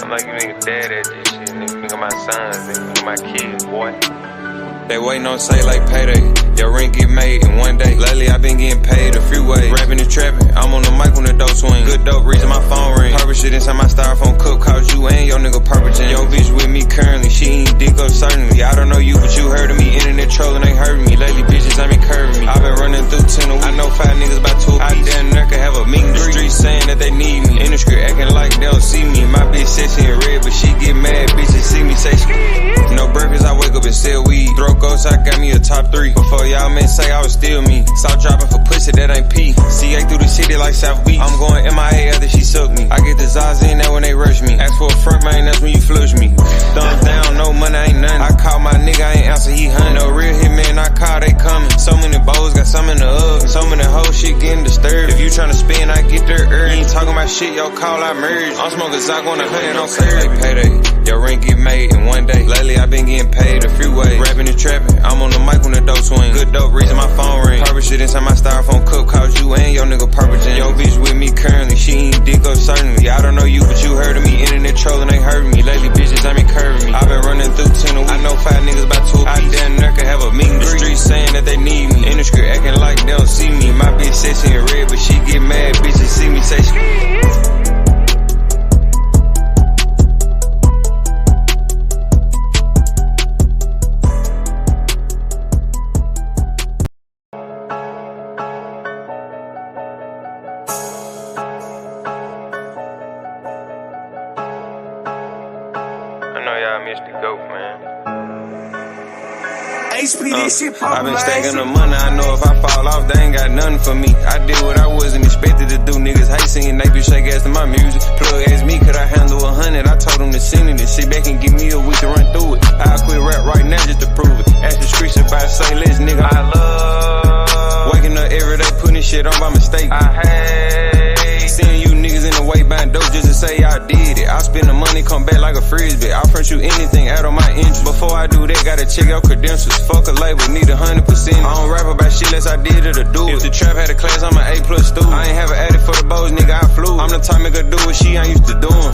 I'm like, you nigga dad at this shit, nigga. Think of my sons, nigga. Think of my kids, boy. They waiting on say like payday. Your rent get made in one day. Lately I been getting paid a few ways. Rapping and trapping, I'm on the mic when the dope swing. Good dope, reason my phone ring. Purple shit inside my styrofoam cup, cause you and your nigga purple jam. Yo bitch with me currently, she ain't dick up certainly. I don't know you, but you heard of me. Internet trolling ain't hurting me. Lately bitches ain't been curving me. I been running through 10 a week. I know 5 niggas by 2 a piece. I damn near could have a meet and greet. The streets saying that they need me. In the street acting like they don't see me. My bitch sexy and red, but she get mad. Bitches see me say no breakfast, I wake up and sell weed. Throw ghosts, I got me a top 3. Before y'all men say I was still me. Stop dropping for pussy, that ain't P. CA through the city like South Beach. I'm going MIA after she suck me. I get the Zaz in there when they rush me. Ask for a front man, that's when you flush me. Thumbs down, no money, ain't nothing. I call my nigga, I ain't answer, he hunting. No real hit man, I call, they coming. So many bows, got some in the oven. So many hoes, shit getting disturbed. If you tryna spin, I get there early. You ain't talking about shit, yo, call, I merge. I'm smoking Zoc on 100, I'm say like payday. Your rent get made in one day. Lately I been getting paid a few ways. Rapping and trapping, I'm on the mic when the dope swing. Good dope, reason my phone ring. Purple shit inside my styrofoam cup, cause you and your nigga purple jam. Yo bitch with me currently, she ain't dick up certainly. I don't know you, but you heard of me. Internet trolling ain't hurting me. Lately bitches ain't been curving me. I been running through 10 a week. I know 5 niggas by 2 a piece. I damn near could have a meet and greet. The streets saying that they need me. In the street acting like they don't see me. My bitch sexy and red, but she get mad. Bitches see me say I been stacking the money, I know if I fall off, they ain't got nothing for me. I did what I wasn't expected to do. Niggas hate singing, they be shake ass to my music. Plug asked me, could I handle 100? I told them to send it and sit back and give me a week to run through it. I'll quit rap right now just to prove it. Ask the streets if I say less, nigga. I love waking up every day, putting shit on by mistake. I hate seeing you niggas in the way buying dope just to say I did it. I spend the money, come back like a frisbee. I'll front you anything out of my interest. Before I do that, gotta check out credentials. Fuck a label, need 100%. I don't rap about shit unless I did it or do it. If the trap had a class, I'm an A+ student. I ain't have an addict for the bows, nigga, I flew. I'm the type nigga do what she ain't used to doing.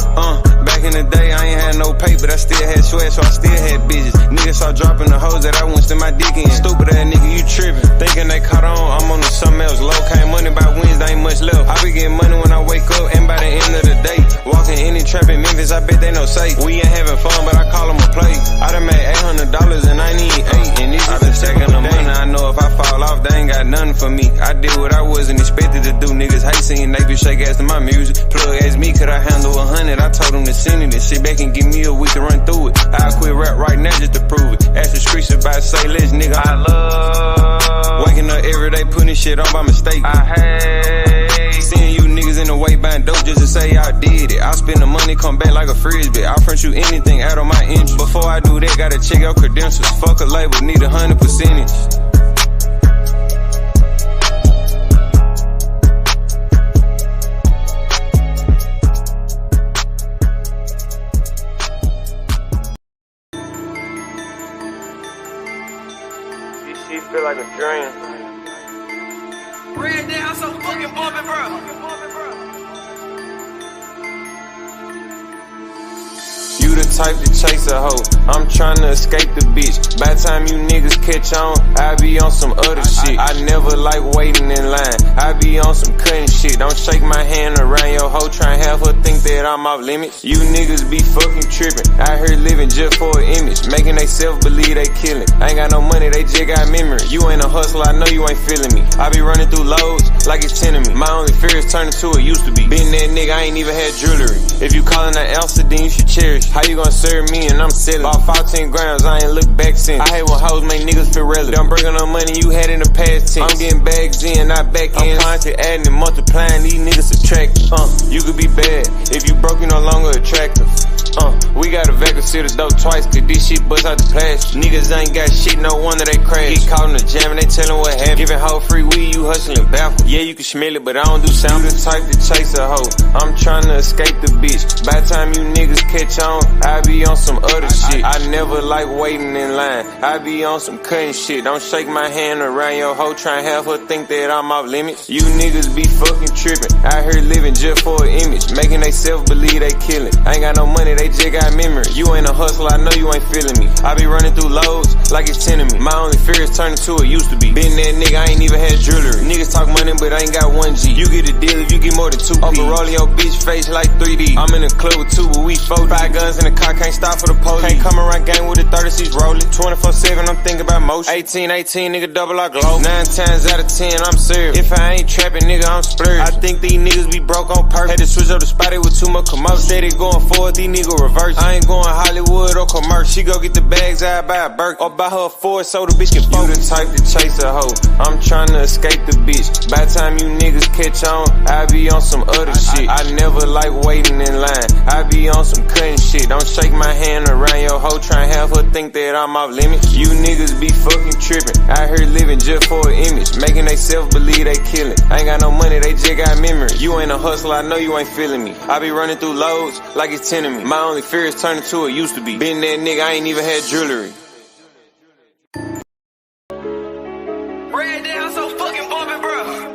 Back in the day, I ain't had no pay, but I still had swag, so I still had bitches. Niggas start dropping the hoes that I wouldn't stick my dick in. Stupid ass nigga, you tripping. Thinking they caught on, I'm on to something else. Low came money by Wednesday, ain't much left. I be getting money when I wake up, and by the end of the day, walking any trap in Memphis, I bet they know safe. We ain't having fun, but I call them a play. I done made $800 and I need 8. And this I been stacking the money, I know if I fall off, they ain't got nothing for me. I did what I wasn't expected to do. Niggas hate singing, they be shake ass to my music. Plug asked me, could I handle 100? I told them to send it and sit back and give me a week to run through it. I'll quit rap right now just to prove it. Ask the streets if I say less, nigga. I love waking up every day, putting shit on by mistake. I hate seeing you niggas in the way buying dope just to say I did it. I spend the money, come back like a frisbee. I'll front you anything out of my interest. Before I do that, gotta check out credentials. Fuck a label, need 100%. Feel like a dream. Red down, so fucking bumping, bro. You the type to chase a hoe, I'm tryna escape the bitch. By the time you niggas catch on, I be on some other shit. I never like waiting in line, I be on some cutting shit. Don't shake my hand around your hoe, try and have her think that I'm off limits. You niggas be fucking tripping, out here living just for an image, making they self believe they killing. I ain't got no money, they just got memory. You ain't a hustler, I know you ain't feeling me. I be running through loads like it's 10 of me. My only fear is turning to it used to be. Been that nigga, I ain't even had jewelry. If you callin' that ounce, then you should cherish. How you gonna serve me and I'm selling? Bought 14 grams, I ain't look back since. I hate when hoes make niggas feel relevant. Don't bring no money you had in the past tense. I'm getting bags in, not back in. I'm constantly adding and multiplying, these niggas subtracting. You could be bad, if you broke you no longer attractive. We gotta vacancy the dope twice, cause this shit bust out the plastic. Niggas ain't got shit, no wonder they crash. Get caught in the jam and they tellin' what happened. Giving hoe free weed, you hustling backwards. Yeah, you can smell it, but I don't do sound. You the type to chase a hoe, I'm tryna escape the bitch. By the time you niggas catch on, I be on some other shit. I never like waiting in line, I be on some cutting shit. Don't shake my hand around your hoe, try and have her think that I'm off limits. You niggas be fucking tripping, out here living just for an image, making they self believe they killing. I ain't got no money, they just got memory. You ain't a hustler, I know you ain't feeling me. I be running through loads like it's 10 of me. My only fear is turning to what used to be. Been that nigga, I ain't even had jewelry. Niggas talk money, but I ain't got 1G. You get a deal if you get more than 2P. Upper rolling your bitch face like 3D. I'm in the club with 2, but we 4. 5 guns in the car, can't stop for the police. Can't come around gang with the 36 rolling. 24/7, I'm thinking about motion. 18, nigga, double our glow. 9 times out of 10, I'm serious. If I ain't trapping, nigga, I'm splurged. I think these niggas be broke on purpose. Had to switch up the spot, it with too much commotion. Steady going forward, these niggas reverse. I ain't going Hollywood or commercial. She go get the bags, I buy a Burke. Or buy her a Ford so the bitch can focus. You the type to chase a hoe. I'm tryna escape the bitch. By the time you niggas catch on, I be on some other shit. I never like waiting in line. I be on some cutting shit. Don't shake my hand around your hoe, try and have her think that I'm off limits. You niggas be fucking tripping. Out here living just for an image, making they self believe they killing. I ain't got no money, they just got memory. You ain't a hustler, I know you ain't feeling me. I be running through loads like it's 10 of me. My only fear is turning to what used to be. Been that nigga, I ain't even had jewelry. Red down so fucking bumpin', bro.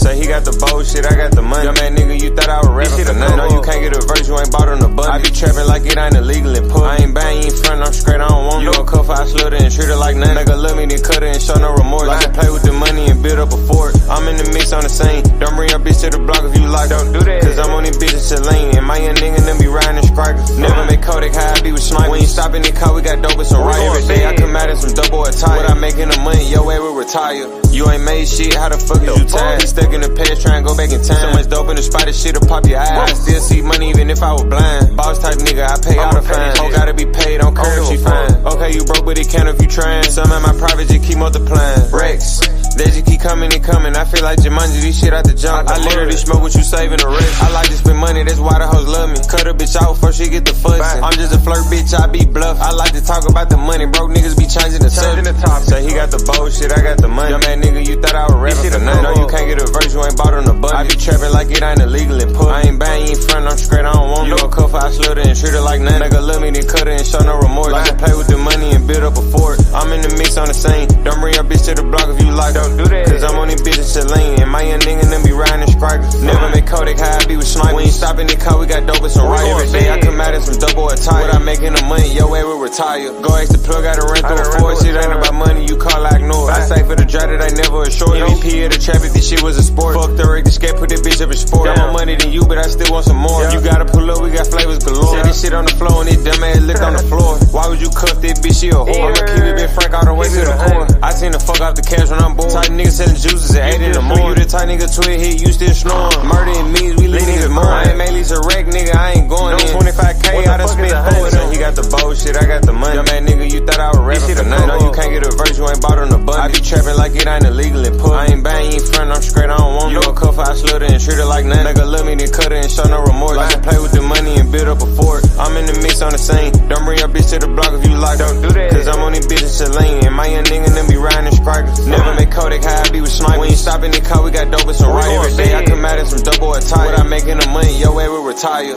Say he got the bullshit, I got the money. Young man nigga, you thought I was rapping for nothing. No, you can't get a verse, you ain't bought on the button. I be trapping like it ain't illegal and put. I ain't buying, you ain't front, I'm straight, I don't want you. You gon' cuff, I slut her and treat her like nothing. Nigga love me, then cut her and show no remorse. Like I play with the money and build up a fort. I'm in the mix on the scene. Don't bring your bitch to the block if you like. Don't do that. Cause I'm on this bitch in Celine. And my young nigga them be riding in strikers. Never make Kodak high, I be with snipers. When you stop in the car, we got dope and some right. Every day I come out in some double attire. What I making the money, yo, way we retire. You ain't made shit, how the fuck is you tired? He stuck in the past, trying to go back in time. So much dope in the spot, this shit'll pop your eyes. I still see money even if I was blind. Boss type nigga, I pay all the fines. Oh, gotta be paid, don't care if she fine. Okay, you broke, but it count if you trying. Some of my private just keep multiplying. Rex, they just keep coming and coming. I feel like Jumanji, this shit out the junk. I literally smoke what you saving the rest. I like to spend money, that's why the hoes love me. Cut a bitch out before she get the fussing. I'm just a flirt bitch, I be bluff. I like to talk about the money, broke niggas be changing the subject. Say he got the bullshit, I got the money. Young man nigga, you thought I was rapping for nothing. No, you can't get a verse, you ain't bought on the button. I be trapping like it ain't illegal and put. I ain't buying, you ain't front, I'm straight, I don't want you. You gon' cuff, I slut her and treat her like nothing. Nigga love me, then cut her and show no remorse. Like I play with the money and build up a fort. I'm in the mix on the scene. Don't bring your bitch to the block if you like. Don't do that. Cause I'm on this bitch in Celine. And my young nigga them be riding in strikers. Never make Kodak high, I be with snipers. When you stop in the car, we got dope and some right. Every day I come out in some double attire. What I making the money, yo, way we retire. Go ask the plug, gotta run through a force. Shit ain't about money, you call, I ignore. I say for the drive that I never assured. MVP of the trap if this shit was a sport. Fuck the rig, the skate, put that bitch up in sport. Got more money than you, but I still want some more. You gotta pull up, we got flavors galore. Set this shit on the floor and it dumb ass licked on the floor. Why would you cuff that bitch, she a whore? I'ma keep it been frank all the way to the core. I seen the fuck off the cash when I'm bored. Tight nigga selling juices at 8 in the morning. You the tight nigga twin hit, you still snoring. Murder and means, we leave niggas more. I ain't made least a wreck, nigga, I ain't going in. 25K, I done spent 4. He got the bullshit, I got the money. Young man nigga, you thought I was rapping for nothing. No, you can't get a verse, you ain't bought on the button. I be trapping like it ain't illegal and put. I ain't buying, you ain't front, I'm straight, I don't want you. You gon' cuff, I slut her and treat her like nothing. Nigga love me, then cut her and show no remorse. Like I play with the money and build up a fort. I'm in the mix on the scene. Don't bring your bitch to the block if you like. Don't do that. Cause I'm on this bitch in Celine. And my young nigga them be riding in strikers. Never make Kodak high, I be with snipers. When you stop in the car, we got dope and some right. Every day I come out in some double attire. What I making the money, yo, way we retire.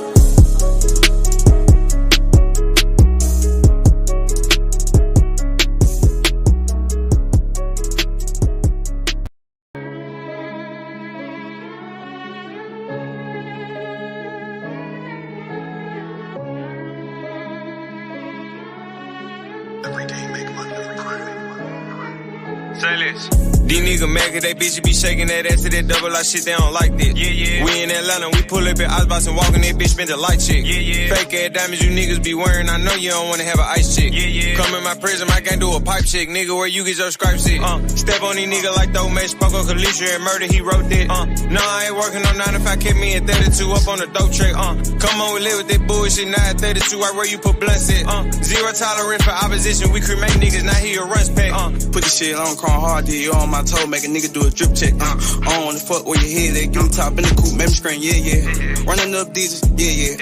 These niggas mad cause they bitches be shaking that ass to that double R shit, they don't like that. Yeah. We in Atlanta, we pull up at Icebox and walking that bitch, spend the light check. Yeah. Fake ass diamonds you niggas be wearing, I know you don't wanna have an ice check. Yeah. Come in my prison, I can't do a pipe check, nigga, where you get your stripes at. Step on these niggas like those match, spoke on Kalisha and murder, he wrote that. No, I ain't working on 9 to 5, kept me at 32 up on the dope track. Come on, we live with that bullshit, now at 32, right where you put blunts at. Zero tolerance for opposition, we cremate niggas, now he a runs pack. Put this shit on, chrome hard, you on my toe, make a nigga do a drip check. I don't wanna fuck where your head at, give me top in the coupe, memory screen, yeah. Running up digits, yeah.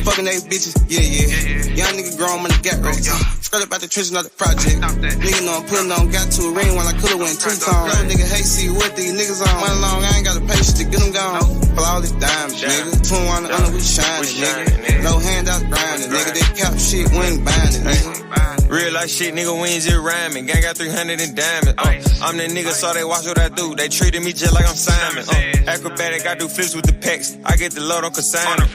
Fucking they bitches, yeah. Young nigga grown, money got racks. Straight up out the trenches, like the project. Nigga know I'm putting on, got to a ring when I could've went 2 times. No nigga hate, see what these niggas on. Money long, I ain't got the patience to get them gone. Flawless diamonds, nigga. 21 under, we shining, nigga. No handouts grinding, nigga. They cap shit, we ain't binding, nigga. Real life shit, nigga, we ain't just rhyming. Gang got 300 in diamonds. I'm the nigga, so they watch what I do. They treated me just like I'm Simon. Acrobatic, I do flips with the pecs. I get the load on consignment.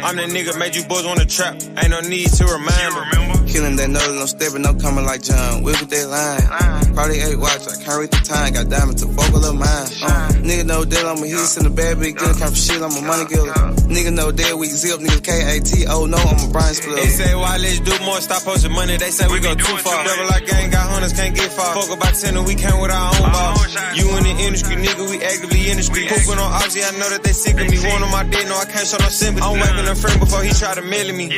I'm the nigga, made you boys wanna trap. Ain't no need to remember. Killing that nose, no stepping, no coming like John. Whip with that line. Probably 8 watch, I can't read the time. Got diamonds to focal of mine. Nigga know that I'm a hit, send a bad bitch, good kind of shit, I'm a money killer. Nigga know that we zip, nigga KATO, no, I'm a Brian Split. They say, why let's do more, stop posting money, they say we go too far. Double like gang, got hunters, can't get far. Fuck about 10 and we came with our own ball. You in the industry, nigga, we actively in the street. Pooping on Oxy, I know that they sick of me. One on my dick, no, I can't show no sympathy. I'm whacking a friend before he try to mail me.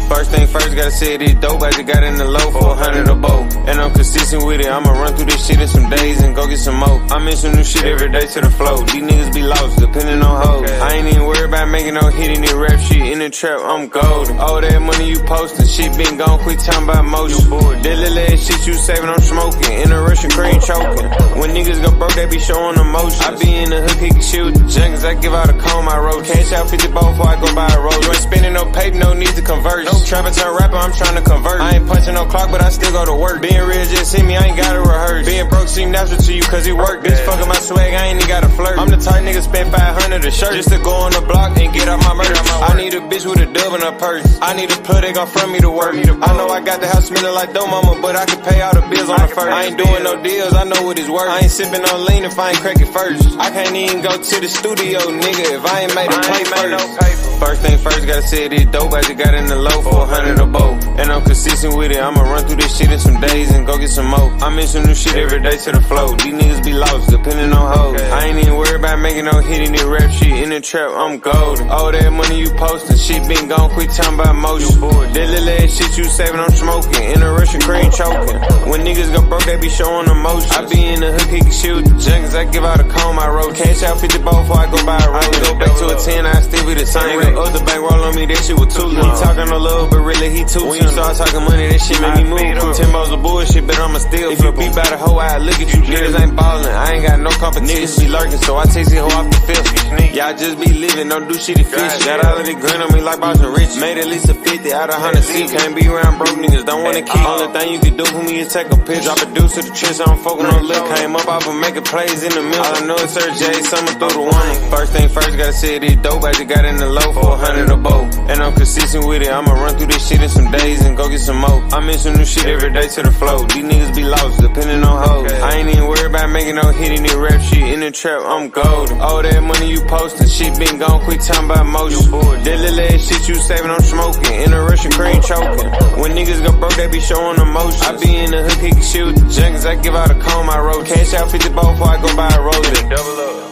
First thing first, gotta say this dope. I just got in the low for 100 a boat. And I'm consistent with it. I'ma run through this shit in some days and go get some more. I'm in some new shit every day to the flow. These niggas be lost, depending on hoes. I ain't even worried about making no hit in this rap shit. In the trap, I'm golden. All that money you postin', shit been gone, quit talking about motion. That little ass shit you saving, I'm smoking. In the Russian cream choking. When niggas go broke, they be showing emotion. I be in the hood, kicking shit with the junkies. I give out a comb, I roll. Cash out 50 ball before I go buy a roll. You ain't spending no paper, no need to convert. Trapping turn rapper, I'm trying to convert. I ain't punching no clock, but I still go to work. Being real just hit me, I ain't gotta rehearse. Being broke seem natural to you, cause it work. Bitch, fucking my swag, I ain't even gotta flirt. I'm the type nigga spend 500 a shirt just to go on the block and get off my merch. I need a bitch with a dub in her purse. I need a plug, they gon' front me to work. I know I got the house smelling like dough mama, but I can pay all the bills on the first. I ain't doing no deals, I know what it's worth. I ain't sipping on lean if I ain't crack it first. I can't even go to the studio, nigga, if I ain't made a play first. First thing first, gotta say this dope. I just got in the low for 100 a boat. And I'm consistent with it. I'ma run through this shit in some days and go get some more. I'm in some new shit every day to the flow. These niggas be lost, depending on hoes. I ain't even worried about making no hit in this rap shit. In the trap, I'm golden. All that money you postin', shit been gone, quit talking about motion. That little ass shit you saving, I'm smoking. In the Russian cream choking. When niggas go broke, they be showing emotion. I be in the hood, kicking shit with the junkies. I give out a comb, I roll. Cash out 50 ball before I go buy a roll. I go back to a 10, I still be the same. Up the bank roll on me, that shit was too long. He talking no love, but really he too. When you start talking money, that shit make me move. 10 balls of bullshit, but I'ma steal. If you be by the hoe, I look at you. Niggas ain't ballin', I ain't got no competition. Niggas be lurking, so I taste it hoe off the fifth. Y'all just be living, don't do shit fish. Got all of the grin on me like Boston Rich. Made at least a 50 out of 100 seats. Can't be around broke niggas, don't wanna keep. Only thing you can do for me is take a pitch. Drop a deuce to the trench, I'm fucking on lip. Came up off of making plays in the middle. All I know is Sir J, summer through the one. First thing first, gotta say this dope. I just got in the low for 100 a boat. And I'm consistent with it. I'ma run through this shit in some days and go get some more. I'm in some new shit every day to the flow. These niggas be lost, depending on hoes. I ain't even worried about making no hit in this rap shit. In the trap, I'm golden. All that money you postin', shit been gone, quit talking about motion. That little ass shit you saving, I'm smoking. In the Russian cream choking. When niggas go broke, they be showing emotion. I be in the hood, kicking shit with the junkies. I give out a comb, I roll. Cash out 50 ball before I go buy a roll. Double up.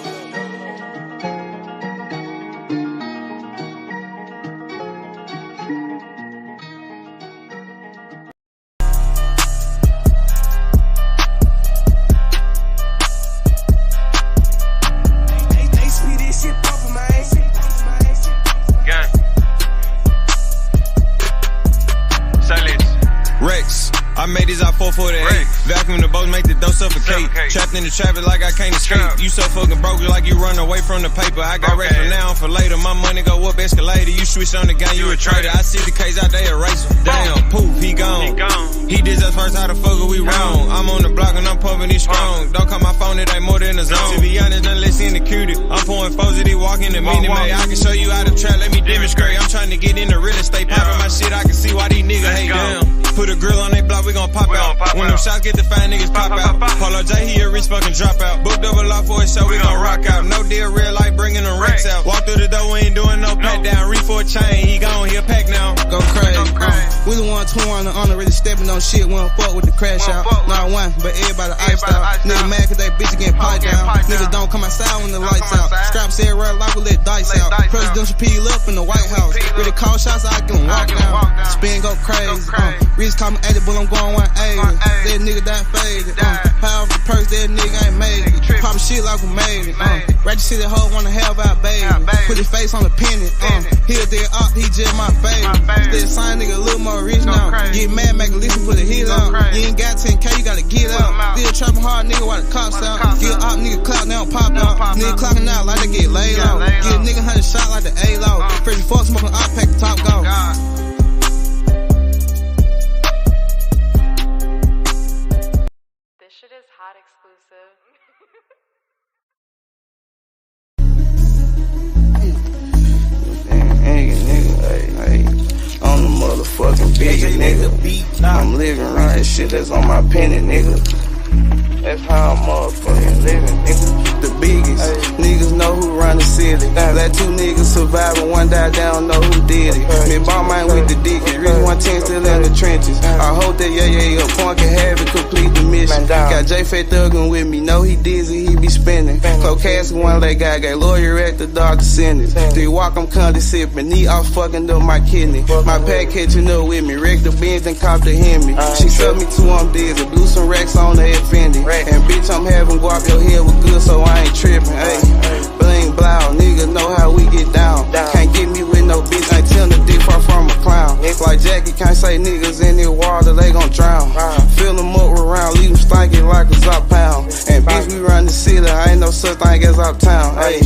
I made these out 4 for the 8. Vacuum the boat, make the dough suffocate. Trapped in the traffic like I can't escape. You so fucking broke like you run away from the paper. I got rest for now and for later. My money go up, escalator. You switch on the game, you a trader. I see the case out there, eraser. Damn, poof, he gone. He did us first, how the fuck are we wrong? I'm on the block and I'm pumping it strong. Don't call my phone, it ain't more than a zone. To be honest, none less in the cutie. I'm pouring foes that he walk in the minute, man. I can show you how to trap, let me demonstrate. I'm trying to get into real estate, popping my shit. I can see why these niggas hate. Damn, put a grill on they block, we gon' pop out. When them shots get the to find niggas pop out. Polo J, he a rich fucking dropout. Booked up a lot for a show, we gon' rock out. No deal, real life, bringing them racks out. Walk through the door, we ain't doing no pat down. Reef for a chain, he gone, he a pack now. Go crazy. We the one torn on the really stepping on shit. We don't fuck with the crash out. Not one, but everybody iced out. Nigga mad cause they bitch getting piped down. Niggas don't come outside when the lights out. Scraps everywhere like we let dice out. Presidential peel up in the White House. With the call shots, I can walk down. Spin go crazy. Reese call me edible, I'm going 180. That nigga that faded. High off the purse, that nigga ain't made it. Pop shit like we made it. Ratchet City hoe wanna have our baby. Put his face on the pennant. He a dead up, he just my favorite. Still sign nigga a little more rich now. Get mad, make a listen, put a hit out. You ain't got 10K, you gotta get out. Still trapping hard, nigga, while the cops out. Get up, nigga clout, they don't pop out. Nigga clocking out like they get laid out. Get a nigga 100 shot like the A-Law. Freddie Fox smoking up, pack the top go. This shit is hot exclusive. I'm the motherfucking big nigga. I'm living right, this shit that's on my penny, nigga. That's how I'm motherfucking living, nigga. The biggest niggas know who run the city. Let 2 niggas survive and 1 died, they don't know who did it. Me ball mine with the dickens, Rich 110 still in the trenches. I hope that yeah, point can have it, complete the mission. Got J-Fay thuggin' with me, know he dizzy, he be spinning. Close casket, one leg guy, got lawyer at the doctor sentence. 3 walk, I'm condescending, knee off fucking up my kidney. My pack catching up with me, wreck the Benz and cop the Hemi. She sucked me too, I'm dizzy, blew some racks on the head Fendi. And bitch, I'm having guap, your head was good, so I ain't tripping. Hey, bling blow, niggas know how we get down. Can't get me with no bitch, ain't tell the dick far from a clown. Like Jackie, can't say niggas in the water, they gon' drown. Fill them up around, leave them stinking like a zop pound. And bitch, we run the city, ain't no such thing as uptown. Hey,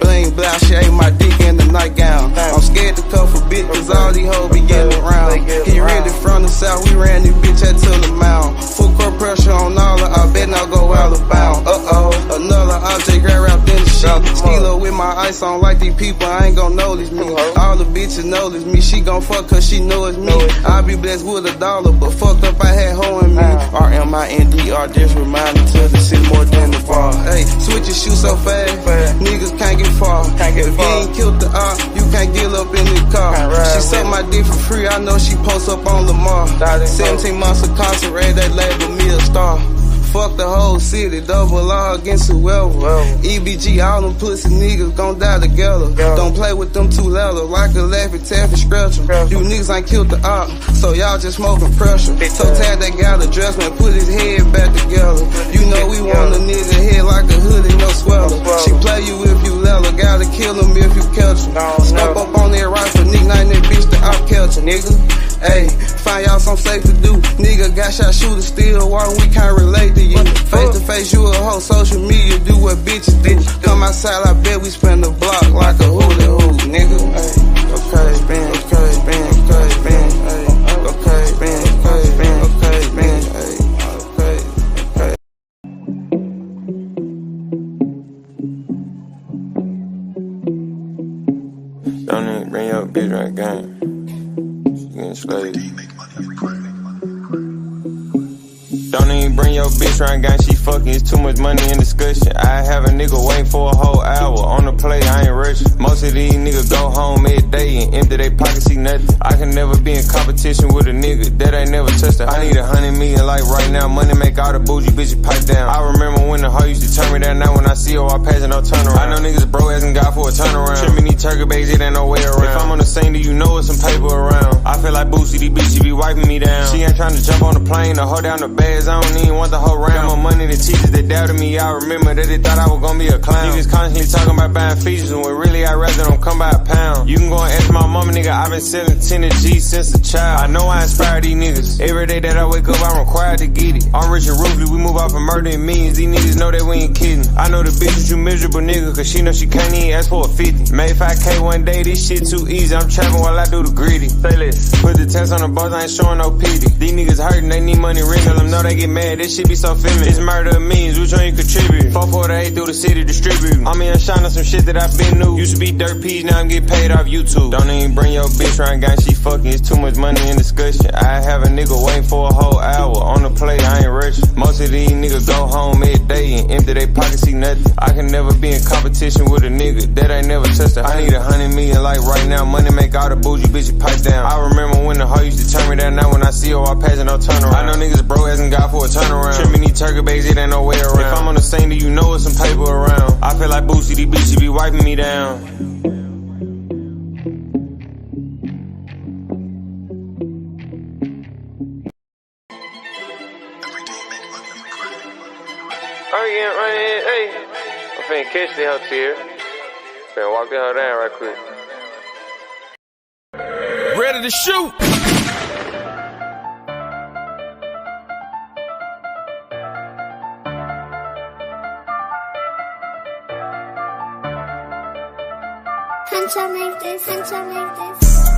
bling blow, she ate my dick in the nightgown. I'm scared to cuff a bitch, cause all these hoes be getting around. He really from the south, we ran this bitch at till the mound. Full court pressure on all of, I bet not go out of bound. Another object got wrapped in the shop. Skilo with my ice on like these people, I ain't gon' notice me. All the bitches notice me, she gon' fuck cause she know it's me. I be blessed with $1, but fucked up I had hoe in me. RMINDR, this reminder to the city more than the bar. Hey, switch your shoes so fast, niggas can't get far. If you ain't killed the op, you can't get up in the car. She suck my dick for free, I know she post up on Lamar. 17 months incarcerated, they label me a star. Fuck the whole city, double R against whoever. EBG, all them pussy niggas gon' die together. Don't play with them 2 letters, like a Laffy Taffy scratcher. You niggas ain't killed the op, so y'all just smoking pressure. So tag that guy the dress man, put his head back together. You know we want a nigga head like a hoodie, no sweater. She play you if you let her, gotta kill him if you catch him. Scope up on that rifle, nickname that bitch the op catcher, nigga. Hey, find y'all some safe to do. Nigga got shot, shooter, still walking, we can't relate to you. Face to face, you a hoe, social media, do what bitches do. Come outside, I bet we spend the block like a hula hoop, nigga. Hey, okay, man, okay, man, okay, man, hey, okay, man, okay, man, okay, man, hey, okay. Don't even bring your bitch right gang. Don't even bring your bitch round gang, she fucking, it's too much money in discussion. I have a nigga waiting for a whole hour on the play, I ain't rushing. Most of these niggas go home every day and empty they pockets, see nothing. I can never be in competition with a nigga that ain't never touched her. I need 100 million like right now, money make all the bougie bitches pipe down. I remember when the hoe used to turn me down, now when I see her I pass it, no turnaround. I know niggas bro asking God for a turnaround. Trimming these turkey bags, it ain't no way around. If I'm on the scene, do you know it's some paper around? I feel like Boosie, these bitches be wiping me down. She ain't trying to jump on the plane or hold down the bags, I don't even want the whole round. Got more money than teachers that doubted me, I remember that they thought I was gonna be a clown. Niggas constantly talking about buying features when really I'd rather them come by a pound. You can go and ask my mama, nigga, I've been selling 10 G since a child. I know I inspire these niggas. Every day that I wake up, I'm required to get it. I'm rich and ruthless, we move off of murder and millions. These niggas know that we ain't kidding. I know the bitch is you miserable nigga, cause she know she can't even ask for a 50. Made 5K one day, this shit too easy. I'm trapping while I do the gritty. Say less. Put the test on the boss, I ain't showing no pity. These niggas hurting, they need money written. Tell them know they get mad, this shit be so feminine. It's murder of millions, which one you contribute? 448 through the city distribute. I'm in shine on some shit that I've been new. Used to be dirt peas, now I'm getting paid off YouTube. Don't even bring your bitch round gang, she fucking, it's too much money in discussion. I have a nigga waiting for a whole hour on the play, I ain't rushing. home every day and empty they pockets, see nothing. I can never be in competition with a nigga that ain't never touched it. I need 100 million like right now. Money make all the bougie bitches pipe down. I remember when the hoe used to turn me down. Now when I see her, I pass it, no turnaround. I know niggas bro asking God for a turnaround. Tripping these turkey bags, it ain't no way around. If I'm on the scene, do you know it's some paper around? I feel like Boosie, these bitches be wiping me down. Hey, I'm finna catch the hell here. Finna walk the hell down right quick. Ready to shoot.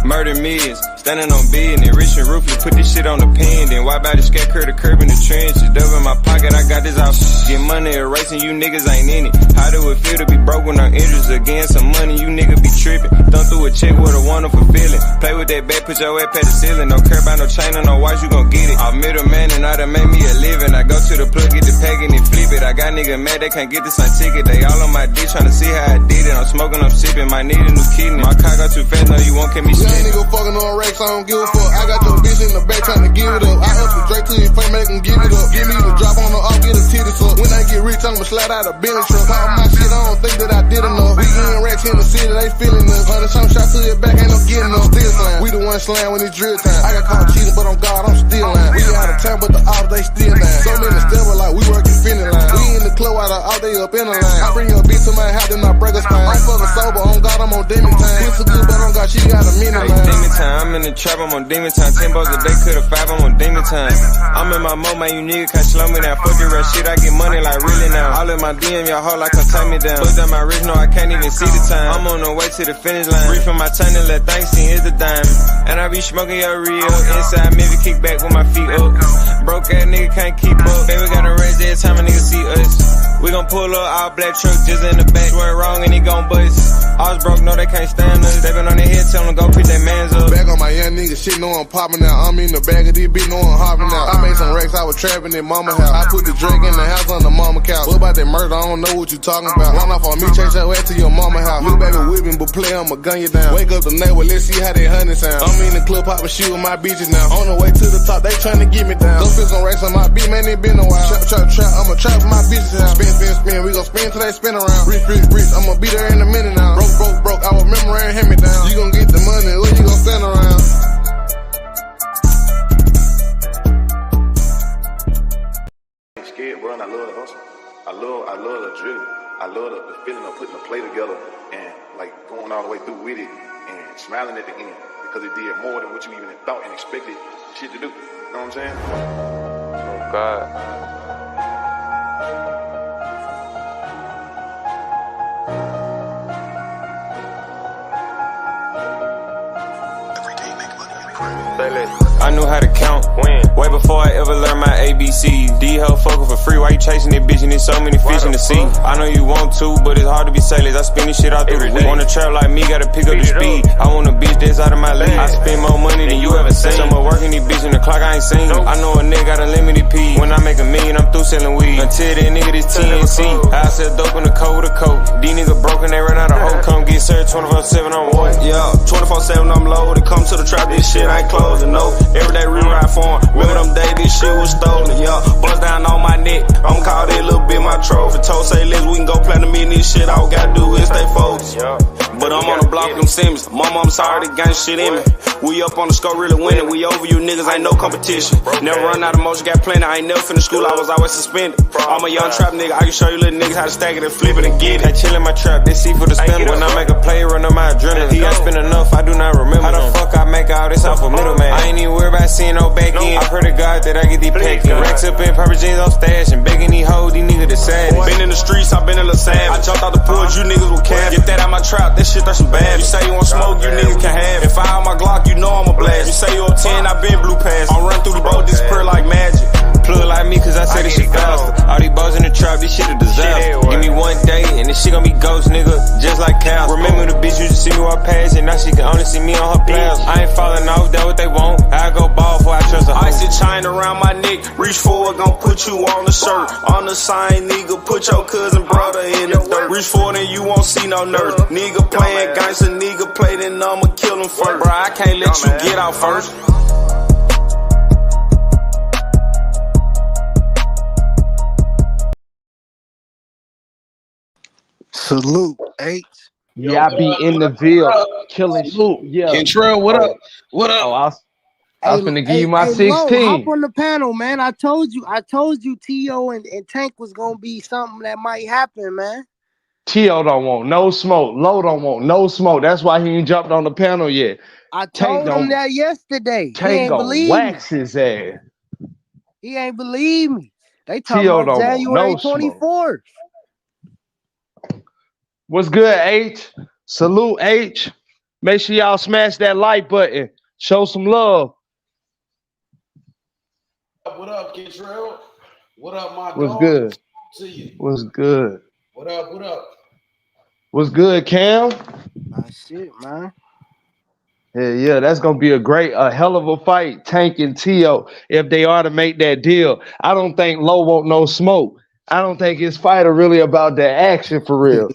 Murder millions, standing on business, rich and ruthless, put this shit on the pen, then wipe out the scat curve, the curb in the trenches, dove in my pocket, I got this out, get money erasing, you niggas ain't in it, how do it feel to be broke when I'm interest again, some money, you niggas be tripping, thumb through a check with a wonderful feeling, play with that bat, put your ass past the ceiling, don't care about no chain or no watch, you gon' get it, I'm middleman and I done made me a living, I go to the plug, get the pack and then flip it, I got niggas mad, they can't get the same ticket, they all on my dick, tryna see how I did it, I'm smoking, I'm sipping, might need a new kidney, my car got too fast, no you won't catch me spitting. Nigga fucking on racks, I don't give a fuck. I got your bitch in the back trying to give it up. I up the Drake to your face, make him give it up. Give me the drop on the off, get a titty suck. When I get rich, I'ma slide out a Bentley truck. Pop my shit, I don't think that I did enough. We getting racks in the city, they feeling us. 100 some shots to your back, ain't no getting up. Still slam, we the one slam when it's drill time. I got caught cheating, but on God, I'm still lying. We out of town, but the ops, they still lying. So many steps, like we working finish line. We in the club, out of all they up in the line. I bring your bitch to my house, then I break her spine. I'm fucking sober, on God, I'm on demon time. Pussy good, but on God, she got a minute line. Demon time, I'm in the trap, I'm on demon time. 10 bucks a day, could've 5, I'm on demon time. I'm in my mode, man, you niggas can't slow me down. Fuck the rest shit, I get money like really now. All in my DM, y'all hoe like come tie me down. Put down my wrist, no, I can't even see the time. I'm on the way to the finish line. Reach from my tongue and let things see is the diamond. And I be smoking your real. Inside, maybe kick back with my feet up. Broke ass nigga can't keep up. Baby gotta raise every time a nigga see us. We gon' pull up all black truck just in the back. Swear wrong and he gon' bust. I was broke, no, they can't stand us. They been on their head, tell them go pick their mans up. Back on my young nigga shit, know I'm popping out. I'm in the bag of this bitch, know I'm hopping out. I made some racks, I was trapping in mama house. I put the drink in the house on the mama couch. What about that murder? I don't know what you talking about. Run off on me, chase your ass to your mama house. Little baby whipping, but play, I'ma gun you down. Wake up the neighbor, let's see how they hunting sound. I'm in the club, popping shit with my bitches now. On the way to the top, they tryna get me down. Don't feel some racks on my beat, man, it been a while. Trap, I'ma trap with my bitches now. Spin, we gon' spin till they spin around. Rich, I'ma be there in a minute now. Broke, I remember and hand me down. You gon' get the money, or you gon' stand around. Scared, bro, and I love the hustle. I love the drill. I love the feeling of putting the play together and like going all the way through with it and smiling at the end because it did more than what you even thought and expected shit to do. You know what I'm saying? Oh God. I knew how to count when way before I ever learned my ABCs. D-Ho fuckin' for free, why you chasing that bitch and there's so many fish in the sea? I know you want to, but it's hard to be sailors. I spin this shit out through the week. Wanna trap like me, gotta pick up the speed. I want a bitch that's out of my league. I spend more money than you ever seen. Some working these bitches in the clock, I ain't seen. I know a nigga got unlimited P. When I make $1 million, I'm through selling weed. Until that nigga this TNC. I sell dope in the coat with a coat. These niggas broken, they run out of hope. Come get served 24/7 on what? Yeah, 24/7 I'm loaded. Come to the trap, this shit ain't closing, no. Every day rewrite for him. Remember them days this shit was stolen, yeah. Bust down on my neck. I'm called that little bit my trophy. Told say let's we can go platinum in this shit. All we gotta do is stay focused. But I'm on the block with them Simmons. Mama, I'm sorry, the gang shit in me. We up on the score, really winning. We over you niggas, ain't no competition. Never run out of motion, got plenty. I ain't never finished school, I was always suspended. I'm a young trap nigga, I can show you little niggas how to stack it and flip it and get it. I chill in my trap, they see for the spender. When I make a play, run on my adrenaline. He ain't spend enough, I do not remember. How the fuck I make all this off a middleman? I ain't even worried about seeing no back end. I pray to God that I get these packed in. Racks up in purple jeans on stash and begging these hoes, these niggas the sad. Been in the streets, I been in La Savage. I jumped out the pool, you niggas with cash. Get that out my trap, that shit that's some bad. You say you want smoke, you niggas can have it. If I have my Glock, you know I'm a blast. You say you up 10, I been blue pass. I'm run through the boat, disappear like magic. Plug like me, cause I say this shit faster. All these balls in the trap, this shit a disaster. Give me one day, and this shit gon' be ghost, nigga, just like cows. Remember the bitch used to see me walk past, and now she can only see me on her players. I ain't falling off, that what they want. I go ball before I trust a hoe. Icy chain around my neck, reach forward, gon' put you on the shirt. On the sign, nigga, put your cousin brother in the dirt. Reach forward and you won't see no nerd. Nigga playing gangster, nigga play, then I'ma kill him first. Bro, I can't let you get out first. Salute, H. Yeah, I be in the Ville killing shit. Yeah. Kentrell, what up? What up? Oh, I was finna give you my 16. Lo, hop on the panel, man. I told you T.O. and Tank was gonna be something that might happen, man. T.O. don't want no smoke. Lo don't want no smoke. That's why he ain't jumped on the panel yet. I told him that yesterday. Tank he ain't believe wax his ass. He ain't believe me. They talking T.O. about don't January want no 24th. What's good, H? Salute, H. Make sure y'all smash that like button. Show some love. What up, Kentrell? What up, my What's dog? good? See you. What's good? What up? What up? What's good, Cam? Shit, man. Yeah, that's gonna be a hell of a fight, Tank and T.O. if they are to make that deal. I don't think Low want no smoke. I don't think his fight are really about the action for real.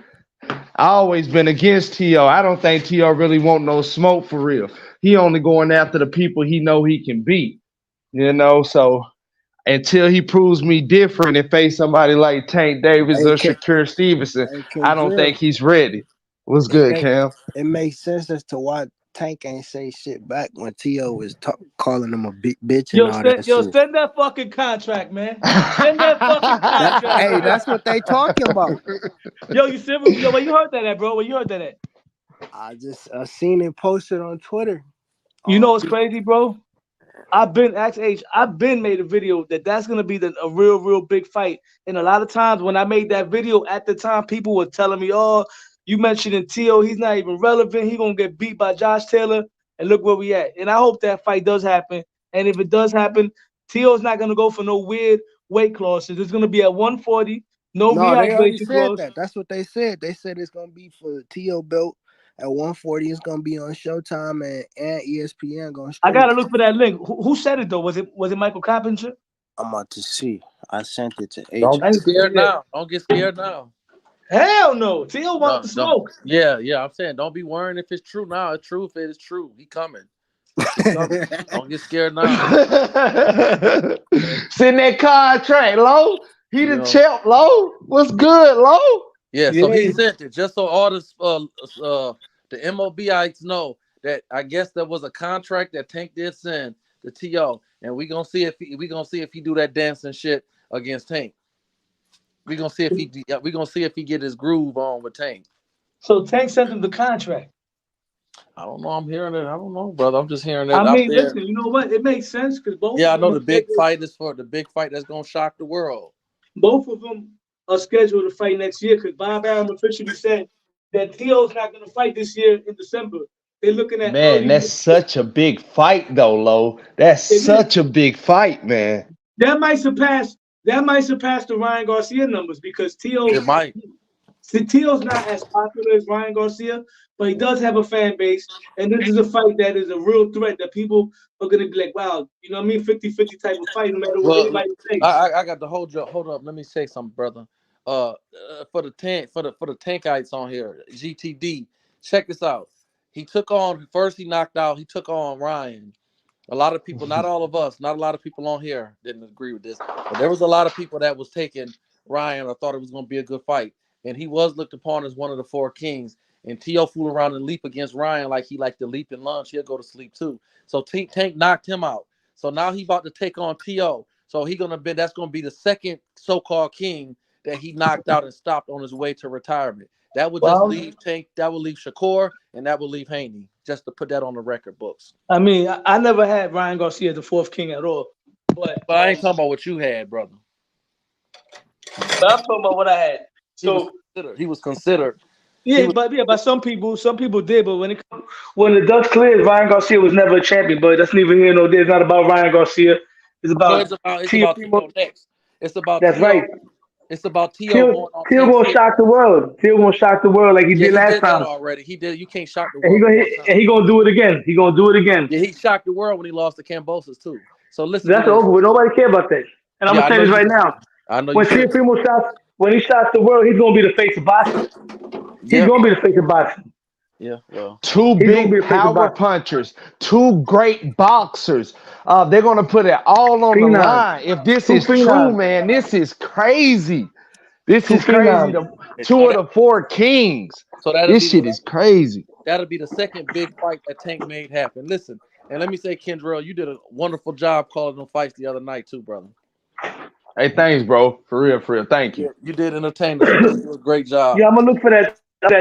I always been against T.O. I don't think T.O. really want no smoke for real. He only going after the people he know he can beat. You know, so until he proves me different and face somebody like Tank Davis or Shakur Stevenson, I don't think he's ready. What's good, Cam? It makes sense as to why Tank ain't say shit back when T.O. is calling him a big bitch and all that shit. Send that fucking contract, man. Send that fucking contract. Hey, that's what they talking about. Yo, you serious? Yo, where you heard that at, bro? Where you heard that at? I seen it posted on Twitter. You know what's crazy, bro? I've been made a video that's gonna be a real big fight. And a lot of times when I made that video at the time, people were telling me, "Oh, you mentioned T.O. He's not even relevant. He gonna get beat by Josh Taylor." And look where we at. And I hope that fight does happen. And if it does happen, T.O.'s not gonna go for no weird weight classes. It's gonna be at 140. No, they already said clause. that. That's what they said. They said it's gonna be for T.O. belt at 140. It's gonna be on Showtime and ESPN. I gotta look for that link. Who said it though? Was it Michael Coppinger? I'm about to see. I sent it to H. Don't get scared now. Don't get scared now. Hell no. T.O. wants to smoke. Yeah. I'm saying don't be worrying if it's true now. It's true if it is true. He coming. Don't get scared now. Send that contract, Low. He the champ, Low. What's good, Low? Yeah, so he sent it just so all this the MOBites know that I guess there was a contract that Tank did send to T.O. and we gonna see if he do that dancing shit against Tank. We gonna see if he get his groove on with Tank. So Tank sent him the contract. I don't know. I'm hearing it. I don't know, brother. I'm just hearing it. I mean, listen. You know what? It makes sense because both. Yeah, I know the big fight is for the big fight that's gonna shock the world. Both of them are scheduled to fight next year because Bob Arum officially said that T.O.'s not gonna fight this year in December. They're looking at that's such a big fight, though, Lo. That's such a big fight, man. That might surpass the Ryan Garcia numbers because T.O.'s not as popular as Ryan Garcia, but he does have a fan base, and this is a fight that is a real threat that people are gonna be like, wow, you know what I mean, 50-50 type of fight, no matter what anybody thinks. I got the whole joke. Hold up, let me say something, brother. For the tankites on here, GTD, check this out. He took on Ryan. A lot of people, not all of us, not a lot of people on here didn't agree with this, but there was a lot of people that was taking Ryan or thought it was going to be a good fight. And he was looked upon as one of the four kings. And T.O. fool around and leap against Ryan like he liked to leap in lunch. He'll go to sleep too. So Tank knocked him out. So now he about to take on T.O. So that's going to be the second so-called king that he knocked out and stopped on his way to retirement. That would just leave Tank. That would leave Shakur, and that would leave Haney. Just to put that on the record books. I mean, I never had Ryan Garcia as the fourth king at all. But I ain't talking about what you had, brother. But I'm talking about what I had. So he was considered. Yeah, but some people did. But when the dust clears, Ryan Garcia was never a champion. But that's neither here nor there. It's not about Ryan Garcia. It's No, about it's Tia about Primo. T.O. next. It's about That's T.O. right. It's about T.O. Till going on Till Tank gonna shit. shock the world. Till gonna shock the world like he Yeah, did he last did that time. already. He did. You can't shock the And world but one time. he gonna do it again. He gonna do it again. Yeah, he shocked the world when he lost to Cambosis too. So listen to That's this. over with. Nobody care about that. And I'm Yeah, gonna I say know this you right do. now. I know you When do. When he shocks the world, he's gonna be the face of boxing. He's Yeah, gonna be the face of boxing. yeah. Well, Two He's gonna be big the face of power boxing. punchers, two great boxers. They're gonna put it all on the Phenoms. line. If this Two is true, phenoms. man, this is crazy. This Two is crazy. phenoms. The two of the four kings. so that'll This be shit is crazy. the second big fight that Tank made happen. Listen, and let me say, Kendrell, you did a wonderful job calling them fights the other night too, brother. Hey, thanks, bro. For real. Thank you. Yeah, you did entertain us. You did do a great job. Yeah, I'm gonna look for that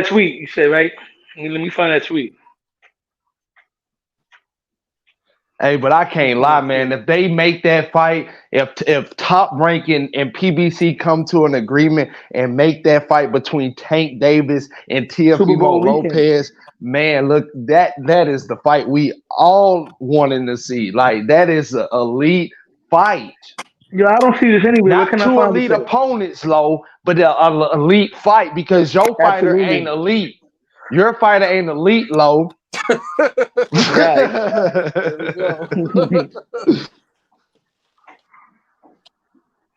tweet. You said right. Let me find that tweet. Hey, but I can't lie, man. If they make that fight, if Top Rank and PBC come to an agreement and make that fight between Tank Davis and Super Teofimo Bowl weekend. Lopez, man, look, that is the fight we all wanting to see. Like, that is an elite fight. Yo, I don't see this anywhere. Where Not can I two find elite this? opponents, low, but an elite fight because your fighter Absolutely. ain't elite. Your fighter ain't elite, low. Right. There we go.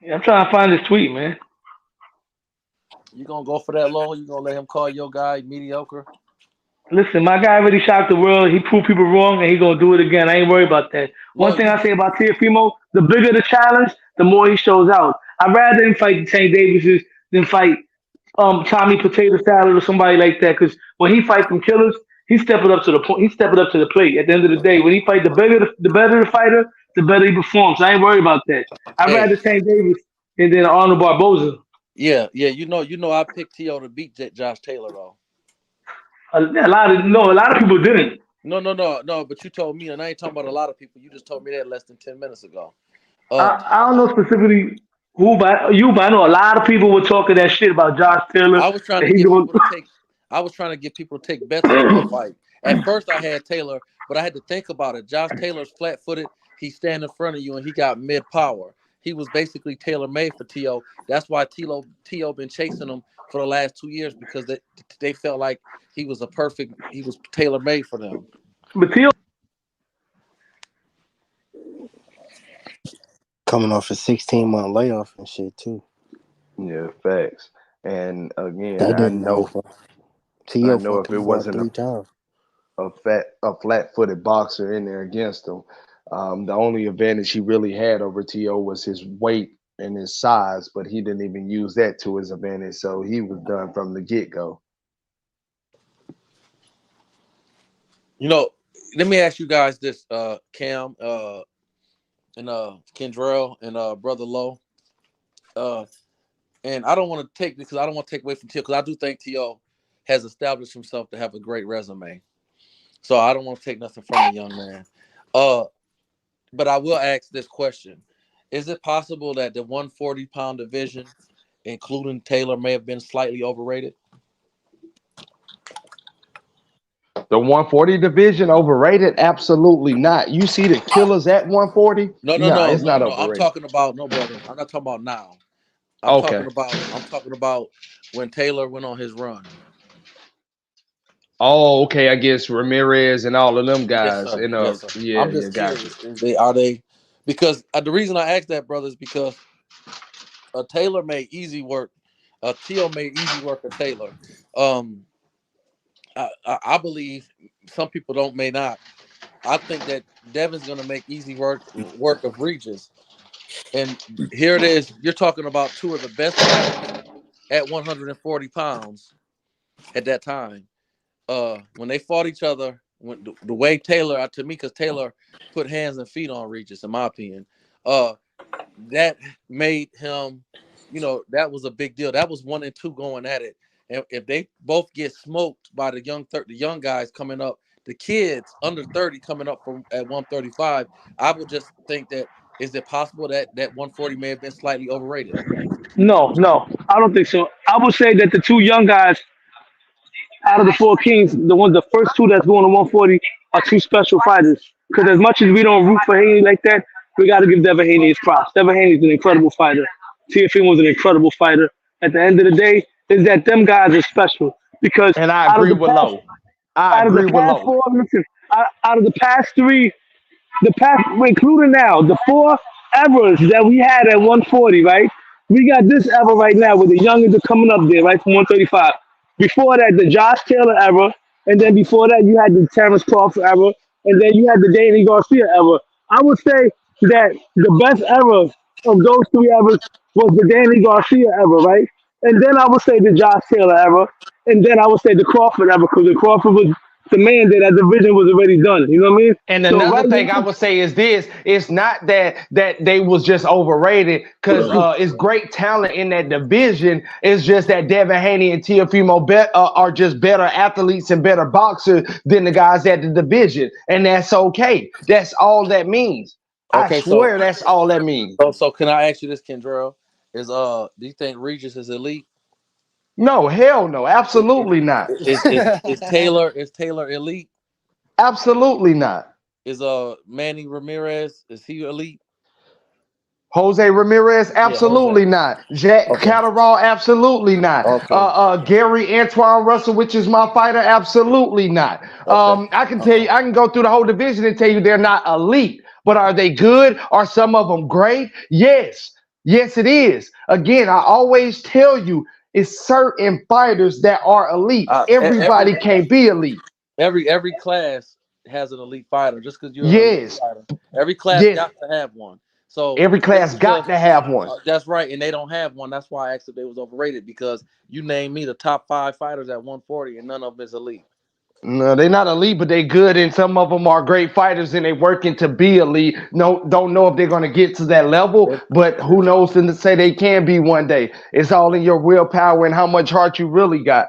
Yeah, I'm trying to find this tweet, man. You gonna go for that low? You gonna let him call your guy mediocre? Listen, my guy already shocked the world. He proved people wrong, and he gonna do it again. I ain't worried about that. One thing I say about Teofimo, the bigger the challenge, the more he shows out. I'd rather him fight Tank Davis than fight Tommy Potato Salad or somebody like that. Because when he fights them killers, he's stepping up to the point. He's stepping up to the plate. At the end of the day, when he fight the better the fighter, the better he performs. I ain't worried about that. I'd rather Tank Davis than Arnold Barboza. Yeah. You know, I picked T.O. to beat Josh Taylor though. A lot of people didn't. No. But you told me, and I ain't talking about a lot of people. You just told me that less than 10 minutes ago. I don't know specifically who, but I know a lot of people were talking that shit about Josh Taylor. I was trying to get people to take bets on that fight. At first, I had Taylor, but I had to think about it. Josh Taylor's flat-footed. He stand in front of you, and he got mid-power. He was basically tailor-made for T.O. That's why T.O. been chasing him for the last 2 years because they felt like he was tailor-made for them. But T.O. coming off a 16-month layoff and shit too. Yeah, facts. And again, That I didn't know if it wasn't a flat-footed boxer in there against him, the only advantage he really had over T.O. was his weight and his size, but he didn't even use that to his advantage, so he was done from the get-go. You know, let me ask you guys this, Cam, and Kendrell and Brother Lowe. And I don't want to take this because I don't want to take away from T.O. because I do think T.O. has established himself to have a great resume. So I don't want to take nothing from the young man. But I will ask this question. Is it possible that the 140-pound division, including Taylor, may have been slightly overrated? The 140 division overrated? Absolutely not. You see the killers at 140? No. It's not overrated. I'm talking about brother. I'm not talking about now. I'm talking about when Taylor went on his run. Oh, okay. I guess Ramirez and all of them guys. Yes, sir. Yes, Yes, sir. yeah, I'm just gotcha. curious. Are they? Because the reason I asked that, brother, is because Taylor made easy work. T.O. made easy work of Taylor. I believe some people may not. I think that Devin's going to make easy work of Regis. And here it is. You're talking about two of the best guys at 140 pounds at that time. When they fought each other, when the way Taylor, to me, because Taylor put hands and feet on Regis, in my opinion, that made him, that was a big deal. That was 1 and 2 going at it. And if they both get smoked by the young guys coming up, the kids under 30 coming up at 135, I would just think that, is it possible that 140 may have been slightly overrated? No, I don't think so. I would say that the two young guys out of the four kings, the first two that's going to 140 are two special fighters. Because as much as we don't root for Haney like that, we got to give Devin Haney his props. Devin Haney's an incredible fighter. Teofimo was an incredible fighter. At the end of the day, is that them guys are special because And I agree with Low. I out of the agree with past Low. four, listen, out of the past three, including now, the four eras that we had at 140, right? We got this era right now with the youngins are coming up there, right, from 135. Before that, the Josh Taylor era, and then before that, you had the Terrence Crawford era, and then you had the Danny Garcia era. I would say that the best era of those three eras was the Danny Garcia era, right? And then I would say the Josh Taylor era, and then I would say the Crawford era, because the Crawford was the man that division was already done. You know what I mean? And So another right thing I now, would say is this: it's not that they was just overrated, because it's great talent in that division. It's just that Devin Haney and Teofimo are just better athletes and better boxers than the guys at the division, and that's okay. That's all that means. I Okay, so swear that's all that means. so can I ask you this, Kendrell? Do you think Regis is elite? No, hell no, absolutely not. Is Taylor elite? Absolutely not. Is Manny Ramirez, is he elite? Jose Ramirez, Yeah, Jose. absolutely not. Jack Okay. Catterall, absolutely not. Okay. Gary Antoine Russell, which is my fighter, absolutely not. Okay. I can tell you, I can go through the whole division and tell you they're not elite, but are they good? Are some of them great? Yes. Yes, it is. Again, I always tell you, it's certain fighters that are elite. Everybody can't be elite. Every class has an elite fighter. Just because you're an elite Yes. fighter, every class Yes. got to have one. So Every class got to have one. That's right, and they don't have one. That's why I asked if they was overrated, because you named me the top 5 fighters at 140, and none of them is elite. No, they're not elite, but they good, and some of them are great fighters, and they working to be elite. No, don't know if they're going to get to that level, but who knows to say they can be one day. It's all in your willpower and how much heart you really got.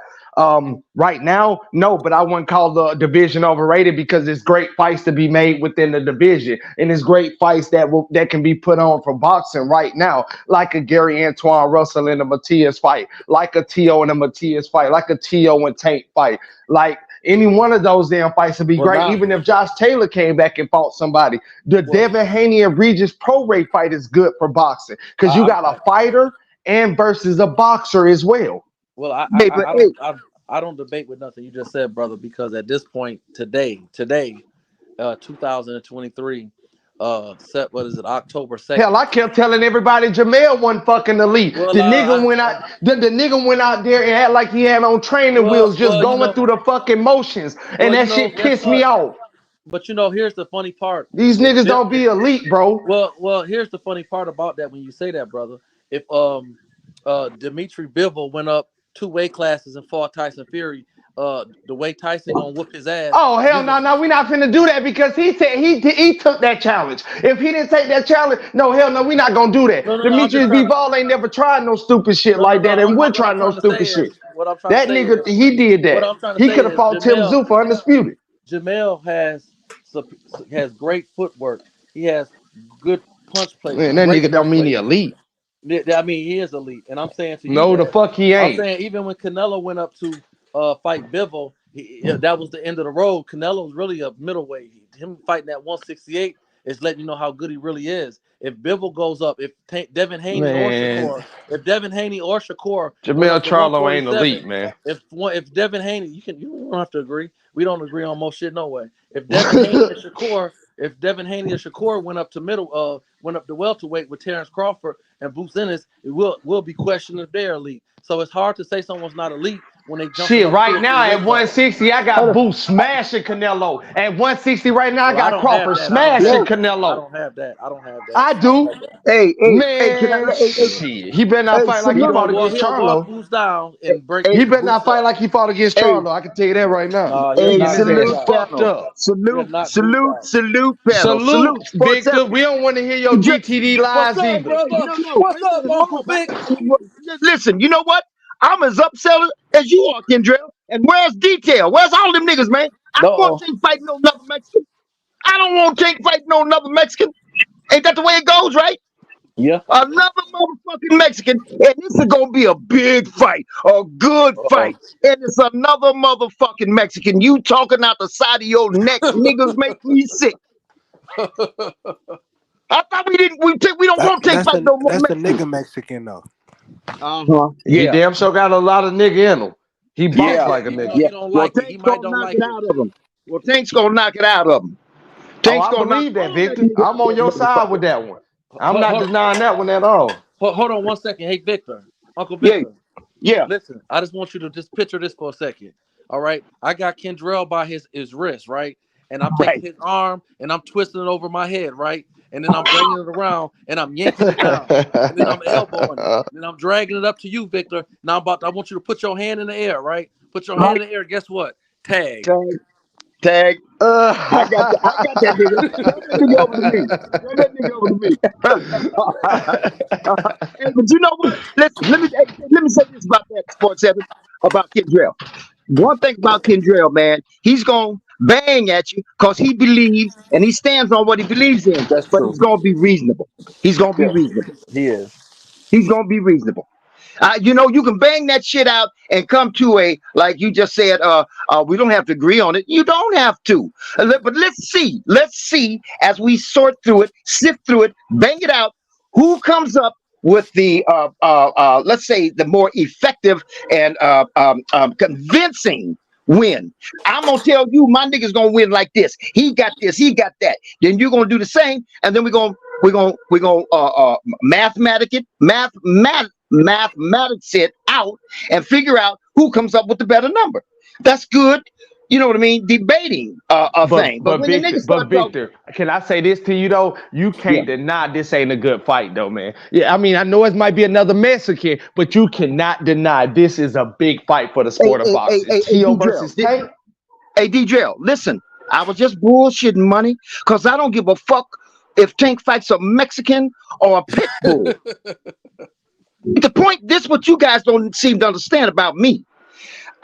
Right now, no, but I wouldn't call the division overrated, because it's great fights to be made within the division, and it's great fights that can be put on for boxing right now, like a Gary Antoine Russell and a Matias fight, like a T.O. and a Matias fight, like a T.O. and Tank fight, like any one of those damn fights would be great. Even if Josh Taylor came back and fought somebody, the Devin Haney and Regis pro rate fight is good for boxing, because you got a fighter and versus a boxer as well. Well, I don't debate with nothing you just said, brother, because at this point today, 2023, what is it, October 2nd? Hell, I kept telling everybody Jamel wasn't fucking elite. Well, The nigga went out there and had like he had on training wheels, just going through the fucking motions, and that shit pissed me off. But here's the funny part. These niggas don't be elite, bro. Well, here's the funny part about that when you say that, brother. If Dimitri Bivol went up 2 weight classes and fought Tyson Fury, the way Tyson gonna whoop his ass. Oh hell no, we're not finna do that, because he said he took that challenge. If he didn't take that challenge, no, hell no, we're not gonna do that. Demetrius Bivol ain't never tried no stupid shit like that, and we're trying no stupid shit. That nigga, he did that. He could have fought Tim Tszyu for undisputed. Jamel has great footwork. He has good punch play. Man, that nigga don't mean he elite. I mean, he is elite, and I'm saying to you, no, the fuck he ain't. I'm saying even when Canelo went up to fight Bivol, that was the end of the road. Canelo's really a middleweight. Him fighting at 168 is letting you know how good he really is. If Bivol goes up, if Devin Haney or Shakur, Jamel Charlo ain't elite, man. If Devin Haney, you don't have to agree. We don't agree on most shit, no way. If Devin Haney and Shakur went up to welterweight with Terrence Crawford and Boots Ennis, it will be questioned if they're elite. So it's hard to say someone's not elite when they jump. Shit, right now at 160, I got Boots smashing Canelo. At 160 right now, I got Crawford smashing Canelo. I don't have that. I do. Hey, man, shit. He better not fight like he fought against Charlo. Boots down and break. He better not fight like he fought against Charlo. I can tell you that right now. Salute, Victor. We don't want to hear your GTD lies either. What's up, Uncle Vic? Listen, you know what? I'm as upset as you are, Kendrell. And where's Detail? Where's all them niggas, man? I don't want Tank fighting no another Mexican. Ain't that the way it goes, right? Yeah. Another motherfucking Mexican, and this is gonna be a big fight, a good fight. And it's another motherfucking Mexican. You talking out the side of your neck, niggas make me sick. I thought we didn't. We don't want to take fight no more. That's the Mexicans. nigga Mexican though. He Yeah. damn sure got a lot of nigga in him. He bounce like a nigga. Yeah. don't Well, like it. He Tank's might gonna don't knock like it it. out of him. Well, Tank's gonna knock it out of him. Oh, Tank's I gonna knock believe that, all Victor. nigga I'm on out your of that side with that one. I'm not denying that one at all. Hold on 1 second. Hey, Victor. Uncle Victor. Yeah. Listen, I just want you to just picture this for a second. All right. I got Kendrell by his wrist, right? And I'm taking his arm and I'm twisting it over my head, right? And then I'm bringing it around and I'm yanking it down. And then I'm elbowing it. And then I'm dragging it up to you, Victor. Now I want you to put your hand in the air, right? Put your hand in the air. Guess what? Tag. Tag. I got that nigga. Turn that nigga over to me. Turn that nigga over to me. Hey, but you know what? Listen, let me say this about that Sports 7 about Kendrell. One thing about Kendrell, man, he's gonna bang at you because he believes and he stands on what he believes in. That's but true. he's gonna be reasonable. He's gonna be reasonable. He is. He's gonna be reasonable. You know, you can bang that shit out and come to a, like you just said, we don't have to agree on it. You don't have to. But let's see as we sort through it, sift through it, bang it out, who comes up with the, let's say, the more effective and convincing win. I'm going to tell you, my nigga's going to win like this. He got this, he got that. Then you're going to do the same, and then we're going mathematics it out and figure out who comes up with the better number. That's good. You know what I mean? Debating thing. But Victor, can I say this to you though? You can't deny this ain't a good fight though, man. Yeah, I mean, I know it might be another Mexican, but you cannot deny this is a big fight for the sport of boxing. T.O. versus Tank. Hey, DJ, listen, I was just bullshitting money because I don't give a fuck if Tank fights a Mexican or a pit bull. The point, this what you guys don't seem to understand about me.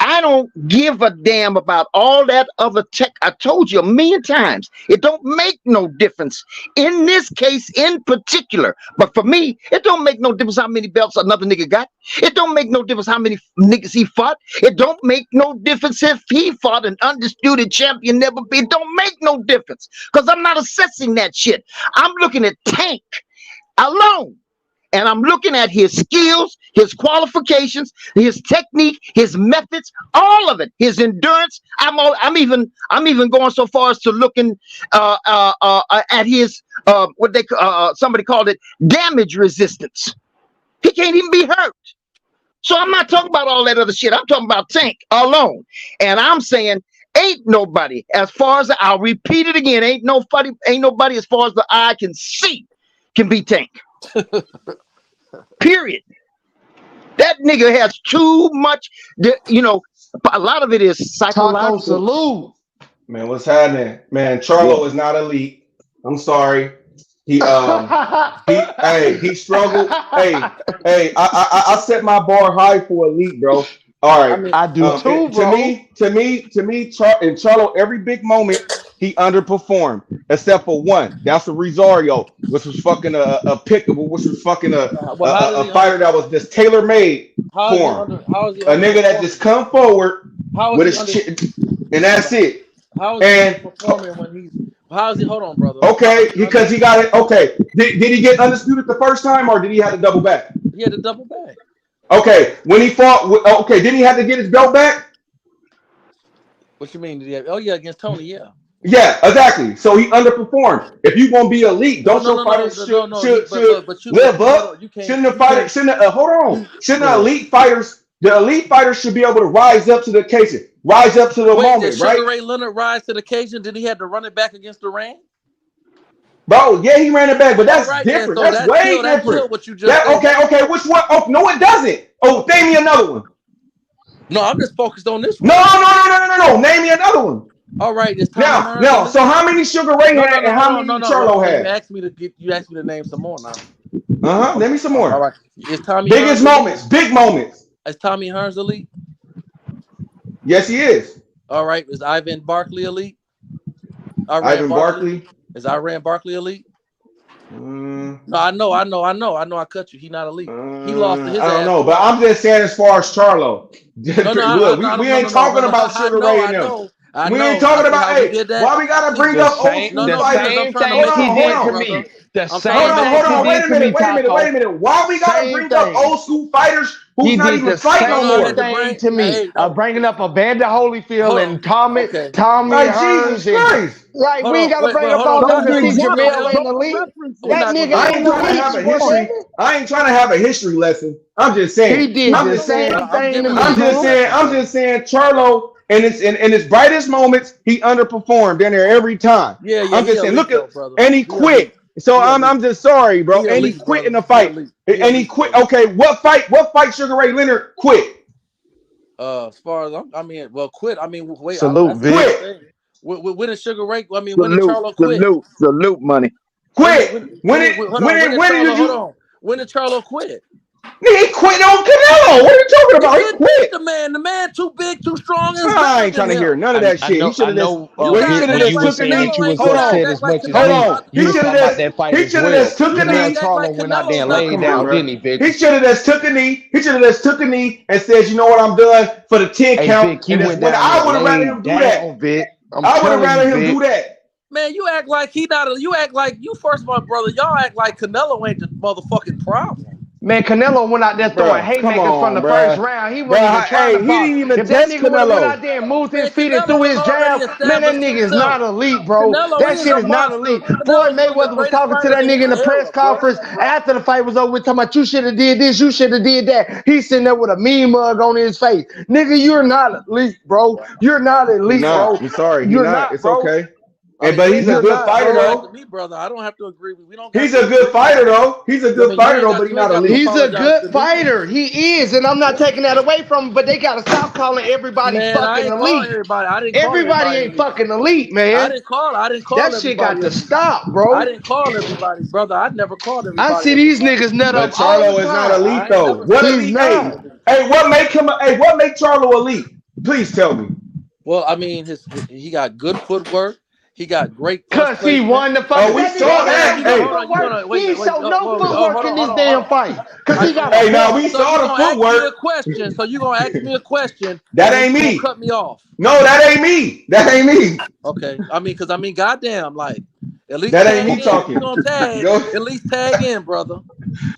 I don't give a damn about all that other tech. I told you a million times. It don't make no difference in this case in particular. But for me, it don't make no difference how many belts another nigga got. It don't make no difference how many niggas he fought. It don't make no difference if he fought an undisputed champion never be. It don't make no difference because I'm not assessing that shit. I'm looking at Tank alone. And I'm looking at his skills, his qualifications, his technique, his methods, all of it, his endurance. I'm even going so far as to looking at his what they somebody called it damage resistance. He can't even be hurt. So I'm not talking about all that other shit. I'm talking about Tank alone. And I'm saying ain't nobody, as far as I'll repeat it again, ain't nobody as far as the eye can see can beat Tank. Period. That nigga has too much, you know, a lot of it is psychological. Salute. Man, what's happening? Man, Charlo is not elite. I'm sorry. He struggled. I set my bar high for elite, bro. All right. I do too, bro. To me, Charlo, every big moment he underperformed, except for one. That's a Rosario, which was fucking a pick, which was fucking a fighter that was just tailor made for him. A nigga that just come forward with his chin, and that's it. How is he performing when he's? How is he? Hold on, brother. Okay, because he got it. Okay, did he get undisputed the first time, or did he have to double back? He had to double back. Okay, when he fought, okay, didn't he have to get his belt back? What you mean? Did he have? Oh yeah, against Tony, yeah. Yeah, exactly. So he underperformed. If you gonna be elite, don't your fighters should live up? Shouldn't the fighter? Shouldn't hold on? Shouldn't the elite fighters? The elite fighters should be able to rise up to the occasion, rise up to the moment, did right? Sugar Ray Leonard rise to the occasion? Did he have to run it back against Durant? Bro, yeah, he ran it back, but that's different. So that's way different. What you just okay. Which one? Oh, no, it doesn't. Oh, name me another one. No, I'm just focused on this one. No. Name me another one. All right, it's time. No. So how many Sugar Ray had and how many Charlo had? You asked me to name some more now. Name me some more. All right, it's Tommy. Biggest moments, big moments. Is Tommy Hearns elite? Yes, he is. All right, is Ivan Barkley elite? Ivan Barkley. Is Iran Barkley elite? No, I know. I cut you. He not elite. He lost to his I don't ass. know, but I'm just saying as far as Charlo. Look, we ain't talking about Sugar Ray and them. We ain't talking about, hey, why we gotta bring up old school fighters? Hold on. The same Hold on. Wait a minute. Why we gotta bring up old school fighters who's not even fighting no more? Thing to me, bringing up Evander Holyfield and Tommy Hearns. Jesus Christ. Like, we ain't gotta bring up all them to see Jamel ain't elite. That nigga I ain't trying to have a history. I ain't trying to have a history lesson. I'm just saying. He did the same thing to me. I'm just saying Charlo in his brightest moments, he underperformed in there every time. I'm just saying, look at, and he quit. So I'm just sorry, bro. And he quit in the fight. And he quit. Okay, what fight Sugar Ray Leonard quit? As far as quit. Wait. Salute, Vic. When did Sugar Ray? When did Charlo quit? Salute money. Quit. When did Charlo quit? He quit on Canelo. What are you talking about? He quit. The man too big, too strong. I ain't trying to hear none of that shit. He should have just took a knee. Hold on. He should have just took a knee. Charlo went out there and laid down, didn't he, Vic? He should have just took a knee. And said, you know what, I'm done for the 10 count. I would have rather him do that. I would have rather him do that. Man, you act like first of all, brother. Y'all act like Canelo ain't the motherfucking problem. Man, Canelo went out there throwing haymakers from the first round. He wasn't even trying to fight. He didn't even if that test nigga went Canelo out there and moved his feet and threw his jab, man, that nigga is not elite, bro. That shit is not elite. Floyd Mayweather was talking to that nigga in the press conference after the fight was over with, talking about you should have did this, you should have did that. He's sitting there with a mean mug on his face. Nigga, you're not elite, bro. You're not elite, bro. I'm sorry. You're not. It's okay. But he's a good fighter, though. Me, brother, I don't have to agree with. He's a good fighter, though. But he's not elite. He's a good fighter. He is, and I'm not taking that away from him. But they gotta stop calling everybody fucking elite. Everybody ain't fucking elite, man. I didn't call that shit got to stop, bro. I didn't call everybody, brother. I never called everybody. I see these niggas nut up. But Charlo is not elite, though. What elite? Hey, what make Charlo elite? Please tell me. Well, I mean, he got good footwork. He got great. Cause he won the fight. We saw that. He showed no footwork in this damn fight. Cause he got. Hey, now we saw the footwork. So you gonna ask me a question? That ain't me. Cut me off. No, that ain't me. Okay, goddamn, like at least that ain't me talking. You gonna tag? At least tag in, brother.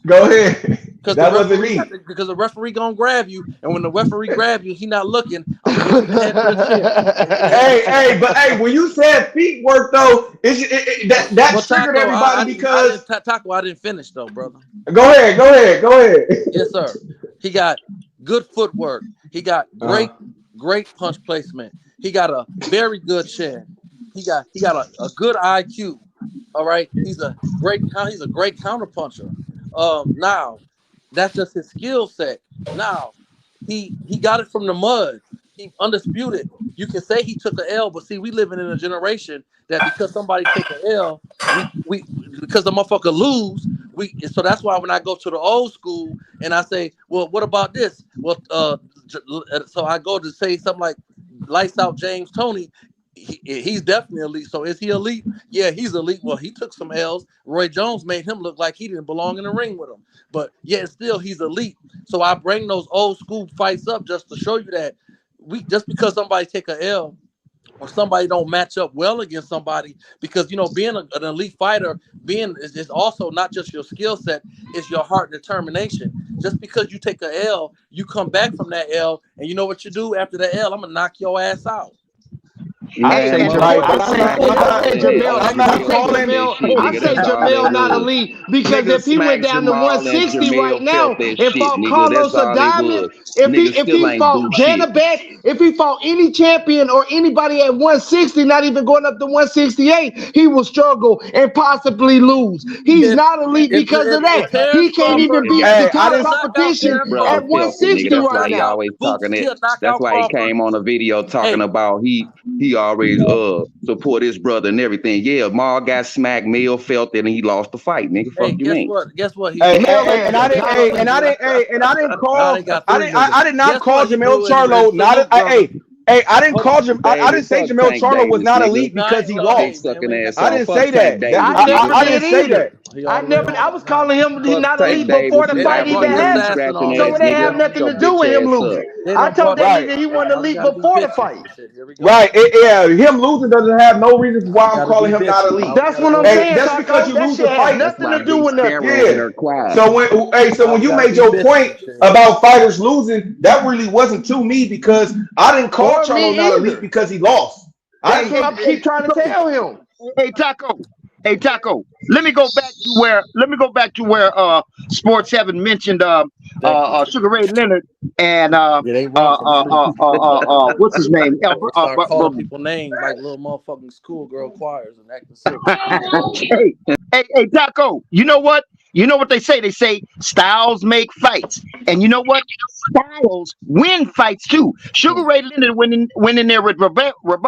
Go ahead. That wasn't me. Because the referee gonna grab you, and when the referee grab you, he not looking. Hey, when you said feet work though, that triggered everybody because Taco, I didn't finish though, brother. Go ahead. Yes, sir. He got good footwork. He got great punch placement. He got a very good chin. He got a good IQ. All right. He's a great counter puncher. Now that's just his skill set. Now he got it from the mud. He undisputed. You can say he took an L, but see, we living in a generation that because somebody take an L, we because the motherfucker lose. So that's why when I go to the old school and I say, well, what about this? Well, so I go to say something like lights out James Toney. He's definitely elite. So is he elite? Yeah, he's elite. Well, he took some L's. Roy Jones made him look like he didn't belong in the ring with him. But yet still he's elite. So I bring those old school fights up just to show you that just because somebody take a L or somebody don't match up well against somebody, because being an elite fighter, is also not just your skill set, it's your heart and determination. Just because you take a L, you come back from that L, and you know what you do after the L? I'm gonna knock your ass out. I say Jamel not elite because if he went down to 160 right now and fought Carlos Adames, if he fought Janabek, if he fought any champion or anybody at 160, not even going up to 168, he will struggle and possibly lose. He's not elite because of that. He can't even beat the top competition at 160 right now. That's why he came on a video talking about he always support his brother and everything. Yeah, Maul got smacked, Mill felt it, and he lost the fight, nigga. Fuck you, mean? Guess what? I did not call Jamel Charlo. Hey, I didn't call Jim. I didn't say Jamel Charlo was not elite because he lost. I didn't say that. I didn't say that. I was calling him not elite before the fight even happened. So it ain't have nothing to do with him losing. I told that nigga he wasn't elite before the fight. Right. Yeah. Him losing doesn't have no reason why I'm calling him not elite. That's what I'm saying. That's because you lose the fight. Nothing to do with nothing. Yeah. So when you made your point about fighters losing, that really wasn't to me because I didn't call Charlo not elite because he lost. That's what I keep trying to tell him. Hey Taco, let me go back to where Sports 7 mentioned Sugar Ray Leonard and what's his name? Start calling people names like little motherfucking schoolgirl choirs and acting silly. Hey Taco, you know what? You know what they say? They say styles make fights, and you know what? Styles win fights too. Sugar Ray Leonard went in there with Roberto. What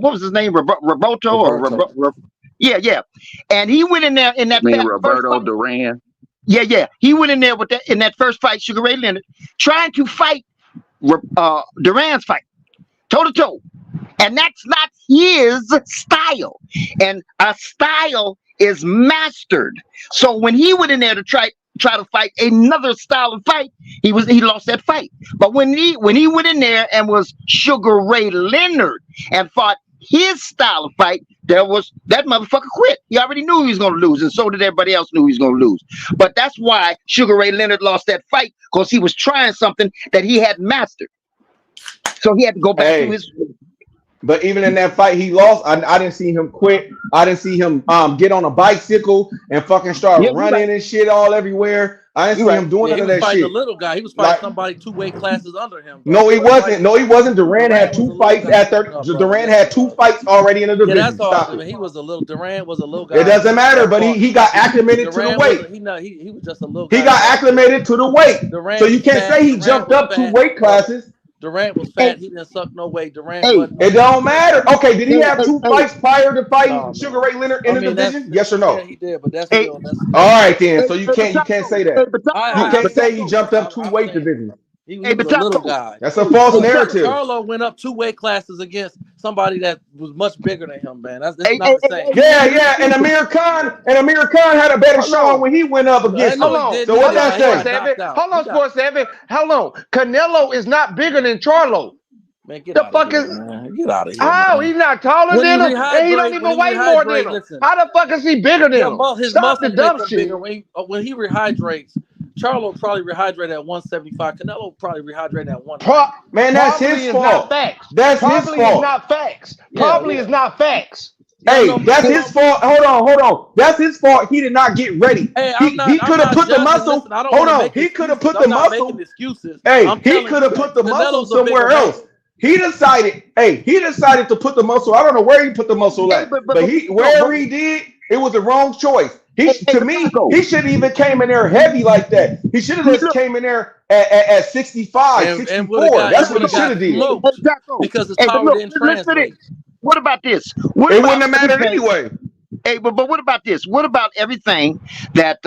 was his name? Roberto. Yeah. And he went in there in that Roberto Duran. Yeah. He went in there with that in that first fight, Sugar Ray Leonard, trying to fight Duran's fight, toe to toe. And that's not his style. And a style is mastered. So when he went in there to try to fight another style of fight, he lost that fight. But when he went in there and was Sugar Ray Leonard and fought his style of fight, that motherfucker quit. He already knew he was going to lose, and so did everybody else knew he was going to lose. But that's why Sugar Ray Leonard lost that fight, because he was trying something that he hadn't mastered. So he had to go back to his. But even in that fight he lost, I didn't see him quit. I didn't see him get on a bicycle and fucking start running and shit all everywhere. I didn't see him doing none of that shit. He was fighting a little guy. He was fighting somebody 2 weight classes under him. Bro. No, he wasn't. Duran had 2 fights at 30. Duran had 2 fights already in the division. Yeah, that's awesome. Duran was a little guy. It doesn't matter, but he got acclimated to the weight. He was just a little guy. He got acclimated to the weight. So you can't say he jumped up 2 weight classes. Durant was fat. He didn't suck no weight. Durant. It don't matter. Okay, did he have 2 fights prior to fighting Sugar Ray Leonard in the division? Yes or no? Yeah, he did. But that's still. All right then. So you can't say that. You can't say he jumped up 2 weight divisions. He was a little guy. That's a false narrative. Charlo went up 2 weight classes against somebody that was much bigger than him, man. That's not the same. Yeah. And Amir Khan had a better showing when he went up against him. So what that say? Hold on, Sports 7. Hold on. Canelo is not bigger than Charlo. Man, get out of here. How? He's not taller than him, and he don't even weigh more than him. How the fuck is he bigger than him? His muscles are bigger. When he rehydrates, Charlo probably rehydrated at 175. Canelo probably rehydrated at 100. Man, that's his fault. That's his fault. Probably is not facts. Probably is not facts. Hey, that's his fault. Hold on. That's his fault. He did not get ready. Hey, he could have put the muscle. Hold on. He could have put the muscle. Hey, he could have put the muscle somewhere else. He decided to put the muscle. I don't know where he put the muscle at, but wherever he did, it was the wrong choice. He shouldn't even came in there heavy like that. He should have just came in there at 65, 64. That's what he should have did. Because his power didn't translate. What about this? It wouldn't have mattered anyway. Hey, but what about this? What about everything that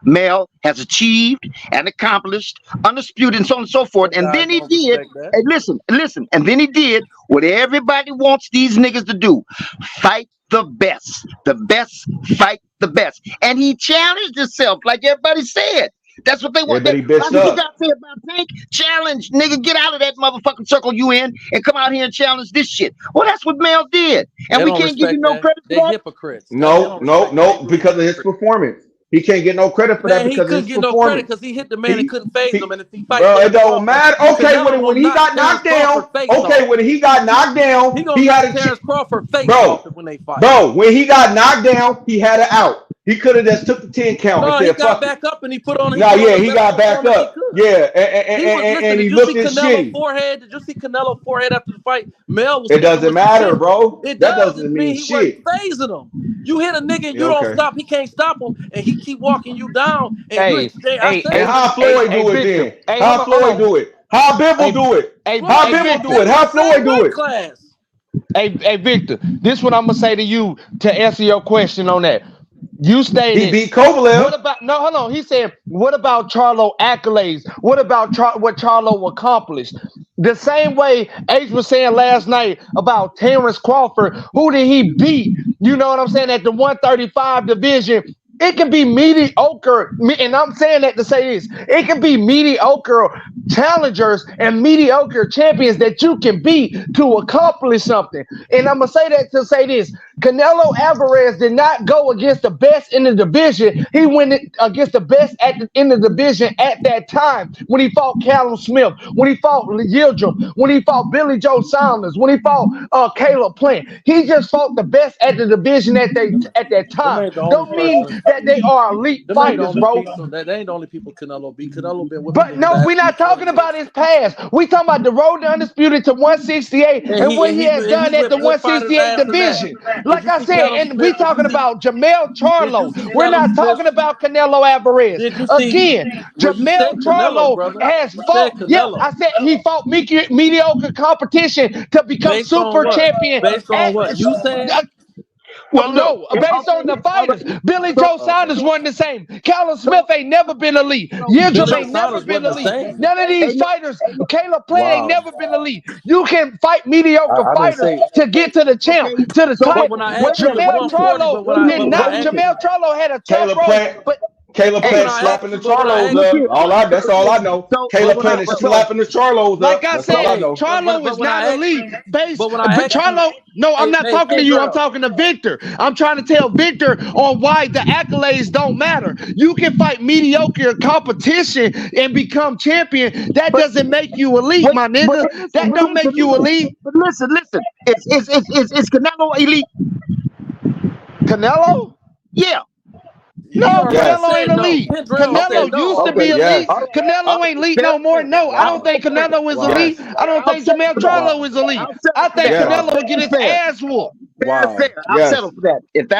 Mel has achieved and accomplished, undisputed, and so on and so forth? And then he did. Hey, listen. And then he did what everybody wants these niggas to do: fight the best. The best fight the best. And he challenged himself, like everybody said. That's what they want. Like you got to say about Tank, challenge, nigga, get out of that motherfucking circle you in and come out here and challenge this shit. Well, that's what Mel did, and we can't give you no credit for that. Hypocrites. No, because of his performance. He can't get no credit for that because of his performance. He couldn't get no credit because he hit the man and couldn't phase him. And if he fight, bro, it don't matter. Okay, when he got knocked down. Okay, when he got knocked down, he had a Terrence Crawford face off when they fight. Bro, when he got knocked down, he had an out. He could have just took the 10 count. No, he got back up and he put on. He got back up. Yeah, and he looked at shit. Did you see Canelo forehead after the fight? Mel was. It doesn't matter, bro. That doesn't mean shit. He wasn't phasing him. You hit a nigga and you don't stop. He can't stop him, and he keep walking you down. And how Floyd do it then? How Floyd do it? How Bivol do it? How Bivol do it? How Floyd do it? Hey, Victor, this is what I'm gonna say to you to answer your question on that. You stated he beat Kovalev. What about no? Hold on. He said, "What about Charlo accolades? What about what Charlo accomplished?" The same way H was saying last night about Terrence Crawford, who did he beat? You know what I'm saying? At the 135 division, it can be mediocre, and I'm saying that to say this. It can be mediocre challengers and mediocre champions that you can beat to accomplish something. And I'm going to say that to say this. Canelo Alvarez did not go against the best in the division. He went against the best in the division at that time when he fought Callum Smith, when he fought Yildirim, when he fought Billy Joe Saunders, when he fought Caleb Plant. He just fought the best at the division at that time. Don't mean that they are elite fighters, bro. That ain't the only people Canelo beat. Canelo been with. But no, we're not talking about his past. We talking about the road to undisputed to 168 and what he has done at the 168 division. Like I said, and we talking about Jamel Charlo. We're not talking about Canelo Alvarez. Again, Jamel Charlo has fought. Yeah, I said he fought mediocre competition to become super champion. Based on what you said. Well, no, based on the fighters. Billy Joe Saunders wasn't the same. Callum Smith ain't never been elite. Yildirim ain't never been elite. None of these fighters, Caleb Plant ain't never been elite. You can fight mediocre fighters to get to the champ, to the title. Jamel Charlo had a tough road, but Caleb Plant slapping the Charlos up. That's all I know. Caleb Plant is slapping the Charlos up. Like I said, Charlo is not elite. No, I'm not talking to you. I'm talking to Victor. I'm trying to tell Victor on why the accolades don't matter. You can fight mediocre competition and become champion. That doesn't make you elite, my nigga. That don't make you elite. But listen. Is Canelo elite? Canelo? Yeah. No, Canelo ain't elite. Canelo used to be elite. Canelo ain't elite no more. No, I don't think Canelo is elite. I don't think Jamel Charlo is elite. I think Canelo will get his ass whooped. I'll settle for that. If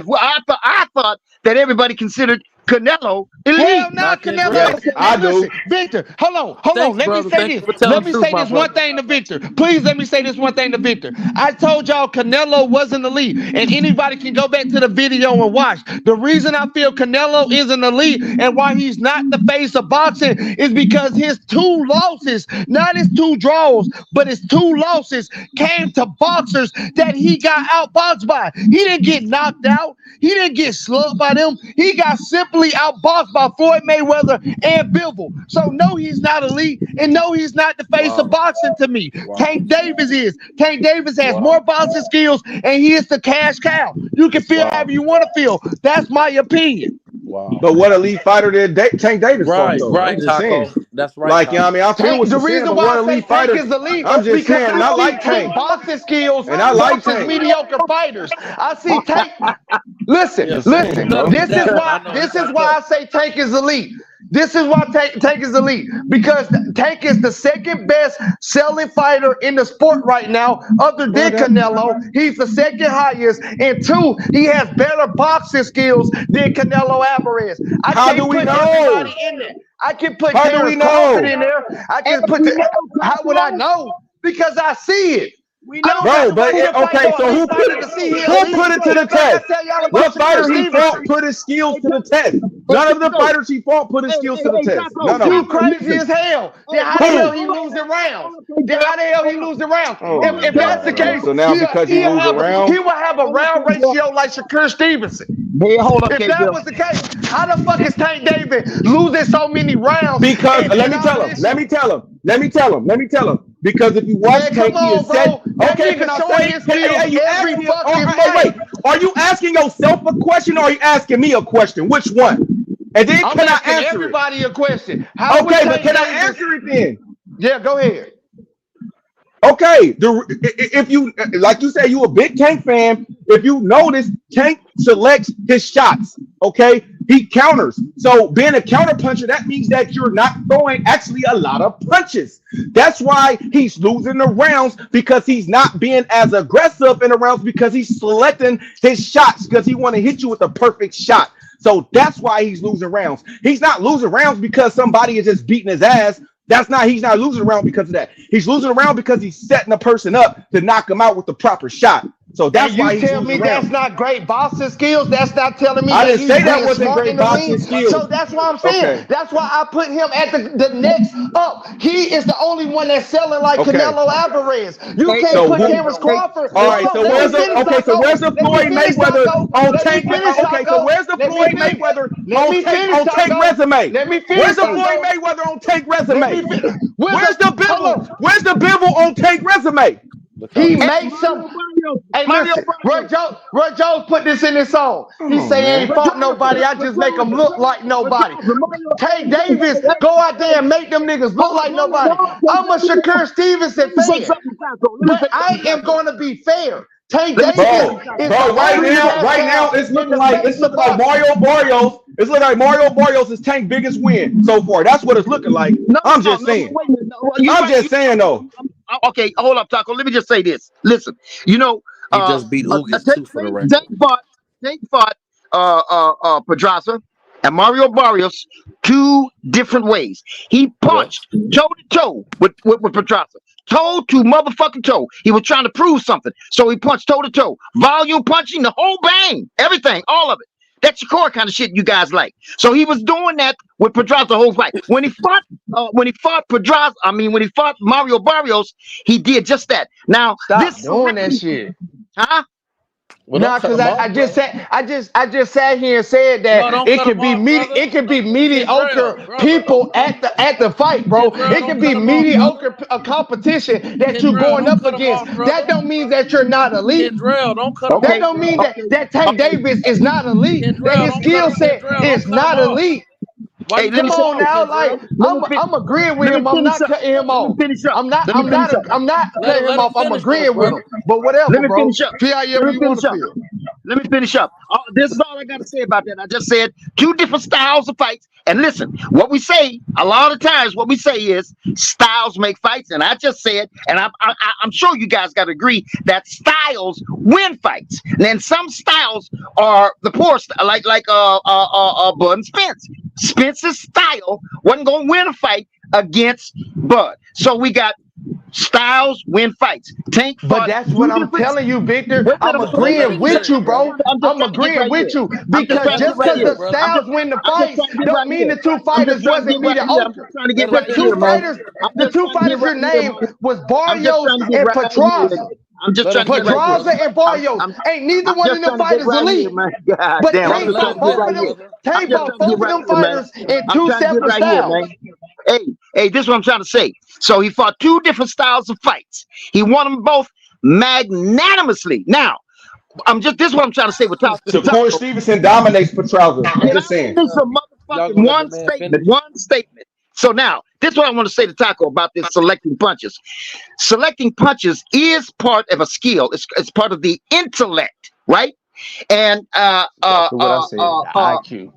I thought that everybody considered Canelo elite. Hell no, Canelo. Yes, I do. Victor, hold on. Let me say this. Let me say this one thing to Victor. Please let me say this one thing to Victor. I told y'all Canelo wasn't elite, and anybody can go back to the video and watch. The reason I feel Canelo isn't elite and why he's not the face of boxing is because his 2 losses, not his 2 draws, but his 2 losses came to boxers that he got outboxed by. He didn't get knocked out. He didn't get slugged by them. He got simply outboxed by Floyd Mayweather and Bivol. So no, he's not elite, and no, he's not the face of boxing to me. Tank Davis is. Tank Davis has more boxing skills, and he is the cash cow. You can feel however you want to feel. That's my opinion. Wow. But what elite fighter did Tank Davis fight? Right, Taco. That's right. Like, you know what I mean? I feel what the reason why I say Tank is elite. I'm just saying, and I like Tank. Boxing skills, and I like Tank. Mediocre fighters. I see Tank. Listen. This is why I say Tank is elite. This is why Tank is elite, because Tank is the second best selling fighter in the sport right now, other than Canelo. He's the second highest, and 2, he has better boxing skills than Canelo Alvarez. I can put everybody in there. I can put Terrence Crawford in there. I can put. How would I know? Because I see it. Bro, but okay, so who put it to the test? What fighter he fought put his skills to the test? None of the fighters he fought put his skills to the test. None of them. You crazy as hell. Then how the hell he losing rounds? If that's the case, so now because he losing rounds, he will have a round ratio like Shakur Stevenson. Hey, hold up, if that was the case, how the fuck is Tank Davis losing so many rounds? Because let me tell him. Because if you watch Tank, he is said, okay, can I say wait, are you asking yourself a question or are you asking me a question? Which one? And then can I answer everybody a question? Okay, but can I answer it then? Yeah, go ahead. Okay, if you, like you say, you a big Tank fan, if you notice, Tank selects his shots, okay? He counters. So being a counter puncher, that means that you're not throwing actually a lot of punches. That's why he's losing the rounds, because he's not being as aggressive in the rounds, because he's selecting his shots, because he want to hit you with the perfect shot. So that's why he's losing rounds. He's not losing rounds because somebody is just beating his ass. He's not losing around because of that. He's losing around because he's setting a person up to knock him out with the proper shot. So that's why you tell me that's not great boxing skills. That's not telling me I that didn't he's say that being wasn't smart great in the boxing ring. skills. So that's what I'm saying. Okay. That's why I put him at the next up. He is the only one that's selling like Canelo Alvarez. You can't put Terrence Crawford. All right, so where's the Floyd Mayweather on Tank? Okay, so where's the Floyd Mayweather on Tank resume? Let me finish. Where's the Floyd Mayweather on Tank resume? Where's the Bivol? Where's the Bivol on Tank resume? He makes some. Hey, listen, Roy Jones put this in his song. He say he ain't fought nobody. I just make them look like nobody. Tank Davis go out there and make them niggas look like nobody. I'm a Shakur Stevenson fan, but I am going to be fair. Tank Davis is right now it's looking like Mario Barrios. It's looking like Mario Barrios is Tank's biggest win so far. That's what it's looking like. I'm just saying. I'm just saying though. Okay, hold up, Taco. Let me just say this. Listen, you know, he just beat Ugas too for the record. Tank fought Pedraza and Mario Barrios 2 different ways. He punched toe to toe with Pedraza. Toe to motherfucking toe. He was trying to prove something. So he punched toe to toe. Volume punching, the whole bang. Everything, all of it. That's your core kind of shit you guys like. So he was doing that with Pedraza the whole fight. When he fought Pedraza, when he fought Mario Barrios, he did just that. Now stop doing that shit. Huh? Well, no, because I just sat here and said that it could be mediocre people at the fight, bro. It could be mediocre competition that you're going up against. That don't mean that you're not elite. That don't mean that Tank Davis is not elite. That his skill set is not elite. Hey, come on now, like I'm agreeing with him. I'm not cutting him off. I'm not cutting him off. I'm agreeing with him. But whatever, let me bro. Finish up. Feel however you want to feel. Let me finish up. This is all I got to say about that. I just said 2 different styles of fights. And listen, what we say a lot of times, what we say is styles make fights. And I just said, and I'm sure you guys got to agree that styles win fights. And then some styles are the poor, like Bud and Spence. Spence's style wasn't gonna win a fight against Bud. So we got styles win fights. Tank fought, but that's what I'm telling you, Victor. I'm agreeing with you, bro. I'm agreeing with you because just because the styles win the fight don't mean the 2 fighters wasn't mediocre. The two fighters your name was Barrios and Pedraza. I'm just trying to get Pedraza and Barrios ain't neither one of them fighters elite. But Tank fought both of them fighters in 2 separate styles. Hey, this is what I'm trying to say. So he fought 2 different styles of fights. He won them both magnanimously. Now, this is what I'm trying to say with Top. Shakur Stevenson dominates Pedraza. I'm just saying. One statement. So now, this is what I want to say to Taco about this selecting punches. Selecting punches is part of a skill. It's part of the intellect, right? And IQ.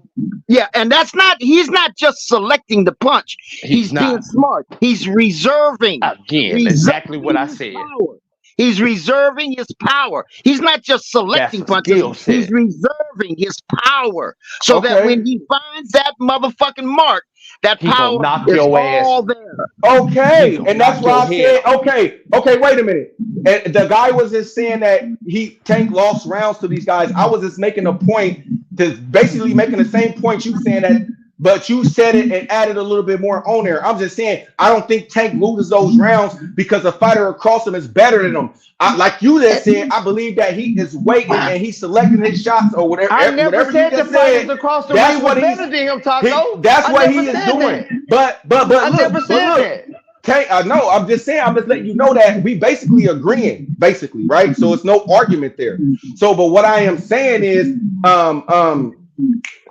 Yeah, and he's not just selecting the punch. He's being smart. He's reserving. Again, exactly what I said. Power. He's reserving his power. He's not just selecting punches. He's reserving his power. So that when he finds that motherfucking mark, that power is all there. Okay, and that's why I said, okay, wait a minute. And the guy was just saying that Tank lost rounds to these guys. I was just making a point, basically making the same point you saying that, but you said it and added a little bit more on there. I'm just saying, I don't think Tank loses those rounds because a fighter across him is better than him. Like you just said, I believe that he is waiting and he's selecting his shots or whatever. I never said the fighters across the ring was better than him, Taco. That's what he is doing. But I never said that. No, I'm just saying, I'm just letting you know that we basically agreeing, right? So it's no argument there. So, but what I am saying is,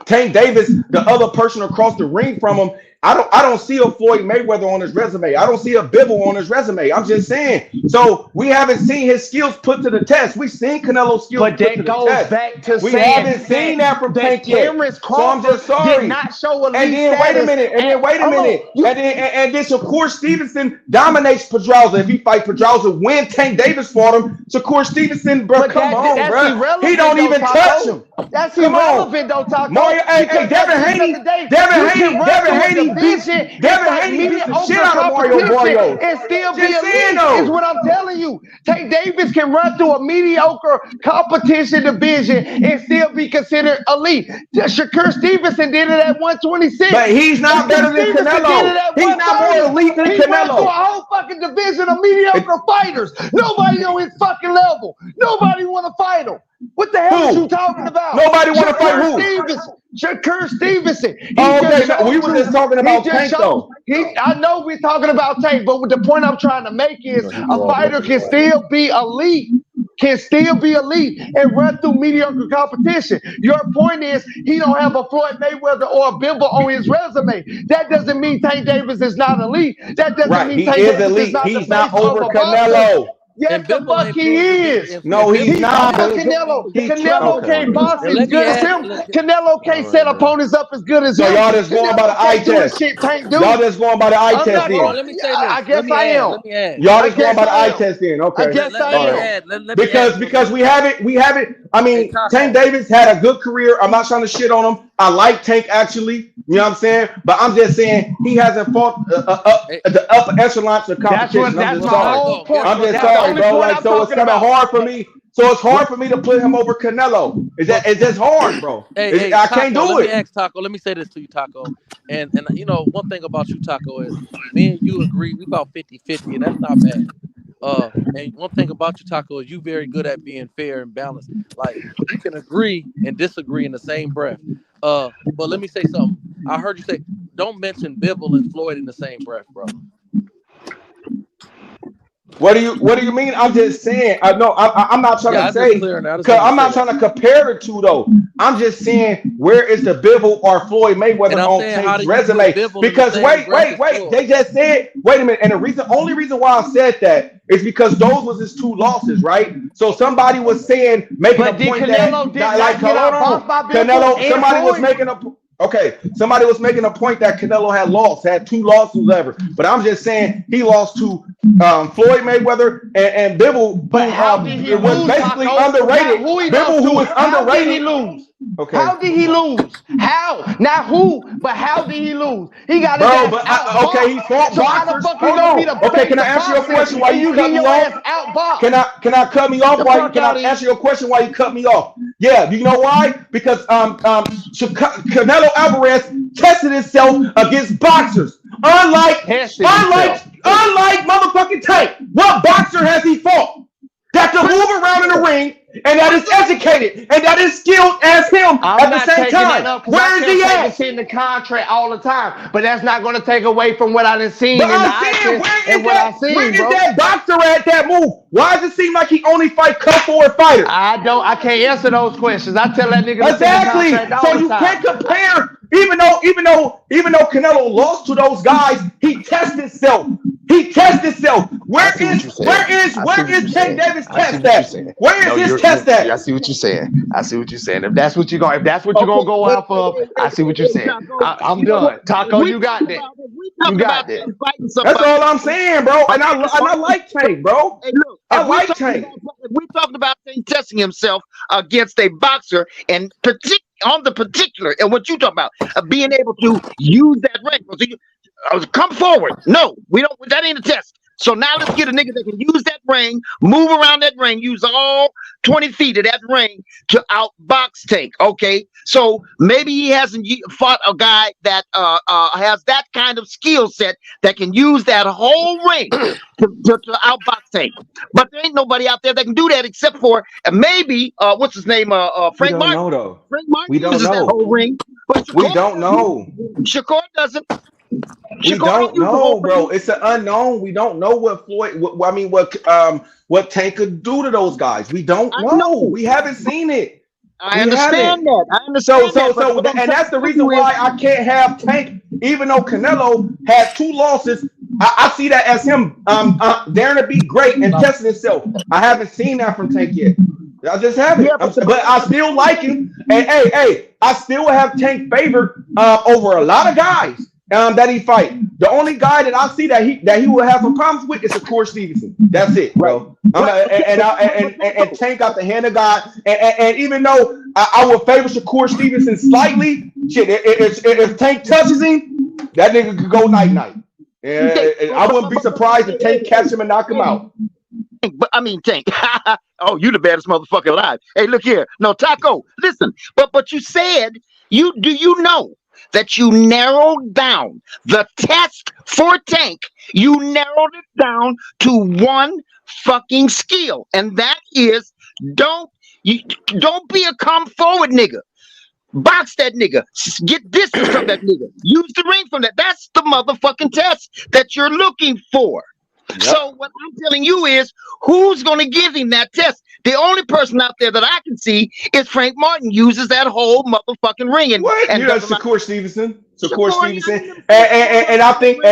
Tank Davis, the other person across the ring from him, I don't see a Floyd Mayweather on his resume. I don't see a Bivol on his resume. I'm just saying. So we haven't seen his skills put to the test. We've seen Canelo's skills put to the test. But that goes back to we haven't seen that from Tank yet. So I'm just sorry. Did not show elite and then wait a minute. And then Shakur Stevenson dominates Pedraza. If he fight Pedraza, when Tank Davis fought him, Shakur Stevenson, bro, come on, bro. He don't even touch him. That's irrelevant, though, Taco. Hey, Devin Haney beat the shit out of Mario Barrio. And still be elite is what I'm telling you. Tank Davis can run through a mediocre competition division and still be considered elite. Shakur Stevenson did it at 126. But he's not better than Canelo. He's not more elite than He Canelo. went through a whole fucking division of mediocre fighters. Nobody on his fucking level. Nobody want to fight him. What the hell are you talking about? Nobody want to fight who? Shakur Stevenson. We were just talking about Tank though. I know we're talking about Tank, but the point I'm trying to make is a fighter can still be elite. And run through mediocre competition. Your point is he don't have a Floyd Mayweather or a Bivol on his resume. That doesn't mean Tank Davis is not elite. That doesn't mean Tank Davis elite. is not He's the not face over of a Canelo. Yes, the fuck he is. No, he's not. Canelo can't box as good as him. Canelo can't set opponents up as good as him. So y'all just going by the eye test. Y'all just going by the eye test then. Let me say this. I guess I am. Y'all just going by the eye test then. Okay. I guess I am. Because we haven't. I mean, Tank Davis had a good career. I'm not trying to shit on him. I like Tank actually. You know what I'm saying? But I'm just saying he hasn't fought the upper echelons of competition. I'm just sorry, bro. Like, so it's kind of hard for me. So it's hard for me to put him over Canelo. It's just hard, bro. I can't do it. Let me ask Taco. Let me say this to you, Taco. And you know, one thing about you, Taco, is me and you agree. We about 50-50, and that's not bad. And one thing about you, Taco, is you very good at being fair and balanced. Like, you can agree and disagree in the same breath. But let me say something. I heard you say, don't mention Bivol and Floyd in the same breath, bro. What do you mean? I'm just saying. I'm not trying to say. I'm not trying to compare the two though. I'm just saying, where is the Bivol or Floyd Mayweather on Tank's resume? Because wait. They just said, wait a minute. And the only reason why I said that is because those was his two losses, right? So somebody was saying, making a point that, like, Canelo. Somebody was making a. Okay, somebody was making a point that Canelo had two losses, whatever. But I'm just saying he lost to Floyd Mayweather and Bivol, but how did he was basically underrated. Bivol, who was underrated. How did he lose? Okay. How did he lose? How? Not who, but how did he lose? He got he fought boxers. Okay, can I answer your question while you cut me off? Can I cut me off? Can I answer your question while you cut me off? Yeah, you know why? Because Canelo Alvarez tested himself against boxers. Unlike motherfucking Tank. What boxer has he fought that can move around in the ring and that is educated and that is skilled as him at the same time? Where is he at? It's in the contract all the time, but that's not going to take away from what I done seen. But I'm saying, where is that boxer at that move? Why does it seem like he only fight cut-forward fighters? I can't answer those questions. I tell that nigga exactly. So you can't compare. Even though Canelo lost to those guys, he tested himself. Where is Tank Davis test at? Where is his test at? I see what you're saying. If that's what you're gonna go off of, I see what you're saying. I'm done. Taco, you got that. You got that. That's all I'm saying, bro. And I like Tank, bro. Hey, look, I like Tank. We're talking about Tank testing himself against a boxer, and on the particular, and what you talking about, being able to use that ring. So come forward. No, we don't. That ain't a test. So now let's get a nigga that can use that ring, move around that ring, use all 20 feet of that ring to outbox Tank. Okay, so maybe he hasn't fought a guy that has that kind of skill set that can use that whole ring to outbox Tank. But there ain't nobody out there that can do that except for maybe what's his name? Frank Martin. Frank Martin uses that whole ring. But we don't know. Shakur doesn't. We don't know, bro. It's an unknown. We don't know what Tank could do to those guys. We don't know. We haven't seen it. I understand that. And that's the reason why I can't have Tank, even though Canelo had two losses. I see that as him daring to be great and testing himself. I haven't seen that from Tank yet. I just haven't. But I still like him. And hey, I still have Tank favored over a lot of guys. that he fight. The only guy that I see that he will have some problems with is Shakur Stevenson. That's it, bro. And Tank got the hand of God. And even though I would favor Shakur Stevenson slightly, shit, if Tank touches him, that nigga could go night. I wouldn't be surprised if Tank catch him and knock him out. But I mean, Tank. Oh, you the baddest motherfucker alive. Hey, look here. No, Taco. Listen, but you said you know that you narrowed down the test for Tank. You narrowed it down to one fucking skill, and that is don't be a come forward nigga. Box that nigga. Get distance from that nigga. Use the ring from that. That's the motherfucking test that you're looking for. Yep. So what I'm telling you is, who's going to give him that test? The only person out there that I can see is Frank Martin uses that whole motherfucking ring. And Shakur Stevenson. Shakur Stevenson. And I think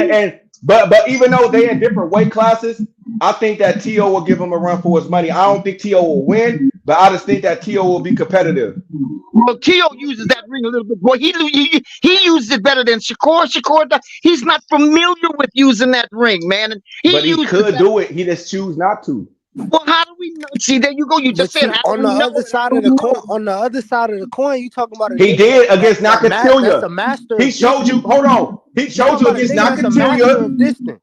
but even though they in different weight classes, I think that T.O. will give him a run for his money. I don't think T.O. will win, but I just think that T.O. will be competitive. Well, T.O. uses that ring a little bit more. He uses it better than Shakur. Shakur, he's not familiar with using that ring, man. And he could do it. He just choose not to. Well, how do we know? See, there you go. You just said on the other side of the coin. On the other side of the coin, you talking about? He did against Nakatilia. That's a master. He showed you. Hold on. He showed you against Nakatilia.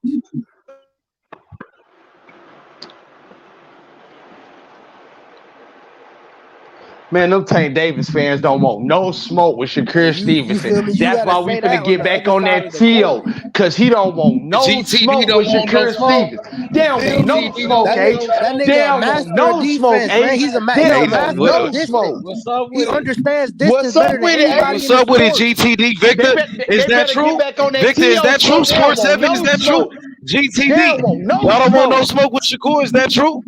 Man, them Tank Davis fans don't want no smoke with Shakur Stevenson. That's why we finna get back on that T.O. because he don't want no smoke with Shakur Stevenson. They don't want no smoke, H. They don't want no smoke, H. He's a master. They don't want no smoke. He understands distance better than anybody. What's up with it, GTD? Victor, is that true? Victor, is that true? Sports 7, is that true? GTD, y'all don't want no smoke with Shakur, is that true?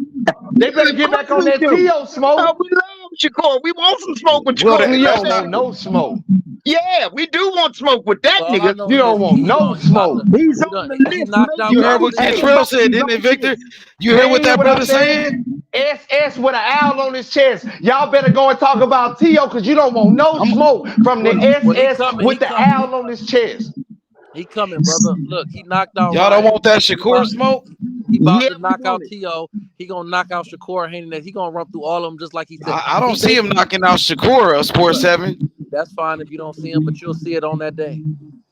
They better get back on that T.O. smoke. We love Shakur. We want some smoke with Shakur. Well, we don't want no smoke. Yeah, we do want smoke with that nigga. You don't want no smoke. He's on the list. You heard what Cantrell said, didn't it, Victor? You heard what that brother saying? SS with an owl on his chest. Y'all better go and talk about T.O. because you don't want no smoke from the SS with the owl on his chest. He coming, brother. Look, he knocked out. Y'all don't want that Shakur smoke? He about to knock out T.O. He gonna knock out Shakur. He gonna run through all of them just like he said. I don't see him knocking out Shakur, Sports 7. That's fine if you don't see him, but you'll see it on that day.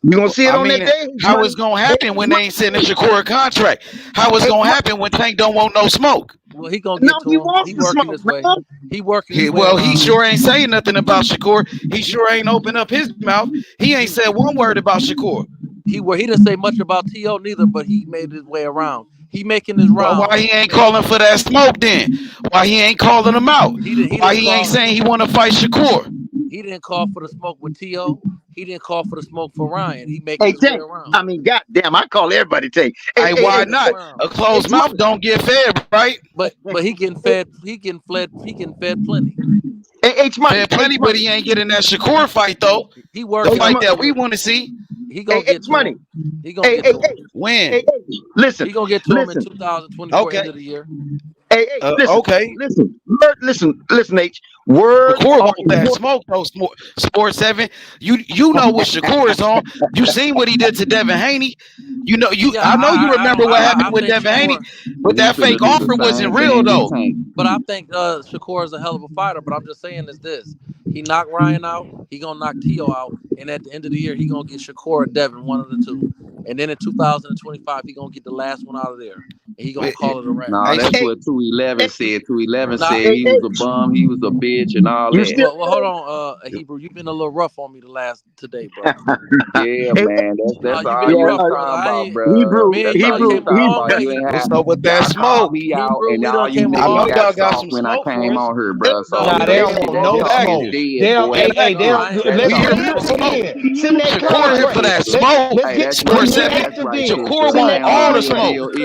You gonna see it on that day? How it's gonna happen when they ain't sitting a Shakur contract? How it's gonna happen when Tank don't want no smoke? Well, he gonna get to him. He working his way. He working his way. Well, he sure ain't saying nothing about Shakur. He sure ain't opened up his mouth. He ain't said one word about Shakur. He didn't say much about T.O. neither, but he made his way around. He making his round. Why he ain't calling for that smoke then? Why he ain't calling him out? Why he ain't saying he want to fight Shakur? He didn't call for the smoke with T.O. He didn't call for the smoke for Ryan. He making his way around. I mean, goddamn, I call everybody Tank. Hey, why not? A closed mouth don't get fed, right? But he getting fed. He getting fed plenty. Fed plenty, but he ain't getting that Shakur fight though. He working the fight that we want to see. He gonna get money. He gonna get to him. When? Listen. He gonna get to him in 2024 end of the year. Listen, okay. Listen, H. Word Shakur want that smoke though. Sports 7. You know what Shakur is on. You seen what he did to Devin Haney. You know I know you remember what happened with Devin Haney, but that fake offer wasn't real though. But I think Shakur is a hell of a fighter. But I'm just saying is this: he knocked Ryan out. He gonna knock T.O. out, and at the end of the year, he gonna get Shakur or Devin, one of the two. And then in 2025, he gonna get the last one out of there, and he gonna call it a wrap. No, that's what 211 said. 211 said he was a bum, he was a bitch, and all that. Well, hold on, Hebrew, you've been a little rough on me today, bro. Yeah, man, that's all you're talking about, bro. Hebrew. What's up with that smoke? Me out, and all you I know y'all got some when smoke I came on here, bro. So they don't want no smoke. They don't. Hey, they don't. Let's hear Shakur here for that smoke. Let's get Sports 7. Shakur want all the smoke.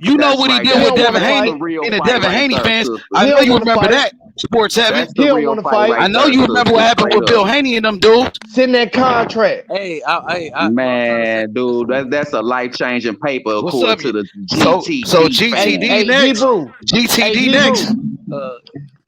You know what he did with Devin Haney and the Devin Haney fans. I know you remember that. Sports 7. He don't want to fight. I know you remember what happened with Bill Haney and them dudes. Send that contract. Hey, man, dude, that's a life-changing paper according to the GTD. So GTD next. GTD next.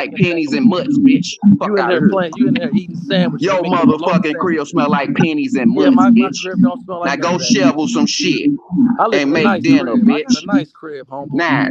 like pennies and mutts, bitch. Fuck You in out there here. playing? You in there eating sandwiches? Your making bologna motherfucking sandwiches. crib smell like pennies and mutts, Yeah, my bitch. crib don't smell like Now go none of that. shovel some shit I live and in a make nice dinner, crib. I bitch. got a nice crib, homeboy. Nah,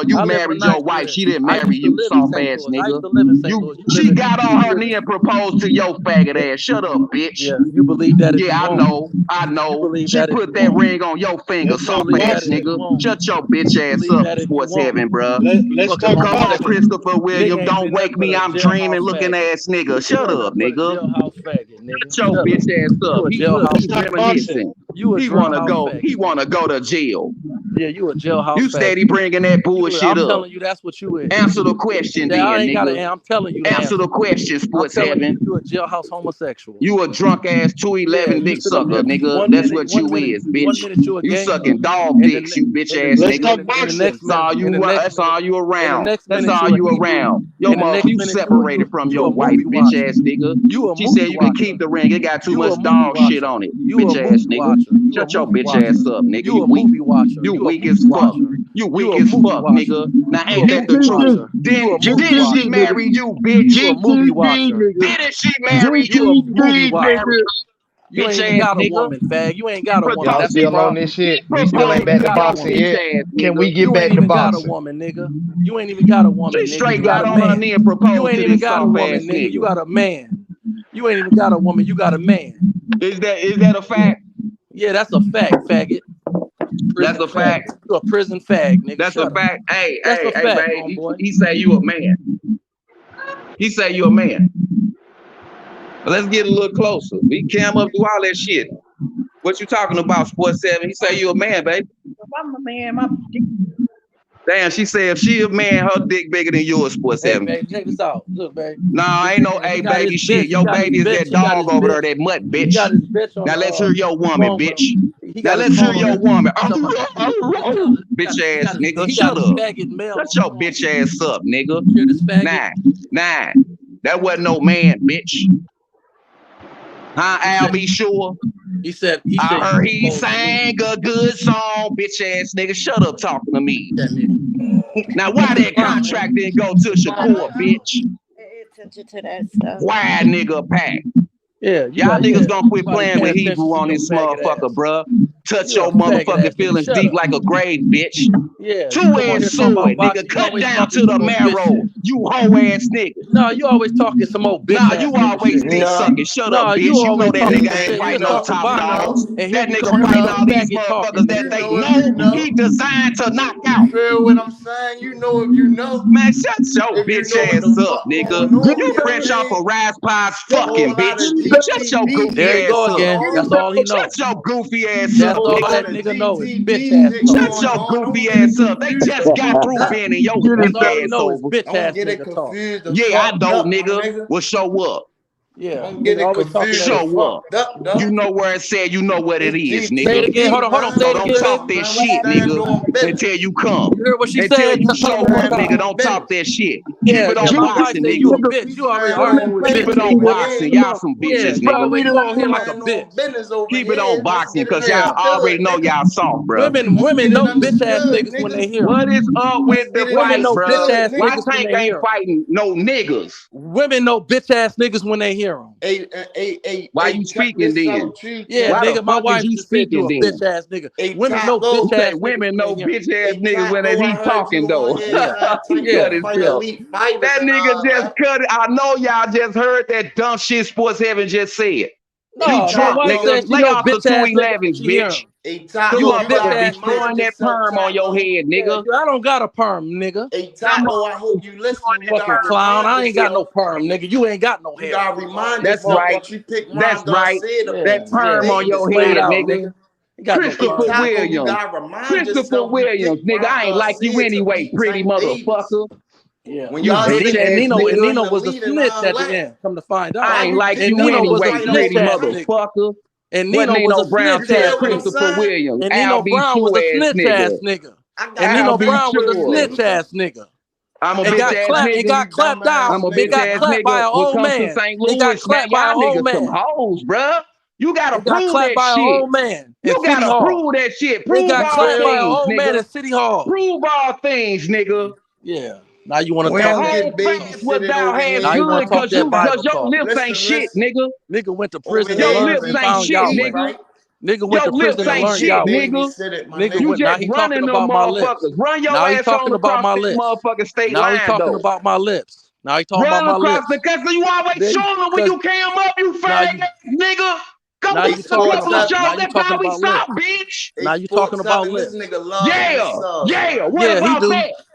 you I live in a married nice your wife. crib. She didn't I marry used to you, live in soft St. ass Louis. I used nigga. to live in St. Louis. She got on her knee and proposed to your faggot ass. Shut up, bitch. Yeah, you believe that if you Yeah, want. I know. believe She that if put you that want. ring on your finger, soft believe ass that if you nigga. want. Shut your bitch ass believe up, that if you sports want. heaven, bruh. Let's Fucking talk Come on, boxing. Christopher Nigga Williams. ain't Don't been wake nothing me. but a I'm jailhouse dreaming, looking faggot. ass nigga. You Shut ain't up, nothing but a nigga. jailhouse faggot, nigga. Shut your Shut bitch up. ass You up. a He jailhouse Let's look, he talk faggot. boxing. reminiscing. He wanna go to jail. Yeah, you a jailhouse. You steady bringing that bullshit up. I'm telling you, that's what you is. Answer the question, then, I ain't nigga. gotta. I'm telling you. Answer the question, Sports Heaven. You a jailhouse homosexual. You a drunk ass 211 dick sucker, nigga. That's what you is, bitch. 1 minute you sucking dog dicks, you bitch ass nigga. That's all you around. That's all you around. Yo, mother, you separated from your wife, bitch ass nigga. She said you can keep the ring. It got too much dog shit on it, bitch ass nigga. Shut your bitch ass up, nigga. You weak. You weak as fuck. You weak as fuck, nigga. Now ain't that the truth? Then she marry you, bitch. You a movie watcher. Didn't she marry you, a movie watcher? You ain't even got a woman, fag. You ain't got a woman. Y'all still on this shit? We still ain't back to boxing yet. Can we get back to boxing? You ain't even got a woman, nigga. You ain't even got a woman. She straight got on her knee and proposed. You ain't even got a woman, nigga. You got a man. You ain't even got a woman. You got a man. Is that a fact? Yeah, that's a fact, faggot. That's a fact. You a prison fag, nigga. That's a fact. Hey, babe. He say you a man. He say you a man. Let's get a little closer. We came up through all that shit. What you talking about, Sports 7? He say you a man, baby. If I'm a man, my dick. Damn, she said if she a man, her dick bigger than yours, Sports 7. Hey, baby, check this out. Look, baby. Nah, ain't no baby shit. Your baby is that dog over there, that mutt, bitch. Now let's hear your woman, bitch. Now let's hear your woman. Bitch ass nigga. Shut up. Shut your bitch ass up, nigga. Nah. That wasn't no man, bitch. Huh, Al be sure? He said I heard he sang a good song, bitch ass nigga. Shut up talking to me. Now why that contract didn't go to Shakur, bitch? Attention to that stuff. Why nigga pack? Yeah, y'all niggas gonna quit playing with Hebrew on this motherfucker, bruh. Touch your motherfucking feelings deep like a grave, bitch. Yeah. Two-edged sword, nigga. Cut down to the marrow. You hoe-ass nigga. No, you always talking some old bitch. Nah, you always dick sucking. Shut up, bitch. You know that nigga ain't fighting no top dogs. That nigga fighting all these motherfuckers that they know he designed to knock out. You feel what I'm saying? You know if you know. Man, shut your bitch ass up, nigga. You fresh off a Rise Pies fucking bitch. Shut your goofy ass up. That's all he knows. Shut your goofy ass That's up, all nigga. that nigga knows. Bitch ass. Shut your goofy ass up. They just got through bending your weak ass over. Bitch ass nigga talk. Yeah, I don't, nigga. Well, show up. Yeah, I'm getting confused. Show up. You know where it said, you know what it is, nigga. Say it again. Hold on. So don't talk that shit, nigga, until you come. You heard what she until said? you show up, nigga. Don't talk that shit. Keep it on boxing, nigga. You a bitch. You already arguing with Keep it on boxing. Y'all some bitches, nigga. We don't hear like a bitch. Keep it on boxing, because y'all already know y'all soft, bro. Women know bitch ass niggas when they hear. What is up with the fight, bro? Why Tank ain't fighting no niggas? Women know bitch ass niggas when they hear them. Why you speaking then? Yeah, why nigga, my wife just said you a bitch ass nigga. Women know bitch ass. Women know bitch ass niggas when they be talking though. That nigga just cut it. I know y'all just heard that dumb shit Sports Heaven just said. No, you drunk, nigga. Lay off the 211s, bitch. You a bitch be throwing that perm on your head, nigga. I don't got a perm, nigga. Hey, Taco, I hope you listen. Fucking clown. I ain't got no perm, nigga. You ain't got no hair. You gotta remind That's right. That's right. That perm on your head, nigga. Christopher Williams. Christopher Williams, nigga. I ain't like you anyway, pretty motherfucker. Yeah. When y'all and Nino was a snitch at the end. Come to find out. I ain't like you anyway, pretty motherfucker. And Nino was a Brown snitch ass Christopher Williams. And Nino Brown was a snitch ass nigga. And Nino Brown was a snitch ass nigga. I'm a bitch ass nigga. It got clapped out. I'm a bitch ass nigga. By an old man. It got clapped by an old man. Some hoes, bruh. You gotta prove that shit. Old man you gotta prove that shit. Prove all things, old nigga. Man at City Hall. Prove all things, nigga. Yeah. Now you want to talk without hands good because your lips ain't shit, nigga. Nigga went to prison. Your lips ain't shit, nigga. Nigga went to prison and learned y'all. Nigga you went, just running them motherfuckers. Run your ass on across this motherfucking state line, Now he talking about my lips. Now he talking about my lips. Because you always showing them when you came up, you fag nigga. Go get some couple of shows. That's how we stop, bitch. Now you talking about lips. Yeah. What about that?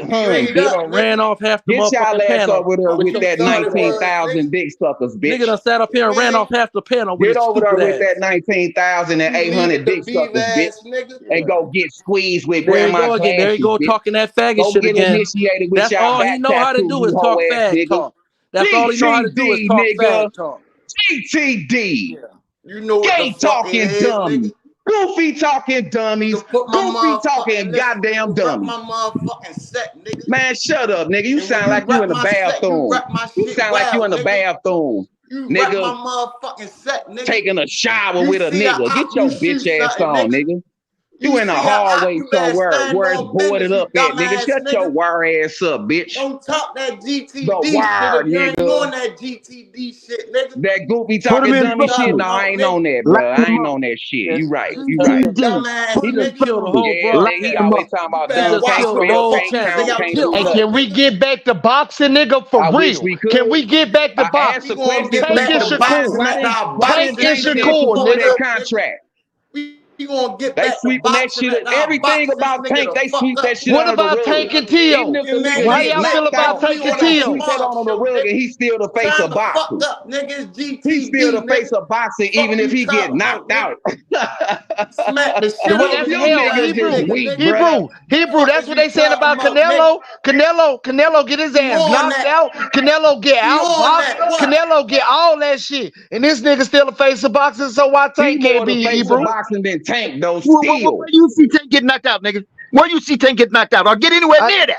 800. Nigga done ran off half the Get y'all motherfucking ass panel. over there with that thought it was, 19,000 dick suckers, bitch. Nigga done sat up here and ran off half the panel with Get his over there stupid with ass. that 19,800 dick suckers, bitch. And go get squeezed with There you grandma go again. There you glasses, go bitch. talking that faggot Go shit get again. initiated with That's y'all all back he know how to tattoo, do is you talk hoe ass fag nigga. talk. That's all he know how to do is talk nigga. fag talk. GTD. You know what Gay the fuck talking it is, dummies. nigga. Goofy talking dummies. Put my Goofy talking goddamn dummies. my motherfucking set, nigga. Man, shut up, nigga. You And sound when like you in the rap my set, bathroom. you rap my You shit sound like you in the nigga. bathroom. You rap Nigga, my motherfucking set, nigga. taking a shower You with a see a nigga. op, Get you your shoot bitch ass something, on, nigga. You in the see a op, hallway you better somewhere stand where it's on boarded business, up you at, nigga. dumbass Shut your nigga. wire ass up, bitch. Don't talk that GTD The shit wire, if you ain't nigga. on that GTD shit, nigga. That goofy Put him talking in dummy front of shit. me. No, I ain't nigga. on that, Line bro. I him ain't up. on that shit. Yes, You right. yes, You sir. right. Dumbass He just nigga. killed the whole Yeah, nigga, he broadcast. always talking about You dumb, better just watch can't killed the what the spell, whole fuck can't you channel. say count, He out can't your killed Hey, do it. mouth, can nothing. we nigga. get back to boxing, nigga, for I wish real? we could. Can we get back to I asked boxing? a We gonna question get for Tank back and to him. Shakur. boxing Why after they our why Tank boxing didn't and Tank niggas get get Shakur, approved fucked that nigga. up, nigga. contract? We gonna get They back to sweeping that boxing shit. after our Everything boxing about nigga Tank, the they fuck sweep that up, shit What nigga. under the about rug. Tank and Even Tio? if the And man, nigga How get get y'all feel knocked knocked about out, out. We Tank and on they that sweep Tio? that mob under the show, rug, nigga. and he's still the face Time of the fuck boxing. up, nigga. It's He's still GTD, the face nigga. of boxing, Fuck even if you he get talking about, knocked nigga. out. Smack the shit Well, out Nigga, of that's you you, hell, niggas ass Hebrew. just nigga, weak, nigga. Hebrew, bruh. Hebrew. Fuck That's is what you they saying talking about about, nigga? Canelo. Canelo get his You ass on knocked that? out. Canelo get You out on boxed. that? What? Canelo get all that shit. And this nigga still a face of boxing, so why He Tank more can't the be face of Hebrew? boxing than Tank, though, Where still. you see Tank get knocked out, nigga? Where you see Tank get knocked out? Or get anywhere near that?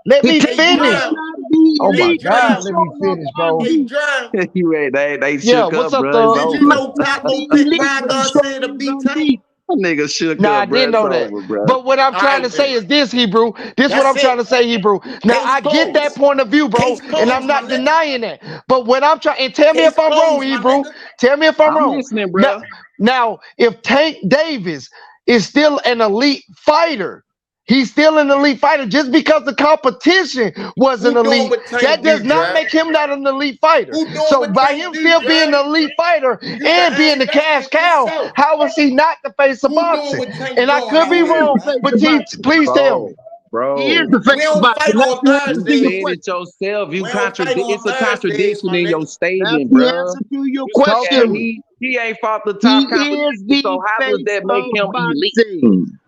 Let me Hey, finish. Drum. Oh my Hey, God, Drum. let me finish, bro. Hey, Drum. They Yeah, shook what's up, up, bro. It's Thug? Did you over. know Taco fit Ryan Garcia to beat Tank? Nigga shook Nah, I up, bro. didn't It's know that. over, bro. But what I'm All trying to right, say then. is this, Hebrew. This what That's I'm trying to it. say, Hebrew. Now Case I get that closed. point of view, bro, Case and I'm closed, my not nigga. denying that. But what I'm trying, and tell me Case if I'm wrong, closed, my Hebrew. nigga. Tell me if I'm I'm wrong. listening, bro. Now, if Tank Davis is still an elite fighter, he's still an elite fighter just because the competition wasn't Who doing elite. what That Tank does do, not Drum? make him not an elite fighter. Who doing So what by Tank him do, still being Drum? an elite fighter You and can being answer the that cash question cow, yourself. how is he not the face of Who doing boxing? what Tank And I doing could out be here, wrong, man? but please tell me. He is Bro. the We face of don't boxing. fight Now, on if you answer You to your said Thursdays. it question. yourself. You We don't fight on It's a Thursdays, contradiction my in your nigga. Now, if statement, you bro. answer to your You said question, he ain't fought the he top is competition, the so how does face that make of him elite? boxing.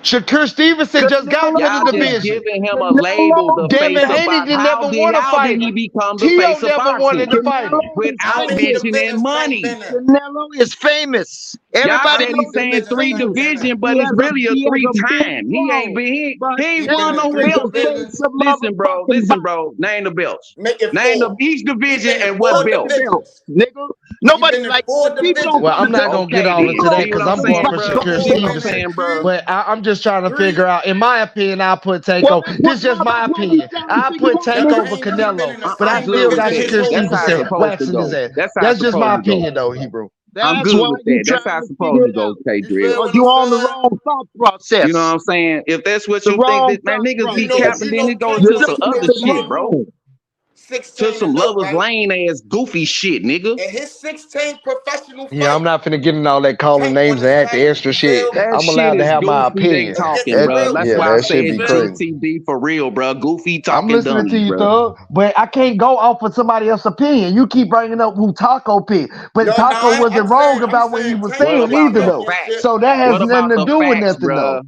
Shakur Stevenson just got to Y'all the just division. giving him a label, the Devin face of Haney boxing. didn't never want to How fight did he him. become the T.O. face of never wanted boxing? to fight him. Canelo is How Without many famous. mentioning divisions Tank money. been in? Canelo is famous. Y'all Everybody How steady many knows that saying divisions three Canelo. Tank been in? division, but it's really a He has a big three-time. He ain't wall, been but he He he been won in no three is the belts. face divisions. of motherfucking Listen, boxing. bro. Name the belts. Make it Name the four. each He division been in and what four belt. Belt, divisions. nigga. Nobody like people don't. Well, I'm not gonna get all into that because I'm going for Shakur Stevenson. But I'm just trying to figure out. In my opinion, I'll put Tank This is just my opinion. I put Tank over Canelo, but I still got Shakur Stevenson waxing his ass. That's just my opinion, though, Hebrew. I'm good with that. That's how it's supposed to go, K-Drill. You on the wrong thought process. You know what I'm saying? If that's what you think, that man, niggas be capping, then it goes to some other shit, bro. To some Lovers Lane ass goofy shit, nigga. And his 16th professional fight. Yeah, I'm not finna get in all that calling names and acting extra shit. I'm allowed to have my opinion. Talking, bro. That's why I said GTD for real, bro. Goofy talking. I'm listening to you, Thug, but I can't go off of somebody else's opinion. You keep bringing up who Taco picked, but Taco wasn't wrong about what he was saying either, though. So that has nothing to do with nothing, though.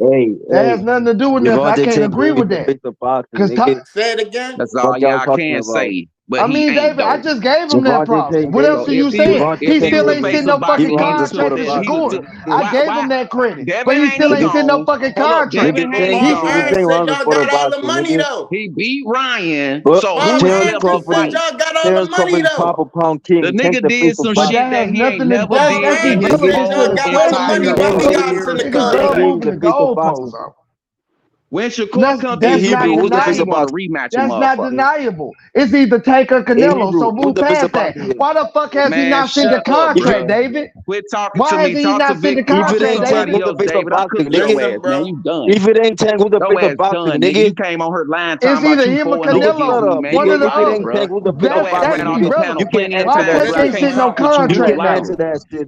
That has nothing to do with nothing. I can't agree with that. Because say it again. That's all y'all can say. But I mean, David, I just gave him that problem. What else are you saying? He still ain't sent no fucking contract to Shakur. I gave him that credit, but he still ain't sent no fucking contract. He beat Ryan, so who left to fight? The nigga did some shit that he ain't never did. When Shakur comes to Hebrew, who's the face about rematch? That's not deniable. It's either Tank or Canelo. So move past that. Why the fuck has he not seen the contract, David? Quit talking to me. Why has he not seen the contract, David? Man, you done. If it ain't Tank, who the face of boxing, nigga? You came on her line. It's either him or Canelo. One of the You can't answer that. Why ain't seen no contract?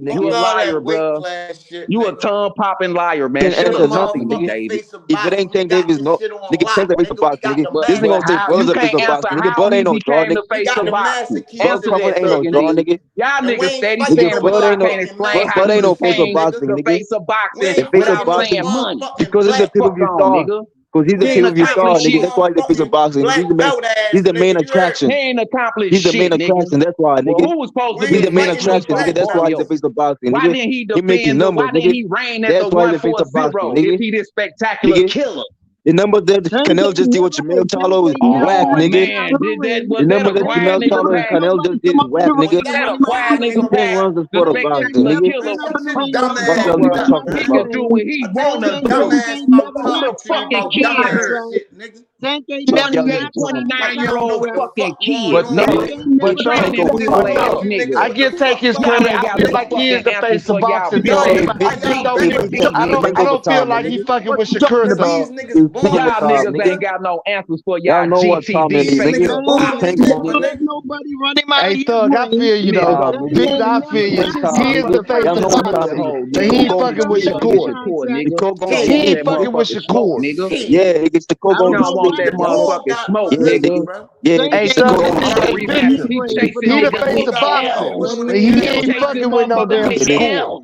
You a liar, bro. You a tongue popping liar, man. Shut up, nothing, David. If it ain't Tank Davis, no nigga, Tank the face of boxing, nigga. This nigga gonna take Bud the face of boxing, nigga. Bud ain't no draw, nigga. Bud Crawford ain't no draw, nigga. Y'all niggas steady saying Bud ain't no face of boxing, nigga. Face of boxing, the face of boxing, because it's a pay-per-view star. Because he's the pay-per-view star, nigga. That's why he's the face of boxing. He's the main attraction. He ain't accomplished He's the main attraction. That's why, nigga. Who was supposed to be the main attraction, nigga? That's why he's the face of boxing, Why nigga. didn't he He making defend? numbers, Why didn't he nigga. reign at That's the why he's the face of 140 boxing, if nigga. he this spectacular killer? The number that Canelo just did with Jamel Charlo is whack, nigga. The number that Jamel Charlo and Canelo just did is whack, nigga. He can't run the sport of boxing, nigga. What y'all even talking He about? can do what he wanna do. Who the fucking kid? That 29-year-old fucking kid. I get Tank his credit. I feel like he is the face of boxing. I don't feel like he fucking with Shakur, though. Y'all niggas ain't got no answers for y'all GTD face of boxing. Hey, Thug, I feel you, though. Victor, I feel you. He is the face of boxing. But he ain't fucking with Shakur. He ain't fucking with Shakur. Yeah, he gets the coke on don't want that motherfucking smoke, nigga. Yeah, hey, Thug, he the face of boxing. He ain't fucking with no damn Shakur.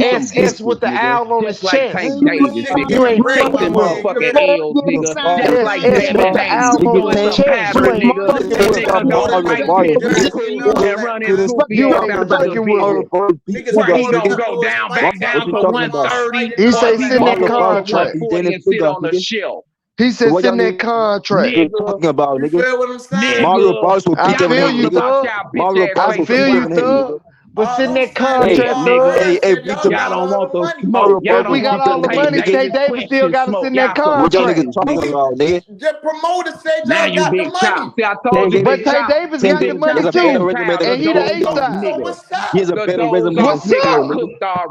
SS with the owl on his chest. You ain't fucking with fucking L's, nigga. Just like SS with the owl on his chest. You ain't fucking with You ain't fucking with He gonna go back down to 130. He say send that contract. On the shelf. He said send that contract. Talking about, nigga. You feel what I'm saying? Mario Bros will beat I feel you, Thug. I feel you, Thug. But send that contract, Y'all don't want the smoke. If we got all the money, Tank Davis still got to send that What y'all contract. niggas talking about, nigga? The promoter said Now y'all you got the big money. chop. See, I told you. But Tank Davis got the money too. And he the A-side. He has a better resume than What's up?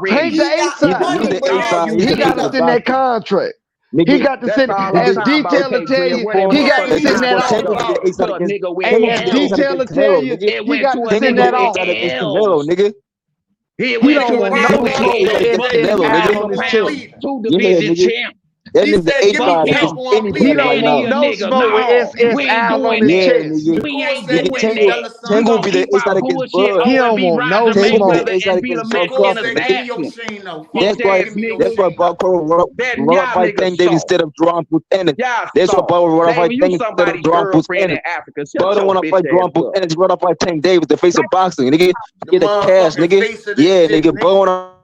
Tank the A-side. He got to send that contract. He got to send, as detail to tell you, he got to send that off. And as detail to tell you, he got to send that off. Nigga. He don't want no two division champ. That nigga the A-side. He don't want no smoke with SS Al on his chest. We ain't doing that. Tank will be the A-side against Bud. He don't want no smoke. That's why Bob Coro run up by Tank Davis instead of drawing Put Ennis. That's why Bob run up by Tank instead of drawing Put Ennis. Bud don't want to fight drawing Put Ennis. Run up by Tank Davis, the face of boxing. Nigga, get the cash, nigga. Yeah, nigga. Bud want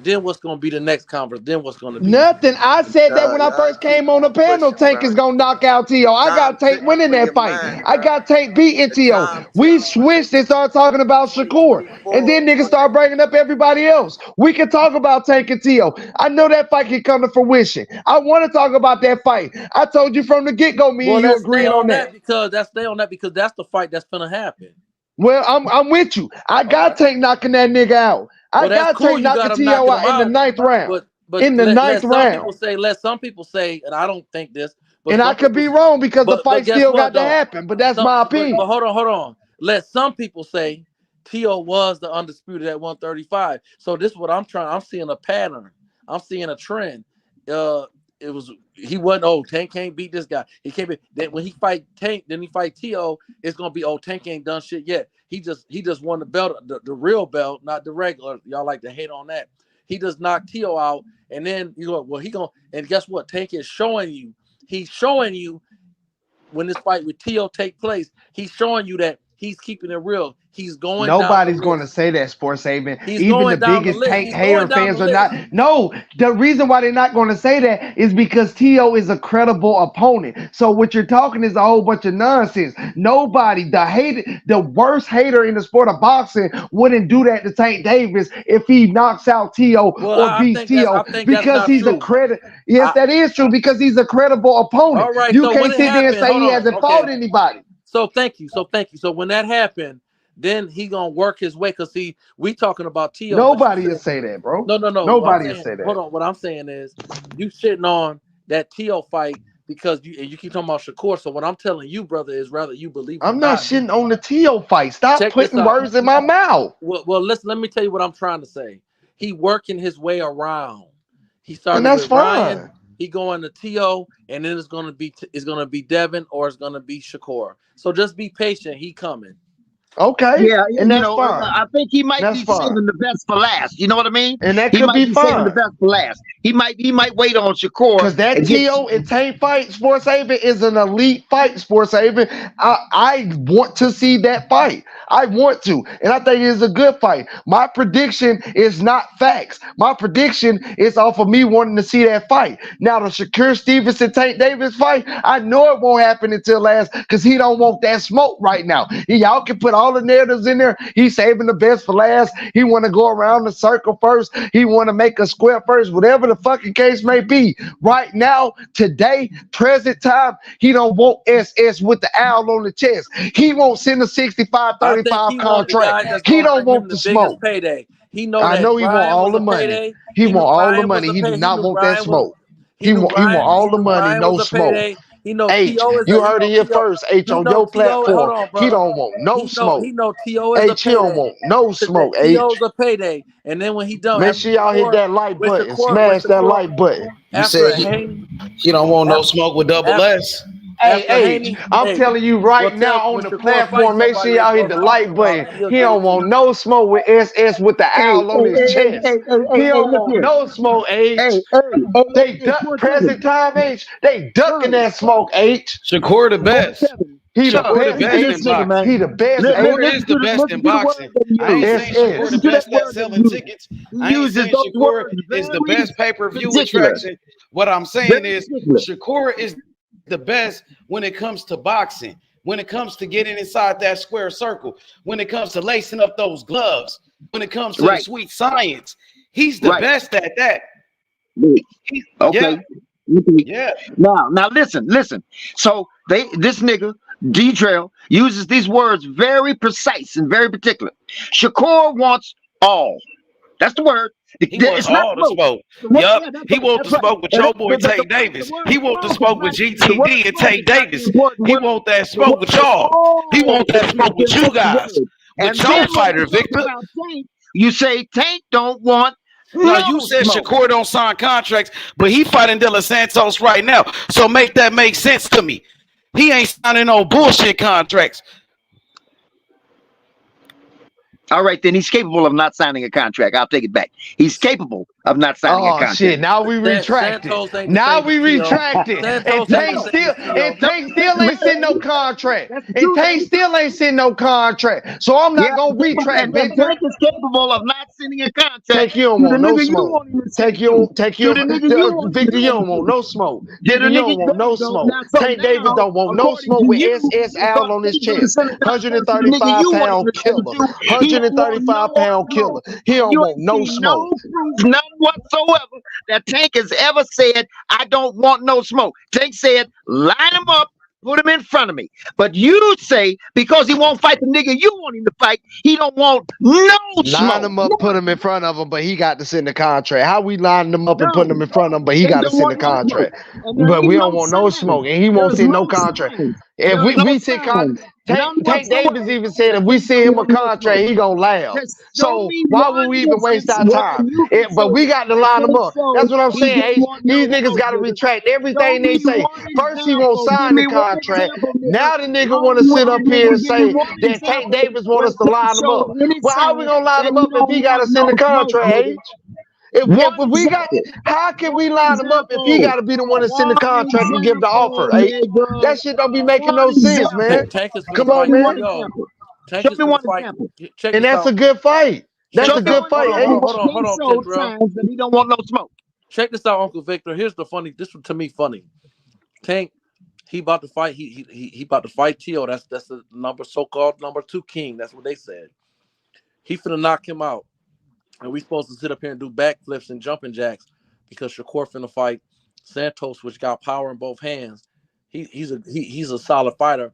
Then what's gonna be the next conference? Then what's gonna be? Nothing. I said that when I first came on the panel. Tank is gonna knock out T.O. I got Tank winning that fight. I got Tank beating T.O. We switched and started talking about Shakur, and then niggas start bringing up everybody else. We can talk about Tank and T.O. I know that fight can come to fruition. I want to talk about that fight. I told you from the get go. Me and you agreed on that because that's the fight that's gonna happen. Well, I'm with you. I got Tank knocking that nigga out. I got Tank knocking T.O. out in the ninth round. But in the ninth round. Let some people say, and I don't think this. But and I could be wrong because the fight still got to happen. But that's my opinion. But hold on. Let some people say T.O. was the undisputed at 135. So this is what I'm trying. I'm seeing a pattern. I'm seeing a trend. He wasn't, Tank can't beat this guy. He can't be. Then when he fight Tank, then he fight T.O. It's gonna be, Tank ain't done shit yet. He just won the belt, the real belt, not the regular. Y'all like to hate on that. He just knocked T.O. out, and then you go, and guess what? Tank is showing you. He's showing you when this fight with T.O. take place. He's showing you that he's keeping it real. He's going. Nobody's going to say that, Sports Haven. Even the biggest Tank hater fans are not. No, the reason why they're not going to say that is because T.O. is a credible opponent. So what you're talking is a whole bunch of nonsense. Nobody, the worst hater in the sport of boxing, wouldn't do that to Tank Davis if he knocks out T.O. or beats T.O. because he's a credit. Yes, that is true because he's a credible opponent. All right, you can't sit there and say he hasn't fought anybody. So thank you. So when that happened, then he gonna work his way because we talking about T.O. Nobody will say that, bro. No. Nobody will say that. Hold on. What I'm saying is you shitting on that T.O. fight because you keep talking about Shakur. So what I'm telling you, brother, is rather you believe. I'm not shitting on the T.O. fight. Stop putting words in my mouth. Well, let me tell you what I'm trying to say. He working his way around. He started. And that's with fine. Ryan, he going to T.O. and then it's gonna be Devin or it's gonna be Shakur. So just be patient. He coming. Okay. Yeah, and that's fine. I think he might be saving the best for last. You know what I mean? And that could be fine. Saving the best for last. He might wait on Shakur because that T.O. and Tank fight, Sports Haven, is an elite fight. Sports Haven. I want to see that fight. I want to, and I think it's a good fight. My prediction is not facts. My prediction is off of me wanting to see that fight. Now the Shakur Stevenson Tank Davis fight, I know it won't happen until last because he don't want that smoke right now. Y'all can put all the narratives in there. He's saving the best for last. He want to go around the circle first. He want to make a square first. Whatever the fucking case may be. Right now, today, present time, he don't want SS with the owl on the chest. He won't send a 65-35 contract. He don't want the smoke. Payday. He know. I know he want all the money. He want all the money. He do not want that smoke. He want all the money. No smoke. He know H, you heard it here first. H on your platform. He don't want no smoke. He know T.O. is H, he don't want no smoke. H, T.O.'s a payday. And then when he done, make sure y'all hit that like button. Smash that like button. You said he don't want no smoke with double S. Hey, I'm telling you right now on the platform, make sure y'all hit the like button. He don't want no smoke with SS with the owl on his chest. He don't want no smoke, H. They duck present time, H. They ducking that smoke, H. Shakur the best. He the best in boxing. He the best. Shakur is the best in boxing. I ain't saying Shakur the best at selling tickets. I ain't saying Shakur is the best pay-per-view attraction. What I'm saying is Shakur is the best when it comes to boxing, when it comes to getting inside that square circle, when it comes to lacing up those gloves, when it comes to the sweet science. He's the best at that. Okay. Yeah. Now listen. So this nigga D-Trail uses these words very precise and very particular. Shakur wants all. That's the word. He wants all the smoke. Yup. He wants to smoke with your boy Tank Davis. He wants to smoke with GTD and Tank Davis. He want that smoke with y'all. He want that smoke with you guys. With your fighter, Victor. You say Tank don't want. No, you said Shakur don't sign contracts, but he fighting De Los Santos right now. So make that make sense to me. He ain't signing no bullshit contracts. All right, then he's capable of not signing a contract. I'll take it back. He's capable of not signing a Oh contract. shit! Now we retracted. Now we retracted. And Tank still ain't sent no contract. And Tank still ain't sent no contract. So I'm not gonna retract, bitch. Tank is capable of not sending a contract. Tank, you don't want no smoke. Tank, you Victor, you don't want no smoke. Victor, you don't want no smoke. Tank Davis don't want no smoke with SSL on his chest. 135-pound killer. 135-pound killer. He don't want no smoke. None whatsoever that Tank has ever said, I don't want no smoke. Tank said, line him up, put him in front of me. But you say, because he won't fight the nigga you want him to fight, he don't want no smoke. Line him up, put him in front of him, but he got to send the contract. How we lining him up and putting him in front of him, but he got to send the contract. But we don't want no smoke, and he won't send no contract. If we see Tank Davis even said if we see him a contract, he gonna laugh. So why would we even waste our time? But we got to line him up. That's what I'm saying. These niggas got to retract everything they say. First he won't sign the contract. Now the nigga want to sit up here and say that Tank Davis want us to line him up. Well, how we gonna line him up if he got to send the contract? If we got, how can we line him up if he got to be the one to send the contract and give the offer? That shit don't be making no sense, man. Come on, man. And that's a good fight. That's a good fight. Hold on, that he don't want no smoke. Check this out, Uncle Victor. Here's the funny. This was to me funny. Tank, he about to fight. He about to fight Tio. That's the so-called number 2 king. That's what they said. He finna knock him out. And we supposed to sit up here and do backflips and jumping jacks because Shakur finna fight Santos, which got power in both hands. He's a solid fighter,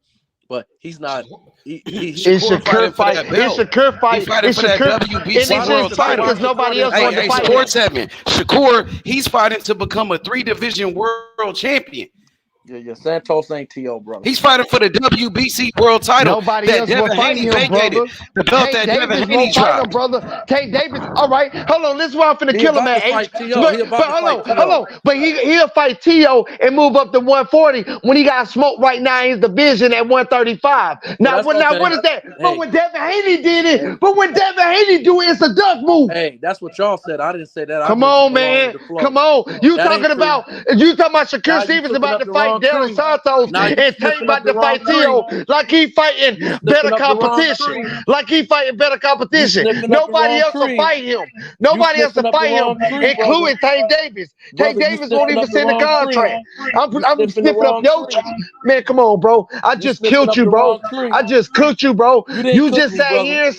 but he's not. It's Shakur fight. It's Shakur fight. It's Shakur WBC world title because nobody else wanted to fight. Sports 7. Shakur, he's fighting to become a 3-division world champion. Yeah, Santos ain't T.O., brother. He's fighting for the WBC world title. Nobody else will fight him, brother. The belt that Devin Haney dropped. Brother. Tank Davis, all right. Hold on, this is why I'm finna kill him at H. But hold on. But he'll fight T.O. and move up to 140 when he got smoked right now in his division at 135. Now what is that? Hey. But when Devin Haney did it, do it, it's a duck move. Hey, that's what y'all said. I didn't say that. Come on, man. Come on. You talking about Shakur Stevenson about to fight Darren Santos and Tank about to fight Tio like he fighting better competition. Nobody else will fight him. Nobody else will fight him, including Tank Davis. Tank Davis won't even send the contract. I'm sniffing up your man. Come on, bro. I just killed you, bro. You just sat here and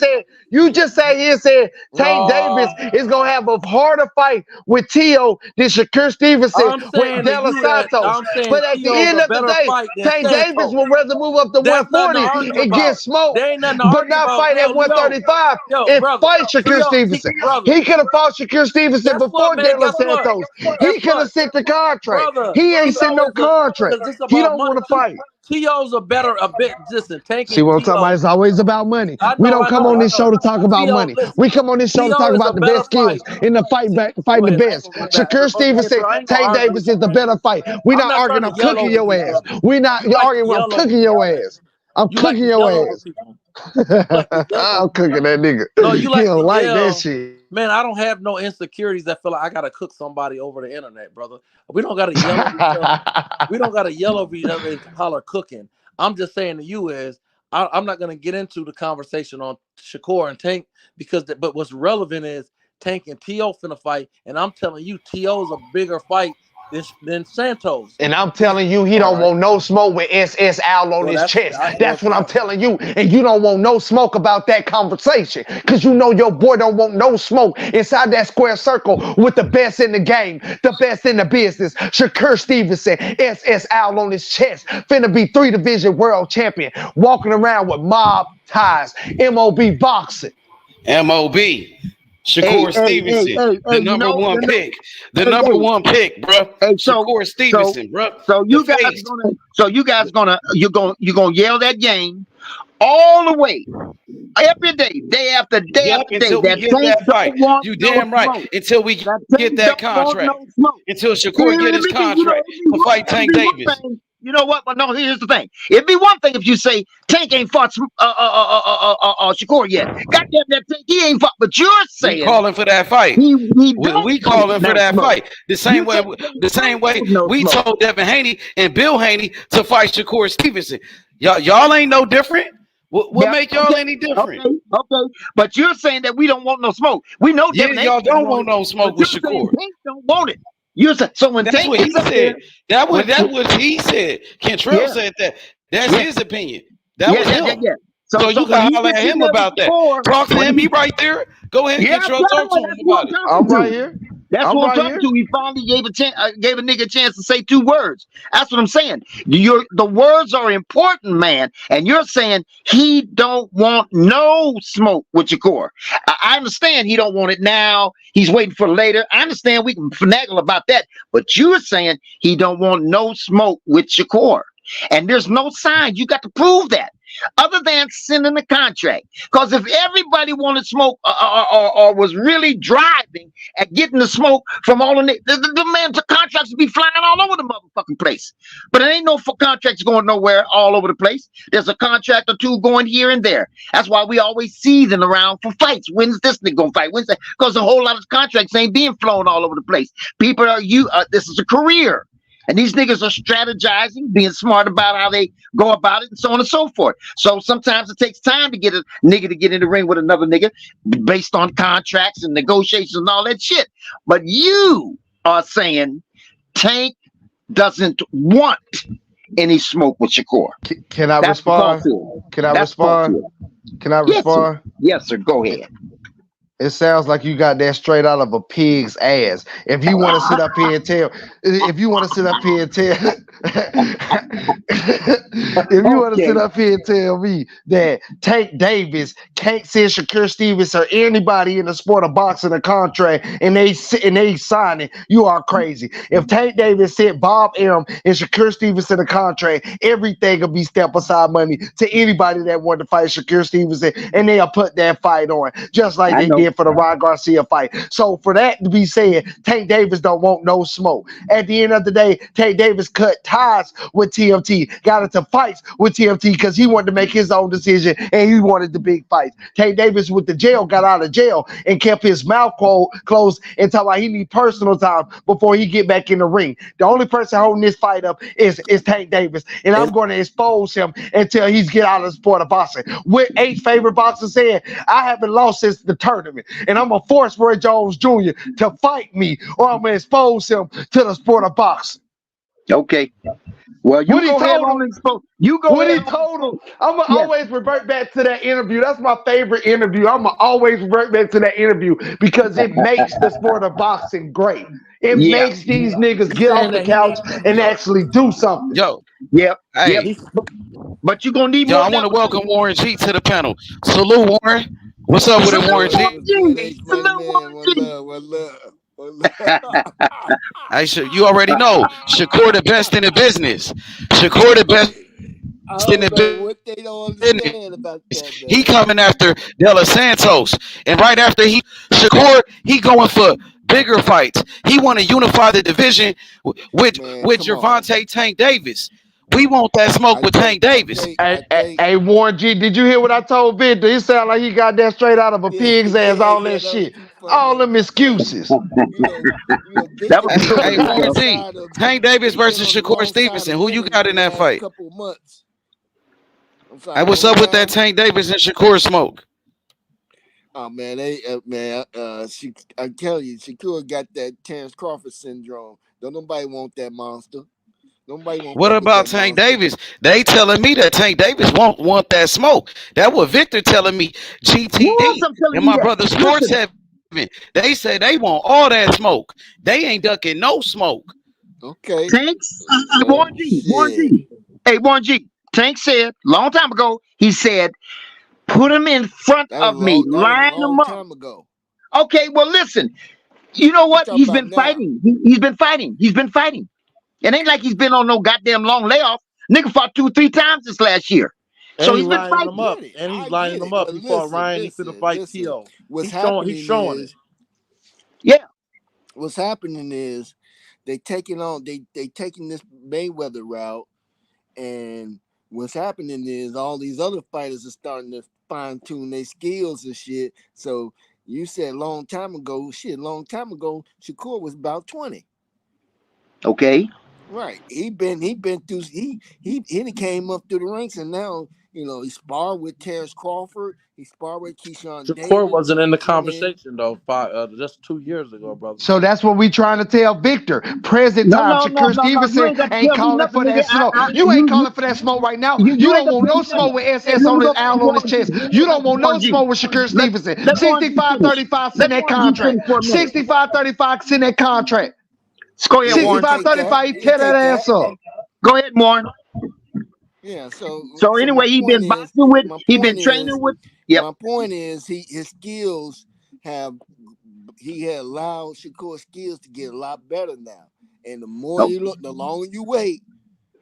said Tank Davis is gonna have a harder fight with Tio than Shakur Stevenson with Darren Santos. But at the end of the day, Tank Davis will rather move up to 140 and get smoked, but not fight at 135 and fight Shakur Stevenson. He could have fought Shakur Stevenson before Darren Santos. He could have sent the contract. He ain't sent no contract. He don't want to fight. T.O.'s a bit distant. See what I'm talking about? It's always about money. We don't come on this show to talk about money. We come on this show to talk about the best skills in the fighting the best. Shakur Stevenson, Tank Davis is the better fight. We're not arguing. I'm cooking your ass. We're not arguing. I'm cooking your ass. I'm cooking your ass. I'm cooking that nigga. No, you he don't like that shit. Man, I don't have no insecurities that feel like I gotta cook somebody over the internet, brother. We don't gotta yell over each other. We don't gotta yell over each other and holler cooking. I'm just saying to you is I'm not gonna get into the conversation on Shakur and Tank but what's relevant is Tank and T.O. finna fight, and I'm telling you, T.O.'s a bigger fight than Santos. And I'm telling you, he don't want no smoke with SS Al on his chest. That's what I'm telling you. And you don't want no smoke about that conversation because you know your boy don't want no smoke inside that square circle with the best in the game, the best in the business. Shakur Stevenson, SS Al on his chest, finna be 3-division world champion, walking around with mob ties, MOB boxing. MOB. Shakur Stevenson, the number one pick. The number one pick, bro. Shakur Stevenson, bro. So you guys gonna yell that game all the way, every day, day after day after day. Until we get that fight. You damn right. Until we get that contract. Until Shakur get his contract to fight Tank Davis. you know what? But no, here's the thing. It'd be one thing if you say Tank ain't fought Shakur yet. Goddamn that Tank, he ain't fought. But you're We saying calling for that fight. he We don't calling for no that smoke. fight. The same way No we smoke. told Devin Haney and Bill Haney to fight Shakur Stevenson. Y'all ain't no different. What make y'all any different? Okay. But you're saying that we don't want no smoke. We know Yeah, Devin y'all Haney don't want want no it, smoke but with you're saying Shakur. Tank don't want it. You're saying, so when That's Tank what he gets up said. there, That was he said. Kentrell said that. That's his opinion. That was him. So you when can he holler gets at in him there with about that. Shakur, Talk to when him. He right there. Go ahead, yeah, Kentrell. Talk to him that's what about I'm it. talking I'm to. right here. That's I'm what I'm right talking here. to. He finally gave a nigga a chance to say 2 words. That's what I'm saying. The words are important, man. And you're saying he don't want no smoke with Shakur. I understand he don't want it now. He's waiting for later. I understand we can finagle about that. But you're saying he don't want no smoke with Shakur. And there's no sign. You got to prove that. Other than sending a contract. Because if everybody wanted smoke or was really driving at getting the smoke from all the man, the contracts would be flying all over the motherfucking place. But it ain't no contracts going nowhere all over the place. There's a contract or 2 going here and there. That's why we always seething around for fights. When's this nigga gonna fight? When's that? Because a whole lot of contracts ain't being flown all over the place. People this is a career. And these niggas are strategizing, being smart about how they go about it, and so on and so forth. So sometimes it takes time to get a nigga to get in the ring with another nigga based on contracts and negotiations and all that shit. But you are saying Tank doesn't want any smoke with Shakur. Can I respond? Can I respond? Can I respond? Yes, sir. Go ahead. It sounds like you got that straight out of a pig's ass. If you want to sit up here and tell, if you want to sit up here and tell, if you want to sit up here and tell me that Tank Davis can't send Shakur Stevenson or anybody in the sport of boxing a contract and they sign it, you are crazy. If Tank Davis sent Bob Arum and Shakur Stevenson a contract, everything will be step aside money to anybody that wanted to fight Shakur Stevenson, and they'll put that fight on, just like they did for the Ron Garcia fight. So for that to be said, Tank Davis don't want no smoke. At the end of the day, Tank Davis cut ties with TMT, got into fights with TMT because he wanted to make his own decision and he wanted the big fights. Tank Davis with the jail got out of jail and kept his mouth closed and talking about he need personal time before he get back in the ring. The only person holding this fight up is Tank Davis, and I'm going to expose him until he's get out of the sport of boxing. With 8 favorite boxers saying, I haven't lost since the tournament. And I'm going to force Roy Jones Jr. to fight me, or I'm going to expose him to the sport of boxing. Okay. Well, you go ahead on and expose. You go what ahead. He told him. I'm going to always revert back to that interview. That's my favorite interview. I'm going to always revert back to that interview because it makes the sport of boxing great. It makes these niggas get off the couch and actually do something. Hey. But you're going to need more. more. I want to welcome Warren G to the panel. Salute, Warren. What's up with it, Warren G? You already know. Shakur the best in the business. Shakur the best in the business. What they don't understand about that, man. He coming after De Los Santos. And right after Shakur, he going for bigger fights. He want to unify the division with Gervonta Tank Davis. We want that smoke with Tank Davis. Hey, Warren G, did you hear what I told Victor? He sound like he got that straight out of a pig's ass, all that shit. All them excuses. Hey, Warren G, Tank Davis versus Shakur Stevenson. Who you got in that fight? Couple months. Hey, what's up with that Tank Davis and Shakur smoke? Oh man, I tell you, Shakur got that Terrence Crawford syndrome. Don't nobody want that monster. Nobody want. What about Tank Davis? They telling me that Tank Davis won't want that smoke. That what Victor telling me. GTD and my brother Sports Heaven. They say they want all that smoke. They ain't ducking no smoke. Okay. Tanks. Warren G. Hey, Warren G. Tank said long time ago. He said, "Put him in front of me, line him up." Time ago. Okay. Well, listen. You know what? He's been fighting. He's been fighting. He's been fighting. It ain't like he's been on no goddamn long layoff. Nigga fought 2-3 times this last year. And so he's been fighting. Him up. And he's lining them up. He fought Ryan. He finna fight T.O. He's showing it. Yeah. What's happening is they taking this Mayweather route And what's happening is all these other fighters are starting to fine tune their skills and shit. So you said long time ago, Shakur was about 20. Okay. Right. He been through he came up through the ranks, and now he sparred with Terrence Crawford. He sparred with Keyshawn Davis. Shakur wasn't in the conversation though. Just 2 years ago, brother. So that's what we trying to tell Victor. Present time, Shakur Stevenson ain't calling for that smoke. You ain't calling for that smoke right now. You don't want no smoke with SS on his owl on his chest. You don't want no smoke with Shakur Stevenson. 65-35 send that contract. 65-35 send that contract. Go ahead, Warren. 65-35, tear that ass up. Go ahead, Warren. Yeah, so anyway, he been boxing with, he been training with. Yep. My point is, his skills had allowed Shakur's skills to get a lot better now. And the more you look, the longer you wait,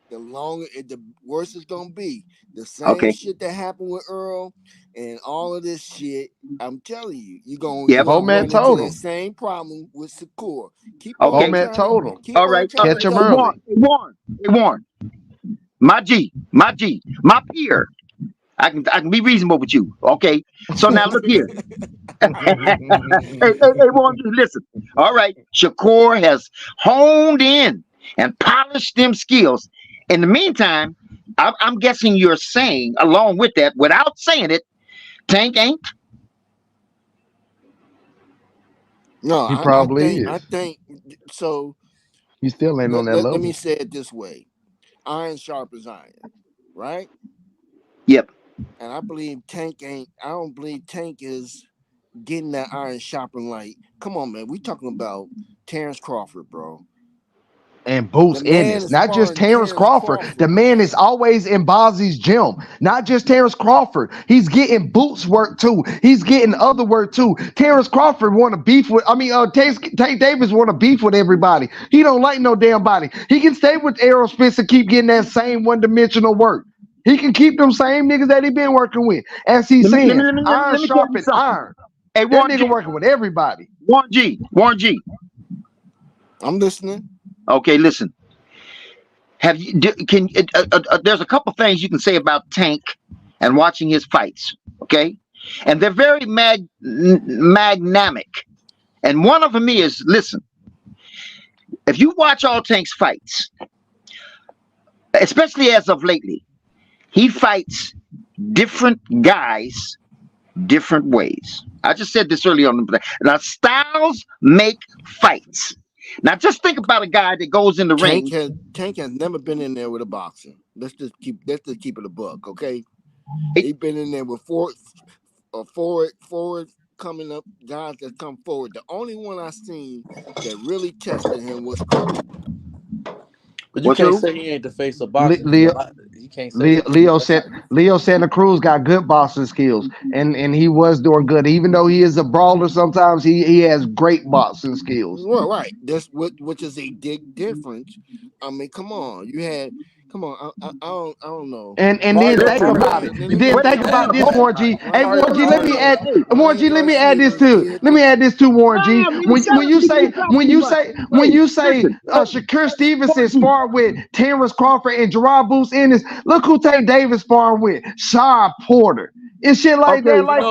the worse it's gonna be. The same shit that happened with Earl and all of this shit. I'm telling you, you're gonna run into that same problem with Shakur. Keep on trying. Total. All right, catch him early. Warren. My G, my peer. I can be reasonable with you. Okay. So now look here. hey, Warren, listen. All right. Shakur has honed in and polished them skills. In the meantime, I'm guessing you're saying, along with that, without saying it, Tank ain't. No, he probably is. I think so. You still ain't on that level. Let me say it this way. Iron sharpens iron, right? Yep. And I don't believe Tank is getting that iron sharpened like, come on, man. We talking about Terrence Crawford, bro. And Boots Ennis, not just Terrence Crawford. The man is always in Bozzy's gym. Not just Terrence Crawford. He's getting Boots work too. He's getting other work too. Terrence Crawford want to beef with. Tank Davis want to beef with everybody. He don't like no damn body. He can stay with Errol Spence and keep getting that same one-dimensional work. He can keep them same niggas that he been working with. As he's saying, iron sharpens iron. Hey, that nigga working with everybody. Warren G. I'm listening. Okay, listen. Have you? There's a couple things you can say about Tank and watching his fights. Okay, and they're very magnamic. And one of them is, listen. If you watch all Tank's fights, especially as of lately, he fights different guys different ways. I just said this earlier on. Now, styles make fights. Now, just think about a guy that goes in the ring. Tank has never been in there with a boxer. Let's just keep it a buck, okay? He's been in there with forward coming up guys that come forward. The only one I seen that really tested him was Cole. But you can't say he ain't the face of boxing. You can't say Leo Santa Cruz got good boxing skills, and he was doing good. Even though he is a brawler, sometimes he has great boxing skills. Well, right. That's which is a big difference. I mean, come on. I don't know. And then think about it. Then think about this, Warren G. Hey, Warren G, let me add this too. Let me add this to Warren G. When you say Shakur Stevenson sparred with Terrence Crawford and Gerard Boots Ennis, look who Tank Davis sparring with, Shaw Porter. And shit like that. Like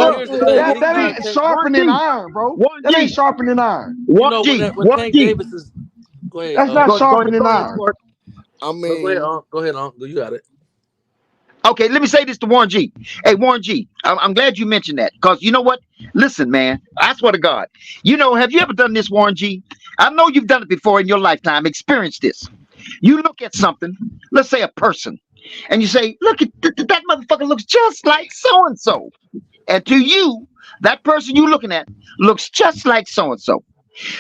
that ain't sharpening iron, bro. That ain't sharpening iron. When Tank Davis is, go ahead. That's not sharpening iron. I mean, go ahead, Uncle. You got it. Okay, let me say this to Warren G. Hey, Warren G, I'm glad you mentioned that, because you know what? Listen, man, I swear to God. Have you ever done this, Warren G? I know you've done it before in your lifetime. Experience this. You look at something, let's say a person, and you say, look, that motherfucker looks just like so-and-so. And to you, that person you're looking at looks just like so-and-so.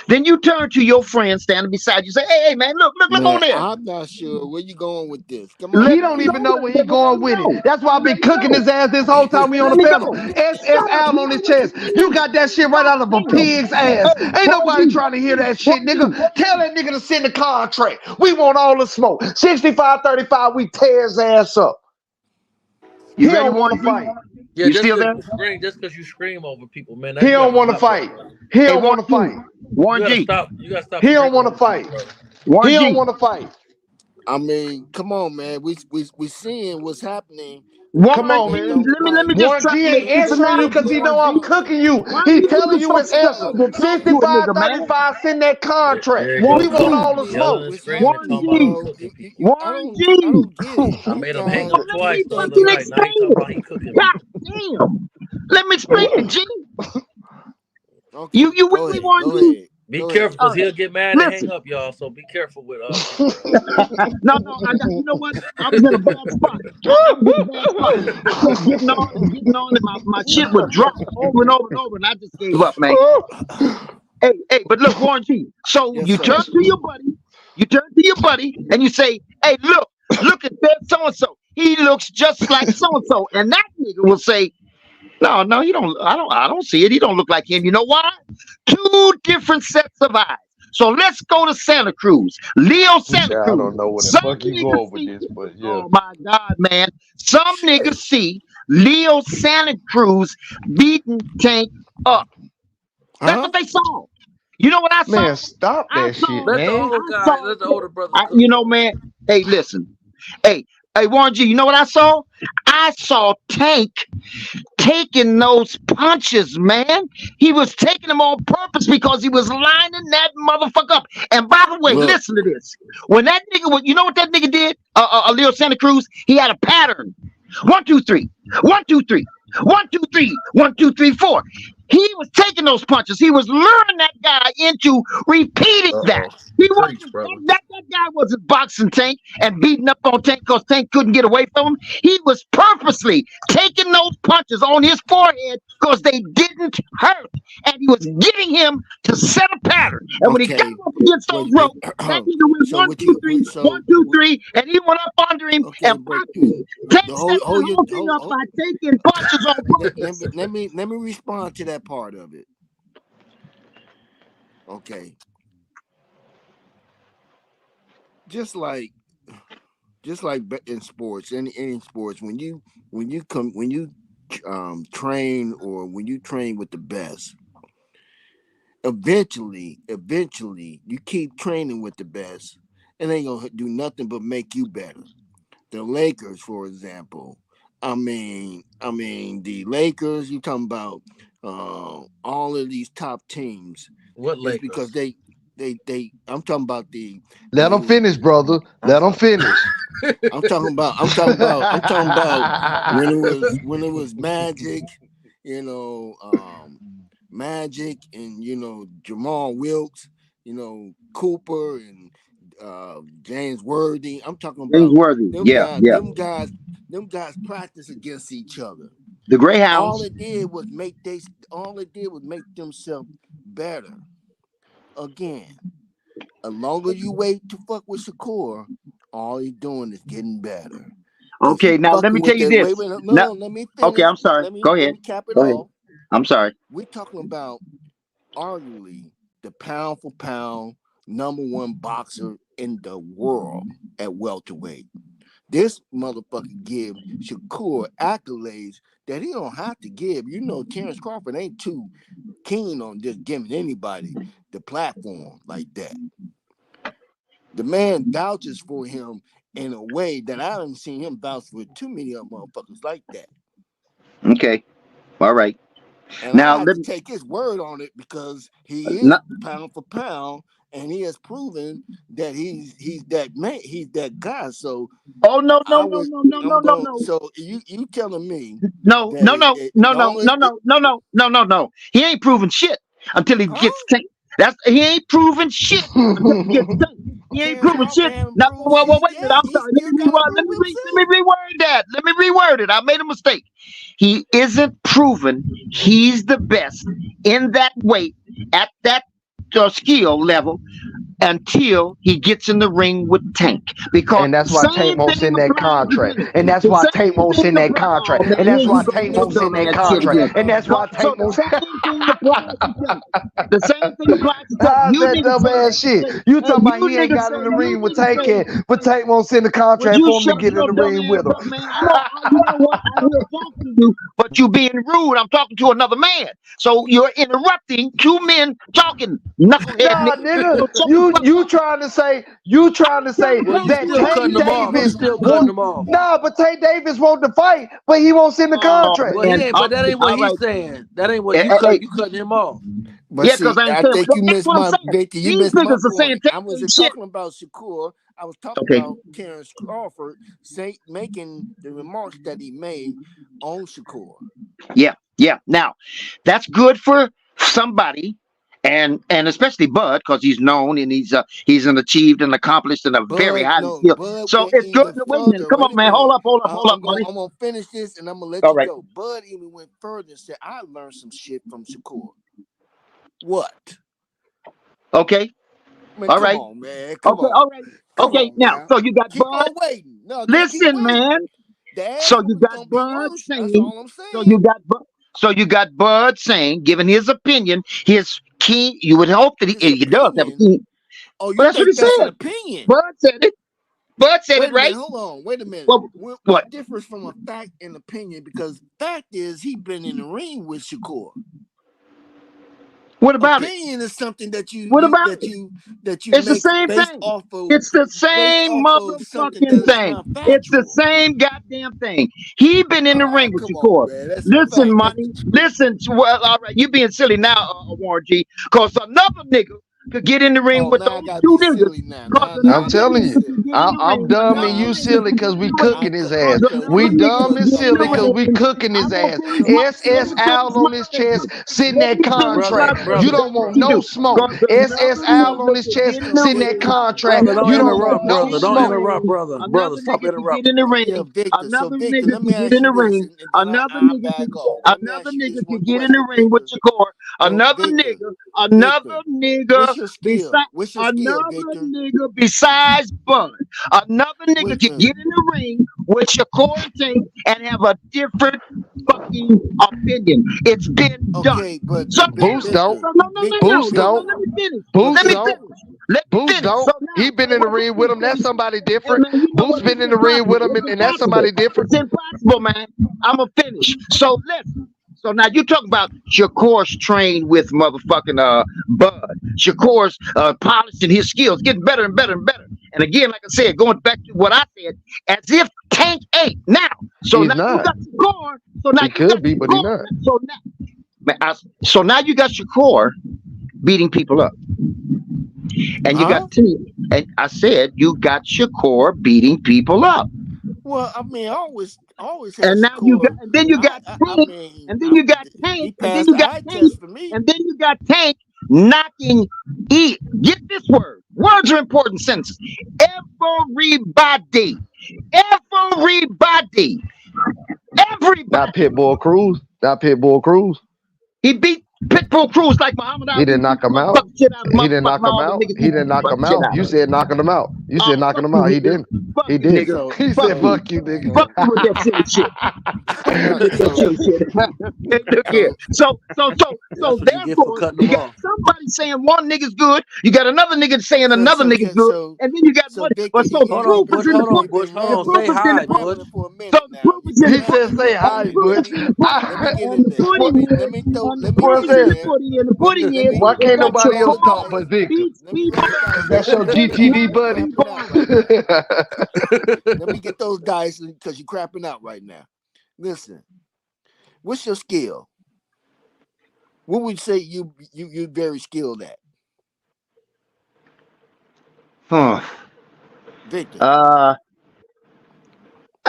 Then you turn to your friend standing beside you, say, hey, man, look on there. I'm not sure where you going with this. Come on. He don't even know where he going with it. That's why I've been cooking his ass this whole time we on the panel. SSL on his chest. You got that shit right out of a pig's ass. Ain't nobody trying to hear that shit, nigga. Tell that nigga to send the contract. We want all the smoke. 65-35, we tear his ass up. You ready, want to fight? Yeah, you still there? Just because you scream over people, man. He don't want to fight. He don't want to fight. Warren G. You gotta stop. He don't want to fight. He don't want to fight. I mean, come on, man. We seeing what's happening. Come on, man. Let me just Warren try G to make ain't this answering you because analogy, he know Warren I'm G. cooking you. Warren He G, let telling me you talk his to answer. to talk to a nigga, man. 65-35, send that contract. There you Warren go, We want Tony. all the G, Yelling smoke. and screaming, Warren talking about he G, cooking people. Warren G. I don't get it. I You made him hang guys, up Let me twice the other fucking night. Now he talking explain about he it. cooking God people. damn. Let me explain it, G. okay, You go with me, ahead. Warren Go G? ahead. Be Go careful, ahead. because he'll get mad and hang Listen. up, y'all. So be careful with people. No, I got. You know what? I was in a bad spot. I was in a bad spot. I kept getting on, and my shit would drop over and over and over, and I just gave up, man. Hey, but look, Warren G. So Yes, you sir. turn to your buddy, and you say, "Hey, look at that so and so. He looks just like so and so," and that nigga will say, "No, you don't. I don't see it. He don't look like him. You know why? Two different sets of eyes." So let's go to Santa Cruz. Leo Santa I Cruz. don't know where the Some fuck you niggas going with see. this, but yeah. Oh my God, man. Some niggas see Leo Santa Cruz beating Tank up. That's what they saw. You know what I saw? Man, stop that shit, Let the man. old guy, let the older brothers cook. You know, man. Hey, listen. Hey, Warren G, you know what I saw? I saw Tank taking those punches, man. He was taking them on purpose because he was lining that motherfucker up. And by the way, listen to this. When that nigga, you know what that nigga did? Leo Santa Cruz, he had a pattern. 1, 2, 3. 1, 2, 3. 1, 2, 3. 1, 2, 3, 4. He was taking those punches. He was luring that guy into repeating that. He wasn't that guy wasn't boxing Tank and beating up on Tank because Tank couldn't get away from him. He was purposely taking those punches on his forehead because they didn't hurt. And he was getting him to set a pattern. And when he got up against those ropes, that nigga went 1, 2, 3, 1, 2, 3, and he went up under him and popped him. Tank set the whole thing up by taking punches on purpose. Let me respond to that part of it. Okay. Just like in sports, any sports, when you train or when you train with the best, eventually you keep training with the best, and they ain't gonna do nothing but make you better. The Lakers, for example. I mean, the Lakers. You talking about all of these top teams? What It's Lakers? because they. I'm talking about the. Let them finish, brother. Let them finish. I'm talking about when it was Magic, Magic and Jamal Wilkes, Cooper and James Worthy. I'm talking about them guys practice against each other. The Greyhounds. All it did was make themselves better. Again, the longer you wait to fuck with Shakur, all he's doing is getting better. Okay, now let me tell you this. Wait, let me finish. Okay, I'm sorry. Go ahead. Let me cap it Go ahead. off. I'm sorry. We're talking about arguably the pound for pound #1 boxer in the world at welterweight. This motherfucker give Shakur accolades that he don't have to give. Terrence Crawford ain't too keen on just giving anybody the platform like that. The man vouches for him in a way that I haven't seen him vouch for too many other motherfuckers like that. Okay. All right. And now I have to take his word on it because he is pound for pound, and he has proven that he's that man, he's that guy. So no. So you telling me no. He ain't proven shit until he gets tanked. He ain't proven shit until he gets tanked. He ain't proven shit. Now, wait a minute. I'm sorry. Let me reword that. Let me reword it. I made a mistake. He isn't proven he's the best in that weight at that skill level until he gets in the ring with Tank. And that's why Tank won't send that contract. And that's why Tank won't send that contract. And that's why Tank won't send that contract. And that's why Tank won't. The same thing applies to Tank. How's that dumb ass shit? You talking about he ain't got in the ring with Tank, but Tank won't send the contract for him to get in the ring with him. You know what? I will talk to you, but you being rude. I'm talking to another man. So you're interrupting two men talking. Knucklehead Nah, nigga, you you trying to say Well, you that still cutting Tank them off. You Davis still cutting them won't? off. Nah, but Tank Davis want to fight, but he won't send the Oh contract. Well, he man, ain't. But that ain't what he's saying. That ain't what you cut. You cutting him off. But yeah, see, because I ain't I saying. think you That's missed what I'm my saying. Victor. You These missed my niggas are saying point. I Tank wasn't shit. talking about Shakur. I was talking Okay. about Terrence Crawford making the remarks that he made on Shakur. Yeah. Now, that's good for somebody, and especially Bud, because he's known and he's an achieved and accomplished and a very highly skilled. Bud So went it's good. even Wait a minute. further. Come on, man. Hold up, buddy. I'm gonna finish this and I'm gonna let All you right. go. Bud even went further and said, "I learned some shit from Shakur." What? Okay. Man, All come right. on, man. Come Okay. on. All right. Come Okay. on Now, now. so you got Keep Bud. on waiting. No, keep Listen, waiting. man. The So answer you was got gonna be Bud worse. That's saying. all I'm saying. So you got Bud saying, giving his opinion, his key. You would hope that he does have a key. Oh, you Well, that's what think he that's an said. opinion? Bud said it. Bud said Wait it a minute, right. hold on. Wait a minute. Well, What what? differs from a fact and opinion? Because fact is he been in the ring with Shakur. What about opinion is something that you What about that you It's the make same based thing. off of It's the same something that motherfucking is thing. not It's the factual. same goddamn thing. He been in the ring with Come on, Shakur. man. That's a Listen, fact. money. Listen. Well, all right. You being silly now, Warren G. Cause another nigga could get in the ring with now I those gotta two be silly niggas. now. Cause Now I'm another I gotta telling be nigga you, could silly. get in the I'm ring. dumb and Another you nigga silly could get because in we the ring. cooking his ass. Cause We another nigga dumb could and get in the silly because ring. we cooking I'm his gonna ass. finish my story. Let me SSL finish my on his chest, statement. sitting Let that me finish my contract. You statement. don't want You no do. smoke. Cause another SSL on nigga his could chest, get in the sitting that ring. contract. Brother, don't You don't Another want interrupt, nigga no brother. get in Don't the smoke. interrupt, ring. brother. Brother, Another stop nigga could get interrupting. in the Yeah, ring. Victor. So Another Victor, nigga let me could get ask in you the this, ring. and then Another I nigga could. back off. Let me Another ask you this nigga one could get in the question, ring with Victor. Shakur. So Another Victor, nigga. Another nigga. what's your skill? Besides. What's your skill, Another Victor? nigga besides Bud. Another nigga could get in the ring with Shakur and Tank and have a different fucking opinion. It's been done. Okay, but So Boost don't. Victor, Boost no. don't. Let me finish. Boost Let me don't. finish. Let me Boost finish. don't. So He now, been in the what ring this with is, him. That's somebody hey different. man, you know Boost what? been It's in the ring impossible. with him, It's and that's impossible. somebody different. It's impossible, man. I'ma finish. So listen. So now you talk about Shakur's trained with motherfucking Bud. Shakur's polishing his skills, getting better and better and better. And again, like I said, going back to what I said, as if Tank ain't now. So He's now you not. got Shakur. So now He you got could be, but he Shakur. not. So now you got Shakur beating people up. And you got and I said you got Shakur beating people up. Well, I mean, I always had And now you got Shakur. and then you got I Tank, mean, and then you got he Tank, and then passed you the got eye Tank, test for me. and then you got Tank knocking get this word. Words are important sentences. Everybody. Not Pitbull Cruz. Not Pitbull Cruz. He beat Pitbull Cruz like Muhammad Ali. He didn't knock him out. Shit out of He didn't knock him all the out. niggas He didn't knock him shit out. out You of. said knocking him out. You said knocking him out. He didn't. He You, didn't. nigga. He said, "Fuck you, nigga." Fuck you with that silly shit. Fuck you with that silly shit. Look here. So That's what you get for therefore, cutting you them got off. somebody saying one nigga's good. You got another nigga saying another nigga's good, and then you got one. Victor, But so the Hold proof on, is Bush. in the Hold on, pudding. Bush. Hold The on. proof Say is in hi, the pudding. Bush. for a So minute the now. proof is in He the said, pudding. "Say And the hi, proof Bush." is in the pudding. Let me get And in the there. pudding is, Let me throw. and the Let me proof get What's is in in the that? there. pudding. And the Let me pudding let is me Why they let can't me got throw nobody all else the talk Shakur dice. but Victor? beats Let me people roll the up. Cause dice. that's your And then GTV You buddy. crapping out right now. Let me get those dice because you're crapping out right now. Listen, what's your skill? What would you say you're very skilled at, Victor?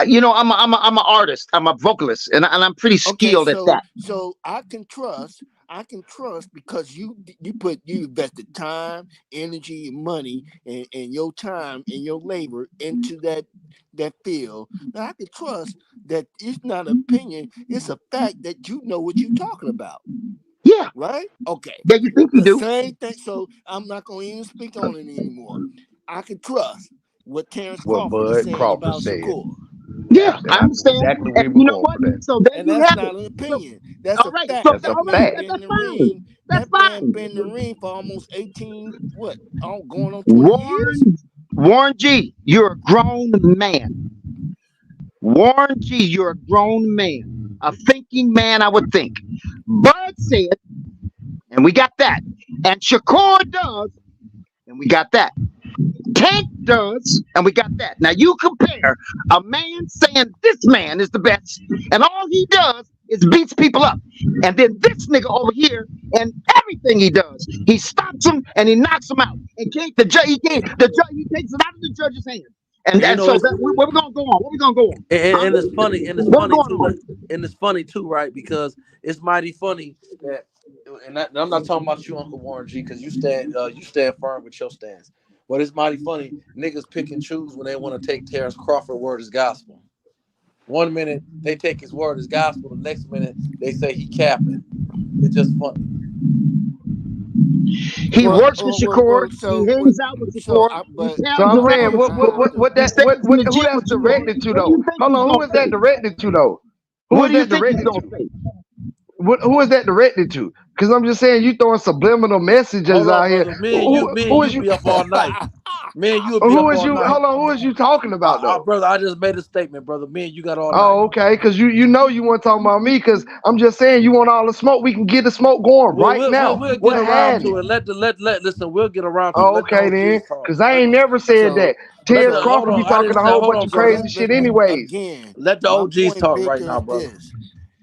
You know, I'm an artist. I'm a vocalist, and I'm pretty Okay, skilled at that. so I can trust because you invested time, energy, and money, and your time and your labor into that field. Now I can trust that it's not an opinion; it's a fact that you know what you're talking about. Yeah. Right? Okay. Yeah, you think you The do? same thing. So I'm not going to even speak on it anymore. I can trust what Terrence What Crawford is Bud saying Crawford about said. Shakur. Yeah, I I knew understand. exactly where And he you was know going what? for that. So there And you that's have not it. an So, opinion. That's all a right. fact. So That's a That all right, man fact. been in that's the fine. ring. That's That man fine. been in the ring for almost 18, going on 20 years? Warren G, you're a grown man. Warren G, you're a grown man. A thinking man, I would think. Bud said, and we got that. And Shakur does. and we got that. Tank does, and we got that. Now you compare a man saying this man is the best, and all he does is beats people up, and then this nigga over here, and everything he does, he stops them and he knocks them out, and the judge, he takes it out of the judge's hands. And so where we gonna go on? Where we gonna go on? And it's funny, and it's funny too, right? Because it's mighty funny that, and I'm not talking about you, Uncle Warren G, because you stand firm with your stance. But it's mighty funny, niggas pick and choose when they want to take Terrence Crawford word as gospel. 1 minute they take his word as gospel, the next minute they say he capping. It's just funny. He works with Shakur. He hangs out with Shakur. So I'm saying, who that's directed to though? Hold on, who is that directed to though? Who is that directed to? Who is that directed to? Because I'm just saying, you throwing subliminal messages out here. Who is you be up all night? Man, you be who up is all you? night. Hold on, who is you talking about though? Brother, I just made a statement, brother. Me and you got all night. Oh, okay, because you know you weren't talking about me, because I'm just saying you want all the smoke. We can get the smoke going now. We'll get around to it. Listen, we'll get around to it. Okay then, because I ain't never said that. Terrence Crawford be talking a whole bunch of crazy shit anyways. Again, let the OGs talk right now, brother.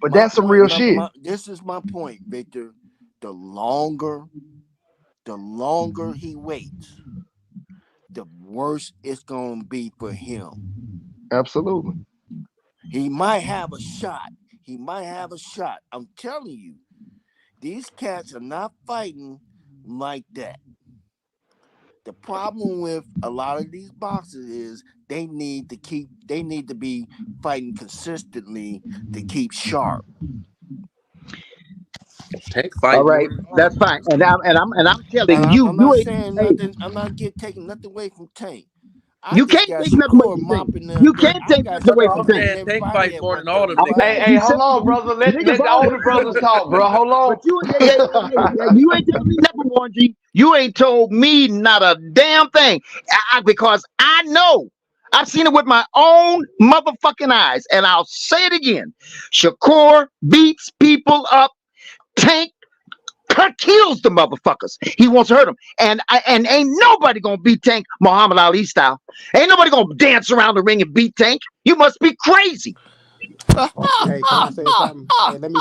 But that's some real shit. This is my point, Victor. The longer he waits, the worse it's gonna be for him. Absolutely. He might have a shot. I'm telling you, these cats are not fighting like that. The problem with a lot of these boxers is they need to be fighting consistently to keep sharp. All right, that's fine. And I'm telling you, I'm not saying nothing. I'm not taking nothing away from Tank. You can't take nothing away from Tank. You can't take nothing away from Tank. Tank fight more than all of them. Hey, hold on, brother. Let the older brothers talk, bro. Hold on. But you ain't telling me nothing, Warren G. You ain't told me not a damn thing. Because I know. I've seen it with my own motherfucking eyes. And I'll say it again. Shakur beats people up. Tank kills the motherfuckers. He wants to hurt them. And ain't nobody gonna beat Tank Muhammad Ali style. Ain't nobody gonna dance around the ring and beat Tank. You must be crazy. Hey, can I say something? Hey, let me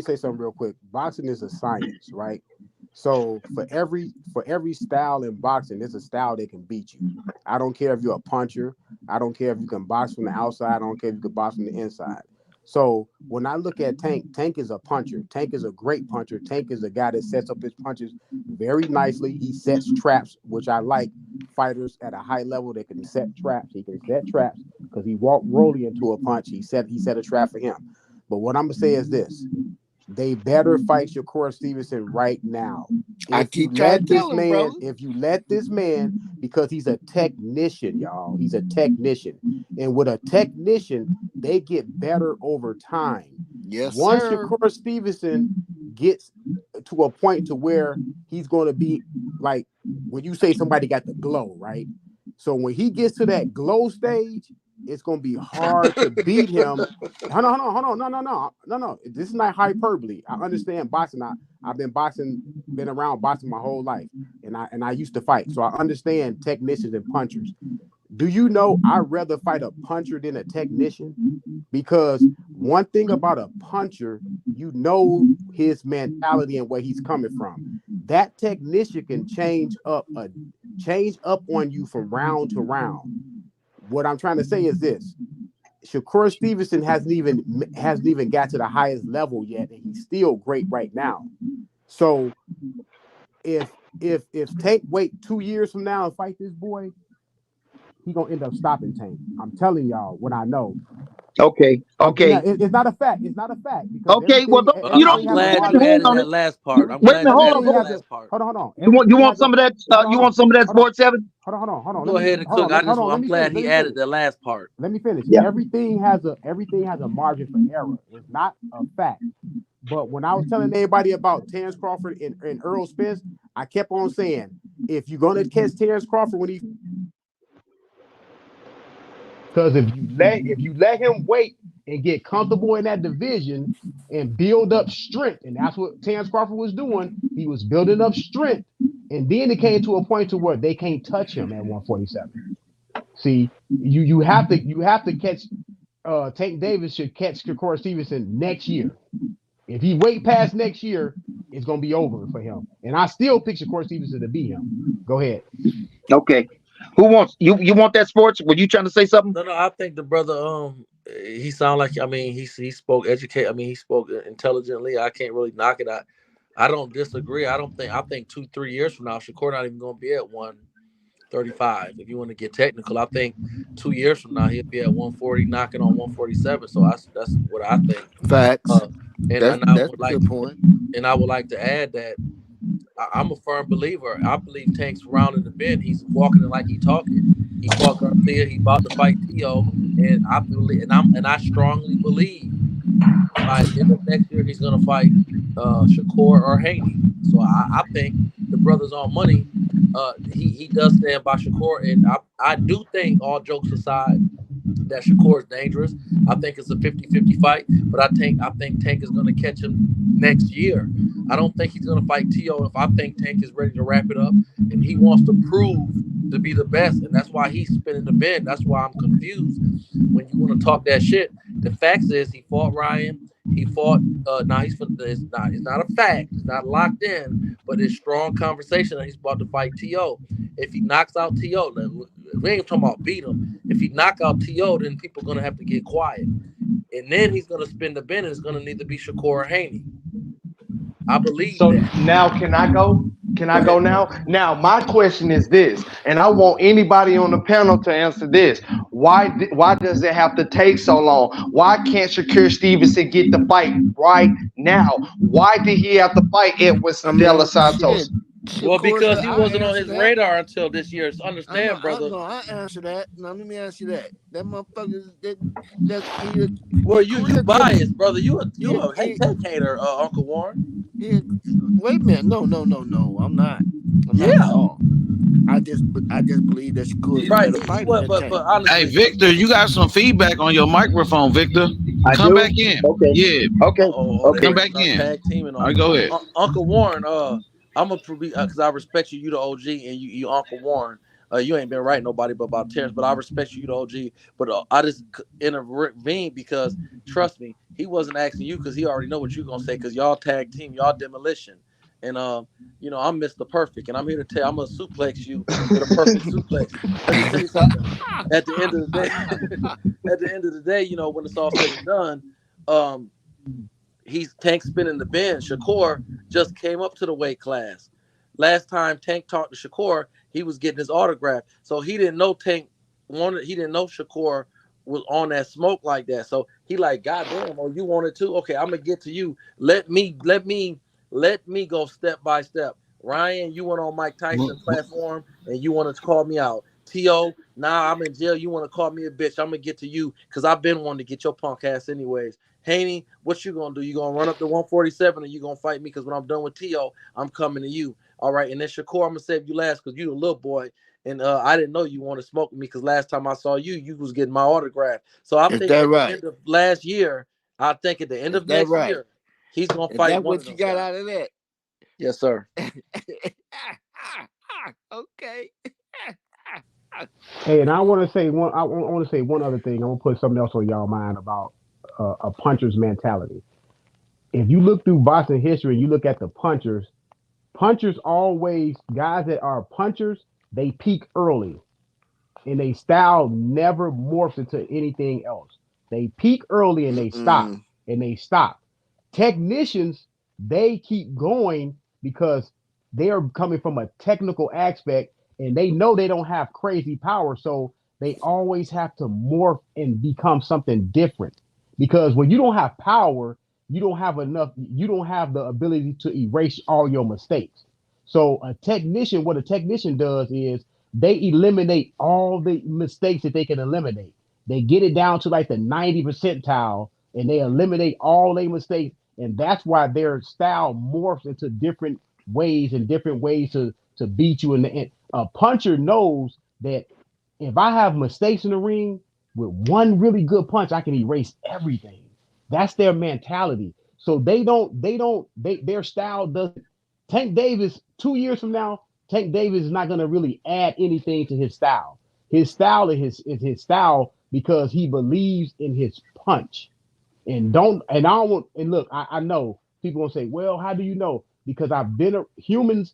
say something real quick. Boxing is a science, right? So for every style in boxing, there's a style that can beat you. I don't care if you're a puncher. I don't care if you can box from the outside. I don't care if you can box from the inside. So when I look at Tank is a puncher. Tank is a great puncher. Tank is a guy that sets up his punches very nicely. He sets traps, which I like fighters at a high level that can set traps. He can set traps because he walked Rolly into a punch. He set a trap for him. But what I'm gonna say is this: they better fight Shakur Stevenson right now. If you let this man, because he's a technician, y'all. He's a technician. And with a technician, they get better over time. Yes, Once sir. Shakur Stevenson gets to a point to where he's going to be like, when you say somebody got the glow, right? So when he gets to that glow stage, it's gonna be hard to beat him. Hold on. No. This is not hyperbole. I understand boxing. I've been around boxing my whole life, and I used to fight, so I understand technicians and punchers. Do you know I'd rather fight a puncher than a technician? Because one thing about a puncher, you know his mentality and where he's coming from. That technician can change up on you from round to round. What I'm trying to say is this: Shakur Stevenson hasn't even got to the highest level yet, and he's still great right now. So if Tank wait 2 years from now and fight this boy, he's gonna end up stopping Tank. I'm telling y'all what I know. Okay. It's not a fact. It's not a fact. Okay, well, you don't. I'm glad you added that last part. Wait a minute, hold on. You want some of that? You want some of that Sports 7? Hold on. Go ahead and cook. I'm glad he added the last part. Let me finish. Yeah. Everything has a margin for error. It's not a fact. But when I was telling everybody about Terrence Crawford and Earl Spence, I kept on saying, if you're gonna catch Terrence Crawford when he, because if you let him wait and get comfortable in that division and build up strength, and that's what Terrence Crawford was doing. He was building up strength. And then it came to a point to where they can't touch him at 147. See, you have to catch Tank Davis should catch Shakur Stevenson next year. If he wait past next year, it's gonna be over for him. And I still pick Shakur Stevenson to beat him. Go ahead. Okay. Who wants you? You want that sports? Were you trying to say something? No, I think the brother, he sound like, I mean, he spoke educate. I mean, he spoke intelligently. I can't really knock it. I don't disagree. I think 2-3 years from now, Shakur not even gonna be at 135. If you want to get technical, I think 2 years from now he'll be at 140, knocking on 147. So that's what I think. Facts. And That's I a would like good point. and I would like to add that I'm a firm believer. I believe Tank's rounding the bend. He's walking it like he talking. He fought Garcia. He about to fight Tio, and I believe, and I strongly believe by the end of next year he's gonna fight Shakur or Haney. So I think the brother's on money. He does stand by Shakur, and I do think, all jokes aside, that Shakur is dangerous. I think it's a 50-50 fight, but I think Tank is going to catch him next year. I don't think he's going to fight Tio if I think Tank is ready to wrap it up and he wants to prove to be the best, and that's why he's spinning the bend. That's why I'm confused when you want to talk that shit. The facts is he fought Ryan. He fought. Now it's not a fact. It's not locked in, but it's strong conversation that he's about to fight T.O. If he knocks out T.O., we ain't talking about beat him. If he knock out T.O., then people are gonna have to get quiet, and then he's gonna spin the bend. And it's gonna need to be Shakur or Haney. I believe so that. Now can I go? Can I go now? Now my question is this, and I want anybody on the panel to answer this. Why does it have to take so long? Why can't Shakur Stevenson get the fight right now? Why did he have to fight Edwin Santos? Well, because he wasn't on his radar until this year. So understand, brother. I answer that. Now let me ask you that. That motherfucker well, you biased, brother. You a hater, Uncle Warren. Yeah, wait a minute. No. I'm not. I'm not at all. I just believe that Shakur is right. a better fighter. But honestly, hey, Victor, you got some feedback on your microphone, Victor. Come back in. Okay. Yeah. Okay. Come back in. Tag teaming on. All right, go ahead. Uncle Warren, I'm gonna because I respect you, the OG, and you Uncle Warren. You ain't been writing nobody but about Terrence, but I respect you, the OG. But I just intervened because, trust me, he wasn't asking you because he already know what you're gonna say because y'all tag team, y'all demolition. And I'm Mr. Perfect, and I'm here to tell you, I'm gonna suplex you with a perfect suplex. Let me tell you something. At the end of the day, when it's all said and done, he's Tank spinning the bend. Shakur just came up to the weight class. Last time Tank talked to Shakur, he was getting his autograph. So he didn't know Tank wanted. He didn't know Shakur was on that smoke like that. So he like, God damn, you wanted to? Okay, I'm gonna get to you. Let me go step by step. Ryan, you went on Mike Tyson's platform and you wanted to call me out. T.O., nah, I'm in jail. You want to call me a bitch. I'm gonna get to you because I've been wanting to get your punk ass anyways. Haney, what you gonna do? You gonna run up to 147 or you gonna fight me? Because when I'm done with T.O., I'm coming to you. All right, and then Shakur, I'm gonna save you last because you a little boy, and I didn't know you want to smoke with me because last time I saw you, you was getting my autograph. So I think at the end of last year, I think at the end of next year, he's gonna fight. That's what you got out of that. Yes, sir. Okay. Hey, and I want to say one. I want to say one other thing. I want to put something else on y'all mind about a puncher's mentality. If you look through boxing history, and you look at the punchers always, guys that are punchers, they peak early, and they style never morphs into anything else. They peak early and they stop. Technicians, they keep going because they are coming from a technical aspect and they know they don't have crazy power. So they always have to morph and become something different. Because when you don't have power, you don't have the ability to erase all your mistakes. So what a technician does is they eliminate all the mistakes that they can eliminate. They get it down to like the 90 percentile and they eliminate all their mistakes. And that's why their style morphs into different ways to beat you in the end. A puncher knows that if I have mistakes in the ring, with one really good punch, I can erase everything. That's their mentality. So their style doesn't. Tank Davis, 2 years from now, Tank Davis is not going to really add anything to his style. His style is his style because he believes in his punch. And I don't want, and look, I know people gonna say, well, how do you know? Because I've been humans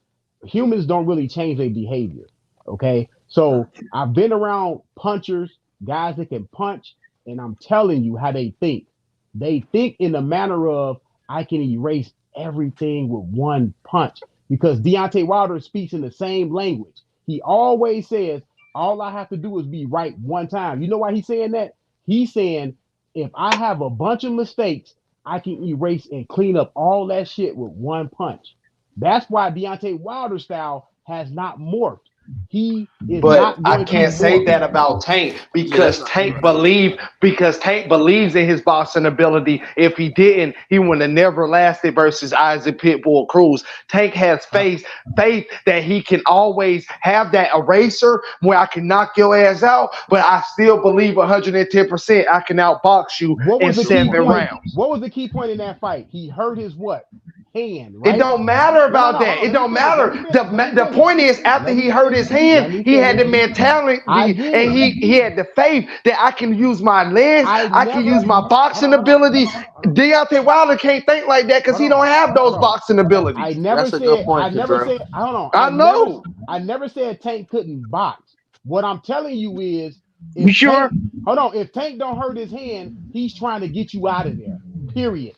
don't really change their behavior. Okay. So I've been around punchers, guys that can punch, and I'm telling you how they think. They think in the manner of I can erase everything with one punch. Because Deontay Wilder speaks in the same language. He always says, all I have to do is be right one time. You know why he's saying that? He's saying, if I have a bunch of mistakes, I can erase and clean up all that shit with one punch. That's why Deontay Wilder's style has not morphed. He is But not going I can't to say morph. that about Tank because Tank believes in his boxing ability. If he didn't, he would have never lasted versus Isaac Pitbull Cruz. Tank has faith that he can always have that eraser where I can knock your ass out, but I still believe 110% I can outbox you in 7 rounds. What was the key point in that fight? He hurt his what? Hand, right? It don't matter about that. It don't matter. The point is, after he hurt his hand, he had the mentality and he had the faith that I can use my legs, I can use my boxing ability. Deontay Wilder can't think like that because he don't have those boxing abilities. I never said. Hold on. I know. I never said Tank couldn't box. What I'm telling you is, you sure? Hold on. If Tank don't hurt his hand, he's trying to get you out of there. Period.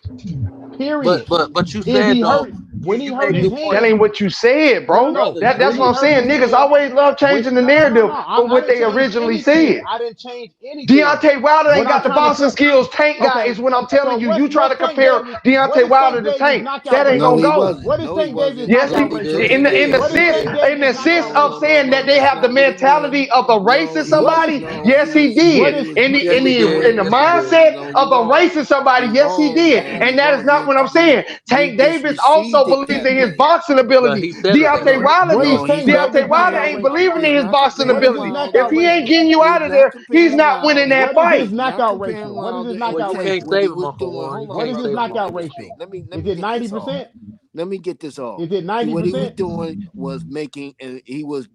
But you said though, when he hurt his hand, that ain't what you said, bro. That's what I'm saying. Niggas always love changing the narrative from what they originally said. I didn't change anything. Deontay Wilder ain't got the boxing skills Tank got. Is what I'm telling you. You try to compare Deontay Wilder to Tank. That ain't gonna go. What is Tank Davis? Yes, in the sense of saying that they have the mentality of erasing somebody. Yes, he did. In the mindset of erasing somebody. Yes, he did. And that is not what I'm saying. Tank Davis also believes in his boxing ability. Deontay Wilder ain't believing in his boxing ability. If he ain't getting you out of there, he's not winning that fight. What is his knockout ratio? What is his knockout ratio? What is his knockout ratio? Is it 90%? Let me get this off. Is it 90%? What he was doing was making, and he was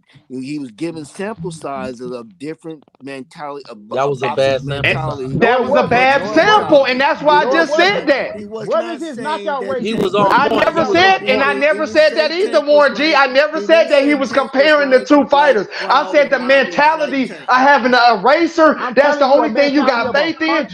giving sample sizes of different mentality. That was a bad sample. That was a bad sample, and that's why I just said that. What is his knockout ratio? He was on I never said that either, Warren G. I never said that he was comparing the two fighters. I said the mentality of having an eraser. That's the only thing you got faith in.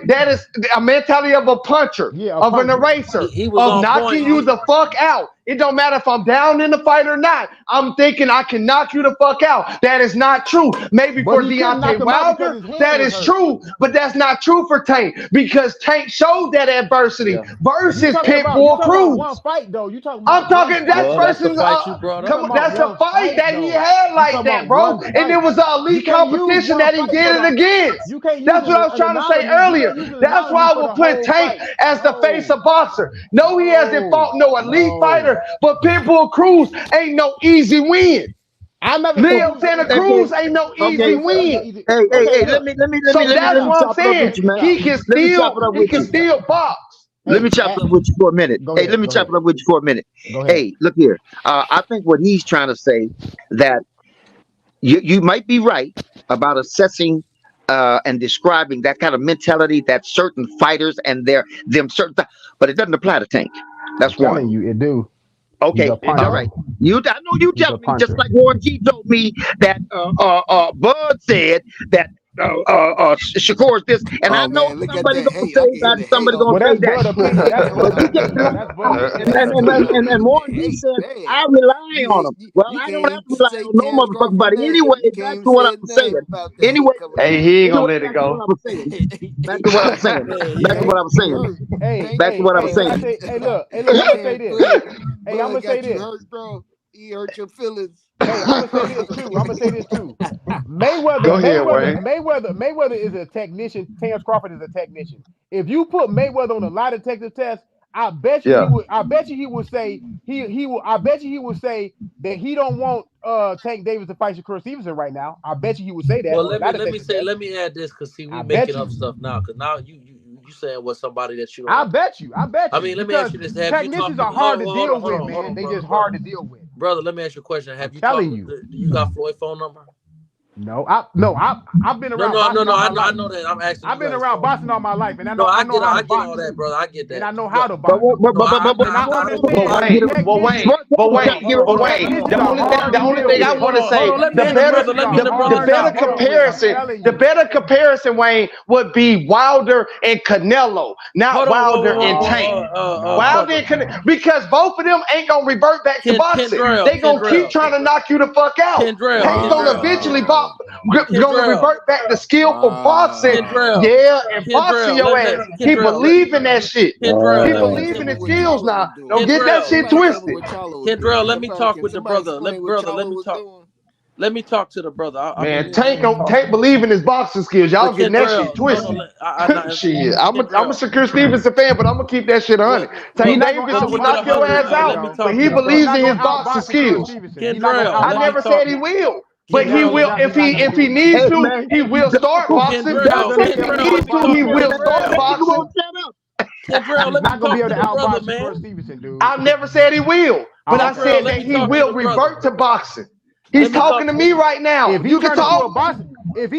That is a mentality of a puncher, of an eraser, of knocking you the fuck out. It don't matter if I'm down in the fight or not. I'm thinking I can knock you the fuck out. That is not true. Maybe for Deontay Wilder, that is true, but that's not true for Tank because Tank showed that adversity versus Pitbull Cruz. One fight though. I'm talking that's versus that's the fight that he had like that, bro. And it was an elite competition that he did it against. That's what I was trying to say earlier. That's why I would put Tank as the face of boxer. No, he hasn't fought no elite fighter. But Pitbull Cruz ain't no easy win. Leo Santa Cruz ain't no easy win. Hey, let me. So that's what I'm saying. He can still box. Let me chop it up with you for a minute. Let me chop it up with you for a minute. Hey, look here. I think what he's trying to say that you might be right about assessing and describing that kind of mentality that certain fighters and but it doesn't apply to Tank. That's one. I'm telling you, it do. Okay, all right. I know you tell me, just like Warren G told me that Bud said that Shakur's this, and I know somebody gonna say that. Somebody gonna say that. And Warren G said, I rely on him. Well, I don't have to rely on no motherfucker. But anyway, back to what I'm saying. Anyway, hey, he ain't gonna let it go. Back to what I'm saying. Back to what I'm saying. Back to what I'm saying. Hey, look, I'm gonna say this. Hey, I'm gonna say this. He hurt your feelings. Hey, I'm gonna say this too. Mayweather is a technician. Terrence Crawford is a technician. If you put Mayweather on a lie detector test, I bet you he would say that he don't want Tank Davis to fight Shakur Stevenson right now. I bet you he would say that. Well, let me add this because we making up stuff now. Because now you saying what somebody that you don't. I bet you. I mean, let me ask you this: technicians are hard to deal with, man. They just hard to deal with. Brother, let me ask you a question. Have you telling talked? Do you got Floyd's phone number? No, I've been around. I know that. I'm asking. I've been around boxing all my life, and I know I know how to box. all that, brother. I get that, and I know how to box. But wait. The only thing I want to say, the better comparison, Wayne, would be Wilder and Canelo, not Wilder and Tank. Wilder and Canelo, because both of them ain't gonna revert back to boxing. They gonna keep trying to knock you the fuck out. Tank's gonna eventually gonna revert back to skill for boxing. Yeah, and boxing your ass. He believe in that shit. He believe in his skills now. Don't get that shit twisted. Kendrell, let me talk with the brother. Let me talk to the brother. Man, Tank believe in his boxing skills. Y'all getting that shit twisted. Shit, I'm a Shakur Stevenson fan, but I'm gonna keep that shit 100. Tank Davis will knock your ass out, but he believes in his boxing skills. I never said he will. But he will, if he needs to, he will start boxing. If he needs to, he will start boxing. He's not gonna be able to outbox Shakur Stevenson, dude. I never said he will, but I said that he will revert to boxing. He's talking to me right now. If you can talk, if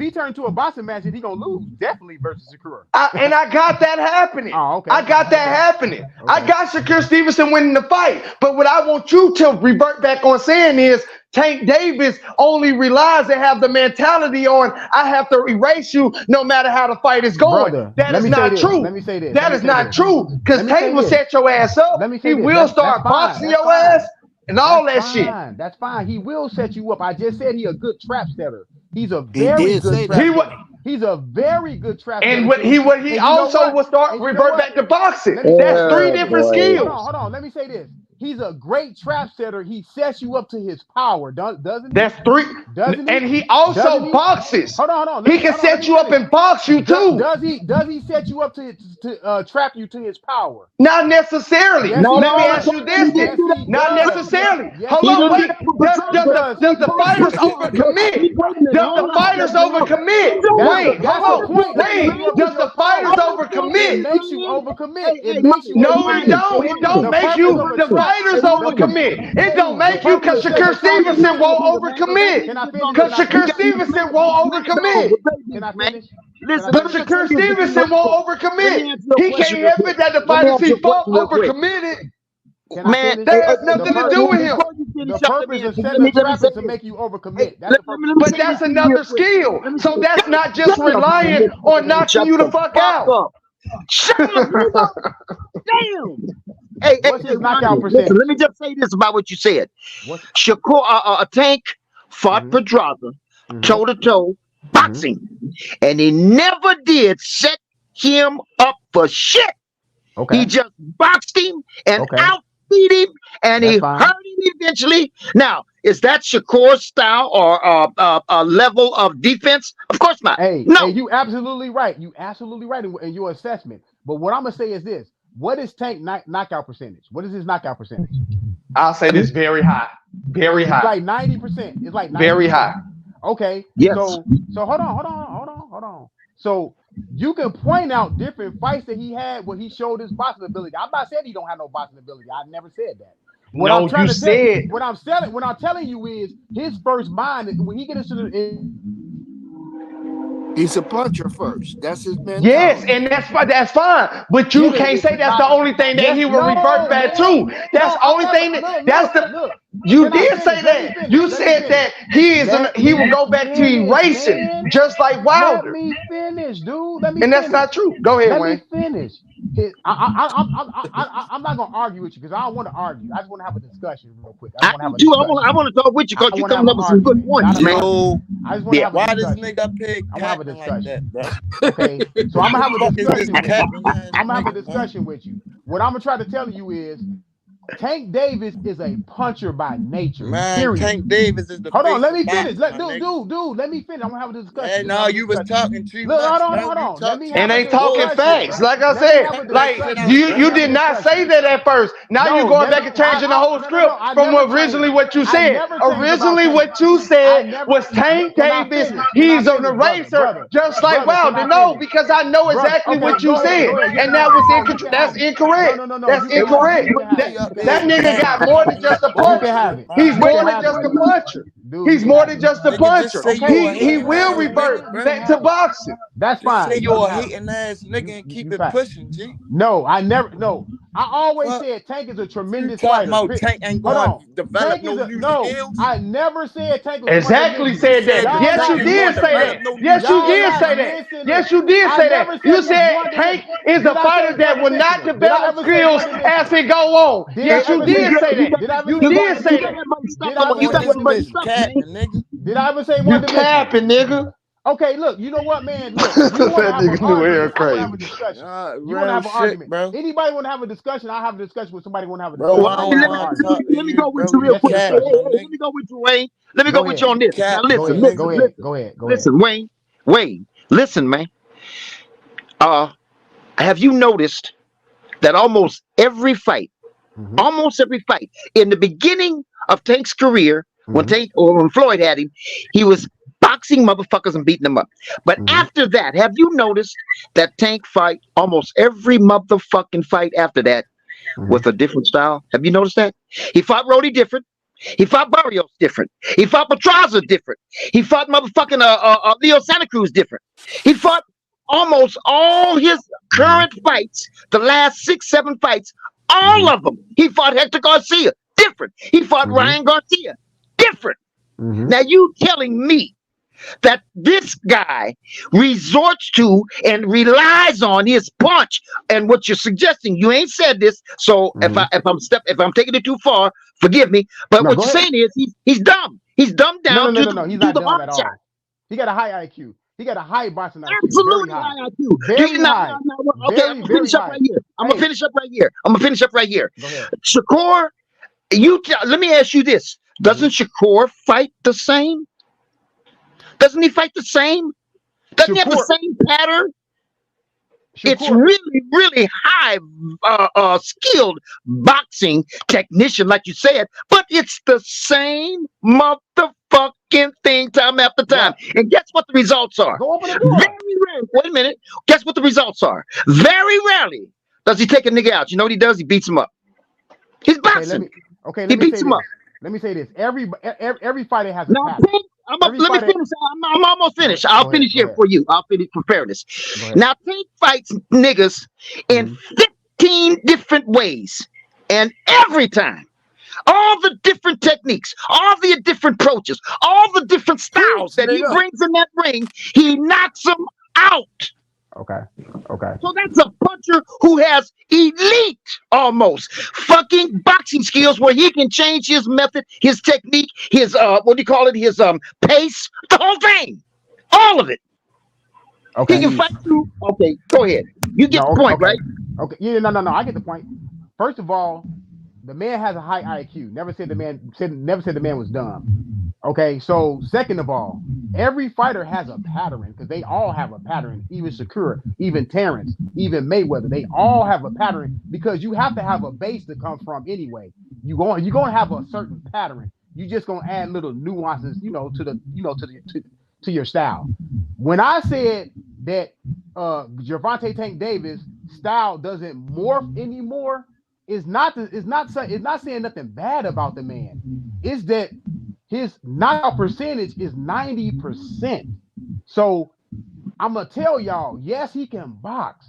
he turned to a boxing match, he gonna lose definitely versus Shakur. And I got that happening. Oh, okay. I got that happening. Okay. I got Shakur Stevenson winning the fight. But what I want you to revert back on saying is Tank Davis only relies and have the mentality on I have to erase you no matter how the fight is going. Brother, that is not true. Let me say this. That is not true. Because Tank will set your ass up. He will start boxing your ass. And all that shit. That's fine. He will set you up. I just said he's a good trap setter. He's a very good trap setter. He's a very good trap setter. And he also will start revert back to boxing. That's 3 different skills. Hold on. Let me say this. He's a great trap setter. He sets you up to his power, doesn't he? That's 3. Doesn't he? And he also boxes. Hold on. He can set you up and box you too. Does he set you up to trap you to his power? Not necessarily. Let me ask you this then. Not necessarily. Hold on, wait. Does the fighters overcommit? Does the fighters overcommit? Wait, hold on. Wait. Does the fighters overcommit? It makes you overcommit. No, it don't. It don't make you. The fighters overcommit. It don't make you because Shakur Stevenson won't overcommit. Because Shakur Stevenson won't overcommit. Can I finish? But Shakur Stevenson won't overcommit. He can't help it that the fighters he fought overcommitted. Man, that has nothing to do with him. The purpose of setting a trap is to make you overcommit. But that's another skill. So that's not just relying on knocking you the fuck out. Shut up. Damn. Hey, knockout percentage? Listen, let me just say this about what you said. Shakur, Tank fought Pedraza toe-to-toe boxing, and he never did set him up for shit. Okay. He just boxed him and outbeat him, and he hurt him eventually. Now, is that Shakur's style or a level of defense? Of course not. No, you absolutely right. You absolutely right in your assessment. But what I'm gonna say is this: what is Tank knockout percentage? What is his knockout percentage? I'll say this very high, very high. It's like 90%. It's like 90%. Very high. Okay. Yes. So hold on. So you can point out different fights that he had where he showed his boxing ability. I'm not saying he don't have no boxing ability. I never said that. What I'm telling you is his first mind when he gets into he's a puncher first. That's his mentality. Yes, and that's fine. But you can't say that's the only thing that he will revert back to. That's the only thing you did say that. You said that he will go back to erasing just like Wilder. Let me finish, dude. And that's not true. Go ahead, Wayne. Let me finish. I'm not gonna argue with you because I don't want to argue. I just want to have a discussion real quick. I want to talk with you because you're coming up with some good points, man. I just want to have why does nigga pick? I want to have a discussion. Okay, so I'm gonna have a discussion. I'm gonna have a discussion with you. What I'm gonna try to tell you is, Tank Davis is a puncher by nature. Man, period. Tank Davis is the. Hold on, let me finish. Dude, let me finish. I'm gonna have a discussion. Hey, no, you was talking too much. Hold on. And ain't talking facts. Like I said, like you did not say that at first. Now you're going back and changing the whole script from originally what you said. Originally what you said was Tank Davis. He's an eraser, just like Wilder. No, because I know exactly what you said, and that's incorrect. That's incorrect. That nigga got more than just a You can have puncher. it. He's You more can than have just it. a puncher. Dude, He's you more can than have just a Nigga, just puncher. say you a He hating will ass revert nigga, bro. back to boxing. That's Just fine. say You you can a have it. hating ass nigga and keep You it fat. pushing, G. No, I never. No, I always Fuck. said Tank is a You tremendous talking fighter. about Tank ain't Hold going on. to develop Tank no is a new no. skills? I never said Tank was one of the Exactly niggas. You said that. said Y'all Yes, not you Tank ain't going did to say listening. that. develop no new Yes, you Y'all did skills, not say my that. nigga. listening. Yes, you did I say that. never You said was said one Tank dimensional. is Did a I say fighter was that one will not dimensional? Did I develop ever say skills one as dimensional? it go on. Did I Yes, you ever say? did say that. Did I ever You say one did say dimensional? that. Did I ever One say this one bitch dimensional? capping, nigga. Did I ever say You one dimensional? capping, nigga. Okay, look, you know what, man? Look, you want to That have an nigga knew air argument. I want to have crazy. a discussion. You want to Real have an shit, argument. bro. Anybody want to have a discussion? I'll have a discussion with somebody want to have a Bro, discussion. I I don't want to have an want to argument. talk to Let me you, go with bro. you real You Yes, quick. sir. cap, my Let nigga. me go with you, Wayne. Let me go Go with ahead. you on You this. Now cap, Go listen, my ahead. listen, Go nigga. ahead. listen, Go ahead. Go ahead. listen, Wayne, listen, man. Have you noticed that Mm-hmm. almost every fight in the beginning of Tank's career, when Mm-hmm. when Floyd had him, he was boxing motherfuckers and beating them up. But Mm-hmm. after that, have you noticed that Tank fight almost every motherfucking fight after that Mm-hmm. with a different style? Have you noticed that? He fought Rody different. He fought Barrios different. He fought Petraza different. He fought motherfucking Leo Santa Cruz different. He fought almost all his current fights, the last 6, 7 fights, all of them. He fought Hector Garcia different. He fought Mm-hmm. Ryan Garcia different. Mm-hmm. Now you telling me that this guy resorts to and relies on his punch, and what you're suggesting, you ain't said this, so if I'm taking it too far, forgive me, but No, what go you're ahead. saying is he's dumb. He's dumbed down to No. He's do not the dumb body at shot. all. He got a high IQ. He got a high boxing IQ. Very Absolutely high. high IQ. Very high. Okay, I'm Very, gonna very finish up high. right here. I'm Hey, gonna finish up right here. go ahead. Shakur, let me ask you this: doesn't Shakur fight the same? Doesn't he fight the same? Doesn't he have the Shakur. same pattern? It's Shakur. really, really high skilled boxing technician, like you said, but it's the same motherfucking thing time after time. Right. And guess what the results are? Go open the Very door. rarely. Wait a minute. Guess what the results are? Very rarely does he take a nigga out. You know what he does? He beats him up. He's boxing. Let He me beats say him this. up. Let me say this. Every fighter has a Now, pattern. let me finish. I'm almost finished. I'll finish here for you. I'll finish for fairness. Now, Tank fights niggas in 15 different ways. And every time, all the different techniques, all the different approaches, all the different styles that he brings in that ring, he knocks them out. Okay. So that's a puncher who has elite, almost, fucking boxing skills where he can change his method, his technique, his, his pace, the whole thing. All of it. Okay. He can fight you. Okay, go ahead. You get the point, right? Okay. Yeah, no. I get the point. First of all, the man has a high IQ. Never said the man was dumb. Okay, so second of all, every fighter has a pattern because they all have a pattern. Even Shakur, even Terrence, even Mayweather, they all have a pattern because you have to have a base to come from anyway. You're going to have a certain pattern. You just gonna add little nuances, to your style. When I said that Gervonta Tank Davis style doesn't morph anymore, it's not saying nothing bad about the man. It's that his knockout percentage is 90%. So I'm gonna tell y'all, yes, he can box.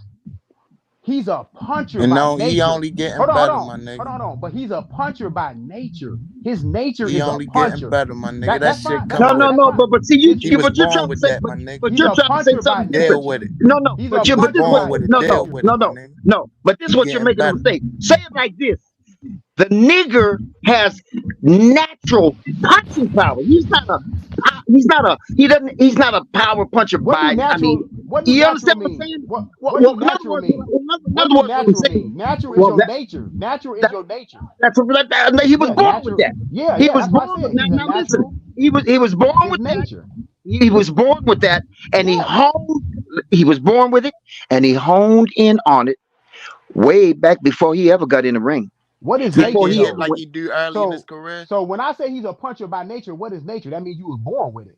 He's a puncher And by no, nature. he only getting Hold better, on. my nigga. Hold on. But he's a puncher by nature. His nature He is a only puncher. getting better, my nigga. That That's shit fine. come with it. But see, He was but you're born trying to with say, that, my nigga. but He's you're a trying to say puncher by something nature. different. Deal with it. No, He's but a this puncher what by with it. no, Deal no, with no, it, my no, nigga. no. But this is He what you're getting making a better. mistake. Say it like this: the nigger has natural punching power. He's not a power puncher What do by. I natural? mean, What do you natural understand what I'm mean? saying? What do In other natural words, mean? What do what I'm natural saying. mean? Natural is Well, your nature. Natural is your nature. he was Yeah, born with natural. that. Yeah, He was that's why I born with said now. he's a Now listen, natural. he was born His with that. nature. He was born with that, and Yeah. he was born with it, and he honed in on it way back before he ever got in the ring. What is Can't Before nature get he hit ever though? like went. he do early in his career. So when I say he's a puncher by nature, what is nature? That means you was born with it.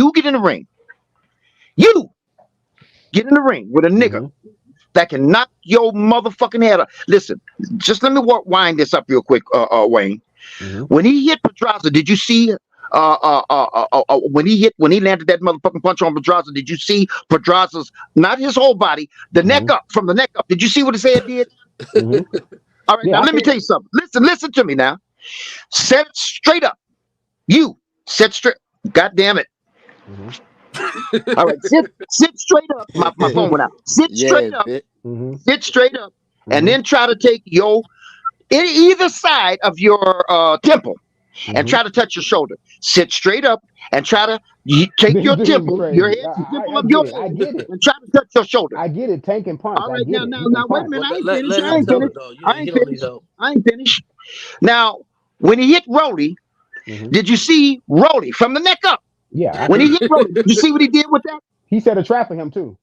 You get in the ring. You get in the ring with a nigga that can knock your motherfucking head up. Listen, just let me wind this up real quick, Wayne. When he hit Pedraza, did you see when he landed that motherfucking punch on Pedraza, did you see Pedraza's, not his whole body, the neck up, from the neck up? Did you see what his head did? All right, now let me tell you something. Listen to me now. Set it straight up. You set straight. God damn it. All right, sit straight up. My phone went out. Sit straight up. Sit straight up, and then try to take either side of your temple and try to touch your shoulder. Sit straight up and try to take your temple, your head, the temple of your head, and try to touch your shoulder. I get it. Tank and punch. All right, now, wait a minute. I ain't finished. Now, when he hit Rolly, did you see Rolly from the neck up? Yeah. When he hit Rolly, did you see what he did with that? He set a trap for him too.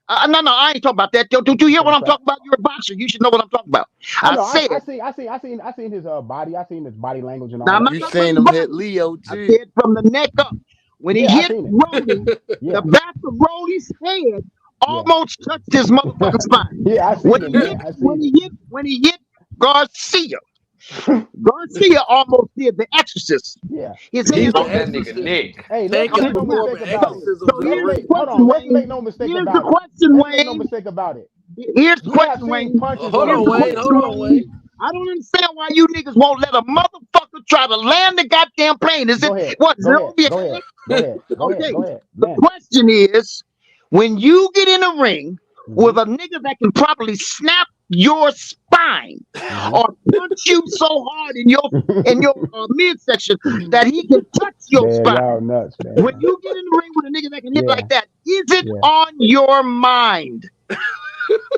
No, I ain't talking about that. Don't you hear what I'm talking about? You're a boxer. You should know what I'm talking about. I seen his body. I seen his body language and all. Now, you seen him hit Leo too. I said from the neck up. When he hit Rolly, the back of Rolly's head almost touched his motherfucking spine. Yeah, I seen it. When he hit Garcia. Garcia almost did The Exorcist. Yeah, his head on that nigga Nick. Hey, let's make no mistake about it. So here's the question, Hold on, let's Wayne. make no mistake Here's about the it. question, Let's make Wayne. no mistake about it. Here's the question, Wayne. Punches Hold on, Wayne. I don't understand why you niggas won't let a motherfucker try to land the goddamn plane. Is it what? Go ahead. The question is, when you get in a ring with a nigga that can probably snap your spine or punch you so hard in your midsection that he can touch your spine. Nuts, when you get in the ring with a nigga that can hit like that, is it on your mind?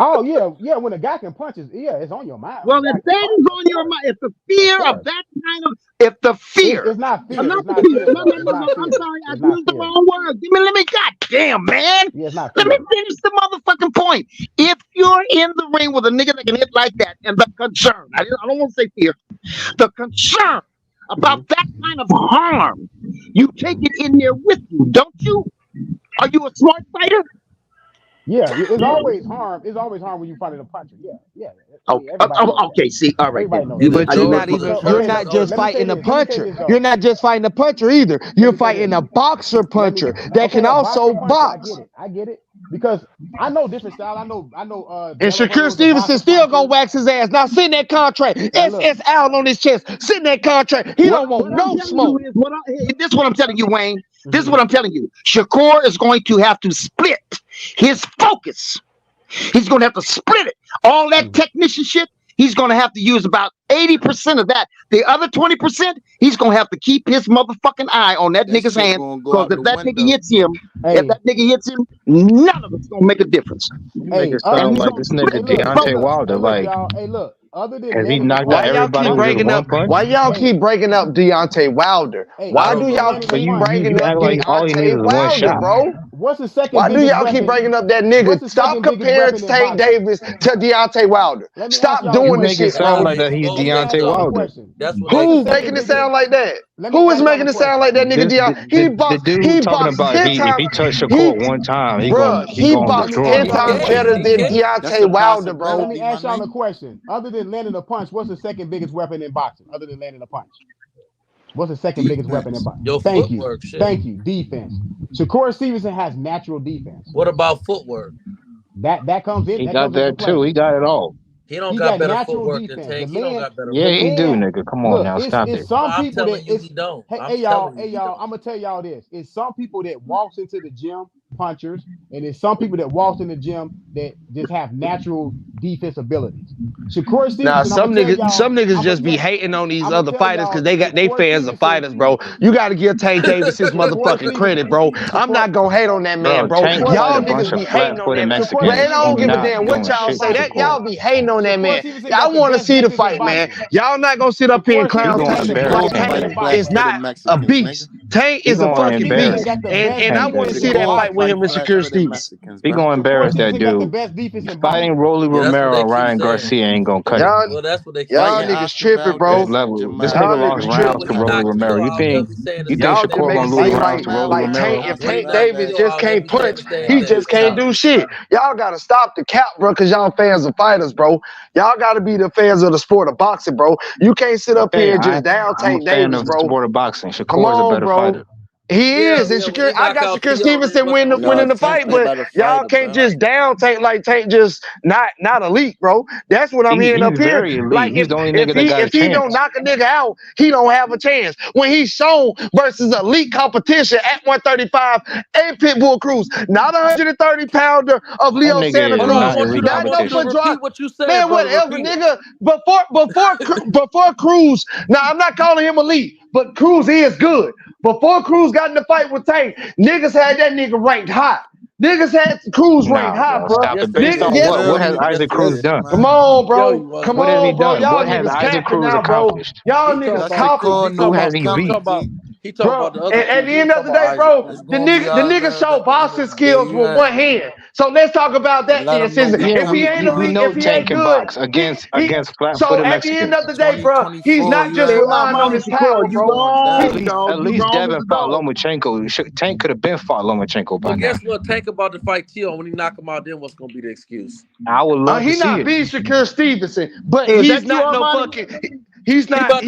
Oh yeah. When a guy can punch, it's on your mind. Well, if that is on your mind, if the fear of that kind of, it's not fear. No, I'm sorry, I used the wrong word. Let me, goddamn man. Yeah, it's not Let me finish the motherfucking point. If you're in the ring with a nigga that can hit like that, and the concern, I don't want to say fear, the concern about that kind of harm, you take it in there with you, don't you? Are you a smart fighter? Yeah, it's always harm. It's always harm when you fight a puncher. Yeah. Okay, see, all right. But you're not just fighting a puncher. You're not just fighting a puncher either. You're fighting a boxer puncher that can also box. I get it. Because I know different style. I know. And Shakur Stevenson still gonna wax his ass. Now send that contract. SS out on his chest. Send that contract. He don't want no smoke. This is what I'm telling you, Wayne. This is what I'm telling you. Shakur is going to have to split his focus. He's going to have to split it. All that technician shit, he's going to have to use about 80% of that. The other 20%, he's going to have to keep his motherfucking eye on that nigga's hand. Because if that nigga hits him, none of it's going to make a difference. Nigga sound like this nigga Deontay Wilder. Like, hey, look. Other than has he knocked out everybody with one punch? Why y'all keep breaking up Deontay Wilder? Why do y'all keep bringing up Deontay Wilder, bro? What's the second? Why do y'all keep bringing up that nigga? Stop comparing Tank Davis to Deontay Wilder. Stop doing this shit. Sound like that he's Deontay Wilder. Who's making it sound like that? Who is making it sound like that nigga Deontay? He boxed 10 times. If he touched Shakur one time, he boxed 10 times better than Deontay Wilder, bro. Let me ask y'all a question. Other than landing a punch, what's the second biggest weapon in boxing? Other than landing a punch, what's the second biggest weapon in boxing? Thank you. Defense. Shakur Stevenson has natural defense. What about footwork? That comes in. He got that too. He got it all. He don't got better footwork than Tank. He don't got better. Yeah, he do, nigga. Come on now, stop it. Some people that he don't. Hey y'all. I'm gonna tell y'all this. It's some people that walks into the gym punchers, and it's some people that walks in the gym that just have natural defense abilities. Shakur Stevenson. Nah, some niggas just be hating on these other fighters because they fans of fighters, bro. You got to give Tank Davis his motherfucking credit, bro. I'm not gonna hate on that man, bro. Y'all niggas be hating on that man. And I don't give a damn what y'all say. That y'all be hating on that man. Y'all want to see the fight, man. Y'all not gonna sit up here and clown Tank. Tank is not a beast. Tank is a fucking beast, and I want to see that fight with him and Shakur Stevenson. He gonna embarrass that dude. Fighting Rolly Romero and Ryan Garcia ain't gonna cut it. Well, that's what they y'all niggas tripping, bro. This nigga lost rounds to Rolly Romero. You think Shakur gonna lose rounds to Rolly Romero? If Tank Davis just can't punch, he just can't do shit. Y'all gotta stop the cap, bro, because y'all fans of fighters, bro. Y'all gotta be the fans of the sport of boxing, bro. You can't sit up here and just down Tank Davis, bro. Sport of boxing. Come on, bro. fighter. He is, and Shakur. I got Shakur Stevenson winning the fight, but y'all can't just down Tank like Tank just not elite, bro. That's what I'm hearing up here. Very elite. Like he's the only nigga that got a if he don't chance. knock a nigga out, he don't have a chance. When he's shown versus elite competition at 135, a Pitbull Cruz, not a 130-pounder of Leo Santos. I want you to repeat what you said, man, whatever, nigga. Before Cruz, now I'm not calling him elite, but Cruz is good. Before Cruz got in the fight with Tank, niggas had that nigga ranked high. Niggas had Cruz ranked high, bro. Stop it. Based on what has Isaac Cruz done? Come on, bro. Come what has he on, bro. done? Y'all What has niggas Isaac capping Cruz now, bro. accomplished? Y'all niggas capping. Who has he beat? He talking about the other. And at the end of the day, bro, the nigga show boxing skills with one hand. So let's talk about that then. If he ain't elite, if he ain't good, against flat-footed so at the end of the day, bro, he's not just relying on his power, bro. At least Devin fought Lomachenko. Tank could have been fought Lomachenko by But now. guess what? Tank about to fight Tio. When he knock him out, then what's gonna be the excuse? I would love to see it. He not beat Shakur Stevenson, but he's not no fucking. He's not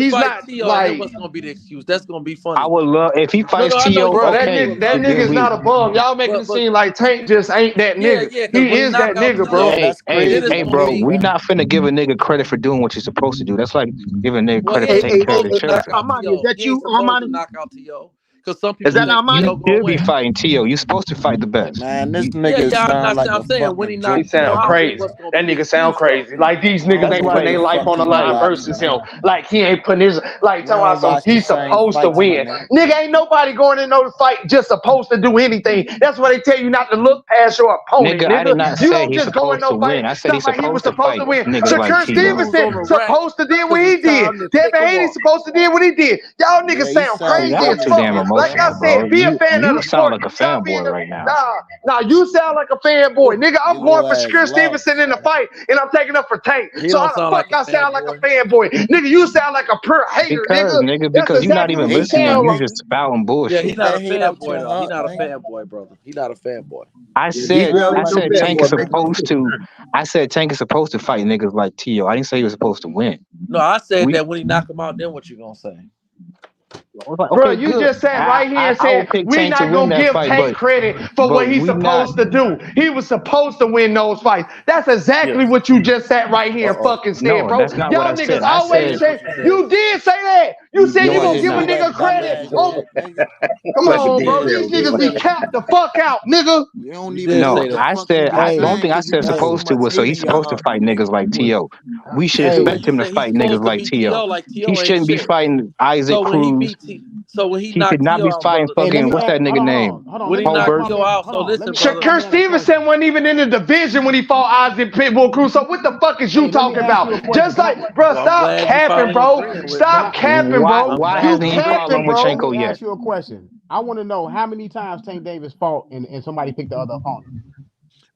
Tio, like. then what's gonna be the excuse? That's gonna be funny. I would love if he fights Tio. Bro, okay, that nigga's not above. Y'all making it seem like Tank just ain't that nigga. He is that nigga, bro. Hey, bro, we not finna give a nigga credit for doing what you're supposed to do. That's like giving a nigga credit for taking care of the children. Armani, is that you, Armani? Knock out Tio. Because some people is that Armani? You should be fighting Tio. You're supposed to fight the best. Man, this nigga sound like I'm saying when he knocks He sound crazy. That nigga sound crazy. Like these niggas ain't putting their life on the line versus him. Like he ain't putting his talking about some he's supposed to win. Nigga, ain't nobody going in no fight just supposed to do anything. That's why they tell you not to look past your opponent. Nigga, I did not you say don't he's just go in supposed no to win. fight. I said he's He was supposed to win. fight niggas Shakur like Tio. Stevenson supposed to did what he did. Devin Haney supposed to did what he did. Y'all niggas sound crazy as fuck. Like I said, be a fan of the sport. You sound like a fanboy right now. Nah, you sound like a fanboy. Nigga, I'm going for Shakur Stevenson in the fight, and I'm taking up for Tank. So how the fuck I sound like a fanboy? Nigga, you sound like a pure hater, Because you're not even listening. You're just spouting bullshit. Yeah, he's not a fanboy, though. He's not a fanboy, brother. He's not a fanboy. I said Tank is supposed to. I said Tank is supposed to fight niggas like Tio. I didn't say he was supposed to win. No, I said that when he knock him out, then what you gonna say? Bro, you just sat right here and said we're not gonna give Tank credit for what he's supposed to do. He was supposed to win those fights. That's exactly what you just sat right here and fucking said, bro. That's not what Y'all I niggas said. always say you did say that. You said you gonna give a nigga credit. Come on, bro. These niggas be capped the fuck out, nigga. No, I said the only thing I said supposed to was so he's supposed to fight niggas like Tio. We should expect him to fight niggas like Tio. He shouldn't be fighting Isaac Cruz. So when he should not be fighting fucking what's that nigga name? When he knocked Tio out, so listen, Shakur Stevenson wasn't even in the division when he fought Isaac Pitbull Cruz. So what the fuck is you talking about? Just like, bro, stop capping, bro. Stop capping, bro. Why hasn't he fought Lomachenko Let me yet? ask you a question. I want to know how many times Tank Davis fought and somebody picked the other opponent.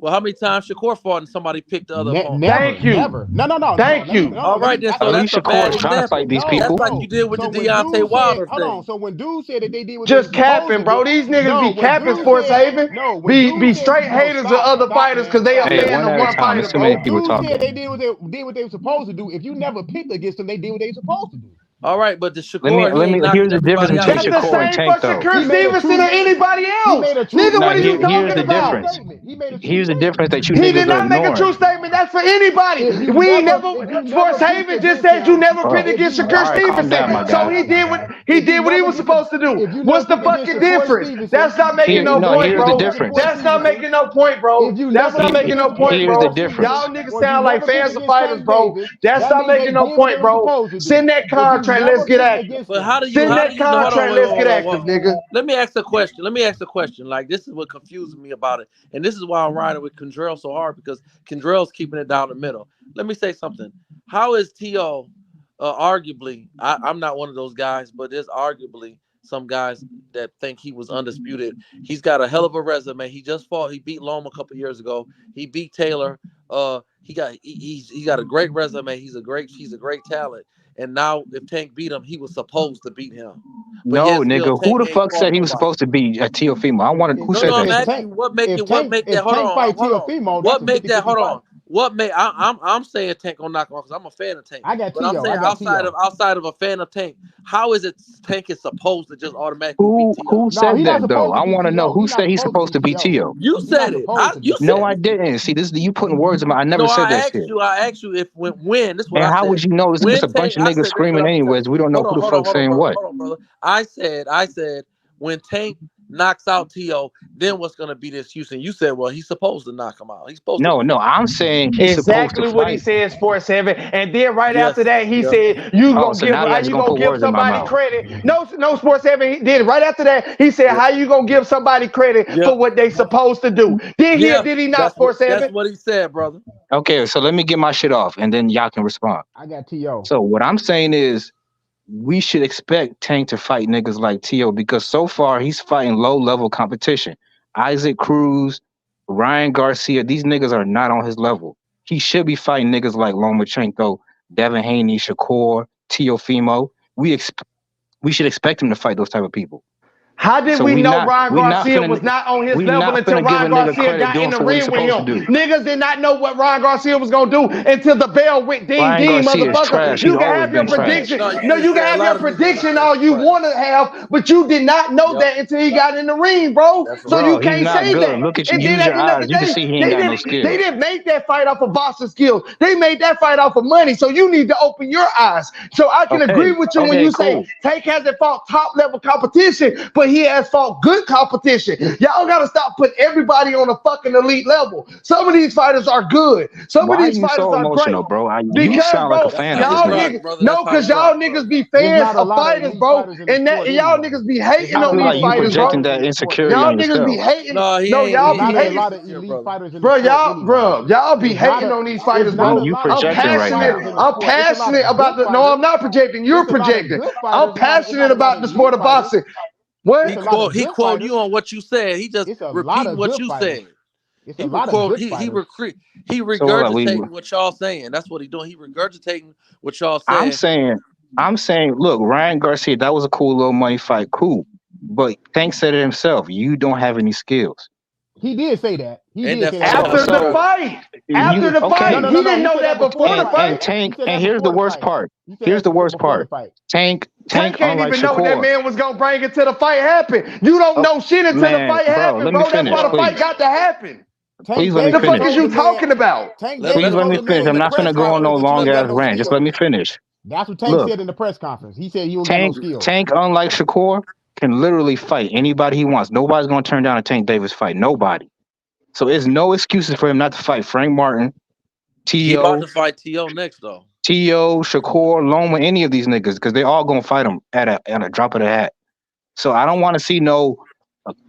Well, how many times Shakur fought and somebody picked the other opponent? Thank you. Never. No. Thank you. All right, then. So that's a bad example. That's like you did with the Deontay Wilder thing. Hold on. So when dude said that they did what just capping, bro. These niggas be capping, Sports Haven. Be straight haters of other fighters because they are fan of one fighter, bro. Dude said they did what they were supposed to do. If you never picked against them, they did what they were supposed to do. All right, but the Shakur. Here's the difference between Shakur and Tank, though. Shakur Stevenson or anybody else. Nigga, what are you talking about? Here's the difference that you He niggas did not make a true statement. That's for anybody. We never. Sports Haven just said you never picked against Shakur Stevenson. So he did what he was supposed to do. What's the fucking difference? That's not making no point, bro. That's not making no point, bro. That's not making no point, bro. Y'all niggas sound like fans of fighters, bro. That's not making no point, bro. Send that contract. Let's get active. But how do you? Send that contract. Let's get active, nigga. Let me ask a question. Like, this is what confuses me about it, and this is why I'm riding with Condrell so hard, because Condrell's keeping it down the middle. Let me say something. How is Tio? Arguably, I'm not one of those guys, but there's arguably some guys that think he was undisputed. He's got a hell of a resume. He just fought. He beat Loma a couple years ago. He beat Taylor. He got a great resume. He's a great talent. And now, if Tank beat him, he was supposed to beat him. But no, nigga, who the fuck said he was supposed to beat a Teofimo? I wanted. Who said that? What make that? Hold on. What make that? Hold on. What may I'm saying Tank gonna knock him off because I'm a fan of Tank. I got but I'm T.O. saying I got outside of a fan of Tank, how is it Tank is supposed to just automatically beat T.O.? Who No, said he's not that though? supposed to I beat want to know T.O. who He's not said he's supposed to beat T.O. You He's not said it. supposed to You beat said No, it. I didn't. See, this you putting words in my. I never No, said I that asked shit. you. I asked you if when. This is what And I how said. would you know? This is When just a bunch Tank, of I niggas said this is what screaming I'm gonna tell anyways. you. We don't know who the fuck saying what. Hold on, brother. I said when Tank knocks out T.O., then what's gonna be this Houston? You said, well, he's supposed to knock him out. He's supposed to. No, I'm saying he's supposed to Exactly what he fight. said, Sports 7. And then right after Yes. that, he Yep. said, "You Oh, gonna so give? now you How just you gonna gonna put give words in my somebody mouth. credit?" No, Sports 7. Then right after that, he said, "How you gonna give somebody credit for what they supposed to do?" Did he not, Sports 7? That's what he said, brother. Okay, so let me get my shit off, and then y'all can respond. I got T.O. So what I'm saying is, we should expect Tank to fight niggas like T.O. because so far he's fighting low level competition. Isaac Cruz, Ryan Garcia, these niggas are not on his level. He should be fighting niggas like Lomachenko, Devin Haney, Shakur, Teofimo. We should expect him to fight those type of people. How did we know Ryan Garcia was not on his level until Ryan Garcia got in the ring with him? Niggas did not know what Ryan Garcia was gonna do until the bell went ding ding, motherfucker. You can have your prediction. No, you can have your prediction all you want to have, but you did not know that until he got in the ring, bro. So you can't say that. Look at you. And then Use at your the end of eyes. the You can day, see he ain't got no skills. they didn't make that fight off of boxing skills. They made that fight off of money. So you need to open your eyes. So I can agree with you when you say Tank hasn't fought top level competition, but he has fought good competition. Y'all gotta stop putting everybody on a fucking elite level. Some of these fighters are good. Some of these fighters are emotional, great. bro? Because, you sound like a fan of this y'all nigga. niggas, no, because y'all niggas be fans of fighters, bro, and y'all niggas be hating on these fighters, bro. That insecurity Y'all on niggas be yourself. hating. No, y'all be hating. A lot of elite fighters in Bro, the sport y'all be hating on these fighters, bro. I'm passionate about the. No, I'm not projecting. You're projecting. I'm passionate about the sport of boxing. What? He quoted you on what you said. He just repeating what you said. He regurgitating what y'all saying. That's what he doing. He regurgitating what y'all saying. I'm saying, look, Ryan Garcia, that was a cool little money fight, cool. But Tank said it himself. You don't have any skills. He did say that. He did say that. After the fight. After the fight. He didn't know that before the fight. And Tank, and here's the worst part. Here's the worst part. Tank can't even know that man was gonna bring it till the fight happened. You don't know shit until the fight happened, bro. That's why the fight got to happen. Please let me finish. What the fuck is you talking about? Please let me finish. I'm not gonna go on no long ass rant. Just let me finish. That's what Tank said in the press conference. He said he don't got no skills. Tank, unlike Shakur, can literally fight anybody he wants. Nobody's gonna turn down a Tank Davis fight. Nobody. So there's no excuses for him not to fight Frank Martin, T.O. He about to fight T.O. next though. T.O., Shakur, Loma, any of these niggas, because they all gonna fight him at a drop of the hat. So I don't want to see no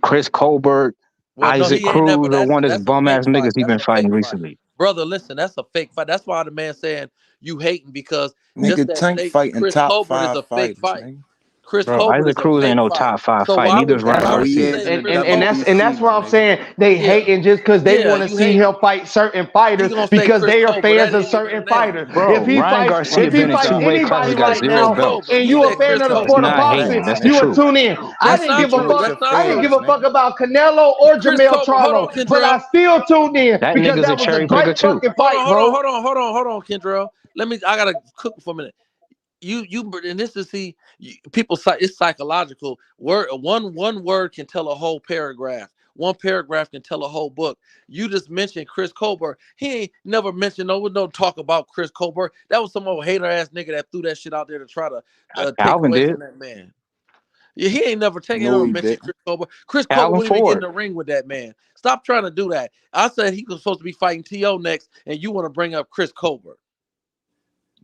Chris Colbert, Isaac Cruz, or one of these bum ass niggas he's been fighting recently. Brother, listen, that's a fake fight. That's why the man saying you hating because nigga Tank fighting Chris top Colbert 5 is a fake fight. Nigga. Chris Colbert Isaac Cruz ain't no top 5 fight. Neither is Ryan Garcia. And that's what I'm saying. They hating just because they want to see him fight certain fighters because they are fans of certain fighters. Bro, Ryan If he fights anybody right now, and you a fan of the sport of boxing, you will tune in. I didn't give a fuck. I didn't give a fuck about Canelo or Jamel Charlo, but I still tuned in because that was a great fucking fight, bro. Hold on, Kendra. I gotta cook for a minute. You and this is people say it's psychological. One word can tell a whole paragraph. One paragraph can tell a whole book. You just mentioned Chris Colbert. He ain't never mentioned no talk about Chris Colbert. That was some old hater ass nigga that threw that shit out there to try to take away from that man. Yeah, he ain't never mentioned Chris Colbert. Chris Colbert wouldn't even get in the ring with that man. Stop trying to do that. I said he was supposed to be fighting T.O. next, and you want to bring up Chris Colbert.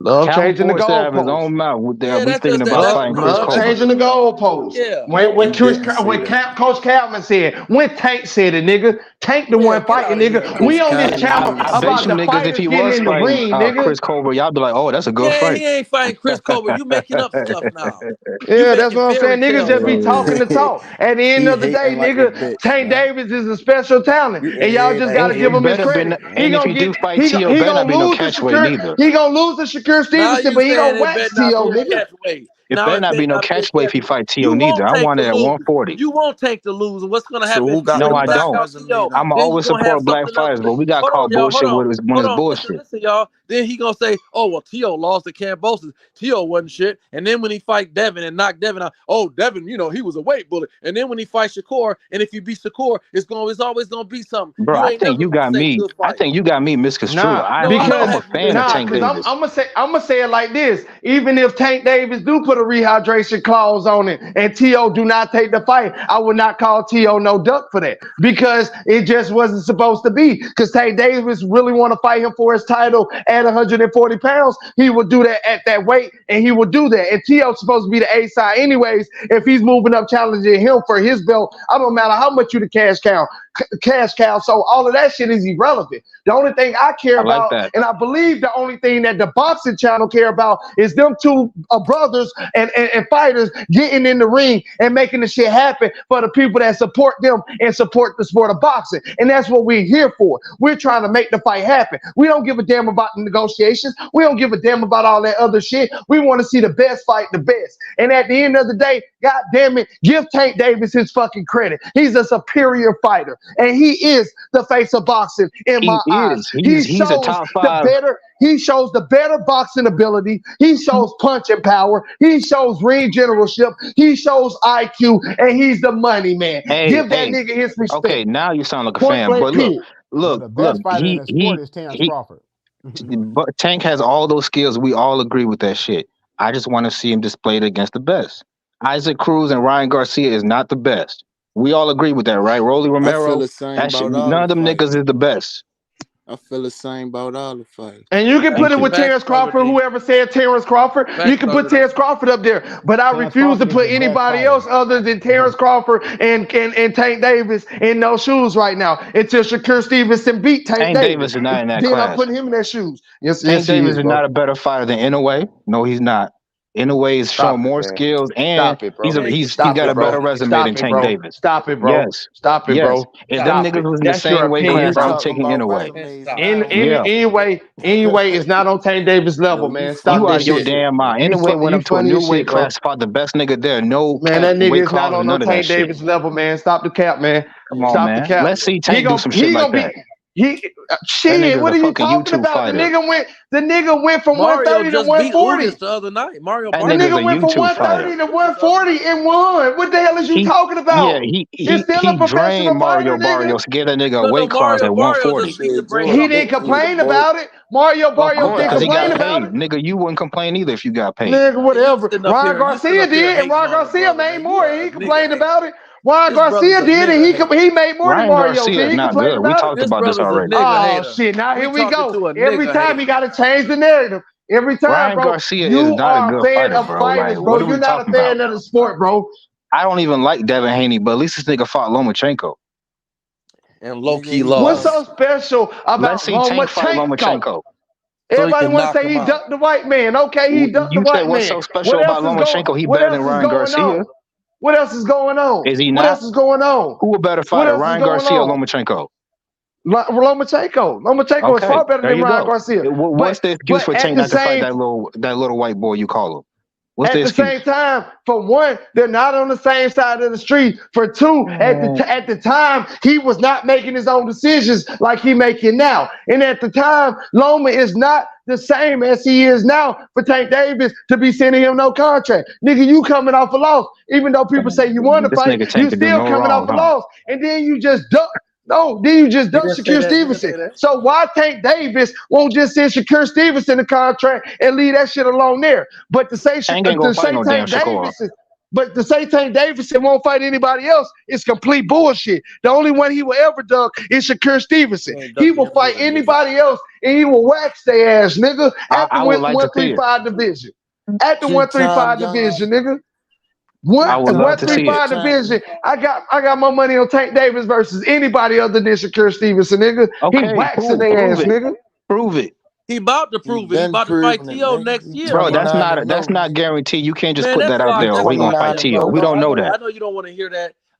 Love changing the goalposts. His own mouth. We thinking about fighting Chris Colbert. Changing the goalposts. Yeah. When Coach Calvin said, when Tank said it, nigga, Tank the one fighting, nigga. We on this channel about the fighters getting in the ring, nigga. Chris Colbert, y'all be like, oh, that's a good fight. He ain't fighting Chris Colbert. You making up stuff now. Yeah, that's what I'm saying. Niggas just be talking the talk. At the end of the day, nigga, Tank Davis is a special talent, and y'all just gotta give him his credit. He gonna lose the Shakur Stevenson, but he gonna wax T.O., nigga. It Now better if not be they, no now, catch weight if he fight Tio you neither. won't I take want the it at lose. 140. You won't take the lose. And what's gonna So happen who is got when the No, he I best back don't. out resume Tio, then? I'm then you always gonna have support black something else fighters, to but we got hold called on, y'all. bullshit when Hold it's on. bullshit. Listen, y'all. Then he gonna say, "Oh well, Tio lost to Cambosis. Tio wasn't shit." And then when he fight Devin and knock Devin out, oh Devin, he was a weight bully. And then when he fights Shakur, and if you beat Shakur, it's always gonna be something. Bro, You I ain't think never you gonna got say me. good I fight. think you got me misconstrued. Nah, No, I don't I'm a have you fan of Tank because I'm Davis. gonna say it like this. Even if Tank Davis do put a rehydration clause on it and T.O. do not take the fight, I would not call T.O. no duck for that because it just wasn't supposed to be. Because Tank Davis really want to fight him for his title at 140 pounds, he would do that at that weight, and he would do that. And T.O.'s supposed to be the A side anyways. If he's moving up challenging him for his belt, I don't matter how much you the cash cow. So all of that shit is irrelevant. The only thing I care I like about, that. and I believe the only thing that the boxing channel care about, is them two brothers and fighters getting in the ring and making the shit happen for the people that support them and support the sport of boxing. And that's what we're here for. We're trying to make the fight happen. We don't give a damn about the negotiations. We don't give a damn about all that other shit. We want to see the best fight the best. And at the end of the day, God damn it, give Tank Davis his fucking credit. He's a superior fighter, and he is the face of boxing in He my eyes. is. He's a top five. He shows the better boxing ability. He shows punching power. He shows ring generalship. He shows IQ, and he's the money man. Give that nigga his respect. Okay, now you sound like a Point fan. blank, But period. The best fighter in the sport is Terrence Crawford. But Tank has all those skills. We all agree with that shit. I just want to see him displayed against the best. Isaac Cruz and Ryan Garcia is not the best. We all agree with that, right? Rolly Romero. I feel the same about all None of them niggas is the best. I feel the same about all the fights. And you can put it with Terrence Crawford, whoever said Terrence Crawford. You can put Terrence Crawford up there. But I refuse to put anybody else other than Terrence Crawford and Tank Davis in those shoes right now until Shakur Stevenson beat Tank Davis. Davis is not in that then class. I'm putting him in that shoes. Yes, Tank he Davis is bro. not a better fighter than Inoue. No, he's not. Inoue is showing more skills, and he's got a better resume than Tank Davis. Stop it, bro. Yes. Stop it, Yes. bro. If them niggas was in the same weight class, I'm taking Inoue. Anyway, it's not on Tank Davis level, man. Stop you that out of your shit. damn mind. Inoue went up to a new weight class, fought the best nigga there. No, man, that nigga weight is not class, on no none of that Tank shit. Davis level, man. Stop the cap, man. Come on, Stop man. the cap. Let's see Tank do some shit like that. Shit, what are you talking about? The nigga went from 130 to 140 the other night. Mario the nigga went from 130 to 140 and won. What the hell is you talking about? Yeah, He's still a professional drained fighter, Mario Barrios to get that nigga a weight Mario class at Barrios 140. He didn't complain about it. Mario Barrios didn't complain about it. Nigga, you wouldn't complain either if you got paid. Nigga, whatever. Ryan Garcia did, and Ryan Garcia made more, and he complained about it. Ryan Garcia did, and he made more than Mario. Garcia is not good. We talked about this already. Oh shit! Now here we go. Every time he got to change the narrative. Every time, Ryan bro. Garcia you is not are a good fan fighter, of bro. fighters, Like, bro. what are we You're not a talking fan about? of the sport, bro. I don't even like Devin Haney, but at least this nigga fought Lomachenko. And low-key lost. What's so special about Let's see Tank fight Lomachenko. Everybody want to say he ducked the white man. Okay, he ducked the white man. What's so special about Lomachenko? He better than Ryan Garcia. What else is going on? Is he not? What else is going on? Who a better fighter, Ryan Garcia or Lomachenko? Lomachenko is far better than Ryan Garcia. What's the excuse for Tank not to fight that little white boy you call him? What's at the same time, for one, they're not on the same side of the street. For two, at the time, he was not making his own decisions like he making now. And at the time, Loma is not the same as he is now for Tank Davis to be sending him no contract. Nigga, you coming off a loss. Even though people say you won the fight, you still coming off a loss. And then you just duck. No, then you just duck Shakur Stevenson. So why Tank Davis won't just send Shakur Stevenson the contract and leave that shit alone there? But to say Tank Davidson won't fight anybody else is complete bullshit. The only one he will ever duck is Shakur Stevenson. He will fight anybody else and he will wax their ass, nigga, at the 135 division. At the 135 division, nigga. 135 division. I got more money on Tank Davis versus anybody other than Shakur Stevenson, nigga. Okay, he waxing their ass, nigga. Prove it. He about to prove it. He about to fight T.O. next year. Bro, that's not guaranteed. You can't just put that out there. Or we gonna fight T.O. We don't know that. I know you don't want to hear that.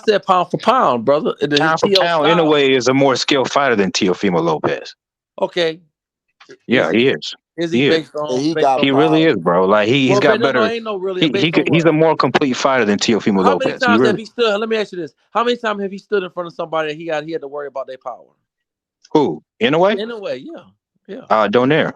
said pound for pound, brother. Pound for pound, in a way, is a more skilled fighter than Teofimo Lopez. Okay. Yeah, he is. Is he based on? He really is, bro. Like he's got better. Ain't no really He's a more complete fighter than Teofimo How Lopez. many times have he stood? Let me ask you this: how many times have he stood in front of somebody that he had to worry about their power? Who? In a way? In a way, yeah. Donaire.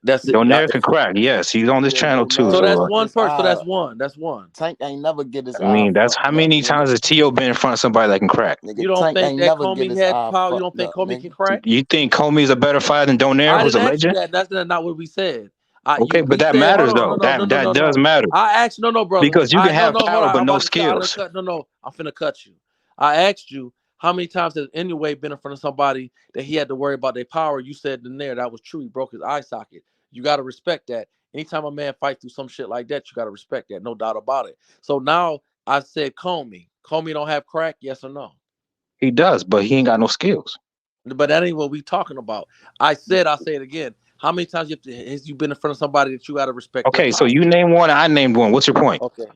That's it. Donaire can crack. Yes, he's on this channel too. So that's one person. So that's one. That's one. Tank ain't never get his. I mean, that's how many times has Tio been in front of somebody that can crack? You don't think that Comey had power? You don't think Comey can crack? You think Comey's a better fighter than Donaire, who's a legend? That's not what we said. Okay, but that matters though. That does matter. I asked no, brother. Because you can have power but no skills. No, I'm finna cut you. I asked you how many times has anyway been in front of somebody that he had to worry about their power. You said in there that was true. He broke his eye socket. You got to respect that. Anytime a man fights through some shit like that, you got to respect that. No doubt about it. So now I said Comey. Comey don't have crack, yes or no? He does, but he ain't got no skills. But that ain't what we talking about. I say it again. How many times has you been in front of somebody that you got to respect? Okay, so you name one, I named one. What's your point? Okay.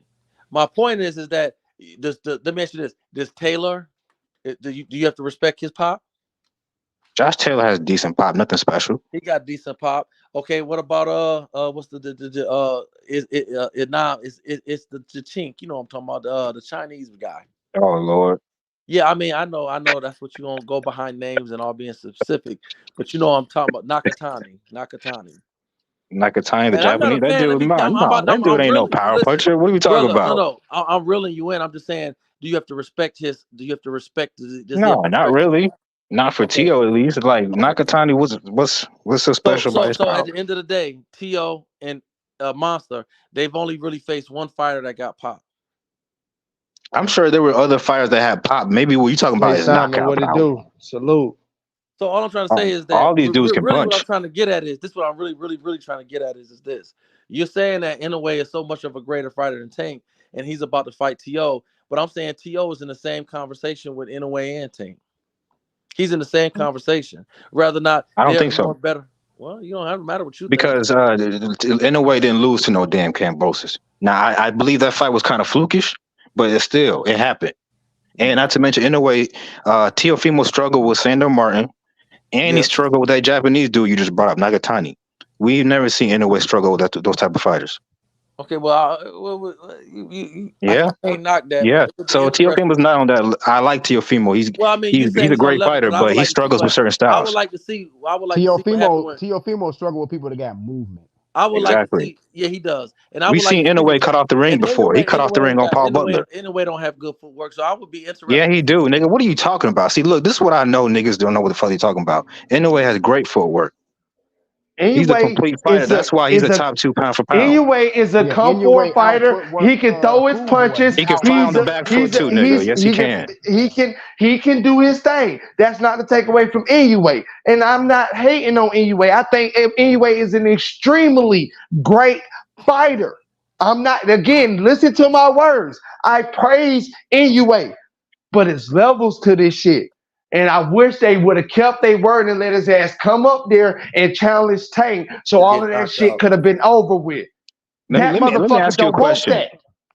My point is that let me ask you this. Does Taylor, do you have to respect his pop? Josh Taylor has decent pop, nothing special. He got decent pop. Okay, what about what's it's the chink, you know what I'm talking about, the Chinese guy. Oh Lord. Yeah, I mean, I know that's what you're gonna go behind names and all being specific, but you know I'm talking about Nakatani. Nakatani, the And I'm not a Japanese, that fan. Let dude, me. man, no, that dude I'm ain't no really. power Listen, puncher. What are we talking brother. about? No. I'm reeling you in. I'm just saying. Do you have to respect his? Do you have to respect? Does he No, have to not respect? really. Not for Okay. Tio at least. Like Okay. Nakatani, what's so special about his So at power? the end of the day, Tio and Monster, they've only really faced one fighter that got popped. I'm sure there were other fighters that had pop. Maybe what you talking about Hey is Simon, knockout what it power. do? Salute. So all I'm trying to say is that All these dudes can really what I'm punch. trying to get at is this. What I'm really trying to get at is this. You're saying that Inoue is so much of a greater fighter than Tank, and he's about to fight T.O. But I'm saying T.O. is in the same conversation with Inoue and Tank. He's in the same conversation. Rather not, I don't they're think more so. better. Well, you don't have to matter what you think. Because Inoue didn't lose to no damn Cambosis. Now I believe that fight was kind of flukish, but it happened. And not to mention Inoue, Teofimo struggled with Sandor Martin, and he struggled with that Japanese dude you just brought up, Nagatani. We've never seen Inoue struggle with those type of fighters. Okay, well, I can't knock that. Yeah. But it would be So interesting. Teofimo's not on that. I like Teofimo. Well, I mean, you He's saying a he's on great level, fighter, but I would but he like to see struggles with certain I would styles. like to see. I would like to see what happened with. Teofimo struggle with people that got movement. I would like to Exactly. see. Yeah, he does, and I We've would like seen to see. Inoue cut off the ring And before. He cut off the ring on Paul Butler. Inoue don't have good footwork, so I would be interested. Yeah, he do, nigga. What are you talking about? See, look, this is what I know. Niggas don't know what the fuck they talking about. Inoue has great footwork. He's a complete fighter. That's why he's a top 2 pound for pound. Inoue is a come forward fighter. He can throw his punches. He can fight on the back foot too, nigga. Yes, he can. He can do his thing. That's not to take away from Inoue. And I'm not hating on Inoue. I think Inoue is an extremely great fighter. I'm not, again, listen to my words. I praise Inoue, but it's levels to this shit. And I wish they would have kept their word and let his ass come up there and challenge Tank, so all of that shit could have been over with. Let me ask you a question.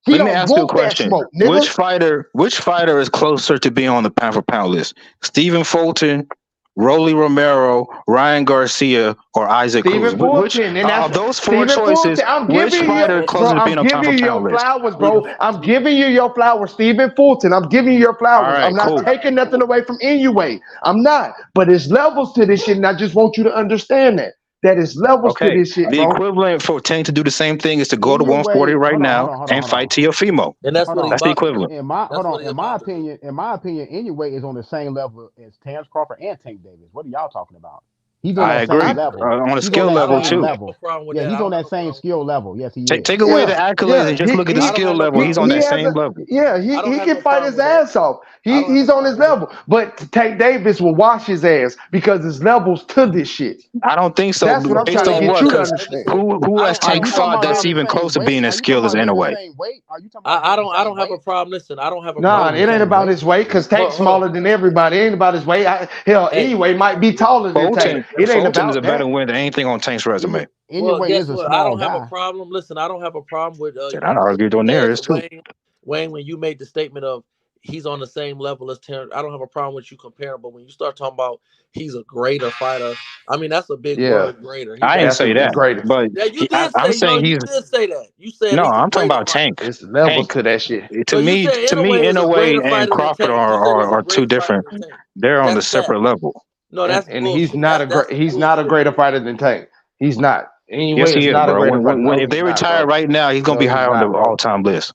Let me ask you a question. Which fighter is closer to being on the pound for pound list? Stephen Fulton, Rolly Romero, Ryan Garcia, or Isaac Cruz? Which of those four choices, which fighter is closer to being on pound for pound list? Flowers, bro. I'm giving you your flowers, Stephen Fulton. I'm giving you your flowers. Right, I'm not taking nothing away from Inoue. I'm not. But it's levels to this shit, and I just want you to understand that. That is levels to this shit, the bro. equivalent for Tank to do the same thing is to go to 140 right now and fight Teofimo. And that's That's the equivalent. In my opinion, Inoue is on the same level as Terrence Crawford and Tank Davis. What are y'all talking about? He's on that same level. On a skill level too. Yeah, he's on that same skill level. Yes, he is. Take away the accolades and just look at the skill level. He's on that same level. Yeah, he can fight his ass off. He's on his level. But Tank Davis will wash his ass because there's levels to this shit. I don't think so. That's what I'm trying to get you to understand. Who has Tank fought that's even close to being as skilled as Inoue? I don't have a problem. Listen, I don't have a Nah, problem. it ain't about his weight because Tank's smaller than everybody. It ain't about his weight. Inoue might be taller than Tank. It ain't about is a that. better win than anything on Tank's resume. Well, guess what? I don't have a problem. Listen, I don't have a problem with. I argued on theirs too. Wayne, when you made the statement of he's on the same level as Terrence, I don't have a problem with you comparing. But when you start talking about he's a greater fighter, I mean that's a big word, greater. I didn't say that, but I'm saying you did say that. You said no. I'm talking about Tank. It's levels to that shit. To me, Inoue and Crawford are two different. They're on the separate level. No, that's and he's not a greater fighter than Tank. He's not. Anyway, yes, he is, not bro. a greater fighter. If they retire right now, he's gonna be high on the all-time list.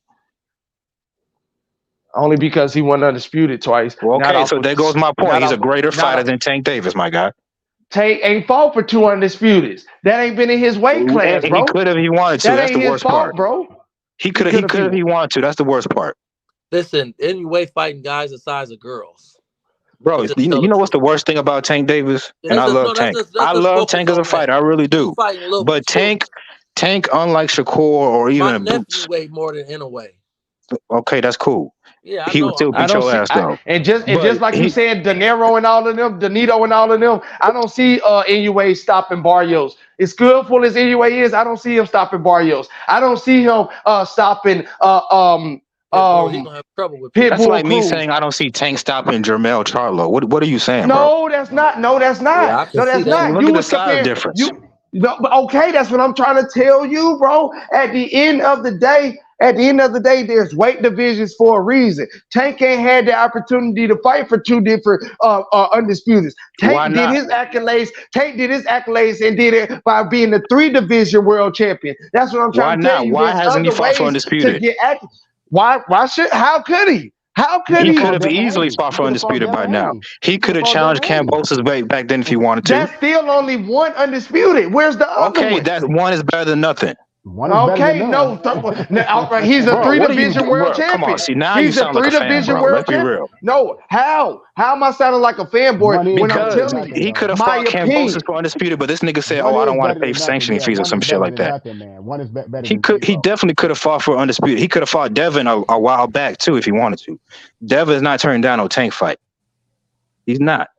Only because he won undisputed twice. Well, okay, so there goes my point. He's a greater fighter than Tank Davis, my guy. Tank ain't fought for 2 undisputeds. That ain't been in his weight class, bro. He could have, he wanted to. That's the worst part, bro. He could have, if he wanted to. That's the worst part. Listen, anyway, fighting guys the size of girls. Bro, you know what's the worst thing about Tank Davis? And I love Tank. I love Tank as a fighter. I really do. But Tank, unlike Shakur or even my nephew weighed more than Inoue. Okay, that's cool. Yeah, he would still beat your ass though. And just like you said, De Niro and all of them, Donito and all of them, I don't see Inoue stopping Barrios. As skillful as Inoue is, I don't see him stopping Barrios. I don't see him stopping he's gonna have trouble with That's like me saying I don't see Tank stopping Jermell Charlo. What are you saying, bro? No, that's not. No, that's not. Look at the size difference. Okay, that's what I'm trying to tell you, bro. At the end of the day, At the end of the day, there's weight divisions for a reason. Tank ain't had the opportunity to fight for two different undisputeds. Why Tank did not? his accolades. Tank did his accolades and did it by being the 3-division world champion. That's what I'm Why trying to tell not? you. Why There's hasn't he other fought for ways to undisputed? get active. Why should? How could he? How could He he? could have easily fought for undisputed by now. He could have challenged Kambosos back then if he wanted to. That's still only one undisputed. Where's the other Okay, one? that one is better than nothing. Okay, no, he's a Bro, what are you, 3-division world bro, come champion. on, see, now you He's a sound like a fan, 3-division bro. world Let's be champion. real. No, how am I sounding like a fanboy when I'm Because telling you he could have my fought opinion? Kambosos for undisputed, but this nigga said, "Oh, I don't want to pay sanctioning fees or some shit like that." One is better He definitely could have fought for undisputed. He could have fought Devin a while back too if he wanted to. Devin is not turning down no Tank fight. He's not.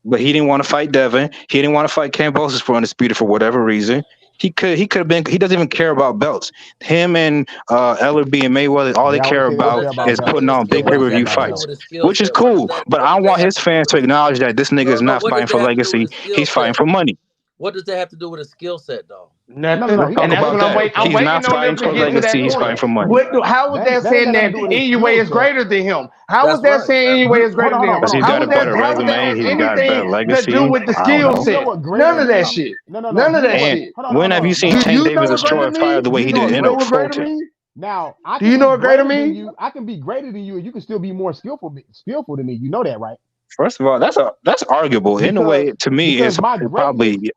But he didn't want to fight Devin. He didn't want to fight Kambosos for undisputed for whatever reason. He could have been. He doesn't even care about belts. Him and Ellerby and Mayweather, all they care about is putting on big pay-per-view fights, which is cool. But I want his fans to acknowledge that this nigga is not fighting for legacy. He's fighting for money. What does that have to do with his skill set, though? Nothing. And that's what I'm waiting. I'm He's waiting not on them fighting to for get to legacy. that He's point. fighting for money. How was that saying that Inoue is greater than him? How was that saying Inoue is greater than him? Because he's got a better resume. He's got a better legacy. To do with the skill set? None of that shit. None of that shit. When have you seen Tank Davis destroy a fire the way he did in Fulton? Now, do you know what greater means? I can be greater than you, and you can still be more skillful than me. You know that, right? First of all, that's arguable. In a way, to me, it's probably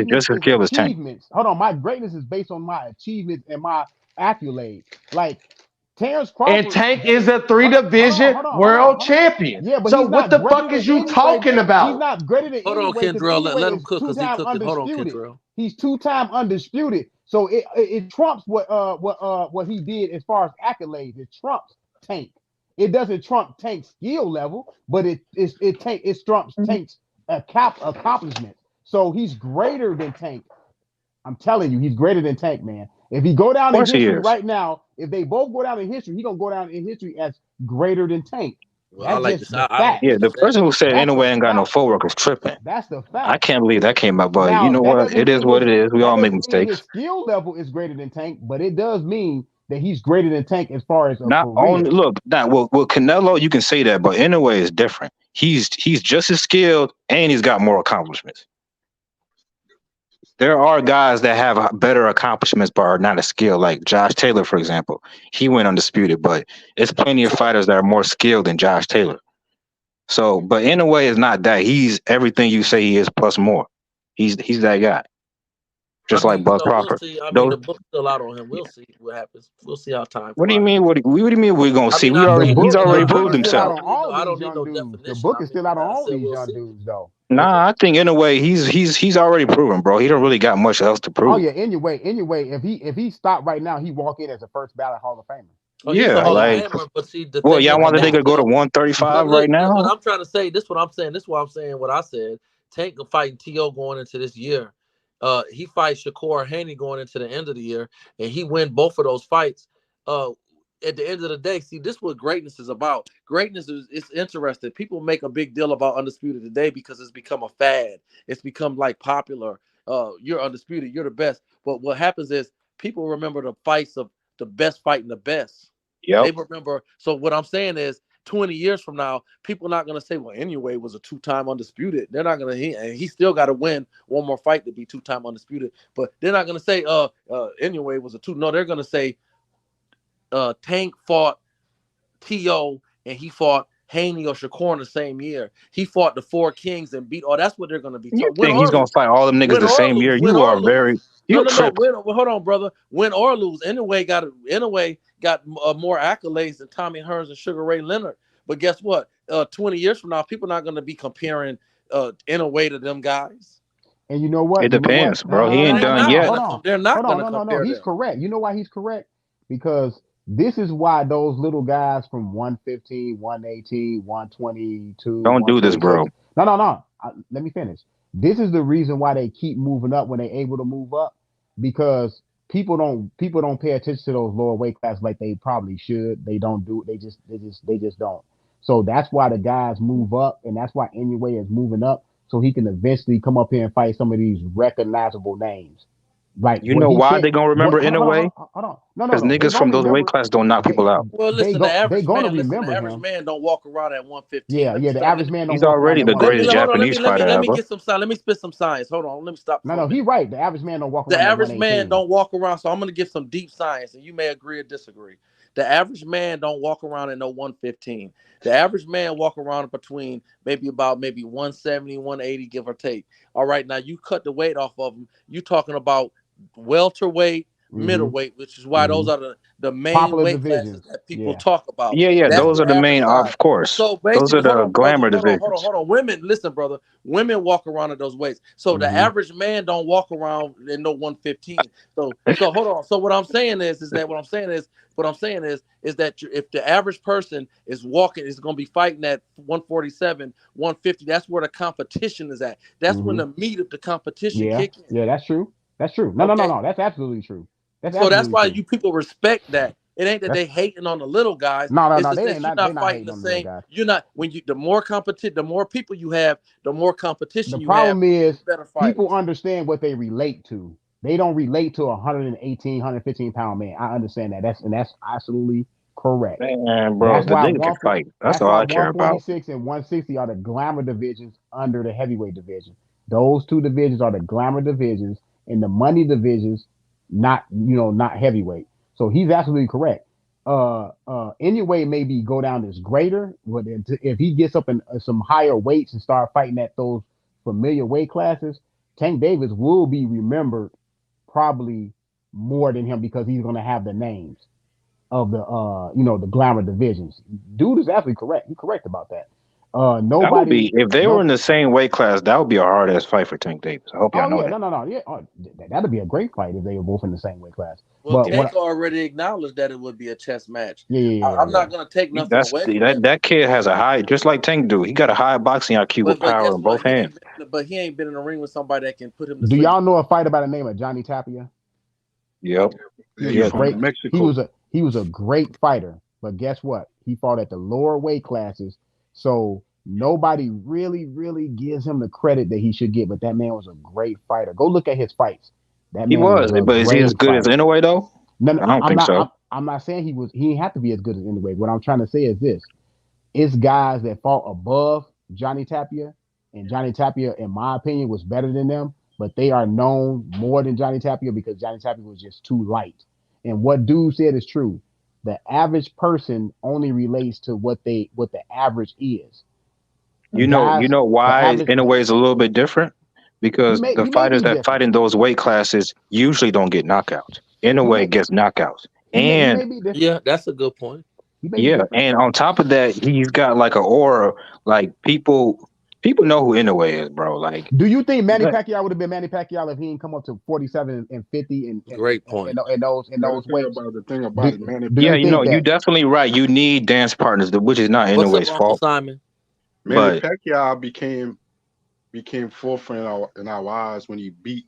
just as skill as Tank. Hold on, my greatness is based on my achievements and my accolades. Like Terrence Crawford, and Tank is a 3-division world champion. Yeah, but so what the fuck is you talking about? He's not greater than Hold on, Kendrell. Let him cook because he cooking. Hold on, Kendrell. He's 2-time undisputed. So it trumps what he did as far as accolades. It trumps Tank. It doesn't trump Tank's skill level, but it trumps Tank's accomplishment. So he's greater than Tank. I'm telling you, he's greater than Tank, man. If he go down in history right now, if they both go down in history, he's gonna go down in history as greater than Tank. Well, I like this. The person who said Inoue ain't got no footwork is tripping. That's the fact. I can't believe that came out, but you know what? It is what it is. We all make mistakes. His skill level is greater than Tank, but it does mean that he's greater than Tank as far as not only with Canelo, you can say that, but Inoue is different. He's just as skilled and he's got more accomplishments. There are guys that have better accomplishments but are not as skilled, like Josh Taylor, for example. He went undisputed, but it's plenty of fighters that are more skilled than Josh Taylor. So, but Inoue is not that. He's everything you say he is plus more. He's that guy. Just like Buzz Crawford. We'll the book's still out on him. We'll see what happens. We'll see how time. What do you mean? What do you mean we're gonna see? He's already proved himself. I don't need no definition. The book is still out on all these young dudes, though. Nah, I think Inoue he's already proven, bro. He don't really got much else to prove. Oh yeah, anyway, if he stopped right now, he walk in as a first ballot Hall of Famer. Oh, yeah, like y'all want the nigga to go to 135 right now? What I'm trying to say, this is what I'm saying. This is what I'm saying. What I said. Tank fighting T.O. going into this year. He fights Shakur Haney going into the end of the year, and he win both of those fights. At the end of the day, see, this is what greatness is about. Greatness is it's interesting. People make a big deal about Undisputed today because it's become a fad. It's become like popular. You're undisputed. You're the best. But what happens is people remember the fights of the best fighting the best. Yeah. They remember. So what I'm saying is 20 years from now, people are not going to say, well, Inoue was a 2-time undisputed. They're not going to, he still got to win one more fight to be 2-time undisputed. But they're not going to say, Inoue was a 2. No, they're going to say, Tank fought T.O. and he fought Haney or Shakur in the same year. He fought the 4 Kings and beat. That's what they're going to be. You think he's going to fight all them niggas the same year? You are very. No. Hold on, brother. Win or lose, Inoue got more accolades than Tommy Hearns and Sugar Ray Leonard. But guess what? 20 years from now, people are not going to be comparing Inoue to them guys. And you know what? It depends, bro. He ain't done yet. They're not going to compare. No. He's correct. You know why he's correct? Because this is why those little guys from 115, 118, 122. Don't do this, bro. No. Let me finish. This is the reason why they keep moving up when they're able to move up, because people don't pay attention to those lower weight classes like they probably should. They don't do it. They just don't. So that's why the guys move up, and that's why Inoue is moving up, so he can eventually come up here and fight some of these recognizable names. Right. You know why they gonna remember Hold in a way? on. No. Because They niggas from gonna those weight remember. classes don't knock people out. Well, They listen, the gonna average remember him. man don't walk around at 115. Yeah. The average man don't He's walk around already at the greatest 115. Hold on, Japanese fighter let me ever. get some science. Let me spit some science. Hold on, let me stop for a No, minute. he's right. The average man don't walk The around at average man 118. don't walk around. So I'm gonna give some deep science, and you may agree or disagree. The average man don't walk around at no 115. The average man walk around between maybe 170, 180, give or take. All right, now you cut the weight off of them. You talking about welterweight, middleweight, which is why those are the main popular weight classes divisions. that people Yeah. talk about. Yeah, That's those the are the average main, size. of course. So Those are basically, the glamour divisions. hold on. Women, listen, brother. Women walk around at those weights. So the average man don't walk around in no 115. So hold on. So what I'm saying is that if the average person is going to be fighting at 147, 150, that's where the competition is at. That's when the meat of the competition kick in. Yeah, that's true. That's true. No. That's absolutely true. So that's why you people respect that. It ain't that they hating on the little guys. No. It's just They that ain't you're they not not fighting hating the on the little same. guys. You're not the more people you have, the more competition The you have. problem is Better people fighters. understand what they relate to. They don't relate to a 118, 115 pound man. I understand that. That's absolutely correct. Man, bro, That's the why nigga can fight. That's that's all why I care about. 146 and 160 are the glamour divisions under the heavyweight division. Those two divisions are the glamour divisions, and the money divisions, not heavyweight. So he's absolutely correct. Anyway, maybe go down as greater, but if he gets up in some higher weights and start fighting at those familiar weight classes, Tank Davis will be remembered probably more than him because he's going to have the names of the glamour divisions. Dude is absolutely correct. You're correct about that. That would be, Nobody, if they were in the same weight class, that would be a hard ass fight for Tank Davis. I hope y'all Oh know yeah, that. no. Yeah, that'd be a great fight if they were both in the same weight class. Well, But Tank already acknowledged that it would be a chess match. yeah. I'm not going to take nothing away from him. That kid has a high, just like Tank do. He got a high boxing IQ with But power guess in what? both hands. He ain't been in the ring with somebody that can put him to do sleep. y'all know a fighter by the name of Johnny Tapia? Yep. He was great. He was a great fighter, but guess what? He fought at the lower weight classes, so nobody really gives him the credit that he should get. But that man was a great fighter. Go look at his fights. That He man was, was a but is he as great good as fighter. Inoue though? No, I don't think so. I'm not saying he was. He didn't have to be as good as Inoue. What I'm trying to say is this: it's guys that fought above Johnny Tapia, and Johnny Tapia, in my opinion, was better than them. But they are known more than Johnny Tapia because Johnny Tapia was just too light. And what dude said is true. The average person only relates to what the average is. You know why Inoue is a little bit different? Because the he may fighters be that fight different. in those weight classes usually don't get knockouts. Inoue gets knockouts. He may And be different. Yeah, that's a good point. yeah, and on top of that, he's got like an aura. Like people know who Inoue is, bro. Like, do you think Manny Pacquiao would have been Manny Pacquiao if he didn't come up to 47 and 50 and great point in those weights? The thing about it, Manny. Yeah, you're definitely right. You need dance partners, which is not Inoue's fault. Simon? Manny Pacquiao became forefront in our eyes when he beat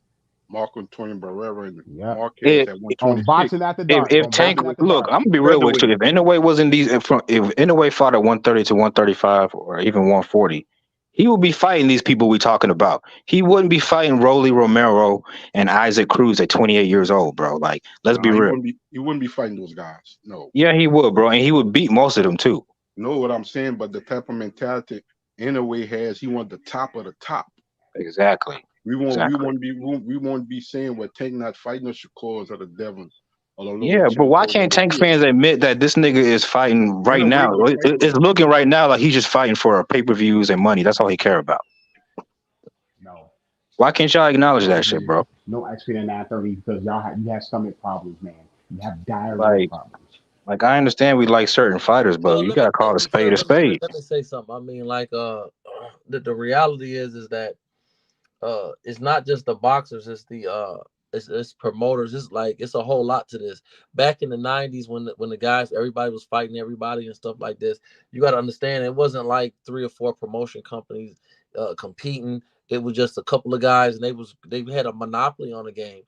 Marco Antonio Barrera and Marquez at 126. Boxing After Dark. If Tank, look, I'm gonna be real with you. If Inoue was in these, if Inoue fought at 130 to 135 or even 140, he would be fighting these people we talking about. He wouldn't be fighting Rolly Romero and Isaac Cruz at 28 years old, bro. Like, let's be real. He wouldn't be fighting those guys. No. Yeah, he would, bro, and he would beat most of them too. Know what I'm saying? But the type of mentality Inoue has, he wants the top of the top. Exactly. We won't be saying we're Tank not fighting the Shakurs or the Devons. Yeah, but why can't Tank fans admit that this nigga is fighting right now? It's looking right now like he's just fighting for pay-per-views and money. That's all he care about. No. Why can't y'all acknowledge that shit, bro? No XP in 930 because you have stomach problems, man. You have diarrhea problems. Like I understand we like certain fighters, but you gotta call a spade a spade. Let me say something. I mean, like the reality is that it's not just the boxers, it's the it's promoters. It's a whole lot to this. Back in the 90s when the guys, everybody was fighting everybody and stuff like this, you got to understand it wasn't like 3 or 4 promotion companies competing. It was just a couple of guys and they had a monopoly on the game.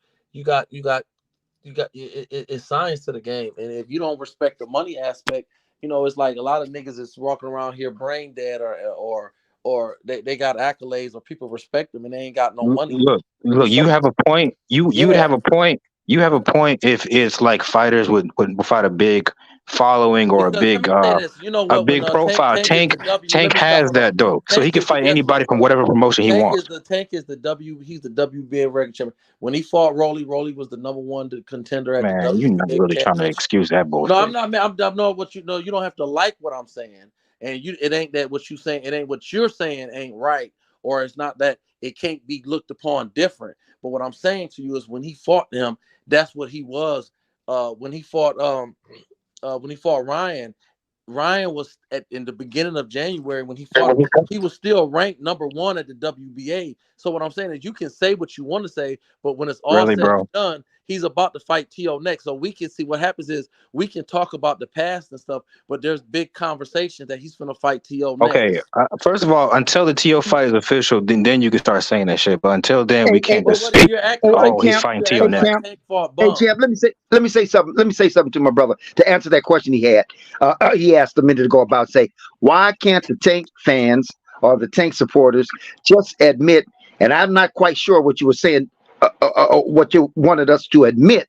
It's science to the game. And if you don't respect the money aspect, it's like a lot of niggas is walking around here brain dead or or they got accolades or people respect them and they ain't got no money. Look, you have a point. You would have a point. You have a point if it's like fighters would fight a big following or because let me say this, you know a what? When big profile. Tank Tank has that though, so he can fight anybody from whatever promotion he wants. Tank is the W. He's the WBA regular champion. When he fought Rolly was the #1 contender at the WBA. You're not really trying to excuse that bullshit. No, I'm not. I'm not what you know. You don't have to like what I'm saying, and it ain't that what you saying. It ain't what you're saying ain't right, or it's not that it can't be looked upon different. But what I'm saying to you is when he fought him, that's what he was. When he fought Ryan was in the beginning of January when he fought. He was still ranked #1 at the WBA. So what I'm saying is you can say what you want to say, but when it's all said and done, he's about to fight T.O. next. So we can see what happens is we can talk about the past and stuff, but there's big conversations that he's going to fight T.O. next. Okay, first of all, until the T.O. fight is official, then you can start saying that shit. But until then, we can't just. He's fighting T.O. next. Hey, champ, let me say something. Let me say something to my brother to answer that question he had. He asked a minute ago about why can't the Tank fans or the Tank supporters just admit? And I'm not quite sure what you were saying, what you wanted us to admit.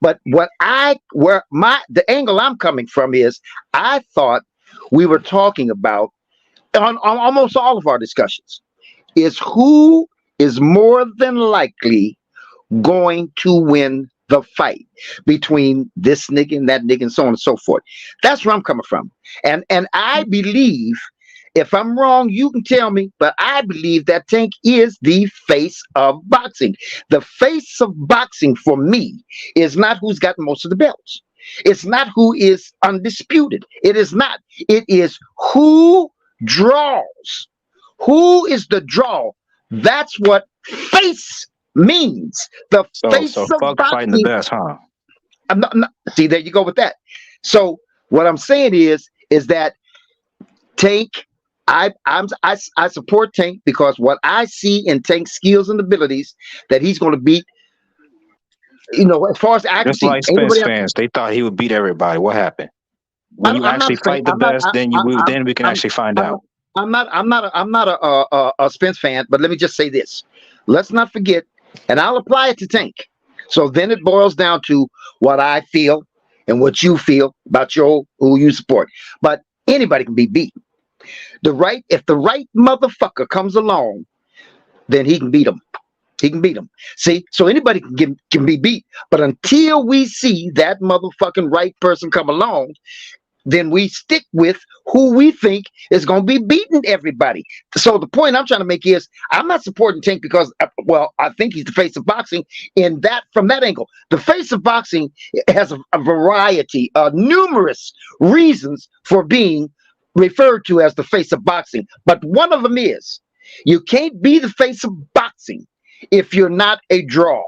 But the angle I'm coming from is I thought we were talking about on almost all of our discussions is who is more than likely going to win the fight between this nigga and that nigga and so on and so forth. That's where I'm coming from. And I believe, if I'm wrong, you can tell me, but I believe that Tank is the face of boxing. The face of boxing for me is not who's got most of the belts. It's not who is undisputed. It is not. It is who draws. Who is the draw? That's what face means. The face of boxing. Fighting the best, huh? See, there you go with that. So what I'm saying is that Tank, I support Tank because what I see in Tank's skills and abilities that he's going to beat. As far as accuracy, just like Spence fans, they thought he would beat everybody. What happened? When you actually fight the best, then we can actually find out. I'm not a Spence fan, but let me just say this: let's not forget, and I'll apply it to Tank. So then it boils down to what I feel and what you feel about who you support. But anybody can be beat. If the right motherfucker comes along, then he can beat him. He can beat him. See, so anybody can be beat. But until we see that motherfucking right person come along, then we stick with who we think is going to be beating everybody. So the point I'm trying to make is I'm not supporting Tank because, I think he's the face of boxing from that angle. The face of boxing has a variety, numerous reasons for being referred to as the face of boxing. But one of them is you can't be the face of boxing if you're not a draw.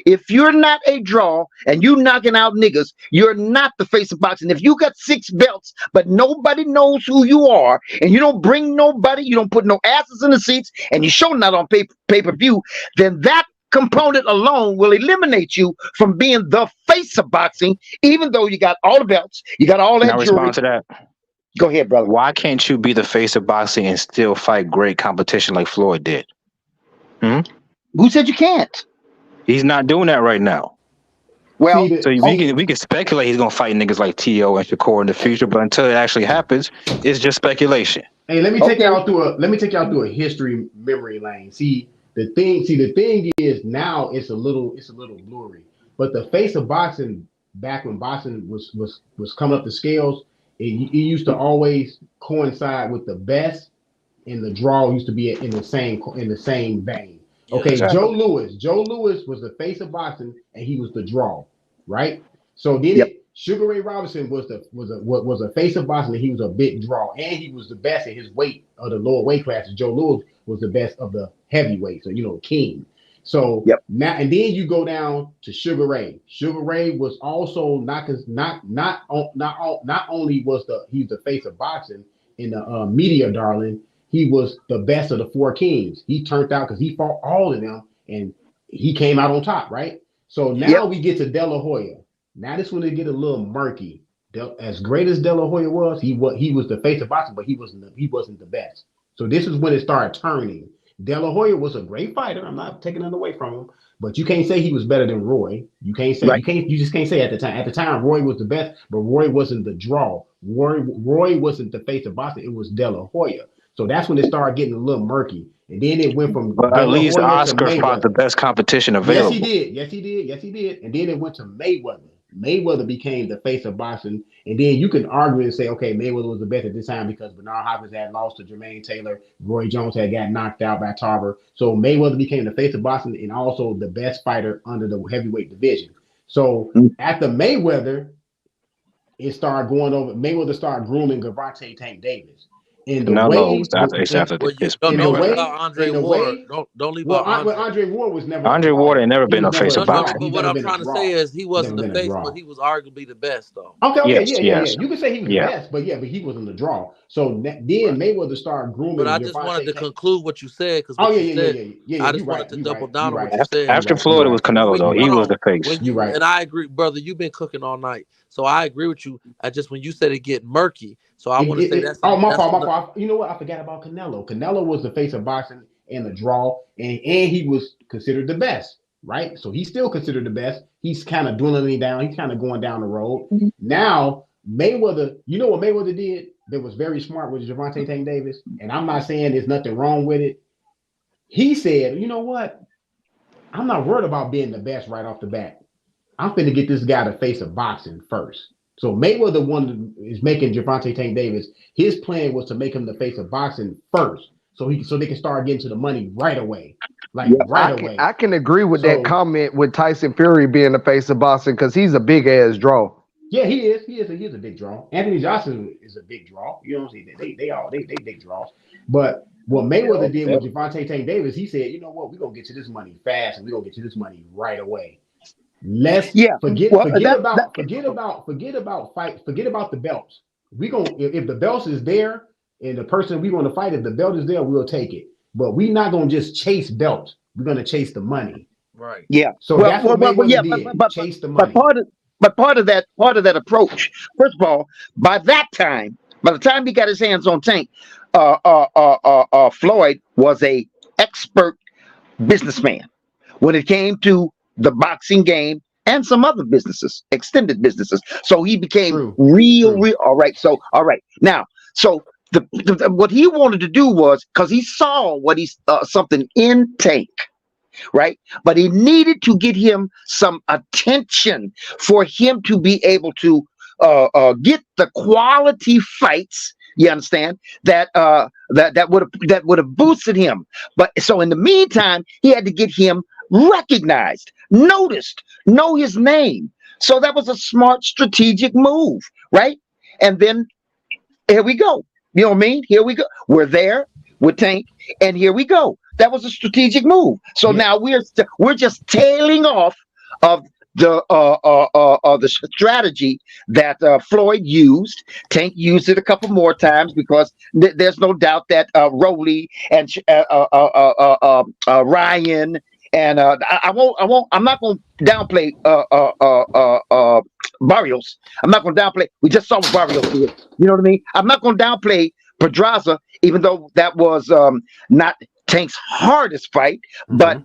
If you're not a draw and you knocking out niggas, you're not the face of boxing. If you got 6 belts, but nobody knows who you are, and you don't bring nobody, you don't put no asses in the seats, and you show not on pay-per-view, then that component alone will eliminate you from being the face of boxing, even though you got all the belts, you got all that jewelry. Respond to that. Go ahead, brother. Why can't you be the face of boxing and still fight great competition like Floyd did? Who said you can't? He's not doing that right now. Well, so we can speculate he's gonna fight niggas like T.O. and Shakur in the future, but until it actually happens, it's just speculation. Hey, let me take y'all through a history memory lane. See the thing is now it's a little blurry. But the face of boxing back when boxing was coming up the scales, it used to always coincide with the best, and the draw used to be in the same vein. Okay, exactly. Joe Louis was the face of boxing, and he was the draw, right? So then Sugar Ray Robinson was a face of boxing, and he was a big draw, and he was the best at his weight of the lower weight classes. Joe Louis was the best of the heavyweight, so king. So now and then you go down to Sugar Ray. Sugar Ray was also not only was he's the face of boxing in the media darling. He was the best of the 4 kings. He turned out because he fought all of them and he came out on top, right? So now we get to De La Hoya. Now this one to get a little murky. As great as De La Hoya was, he was the face of boxing, but he wasn't the best. So this is when it started turning. De La Hoya was a great fighter. I'm not taking it away from him, but you can't say he was better than Roy. You can't say you just can't say at the time. At the time, Roy was the best, but Roy wasn't the draw. Roy wasn't the face of boxing. It was De La Hoya. So that's when it started getting a little murky. And then it went from But at least Oscar fought the best competition available. Yes, he did. Yes, he did. Yes, he did. And then it went to Mayweather. Mayweather became the face of boxing. And then you can argue and say, okay, Mayweather was the best at this time because Bernard Hopkins had lost to Jermaine Taylor. Roy Jones had got knocked out by Tarver. So Mayweather became the face of boxing and also the best fighter under the heavyweight division. So after Mayweather, it started going over. Mayweather started grooming Gervonta Tank Davis. In the way, don't leave out Andre Ward. Don't leave out Andre. Andre Ward was never. Andre Ward ain't never been a face of boxing. But what I'm trying to say is he wasn't the face, but he was arguably the best, though. Okay, yeah. You can say he was the best, but he wasn't the draw. So then Mayweather started grooming. But I just wanted to conclude what you said because I just wanted to double down on what you said. After Floyd, it was Canelo, though. He was the face. You're right, and I agree, brother. You've been cooking all night, so I agree with you. I just when you said it get murky. So I want to say that's my fault. You know what? I forgot about Canelo. Canelo was the face of boxing and the draw, and he was considered the best, right? So he's still considered the best. He's kind of dwindling down. He's kind of going down the road. Now Mayweather, you know what Mayweather did that was very smart with Gervonta Tank Davis, and I'm not saying there's nothing wrong with it. He said, you know what? I'm not worried about being the best right off the bat. I'm finna get this guy the face of boxing first. So Mayweather one is making Gervonta Tank Davis. His plan was to make him the face of boxing first, so they can start getting to the money right away, away. I can agree with that comment with Tyson Fury being the face of boxing because he's a big ass draw. Yeah, he is. He is a big draw. Anthony Johnson is a big draw. You know what I'm saying? They big draws. But what Mayweather did with Gervonta Tank Davis, he said, you know what, we're gonna get to this money fast and we're gonna get to this money right away. Forget about the belts. If the belts is there and the person we want to fight, if the belt is there, we'll take it. But we're not gonna just chase belts. We're gonna chase the money. Right. Yeah. So that's what Mayweather did. Chase the money. But part of that approach, first of all, by the time he got his hands on Tank, Floyd was a expert businessman when it came to the boxing game and some other businesses, extended businesses. So he became real. All right. Now, so what he wanted to do was because he saw something in Tank, right? But he needed to get him some attention for him to be able to get the quality fights. You understand that would have boosted him. But so in the meantime, he had to get him recognized, noticed, know his name. So that was a smart strategic move, right? And then here we go. You know what I mean? Here we go. We're there with Tank, and here we go. That was a strategic move. So now we're just tailing off of the strategy that Floyd used. Tank used it a couple more times because there's no doubt that Rowley and Ryan and I'm not going to downplay Barrios. I'm not going to downplay. We just saw what Barrios did. You know what I mean? I'm not going to downplay Pedraza, even though that was not Tank's hardest fight, but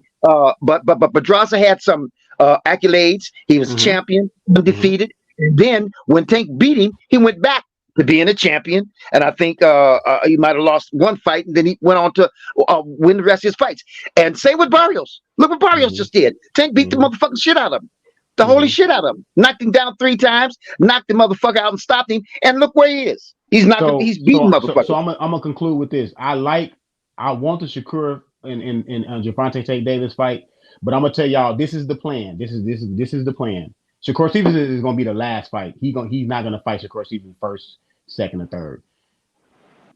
Pedraza had some accolades. He was champion, undefeated. And then when Tank beat him, he went back to being a champion. And I think he might have lost one fight, and then he went on to win the rest of his fights. And same with Barrios. Look what Barrios just did. Tank beat the motherfucking shit out of him. The holy shit out of him. Knocked him down 3 times, knocked the motherfucker out and stopped him. And look where he is. He's beating motherfuckers. So I'm gonna conclude with this. I want the Shakur and Gervonta Tank Davis fight, but I'm gonna tell y'all this is the plan. This is the plan. Shakur Stevenson is gonna be the last fight. He's not gonna fight Shakur Stevenson first, second, or third.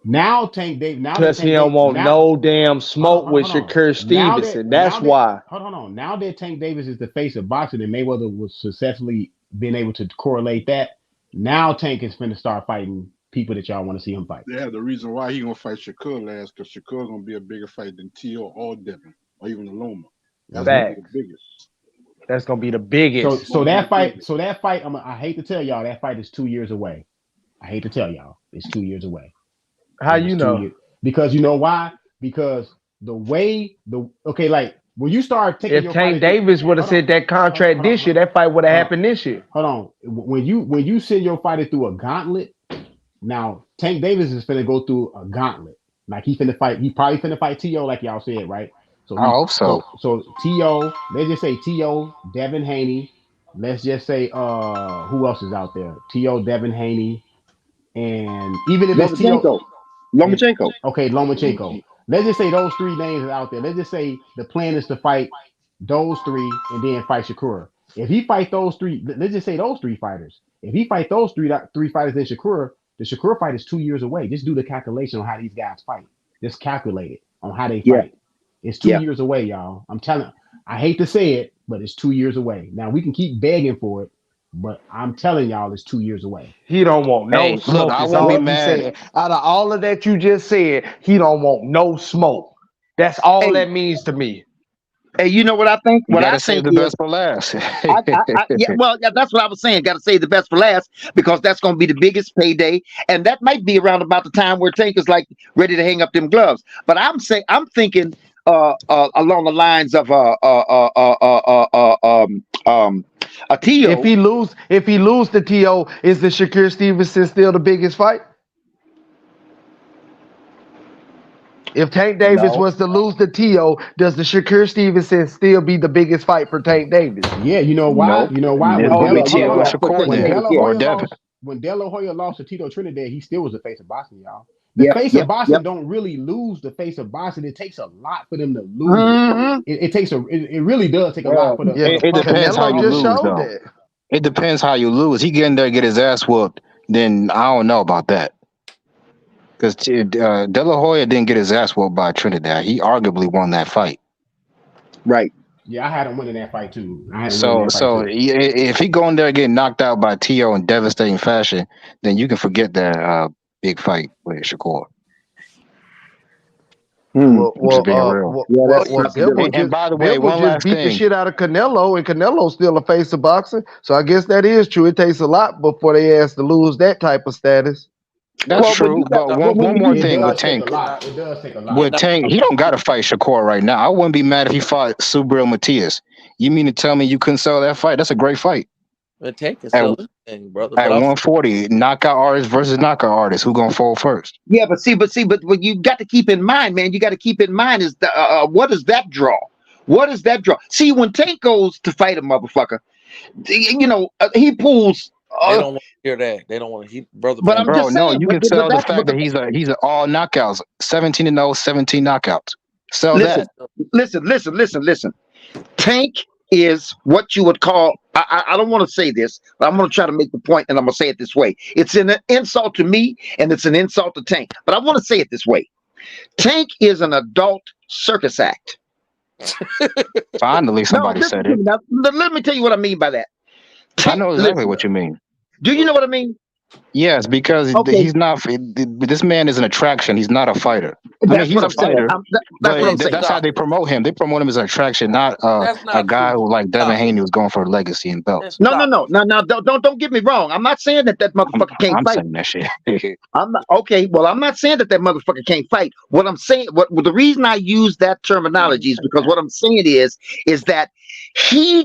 Now Tank Davis. Because he don't want no damn smoke with Shakur Stevenson. That's why. Hold on. Now that Tank Davis is the face of boxing and Mayweather was successfully being able to correlate that, now Tank is finna start fighting people that y'all want to see him fight. Yeah, the reason why he gonna fight Shakur last, because Shakur gonna be a bigger fight than T.O. or Devin or even Loma. That's gonna be the biggest. That's gonna be the biggest. So that fight. I hate to tell y'all that fight is 2 years away. I hate to tell y'all it's 2 years away. How you know? Because you know why? Because the way like when you start taking if your Tank fight, Davis would have said that contract this year, that fight would have happened this year. Hold on. When you send your fighter through a gauntlet, now Tank Davis is finna go through a gauntlet. Like he probably finna fight T.O. like y'all said, right? So I hope so. So T.O., let's just say T.O., Devin Haney. Let's just say who else is out there? T.O., Devin Haney, and even if it's T.O. Lomachenko. Okay, Lomachenko. Let's just say those three names are out there. Let's just say the plan is to fight those three and then fight Shakur. If he fight those three, let's just say those three fighters. If he fight those three fighters in Shakur, the Shakur fight is 2 years away. Just do the calculation on how these guys fight. Just calculate it on how they fight. It's 2 years away, y'all. I'm telling. I hate to say it, but it's 2 years away. Now we can keep begging for it, but I'm telling y'all, it's 2 years away. He don't want no smoke. I Is won't all be mad. Out of all of that you just said, he don't want no smoke. That's all that means to me. Hey, you know what I think? You What gotta I save think the is, best for last. that's what I was saying. Got to save the best for last because that's going to be the biggest payday, and that might be around about the time where Tank is like ready to hang up them gloves. But I'm thinking along the lines of a T.O. If he lose the T.O., is the Shakur Stevenson still the biggest fight? If Tank Davis was to lose the T.O., does the Shakur Stevenson still be the biggest fight for Tank Davis? Yeah, you know why? You know why? When De La Hoya lost to Tito Trinidad, he still was the face of boxing, y'all. The face of boxing don't really lose the face of boxing. It takes a lot for them to lose. It really does take a lot for them. It depends how you lose, though. It depends how you lose. He get in there and get his ass whooped, then I don't know about that. Because De La Hoya didn't get his ass whooped by Trinidad. He arguably won that fight. Right. Yeah, I had him winning that fight too. If he go in there and get knocked out by T.O. in devastating fashion, then you can forget that big fight with Shakur. And by the way, one last thing. Beat the shit out of Canelo, and Canelo's still a face of boxing. So I guess that is true. It takes a lot before they ask to lose that type of status. That's true, but one more thing with Tank. It does take a lot. With Tank, he don't got to fight Shakur right now. I wouldn't be mad if he fought Subriel Matias. You mean to tell me you couldn't sell that fight? That's a great fight. Tank can sell anything, brother. At 140, knockout artist versus knockout artist. Who gonna fall first? Yeah, but what you got to keep in mind, man, you got to keep in mind is what is that draw? What is that draw? See, when Tank goes to fight a motherfucker, he pulls. They don't want to hear that. They don't want to hear, brother. But I'm just saying, you can sell the fact that he's a all knockouts, 17-0, 17 knockouts. Sell that. Listen. Tank is what you would call. I don't want to say this, but I'm going to try to make the point, and I'm going to say it this way. It's an insult to me, and it's an insult to Tank. But I want to say it this way. Tank is an adult circus act. Finally, somebody said it. Now, let me tell you what I mean by that. I know exactly what you mean. Do you know what I mean? Yes, because he's not. This man is an attraction. He's not a fighter. He's a fighter. That's how they promote him. They promote him as an attraction, not a guy who like Devin Haney who's going for legacy and belts. No. Don't get me wrong. I'm not saying that motherfucker can't fight. I'm saying that shit. I'm not okay. Well, I'm not saying that motherfucker can't fight. What I'm saying, the reason I use that terminology is because what I'm saying is that he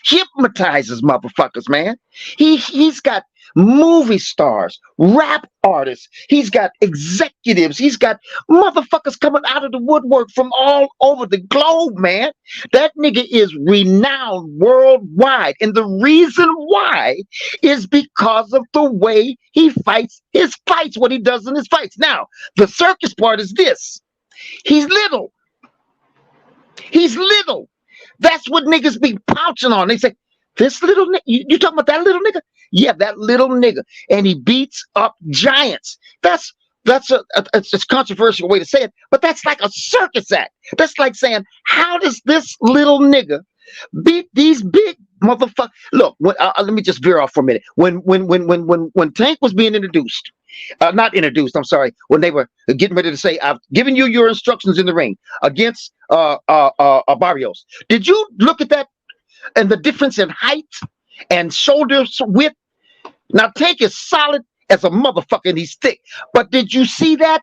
hypnotizes motherfuckers, man. He's got movie stars, rap artists, he's got executives, he's got motherfuckers coming out of the woodwork from all over the globe, man. That nigga is renowned worldwide, and the reason why is because of the way he fights his fights, what he does in his fights. Now, the circus part is this: he's little. That's what niggas be pouching on. They say, this little nigga, you talking about that little nigga? Yeah, that little nigga. And he beats up giants. It's a controversial way to say it, but that's like a circus act. That's like saying, how does this little nigga beat these big motherfuckers? Look, let me just veer off for a minute. When Tank was being introduced, not introduced, I'm sorry, when they were getting ready to say, I've given you your instructions in the ring against Barrios. Did you look at that and the difference in height and shoulder width? Now Tank is solid as a motherfucker, and he's thick. But did you see that?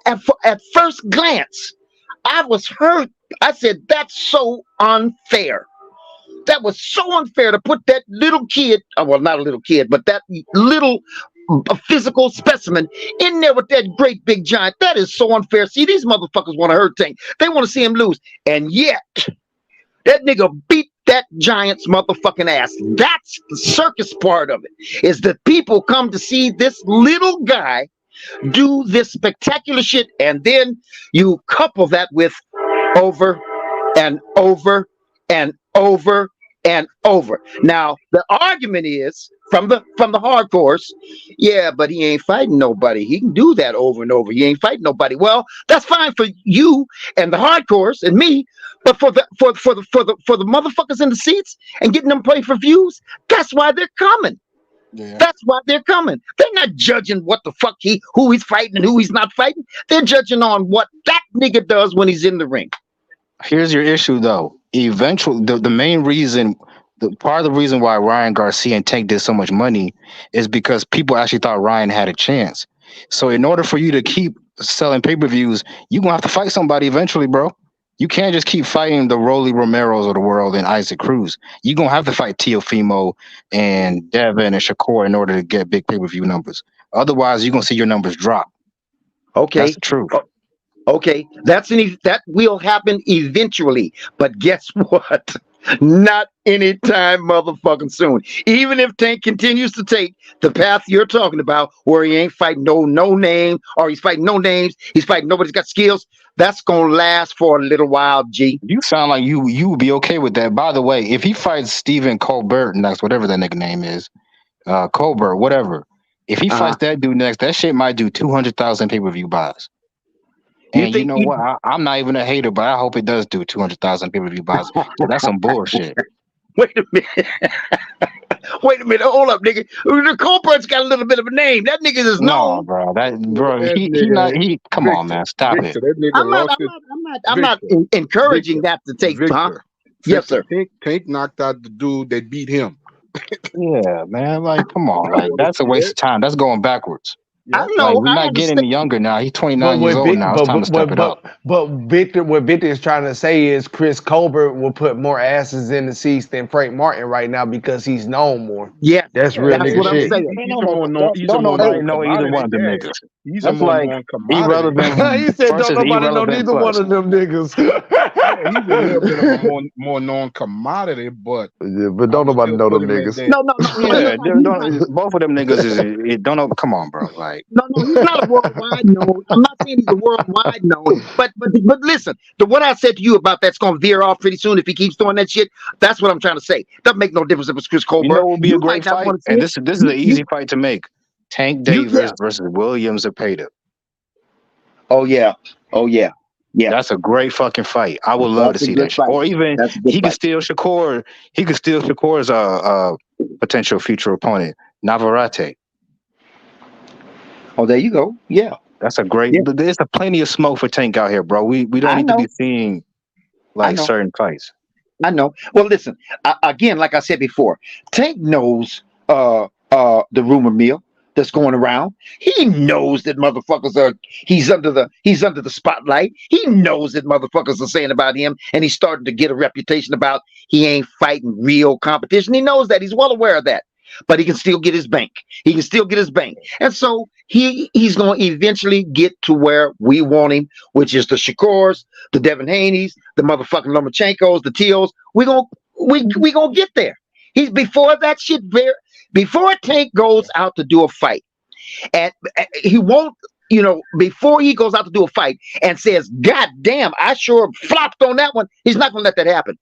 At first glance, I was hurt. I said, that's so unfair. That was so unfair to put that little kid, well, not a little kid, but that little physical specimen in there with that great big giant. That is so unfair. See, these motherfuckers want to hurt Tank. They want to see him lose. And yet, that nigga beat that giant's motherfucking ass. That's the circus part of it, is that people come to see this little guy do this spectacular shit, and then you couple that with over and over and over and over. Now the argument is from the hardcores, yeah, but he ain't fighting nobody. He can do that over and over. He ain't fighting nobody. Well, that's fine for you and the hardcores and me, but for the motherfuckers in the seats and getting them play for views, that's why they're coming. Yeah. That's why they're coming. They're not judging what the fuck who he's fighting and who he's not fighting. They're judging on what that nigga does when he's in the ring. Here's your issue, though. Eventually, the main reason, part of the reason why Ryan Garcia and Tank did so much money is because people actually thought Ryan had a chance. So in order for you to keep selling pay-per-views, you're going to have to fight somebody eventually, bro. You can't just keep fighting the Rolly Romeros of the world and Isaac Cruz. You're going to have to fight Teofimo and Devin and Shakur in order to get big pay-per-view numbers. Otherwise, you're going to see your numbers drop. Okay. That's the truth. Okay, that will happen eventually, but guess what? Not anytime motherfucking soon. Even if Tank continues to take the path you're talking about, where he ain't fighting no name, or he's fighting no names, he's fighting nobody's got skills, that's gonna last for a little while, G. You sound like you would be okay with that. By the way, if he fights Stephen Colbert next, whatever that nigga name is, Colbert, whatever. If he fights that dude next, that shit might do 200,000 pay-per-view buys. And you know what? I'm not even a hater, but I hope it does do 200,000 pay-per-view buys. That's some bullshit. Wait a minute. Wait a minute. Hold up, nigga. The Colbert's got a little bit of a name. That nigga is known. No, bro. He come on, man. Stop it. I'm not encouraging that to take, huh? Yes, sir. Tank knocked out the dude that beat him. Yeah, man. Like, come on. Like, that's a waste of time. That's going backwards. I know. Like, we're not getting any younger now. He's 29 years old now. It's time to step it up. But Victor, what Victor is trying to say is Chris Colbert will put more asses in the seats than Frank Martin right now because he's known more. Yeah, that's real nigga shit. Don't nobody know either one of them niggas. He's that's like irrelevant. He said don't nobody know neither one of them niggas. Yeah, he's a little bit of a more known commodity, but don't nobody know them niggas. No. Both of them niggas is don't know. Come on, bro. Like. No, he's not a worldwide known. I'm not saying he's a worldwide known, but listen, what I said to you about that's gonna veer off pretty soon if he keeps doing that shit. That's what I'm trying to say. Doesn't make no difference if it's Chris Colbert. You know, it would be a great fight, and this is an easy fight to make. Tank Davis versus William Zepeda. Oh yeah. That's a great fucking fight. I would love to see that shit. Or even he could steal Shakur. He could steal Shakur's potential future opponent, Navarrete. Oh, there you go. Yeah, that's a great. There's plenty of smoke for Tank out here, bro. We don't need to be seeing like certain fights. I know. Well, listen. Again, like I said before, Tank knows the rumor mill that's going around. He knows that motherfuckers he's under the spotlight. He knows that motherfuckers are saying about him, and he's starting to get a reputation about he ain't fighting real competition. He knows that. He's well aware of that. But he can still get his bank. And so he's going to eventually get to where we want him, which is the Shakurs, the Devin Haney's, the motherfucking Lomachenkos, the Teals. We gonna get there. Before Tank goes out to do a fight, and he won't, before he goes out to do a fight and says, "God damn, I sure flopped on that one." He's not gonna let that happen.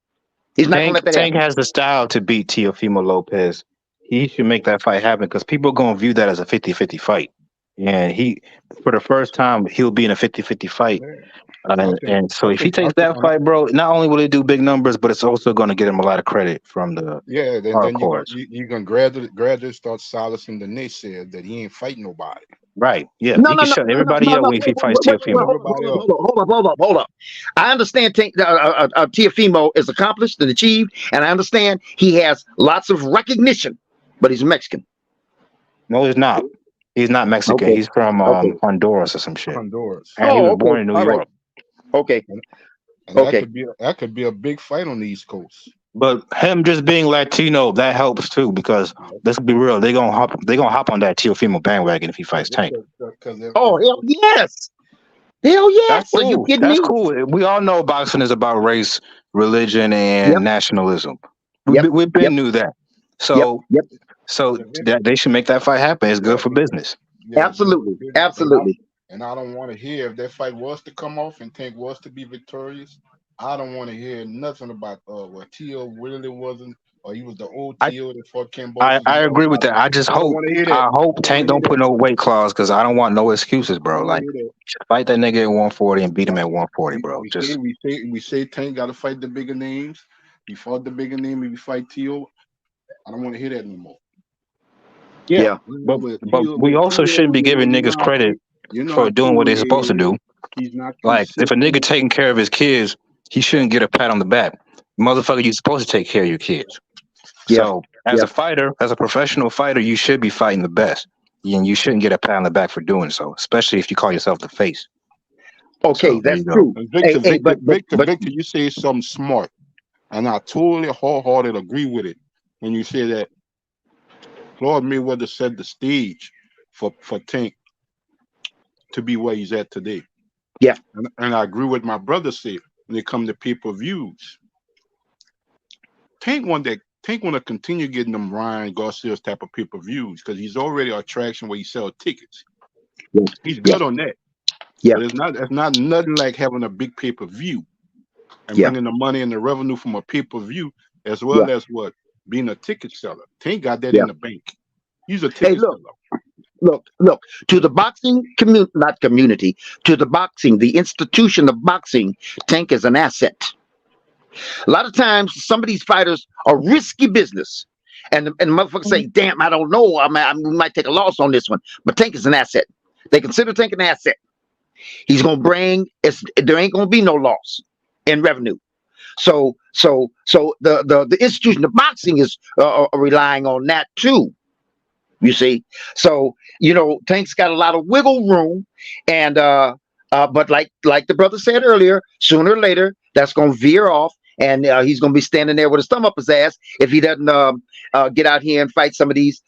Tank has the style to beat Teofimo Lopez. He should make that fight happen because people are going to view that as a 50-50 fight. And for the first time, he'll be in a 50-50 fight. And so if he takes that fight, bro, not only will it do big numbers, but it's also going to get him a lot of credit from the hardcores. Then you're going to gradually start silencing the naysayers that he ain't fighting nobody. Right. Yeah. He can shut everybody up when he fights Teofimo. Hold up. I understand Teofimo is accomplished and achieved, and I understand he has lots of recognition, but he's Mexican. No, he's not. He's not Mexican. Okay. He's from Okay. Honduras or some shit. Honduras. And he was Okay. born in New All right. York. Okay. And Okay. that could be a big fight on the East Coast. But him just being Latino, that helps too, because let's be real, they're gonna hop on that Teofimo bandwagon if he fights Tank. Oh hell yes. Hell yes. That's Are you cool. kidding That's me? cool. We all know boxing is about race, religion, and Yep. nationalism. Yep. We've been Yep. knew that. Yep. So Yep. so that they should make that fight happen. It's good for business. Yeah, Absolutely. business. Absolutely. And I don't want to hear if that fight was to come off and Tank was to be victorious. I don't want to hear nothing about what Tio really wasn't, or he was the old Tio that fought Cambodia. I agree with that. I just hope Tank don't put no weight clause, because I don't want no excuses, bro. Like, fight that nigga at 140 and beat him at 140, bro. We say Tank got to fight the bigger names. He fought the bigger name. If he fight Tio, I don't want to hear that anymore. Yeah. But we also shouldn't be giving niggas credit for doing what they're supposed to do. He's not like, if a nigga taking care of his kids, he shouldn't get a pat on the back. Motherfucker, you're supposed to take care of your kids. Yeah. So, as a fighter, as a professional fighter, you should be fighting the best. And you shouldn't get a pat on the back for doing so, especially if you call yourself the face. Okay, So, that's true. Victor, you say something smart, and I totally wholeheartedly agree with it when you say that Floyd Mayweather set the stage for Tank to be where he's at today. Yeah, and I agree with my brother said when it comes to pay-per-views. Tank want to continue getting them Ryan Garcia's type of pay-per-views because he's already an attraction where he sells tickets. Yeah. He's good on that. Yeah, but it's not nothing like having a big pay-per-view and bringing the money and the revenue from a pay-per-view as well as what being a ticket seller. Tank got that in the bank. He's a ticket seller. Look, to the boxing community, to the boxing, the institution of boxing, Tank is an asset. A lot of times, some of these fighters are risky business. And motherfuckers say, damn, I don't know. I might take a loss on this one. But Tank is an asset. They consider Tank an asset. He's going to there ain't going to be no loss in revenue. So the institution of boxing is relying on that too. You see, so Tank's got a lot of wiggle room, and but like the brother said earlier, sooner or later that's going to veer off, and he's going to be standing there with his thumb up his ass if he doesn't get out here and fight some of these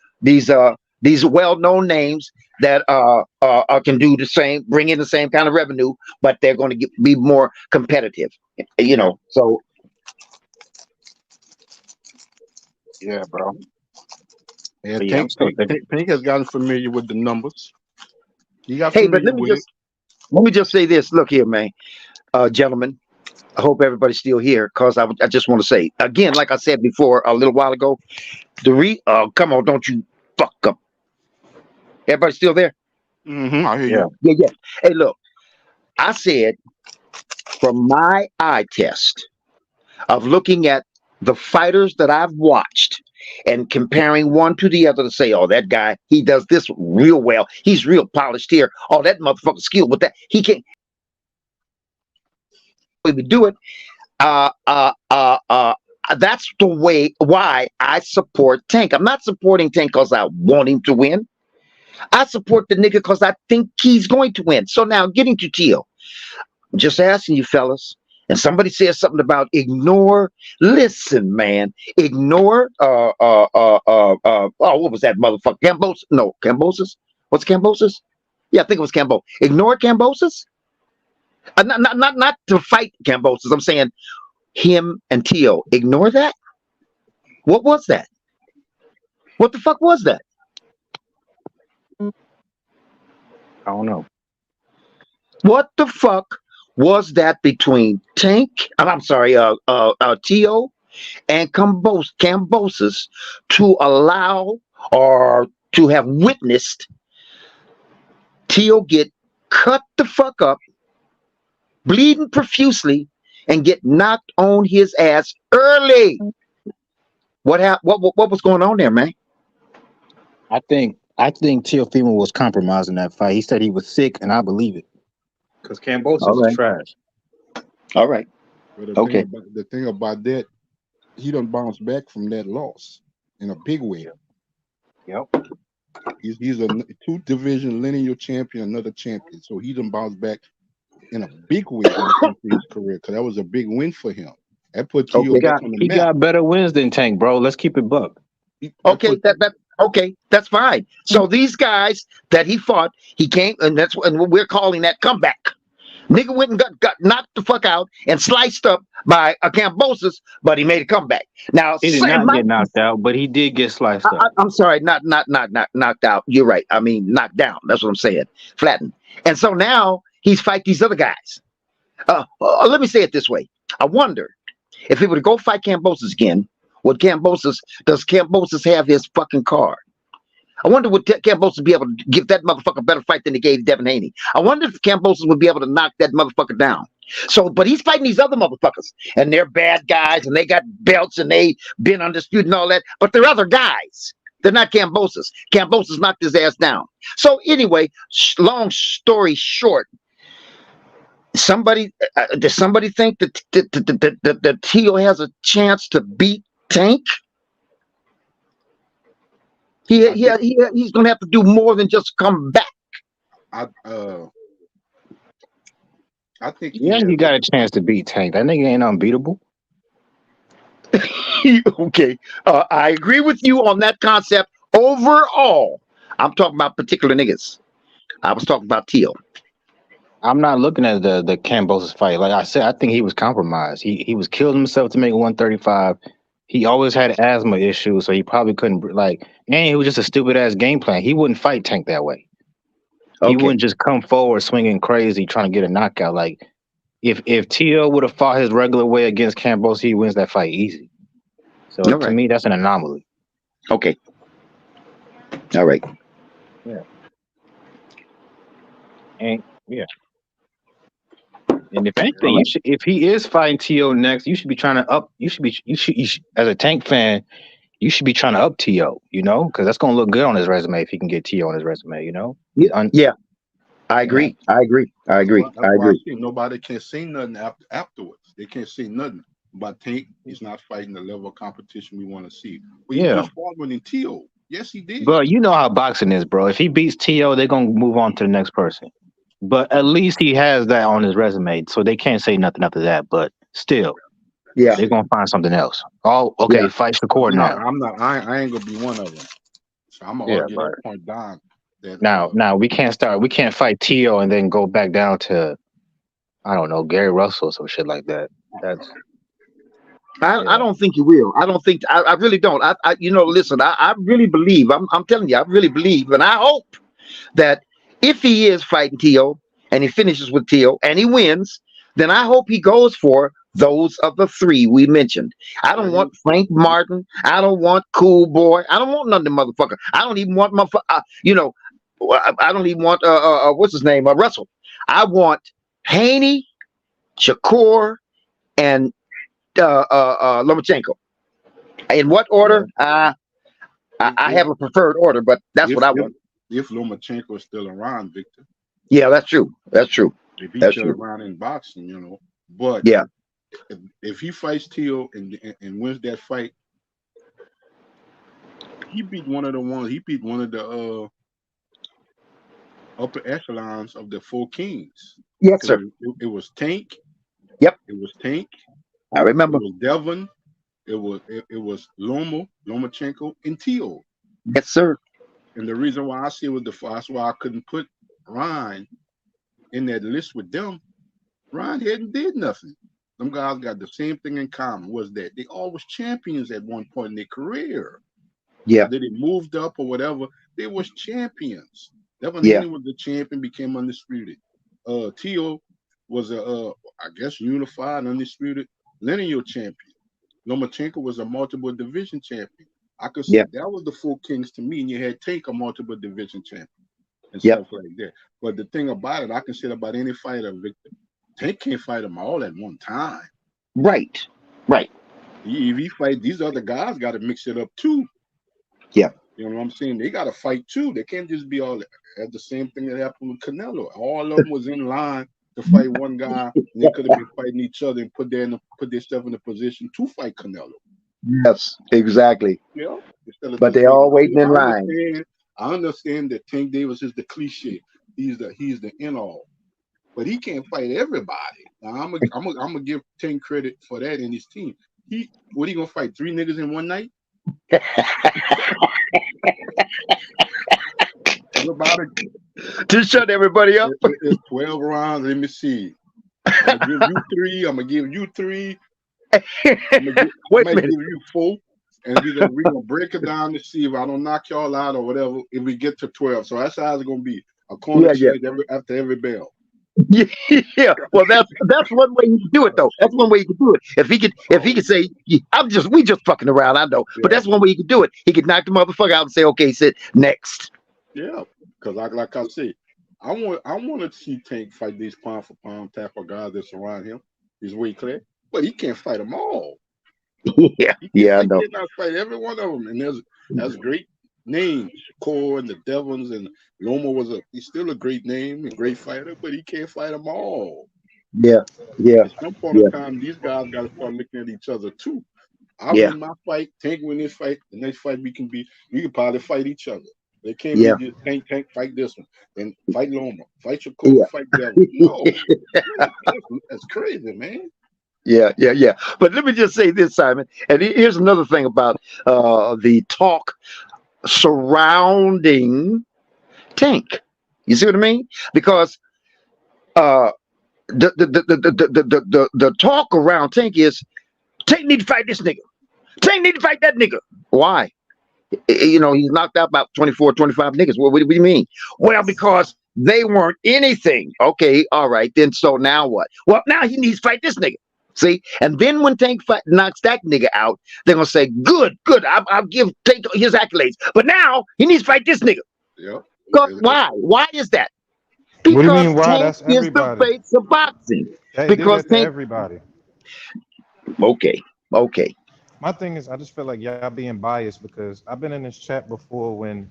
well-known names that can do the same, bring in the same kind of revenue, but they're going to be more competitive. So yeah, bro. Yeah, Tank has gotten familiar with the numbers. Hey, but let me just say this. Look here, man, gentlemen. I hope everybody's still here, because I just want to say again, like I said before a little while ago, come on, don't you fuck up. Everybody still there? Mm-hmm, I hear you. Yeah. Hey, look, I said from my eye test of looking at the fighters that I've watched and comparing one to the other to say, oh, that guy, he does this real well. He's real polished here. Oh, that motherfucker skilled with that. He can't do it. That's the way why I support Tank. I'm not supporting Tank because I want him to win. I support the nigga because I think he's going to win. So now getting to Tio, I'm just asking you fellas, and somebody says something about ignore. Listen, man, ignore. What was that motherfucker? Cambosis? No, Cambosis. What's Cambosis? Yeah, I think it was Cambo. Ignore Cambosis. Not to fight Cambosis. I'm saying him and Tio. Ignore that. What was that? What the fuck was that? I don't know. What the fuck was that between Tank? I'm sorry, Tio and Cambosis to allow or to have witnessed Tio get cut the fuck up, bleeding profusely, and get knocked on his ass early? What happened? What was going on there, man? I think Teofimo was compromised in that fight. He said he was sick, and I believe it. Because Cambosis is trash. All right. But the thing about that, he done bounced back from that loss in a big way. Yep. He's a 2-division lineal champion, another champion. So he done bounced back in a big way when it comes to his career, because that was a big win for him. That put Tio back on the he map. got better wins than Tank, bro. Let's keep it buck. Okay, okay, that's fine. So these guys that he fought, he came, and that's what we're calling that comeback. Nigga went and got knocked the fuck out and sliced up by a Cambosis, but he made a comeback. Now He did not get knocked out, but he did get sliced up. I'm sorry, not knocked out. You're right. I mean knocked down. That's what I'm saying. Flattened. And so now he's fight these other guys. Let me say it this way. I wonder if he were to go fight Cambosis again. Does Cambosis have his fucking card? I wonder would Cambosis be able to give that motherfucker a better fight than he gave Devin Haney. I wonder if Cambosis would be able to knock that motherfucker down. So, but he's fighting these other motherfuckers, and they're bad guys, and they got belts, and they been undisputed and all that. But they're other guys. They're not Cambosis. Cambosis knocked his ass down. So anyway, long story short, does somebody think that Tio has a chance to beat Tank? He's gonna have to do more than just come back. I think he got a chance to beat Tank. That nigga ain't unbeatable. Okay, I agree with you on that concept. Overall, I'm talking about particular niggas. I was talking about Tio. I'm not looking at the Cambosis fight. Like I said, I think he was compromised. He was killing himself to make 135. He always had asthma issues, so he probably couldn't and it was just a stupid ass game plan. He wouldn't fight Tank that way. Okay. He wouldn't just come forward swinging crazy trying to get a knockout. Like if Tio would have fought his regular way against Cambosis, he wins that fight easy. So to me, that's an anomaly. Okay. All right. Yeah. And yeah. And if anything, if he is fighting Tio next, you should be trying to up. You should as a Tank fan, you should be trying to up Tio. You know, because that's gonna look good on his resume if he can get Tio on his resume. You know. Yeah. I agree. I agree. Nobody can say nothing afterwards. They can't say nothing about Tank. He's not fighting the level of competition we want to see. But he was forward in Tio. Yes, he did. But you know how boxing is, bro. If he beats Tio, they're gonna move on to the next person. But at least he has that on his resume, so they can't say nothing after that. But still, they're gonna find something else. Oh, okay, fight Shakur now. I ain't gonna be one of them. So I'm gonna argue that point down. Now we can't fight Tio and then go back down to, I don't know, Gary Russell or some shit like that. I don't think you will. I don't think. I really don't. Listen. I really believe. I'm telling you. I really believe, and I hope that if he is fighting Tio and he finishes with Tio and he wins, then I hope he goes for those of the three we mentioned. I don't want Frank Martin. I don't want Cool Boy. I don't want none of them motherfuckers. I don't even want I don't even want what's his name? Russell. I want Haney, Shakur, and Lomachenko. In what order? I have a preferred order, but that's what I want. If Lomachenko is still around, Victor. Yeah, that's true. That's true. If he's still around in boxing, you know. But if he fights Tio and wins that fight, he beat one of the upper echelons of the four kings. Yes, sir. It was Tank. Yep. It was Tank. I remember. It was Devin. It was Lomachenko and Tio. Yes, sir. And the reason why I say that's why I couldn't put Ryan in that list with them. Ryan hadn't did nothing. Them guys got the same thing in common, was that they all was champions at one point in their career. Yeah. They moved up or whatever. They was champions. Devin Haney was the champion, became undisputed. Tio was I guess unified, undisputed lineal champion. Lomachenko was a multiple division champion. I could say that was the four kings to me, and you had Tank a multiple division champion and stuff like that. But the thing about it, I can say about any fighter, Victor, Tank can't fight them all at one time. Right. If he fight, these other guys got to mix it up too. Yeah. You know what I'm saying? They got to fight too. They can't just be all at the same thing that happened with Canelo. All of them was in line to fight one guy, and they could have been fighting each other and put themselves in a position to fight Canelo. Yes, exactly. Yeah. But they all waiting in line. I understand that Tank Davis is the cliche. He's the in all, but he can't fight everybody. Now I'm gonna give Tank credit for that in his team. He gonna fight 3 niggas in one night? To shut everybody up. It's 12 rounds. Let me see. I'm gonna give you 3. I'm gonna give you 3. I might give you 4. And we're gonna break it down to see if I don't knock y'all out or whatever. If we get to 12, so that's how it's gonna be. A corner change after every bell. Yeah. Well, that's one way you can do it, though. That's one way you can do it. If he could say, we just fucking around, I know, but that's one way you can do it. He could knock the motherfucker out and say, okay, sit next. Yeah, because like I say, I want to see Tank fight these pound for pound type of guys that surround him. He's weight class, but he can't fight them all. Yeah, I know. He cannot fight every one of them, and that's great names. Shakur and the Devons and Loma he's still a great name and great fighter, but he can't fight them all. Yeah. At some point in time, these guys got to start looking at each other too. I win my fight, Tank win this fight. The next fight we can probably fight each other. They can't be just Tank fight this one, then fight Loma, fight Shakur, fight Devon. No, that's crazy, man. Yeah. But let me just say this, Simon, and here's another thing about the talk surrounding Tank. You see what I mean? Because the talk around Tank is Tank need to fight this nigga. Tank need to fight that nigga. Why? He's knocked out about 24, 25 niggas. What do you mean? Well, because they weren't anything. Okay, all right. Then so now what? Well, now he needs to fight this nigga. See, and then when Tank knocks that nigga out, they're gonna say, "Good, I'll give Tank his accolades." But now he needs to fight this nigga. Yeah. Why? Why is that? Because what do you mean? Why? Tank That's is everybody. the face of boxing. Because Tank, everybody. Okay. My thing is, I just feel like y'all being biased because I've been in this chat before when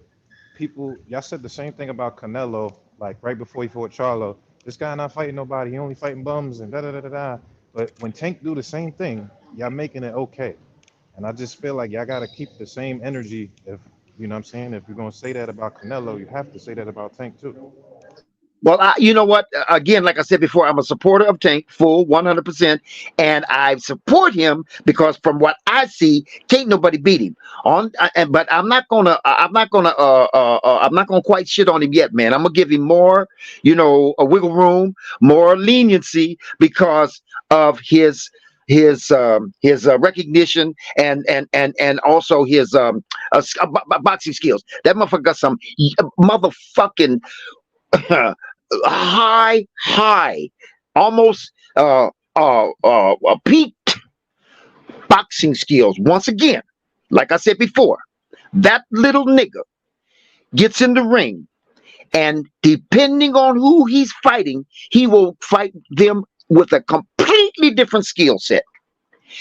y'all said the same thing about Canelo, like right before he fought Charlo. This guy not fighting nobody. He only fighting bums and da. But when Tank do the same thing, y'all making it okay. And I just feel like y'all got to keep the same energy. If you know what I'm saying, if you're going to say that about Canelo, you have to say that about Tank too. Well, you know what? Again, like I said before, I'm a supporter of Tank, full 100%, and I support him because from what I see, can't nobody beat him. But I'm not gonna quite shit on him yet, man. I'm gonna give him more, a wiggle room, more leniency because of his recognition and also his boxing skills. That motherfucker got some motherfucking high, almost peaked boxing skills. Once again, like I said before, that little nigga gets in the ring, and depending on who he's fighting, he will fight them with a completely different skill set.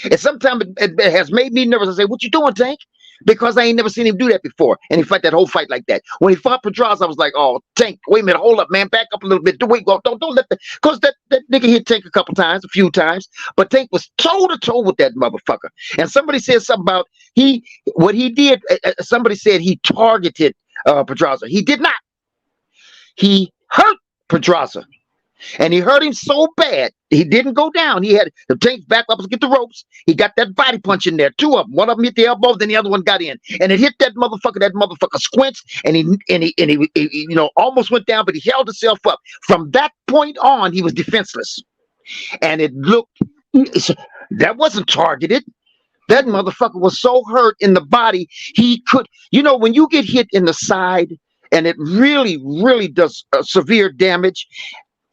And sometimes it has made me nervous. I say, "What you doing, Tank?" Because I ain't never seen him do that before. And he fight that whole fight like that. When he fought Pedraza, I was like, "Oh, Tank, wait a minute, hold up, man, back up a little bit. Don't let because that nigga hit Tank a few times, but Tank was toe to toe with that motherfucker." And somebody said something about what he did. Somebody said he targeted Pedraza. He did not. He hurt Pedraza. And he hurt him so bad, he didn't go down. He had the Tank's back up to get the ropes. He got that body punch in there, 2 of them. One of them hit the elbow, then the other one got in. And it hit that motherfucker. That motherfucker squints, and he almost went down, but he held himself up. From that point on, he was defenseless. And it looked, that wasn't targeted. That motherfucker was so hurt in the body, he could, when you get hit in the side, and it really, really does severe damage,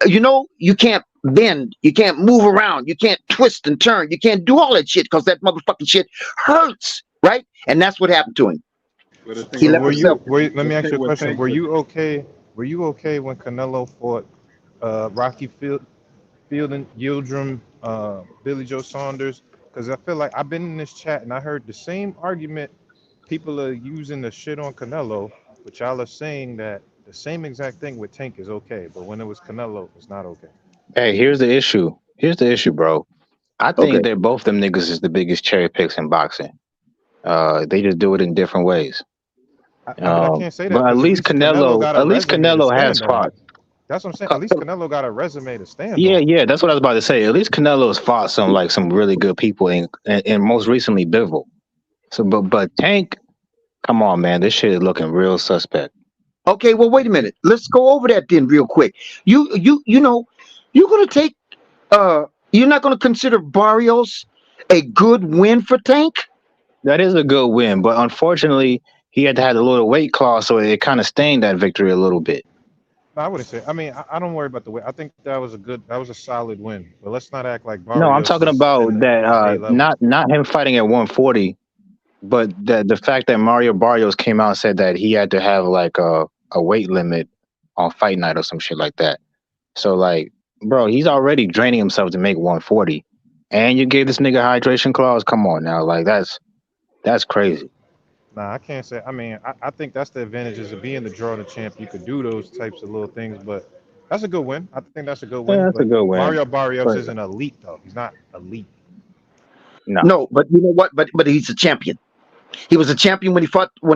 you can't bend, you can't move around, you can't twist and turn, you can't do all that shit because that motherfucking shit hurts, right? And that's what happened to him. Let me ask you a question. Were you okay when Canelo fought Rocky Yildirim, Billy Joe Saunders? Because I feel like I've been in this chat and I heard the same argument. People are using the shit on Canelo, but y'all are saying that the same exact thing with Tank is okay, but when it was Canelo, it's not okay. Hey, here's the issue, bro. I think that both them niggas is the biggest cherry picks in boxing. They just do it in different ways. But I can't say that But at because least Canelo, got a at least resume to Canelo has stand on. fought. That's what I'm saying. At least Canelo got a resume to stand Yeah, on. yeah, that's what I was about to say. At least Canelo's fought some really good people, and most recently Bivol. So, but Tank, come on, man, this shit is looking real suspect. Okay, well, wait a minute. Let's go over that then real quick. You know, you're gonna take you're not gonna consider Barrios a good win for Tank? That is a good win, but unfortunately, he had to have a little weight clause, so it kind of stained that victory a little bit. No, I wouldn't say. I mean, I don't worry about the way. I think that was a solid win. But let's not act like No, I'm Barrios talking is about in that. A level. Not him fighting at 140, but the fact that Mario Barrios came out and said that he had to have like a weight limit on fight night or some shit like that. So like, bro, he's already draining himself to make 140, and you gave this nigga a hydration clause. Come on now, like that's crazy. Nah, I can't say. I mean, I think that's the advantages of being the draw and the champ. You could do those types of little things, but that's a good win. I think that's a good win. Yeah, that's a But good win. Mario Barrios But isn't elite though. He's not elite. No, but you know what? But he's a champion. He was a champion when he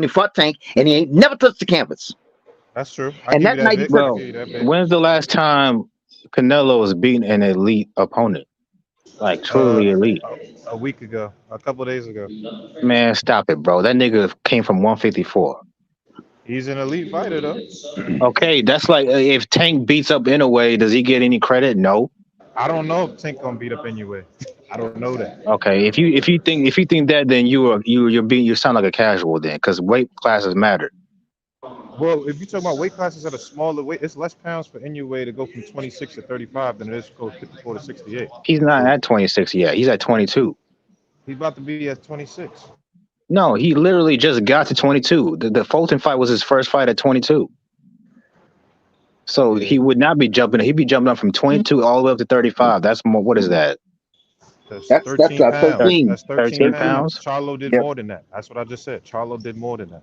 fought Tank, and he ain't never touched the canvas. That's true. And that night, bro, when's the last time Canelo was beating an elite opponent? Like truly elite. A week ago, a couple of days ago. Man, stop it, bro. That nigga came from 154. He's an elite fighter though. Okay, that's like if Tank beats up Inoue, does he get any credit? No. I don't know if Tank gonna beat up Inoue. I don't know that. Okay, if you think that, then you sound like a casual then, because weight classes matter. Well, if you talk about weight classes at a smaller weight, it's less pounds for Inoue to go from 26 to 35 than it is to go 54 to 68. He's not at 26 yet. He's at 22. He's about to be at 26. No, he literally just got to 22. The Fulton fight was his first fight at 22. So he would not be jumping. He'd be jumping up from 22 all the way up to 35. That's more. What is that? That's 13 pounds. 13. That's 13 pounds. Charlo did more than that. That's what I just said. Charlo did more than that.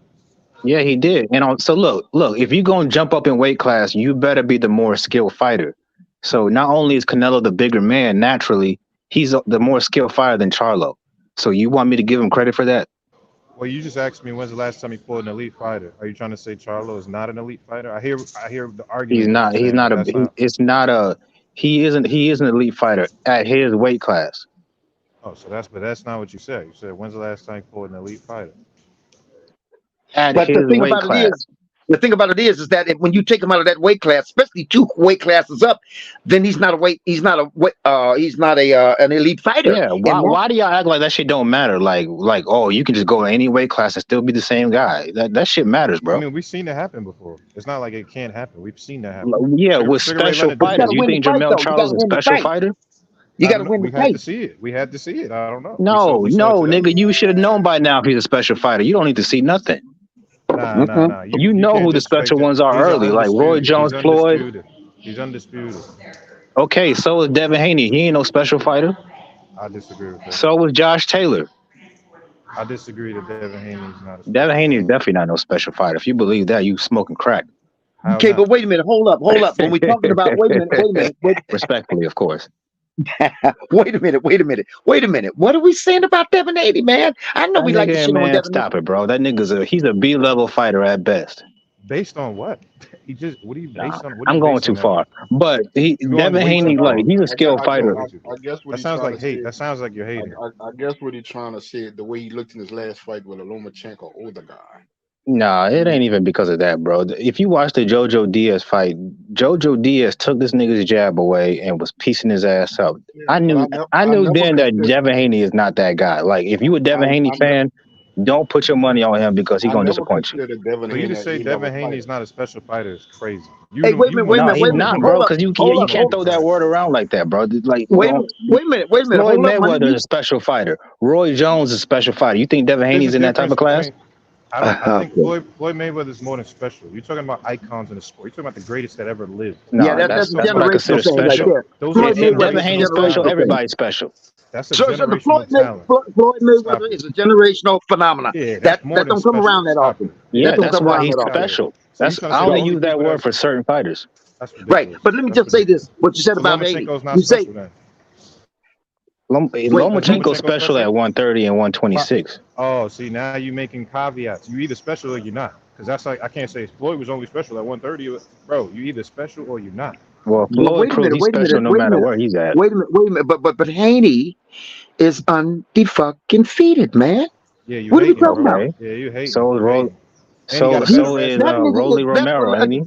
Yeah, he did. And so look, if you're going to jump up in weight class, you better be the more skilled fighter. So not only is Canelo the bigger man, naturally, he's the more skilled fighter than Charlo. So you want me to give him credit for that? Well, you just asked me when's the last time he fought an elite fighter. Are you trying to say Charlo is not an elite fighter? I hear the argument. He is an elite fighter at his weight class. Oh, so that's not what you said. You said when's the last time he fought an elite fighter? But the thing about it is that when you take him out of that weight class, especially 2 weight classes up, then he's not an elite fighter. Yeah. Why do y'all act like that shit don't matter? Like oh, you can just go to any weight class and still be the same guy. That shit matters, bro. I mean, we've seen it happen before. It's not like it can't happen. We've seen that happen. Yeah, with special fighters. You think Jermell Charles is a special fighter? You got to win the fight. We had to see it. We had to see it. I don't know. No, nigga, you should have known by now if he's a special fighter. You don't need to see nothing. Nah. You know who the special ones are early, like Roy Jones, Floyd. He's undisputed. Okay, so is Devin Haney. He ain't no special fighter. I disagree with that. So was Josh Taylor. I disagree that Devin Haney is not a special Devin Haney is definitely not no special fighter. If you believe that, you smoking crack. Okay, but wait a minute. Hold up. When we talking about, wait a minute. Respectfully, of course. Wait a minute. What are we saying about Devin Haney, man? I know we like to shit on Devin. Stop it, bro. That nigga's he's a B-level fighter at best. Based on what? What are you based on? I'm going too far. But Devin Haney, like, he's a skilled fighter. I guess what that sounds like hate. That sounds like you're hating. I guess what he's trying to say, the way he looked in his last fight with a Lomachenko, older guy. Nah, it ain't even because of that, bro. If you watch the Jojo Diaz fight, Jojo Diaz took this nigga's jab away and was piecing his ass up. Yeah, I knew then that Devin Haney is not that guy. Like, if you a Devin Haney fan, don't put your money on him because he's gonna disappoint you. For you to say Devin Haney is not a special fighter is crazy. Hey, wait a minute. He's not, bro, because you can't throw that word around like that, bro. Like, wait a minute. Floyd Mayweather is a special fighter. Roy Jones is a special fighter. You think Devin Haney's in that type of class? I think Floyd Mayweather is more than special. You're talking about icons in the sport. You're talking about the greatest that ever lived. No, yeah, that's what I consider special. If Devin Haney's special, everybody's special. That's a generational talent. Floyd Mayweather is a generational phenomenon. Yeah, that don't come around that often. Yeah, that's why he's special. I only use that word for certain fighters. Right, but let me just say this: what you said about Haney. You say Lomachenko's special at 130 and 126. Oh, see, now you're making caveats. You either special or you're not. because that's like I can't say Floyd was only special at 130. Bro, you either special or you're not. Well, Well, Floyd wait a proved minute, he's wait a special minute, no wait a matter minute, where he's at. wait a minute, wait a minute. But Haney is undefeated, man. Yeah, you What are we hating, talking bro. about? Okay. Yeah, you hating. So is You hating. And he got a better so is That resume. nigga Rolly is that Romero, ain't he?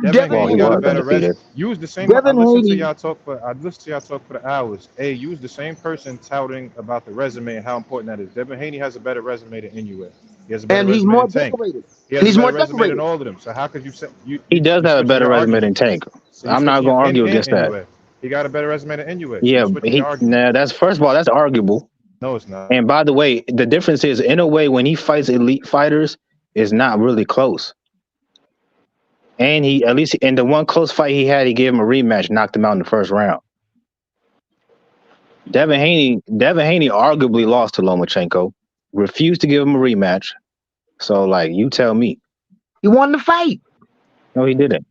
Devin Devin Well, Haney he got a was Haney. better resume. undefeated. You was the same. I Devin listened to Haney. y'all talk for hours. Hey, you was the same person touting about the resume and how important that is. Devin Haney has a better resume than NUS. He has a better And he's resume more than Tank. decorated. He And has a he's better more resume than decorated. all of them. So how could you say He does you have a switching better your resume than argument? Tank. So you I'm not switching gonna your argue and against that. NUS. He got a better resume than NUS. So Yeah, you switching your argument. that's first of all, that's arguable. No, it's not. And by the way, the difference is in a way when he fights elite fighters, it's not really close. And he at least in the one close fight he had, he gave him a rematch, knocked him out in the first round. Devin Haney arguably lost to Lomachenko, refused to give him a rematch. So, like, you tell me. He won the fight. No, he didn't.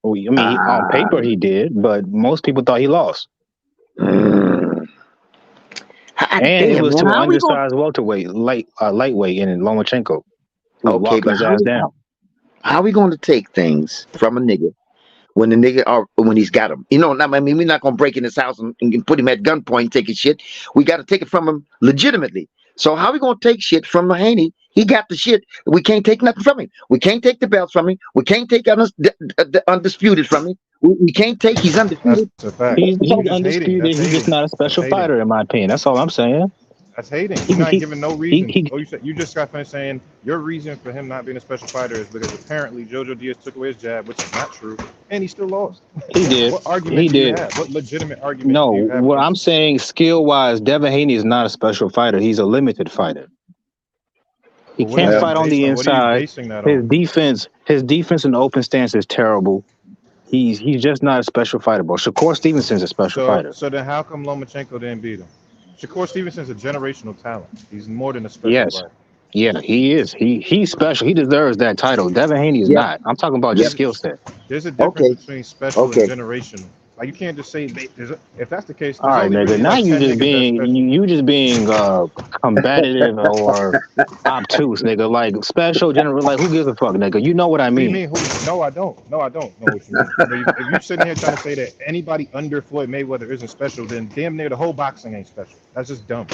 I mean, on paper he did, but most people thought he lost. And it was to an undersized welterweight, lightweight in Lomachenko, who was walking his ass down. How are we going to take things from a nigga when when he's got him? You know, I mean, we're not going to break in his house and put him at gunpoint and take his shit. We got to take it from him legitimately. So how are we going to take shit from Haney? He got the shit. We can't take nothing from him. We can't take the belts from him. We can't take the undisputed from him. We can't take. He's undefeated. That's a fact. He's undisputed. He's just not a special fighter, in my opinion. That's all I'm saying. That's hating. You're not giving no reason. You just got finished saying your reason for him not being a special fighter is because apparently Jojo Diaz took away his jab, which is not true, and he still lost. He did. What argument do you have? What legitimate argument do you have? No, what I'm saying, skill-wise, Devin Haney is not a special fighter. He's a limited fighter. He can't fight on the inside. His defense in open stance is terrible. He's just not a special fighter, bro. Shakur Stevenson's a special fighter. So then how come Lomachenko didn't beat him? Shakur Stevenson's a generational talent. He's more than a special fighter. Yeah, he is. He's special. He deserves that title. Devin Haney is not. I'm talking about just skill set. There's a difference between special and generational. Like you can't just say if that's the case. All right, nigga. Now you just being combative or obtuse, nigga. Like special, general. Like who gives a fuck, nigga? You know what I mean? What do you mean? No, I don't. No, I don't know what you mean. If you're sitting here trying to say that anybody under Floyd Mayweather isn't special, then damn near the whole boxing ain't special. That's just dumb.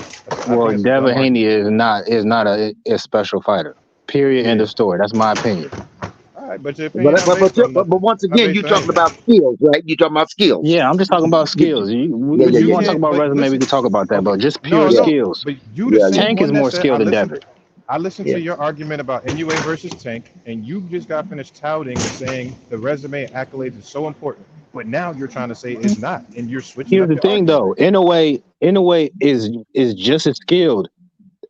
Well, Devin Haney is not a special fighter. Period. End of story. That's my opinion. Right, but once again, you're talking about skills, right? You're talking about skills. Yeah, I'm just talking about skills. You want to talk about resume, we can talk about that, but just pure skills. But Tank is more skilled than Devin. I listened to your argument about NUA versus Tank, and you just got finished touting and saying the resume and accolades is so important. But now you're trying to say it's not, and you're switching. Here's the thing, though. In a way, is just as skilled.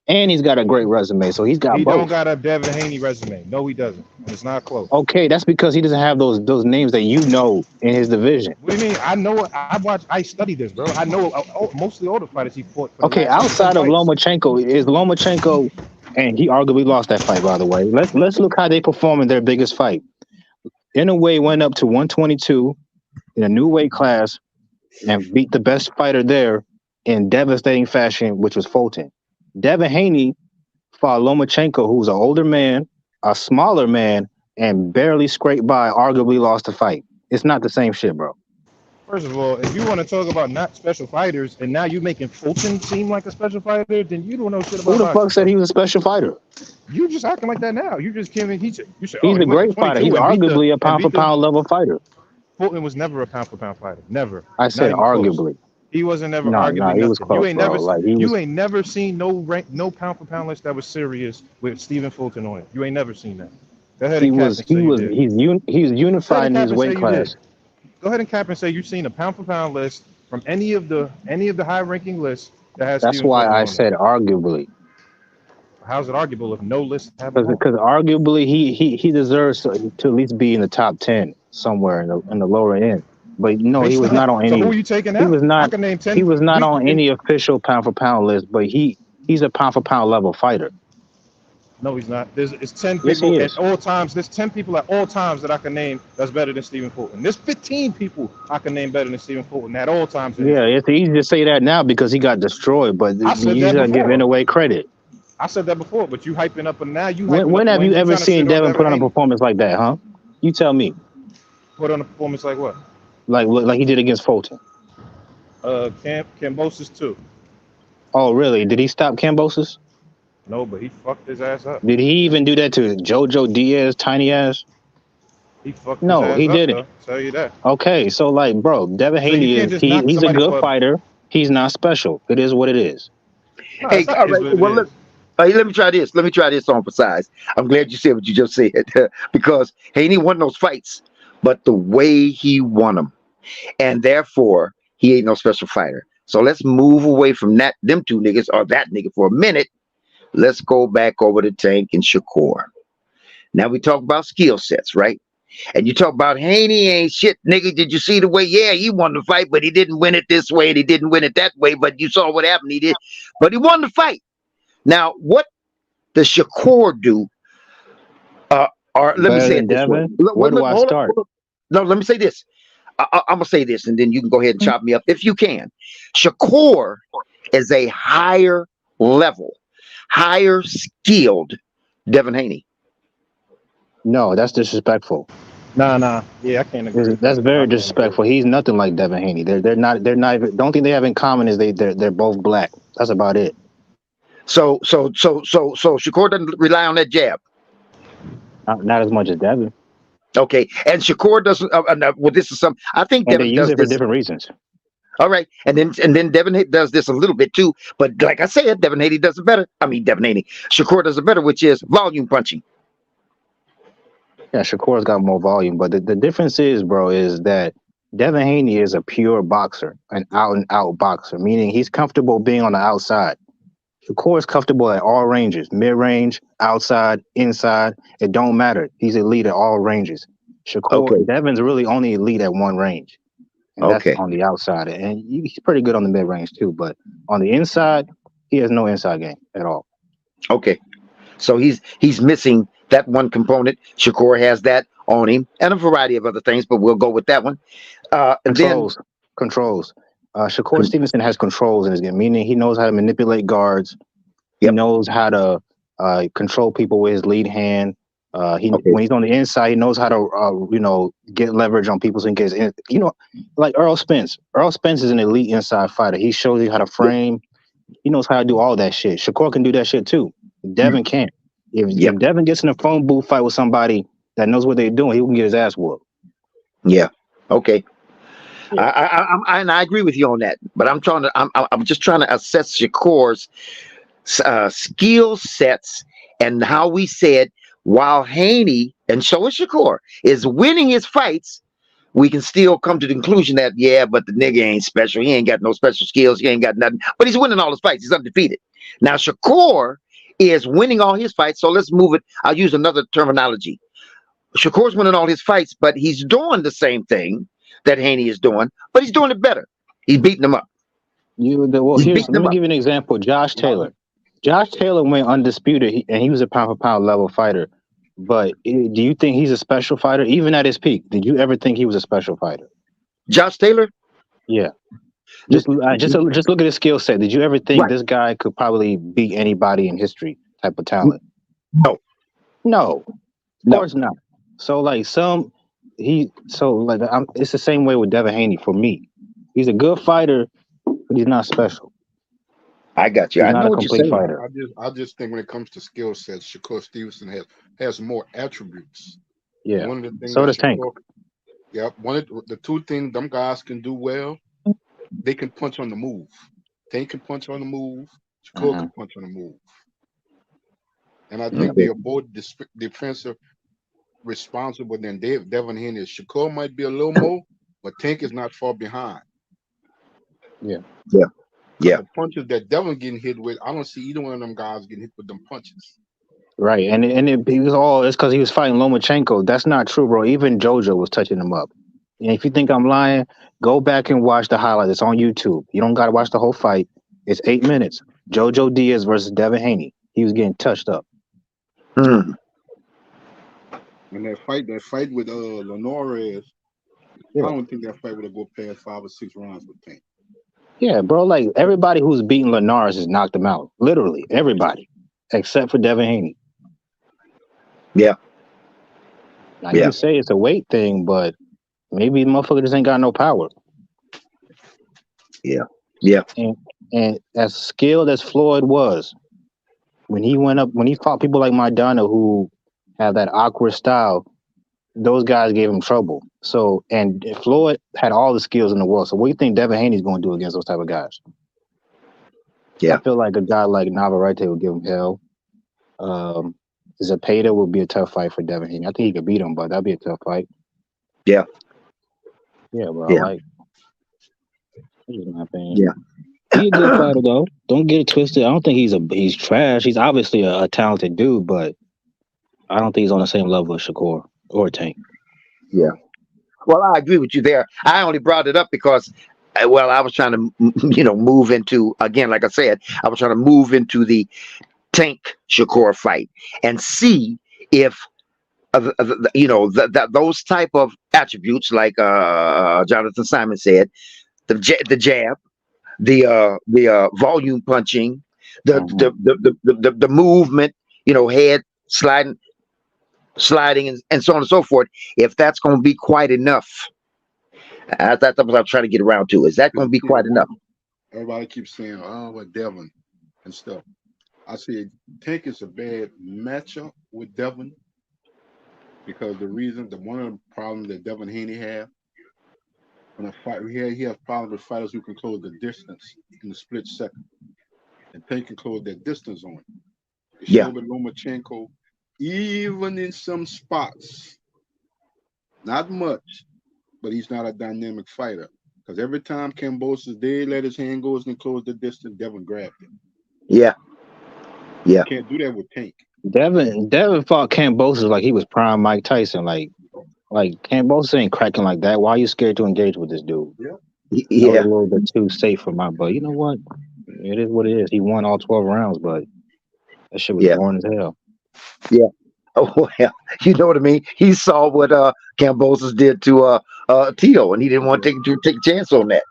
And he's got a great resume, so he's got both. He don't got a Devin Haney resume. No, he doesn't. And it's not close. Okay, that's because he doesn't have those names that you know in his division. What do you mean? I know. I studied this, bro. I know mostly all the fighters he fought. Okay, outside of Lomachenko, and he arguably lost that fight, by the way. Let's look how they perform in their biggest fight. Inoue went up to 122 in a new weight class and beat the best fighter there in devastating fashion, which was Fulton. Devin Haney fought Lomachenko, who's an older man, a smaller man, and barely scraped by, arguably lost the fight. It's not the same shit, bro. First of all, if you want to talk about not special fighters, and now you making Fulton seem like a special fighter, then you don't know shit about Who the fuck said he was a special fighter? You just acting like that now. You just can't. You said, he's a great fighter. He's arguably a pound for pound level fighter. Fulton was never a pound for pound fighter. Never. I said arguably. Close. He wasn't never arguably. He was close, you ain't never seen no pound for pound list that was serious with Stephen Fulton on it. You ain't never seen that. Go ahead he's unified in his weight class. Go ahead and cap and say you've seen a pound for pound list from any of the high ranking lists that has. That's why I said arguably. How's it arguable if no list have? Because arguably he deserves to at least be in the top 10 somewhere in the lower end. But no, he was not on any. So who are you taking out? He was not. I can name 10. He was not on any official pound for pound list, but he's a pound for pound level fighter. No, he's not. It's 10 people at all times. There's 10 people at all times that I can name that's better than Stephen Fulton. There's 15 people I can name better than Stephen Fulton at all times. Yeah, it's easy to say that now because he got destroyed, but you gotta give Inoue credit. I said that before, but you hyping up, and now you hyping When up have Wayne. you You ever trying to seen shit on Devin Devin put on a Haney. performance like that, huh? You tell me. Put on a performance like what? Like he did against Fulton. Cambosis too. Oh, really? Did he stop Cambosis? No, but he fucked his ass up. Did he even do that to JoJo Diaz, tiny ass? He fucked his No, ass he up, didn't. though. Tell you that. Okay, so like, bro, Devin So you Haney can't is just knock he's a somebody good for. fighter. He's not special. It is what it is. No, Hey, it's not. all Is right. what it Well, look. is. Hey, let me try this. Let me try this on for size. I'm glad you said what you just said because Haney won those fights, but the way he won them, and therefore he ain't no special fighter. So let's move away from them two niggas or that nigga for a minute. Let's go back over to Tank and Shakur. Now we talk about skill sets, right? And you talk about Haney ain't shit, nigga. Did you see the way? Yeah, he won the fight, but he didn't win it this way and he didn't win it that way. But you saw what happened. He did, but he won the fight. Now, what does Shakur do? Or let me Better say than it this way. Devin? Where do I Hold start? on. No, let me say this. I'm gonna say this, and then you can go ahead and chop me up if you can. Shakur is a higher level, higher skilled Devin Haney. No, that's disrespectful. Nah. Yeah, I can't agree with That's that. very I can't agree. disrespectful. He's nothing like Devin Haney. They're not even, the only thing they have in common is they're both black. That's about it. So Shakur doesn't rely on that jab. Not as much as Devin. Okay, and Shakur doesn't. Well, this is some. I think And they Devin use does it for this. different reasons. All right, and then Devin does this a little bit too. But like I said, Devin Haney does it better. I mean, Devin Haney, Shakur does it better, which is volume punching. Yeah, Shakur's got more volume, but the difference is, bro, is that Devin Haney is a pure boxer, an out and out boxer, meaning he's comfortable being on the outside. Shakur is comfortable at all ranges, mid range, outside, inside. It don't matter. He's elite at all ranges. Okay. Devin's really only elite at one range, and that's Okay. on the outside. And he's pretty good on the mid range too, but on the inside, he has no inside game at all. Okay. So he's missing that one component. Shakur has that on him, and a variety of other things, but we'll go with that one. Controls. Shakur Stevenson has controls in his game, meaning he knows how to manipulate guards. He knows how to control people with his lead hand. When he's on the inside, he knows how to get leverage on people. So he gets in, like Earl Spence. Earl Spence is an elite inside fighter. He shows you how to frame. He knows how to do all that shit. Shakur can do that shit too. Devin can't. If Devin gets in a phone booth fight with somebody that knows what they're doing, he can get his ass whooped. Yeah. Okay. Yeah. I agree with you on that, but I'm just trying to assess Shakur's skill sets and how we said while Haney, and so is Shakur, is winning his fights, we can still come to the conclusion that but the nigga ain't special. He ain't got no special skills. He ain't got nothing, but he's winning all his fights. He's undefeated. Now Shakur is winning all his fights. So let's move it. I'll use another terminology. Shakur's winning all his fights, but he's doing the same thing that Haney is doing, but he's doing it better. He's beating him up. Let me give you an example. Josh Taylor. Josh Taylor went undisputed, and he was a pound for pound level fighter. But do you think he's a special fighter, even at his peak? Did you ever think he was a special fighter? Josh Taylor? Yeah. Just look at his skill set. Did you ever think this guy could probably beat anybody in history type of talent? No. Of course not. So it's the same way with Devin Haney for me. He's a good fighter, but he's not special. I got you. He's I not know a what you're complete saying. fighter. I just think when it comes to skill sets, Shakur Stevenson has more attributes. Yeah. One of the things So does Tank. One of the two things them guys can do well, they can punch on the move. Tank can punch on the move. Shakur can punch on the move. And I think they are both defensive responsible than Devin Haney. Shakur might be a little more, but Tank is not far behind. Yeah. Yeah. The punches that Devin getting hit with, I don't see either one of them guys getting hit with them punches. Right, it's because he was fighting Lomachenko. That's not true, bro. Even JoJo was touching him up. And if you think I'm lying, go back and watch the highlights. It's on YouTube. You don't got to watch the whole fight. It's 8 minutes. JoJo Diaz versus Devin Haney. He was getting touched up. And that fight with Linares, I don't think that fight would have go past 5 or 6 rounds with Tank. Yeah, bro. Like everybody who's beaten Linares has knocked him out. Literally, everybody. except for Devin Haney. Yeah. Now you can say it's a weight thing, but maybe the motherfucker just ain't got no power. Yeah. Yeah. And as skilled as Floyd was, when he fought people like Maidana who have that awkward style, those guys gave him trouble. So, and Floyd had all the skills in the world. So what do you think Devin Haney's going to do against those type of guys? Yeah. I feel like a guy like Navarrete would give him hell. Zepeda would be a tough fight for Devin Haney. I think he could beat him, but that'd be a tough fight. Yeah. Yeah, bro. Yeah. I like. That's my opinion. Yeah. He's a good fighter, though. Don't get it twisted. I don't think he's trash. He's obviously a talented dude, but I don't think he's on the same level as Shakur or Tank. Yeah. Well, I agree with you there. I only brought it up because, I was trying to, move into, again, like I said, I was trying to move into the Tank Shakur fight and see if, those type of attributes, like Jonathan Simon said, the jab, the volume punching, the movement, head sliding and so on and so forth. If that's going to be quite enough, that's what I'm trying to get around to. Is that going to be quite enough? Everybody keeps saying, "Oh, with Devin and stuff." I say Tank is a bad matchup with Devin because one of the problems that Devin Haney have when a fight, he has problems with fighters who can close the distance in a split second, and Tank can close that distance on him. Yeah. Lomachenko, even in some spots, not much, but he's not a dynamic fighter. Because every time Kambosos did let his hand go and close the distance, Devin grabbed it. Yeah. Yeah. You can't do that with Tank. Devin fought Kambosos like he was prime Mike Tyson. Like Kambosos ain't cracking like that. Why are you scared to engage with this dude? Yeah. That was a little bit too safe for my butt. You know what? It is what it is. He won all 12 rounds, but that shit was boring as hell. Yeah. Oh, well, you know what I mean? He saw what Kambosos did to Tito, and he didn't want to take a chance on that.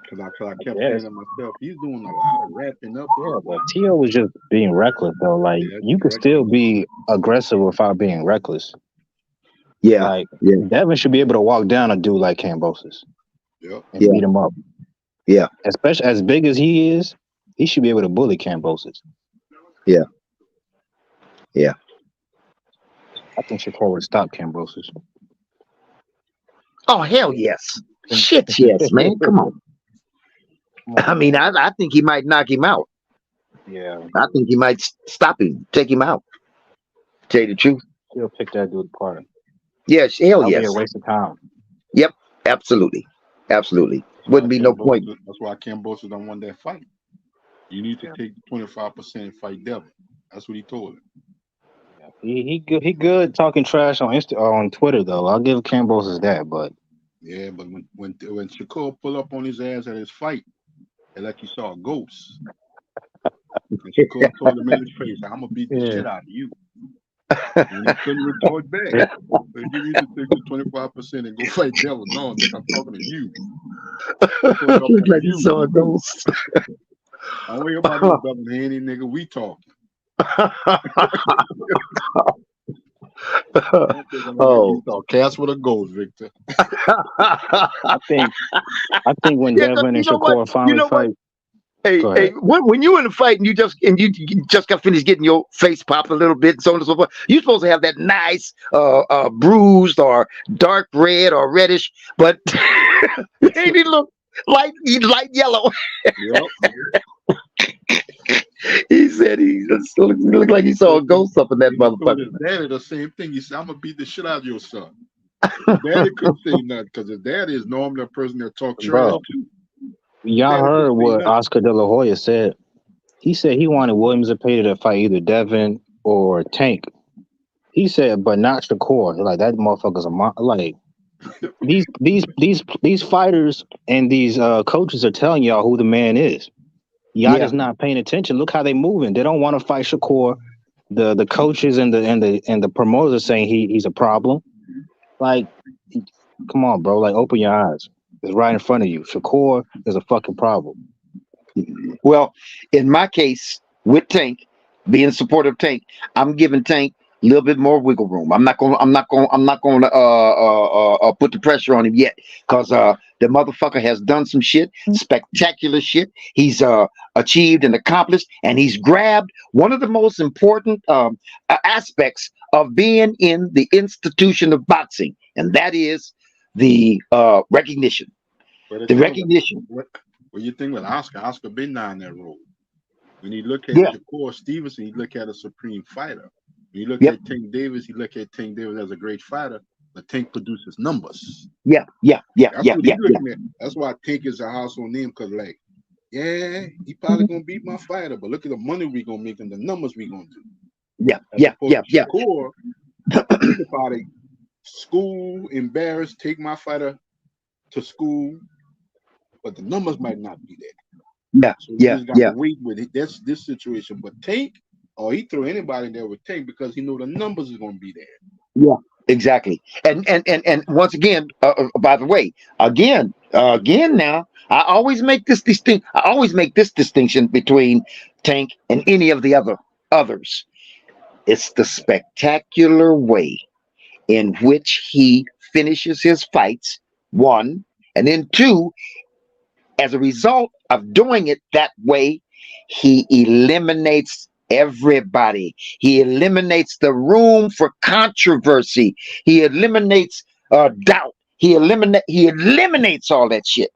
Because I kept saying to myself, he's doing a lot of wrapping up. Yeah, but Tio was just being reckless, though. Like, you could still be aggressive without being reckless. Yeah. Like, Devin should be able to walk down a dude like Kambosos and beat him up. Yeah. Especially as big as he is, he should be able to bully Kambosos. Yeah. Yeah. I think Shakur would stop Kambosos. Oh, hell yes. Shit, yes, man. Come on. I mean, I think he might knock him out. Yeah. I think he might stop him, take him out. Tell you the truth. He'll pick that dude apart. Yes, hell yes. That'll be a waste of time. Yep, absolutely. Absolutely. Wouldn't be no point. That's why Kambosos don't want that fight. You need to take 25% and fight Devin. That's what he told him. He good talking trash on Twitter though. I'll give Kambosos that, but yeah, but when Shakur pull up on his ass at his fight, and like he saw a ghost, and Shakur told him in his face, "I'm gonna beat the shit out of you." And he couldn't retort back. So you need to take the 25% and go fight Devil. No, nigga, I'm talking to you. Like he saw a ghost. I don't worry about this Devin Haney, nigga. We talking. Cast with a ghost, Victor. I think when Devin and Shakur finally fight. Hey, when you in a fight and you just got finished getting your face popped a little bit and so on and so forth, you're supposed to have that nice bruised or dark red or reddish, but ain't it look light yellow? Yep. He said he looked like he saw a ghost up in that motherfucker. His daddy the same thing. He said, "I'm gonna beat the shit out of your son." His daddy couldn't say nothing because his daddy is normally a person that talks trash too. Y'all heard what Oscar De La Hoya said. He said he wanted Williams Zepeda to fight either Devin or Tank. He said, but not Shakur. Like, that motherfucker's like these fighters and these coaches are telling y'all who the man is. Y'all just not paying attention. Look how they moving. They don't want to fight Shakur. The coaches and the promoters are saying he's a problem. Like, come on, bro. Like, open your eyes. It's right in front of you. Shakur is a fucking problem. Well, in my case with Tank, being supportive of Tank, I'm giving Tank a little bit more wiggle room. I'm not going to put the pressure on him yet, because the motherfucker has done some shit, spectacular shit. He's achieved and accomplished, and he's grabbed one of the most important aspects of being in the institution of boxing, and that is the recognition. The recognition. What you think with Oscar? Oscar been down that road. When you look at Shakur Stevenson, you look at a supreme fighter. When you look at Tank Davis, you look at Tank Davis as a great fighter, but Tank produces numbers. That's what he's looking at. That's why Tank is a household name, because like, yeah, he probably gonna beat my fighter, but look at the money we gonna make and the numbers we gonna do. Shakur, think about it. School, embarrassed, take my fighter to school, but the numbers might not be there. So you just gotta wait with it. That's this situation. But Tank, he throw anybody there with Tank because he know the numbers is gonna be there. Yeah, exactly. And once again, by the way, again now, I always make this distinction between Tank and any of the others. It's the spectacular way in which he finishes his fights, one, and then two, as a result of doing it that way, he eliminates everybody. He eliminates the room for controversy. He eliminates doubt. He eliminates all that shit.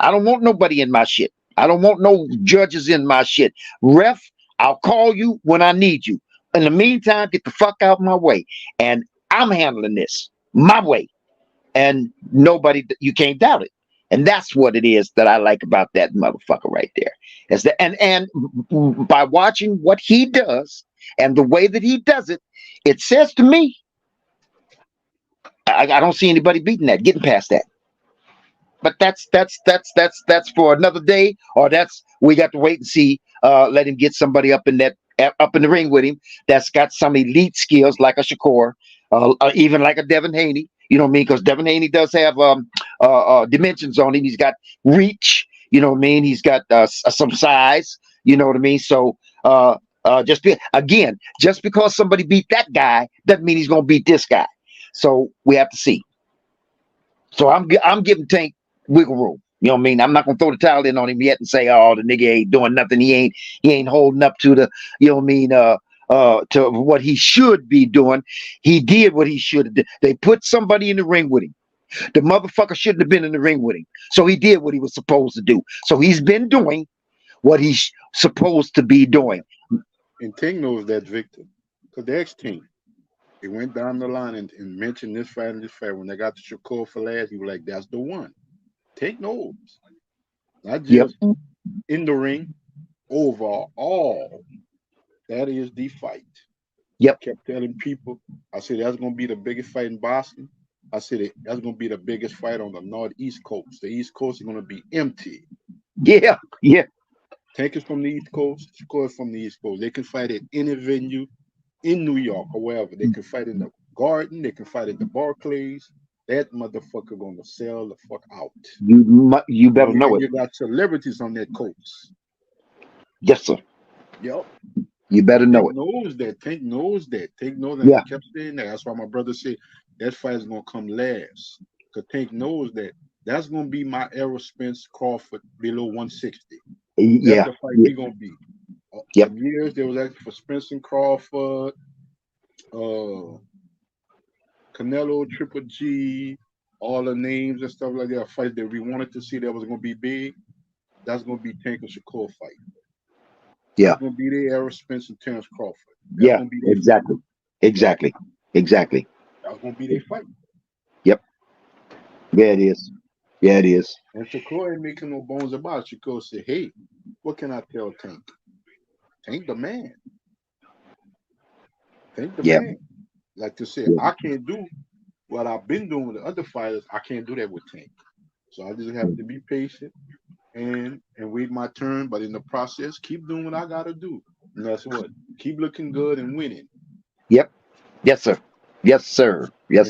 I don't want nobody in my shit. I don't want no judges in my shit. Ref, I'll call you when I need you. In the meantime, get the fuck out of my way. And I'm handling this my way. And nobody, you can't doubt it. And that's what it is that I like about that motherfucker right there. Is that, and by watching what he does and the way that he does it, it says to me, I don't see anybody beating that, getting past that. But that's for another day, or we got to wait and see. Let him get somebody up in the ring with him that's got some elite skills like a Shakur, even like a Devin Haney. You know what I mean? Because Devin Haney does have dimensions on him. He's got reach. You know what I mean? He's got some size. You know what I mean? So just because somebody beat that guy doesn't mean he's gonna beat this guy. So we have to see. So I'm giving Tank wiggle room. You know what I mean? I'm not gonna throw the towel in on him yet and say, oh, the nigga ain't doing nothing. He ain't holding up to the, you know what I mean, to what he should be doing. He did what he should have done. They put somebody in the ring with him. The motherfucker shouldn't have been in the ring with him. So he did what he was supposed to do. So he's been doing what he's supposed to be doing. And Tank knows that, Victor. Because the ex-team, he went down the line and mentioned this fight and this fight. When they got to Shakur for last, he was like, that's the one. Tank knows. Not just in the ring, overall. That is the fight. Kept telling people, I said, that's going to be the biggest fight in Boston. I said, that's going to be the biggest fight on the Northeast Coast. The East Coast is going to be empty. Yeah. Tank is from the East Coast. Shakur is from the East Coast. They can fight at any venue in New York or wherever. They can fight in the Garden. They can fight at the Barclays. That motherfucker going to sell the fuck out. You better know it. You got celebrities on that coast. Yes, sir. Yep. You better know it. Tank knows that. Tank knows that. He kept saying that. That's why my brother said that fight is going to come last. Because Tank knows that that's going to be my Errol Spence Crawford below 160. That's the fight we're going to be. For years, there was actually for Spence and Crawford, Canelo, Triple G, all the names and stuff like that. A fight that we wanted to see that was going to be big. That's going to be Tank and Shakur fight. It's going to be the Errol Spence and Terrence Crawford. That's Exactly. That's going to be their fight. Yep. Yeah, it is. And Shakur ain't making no bones about it. Shakur said, hey, what can I tell Tank? Tank the man. Tank the man. Like to say, I can't do what I've been doing with the other fighters. I can't do that with Tank. So I just have to be patient and wait my turn. But in the process, keep doing what I got to do. And that's what. Keep looking good and winning. Yep. Yes, sir. And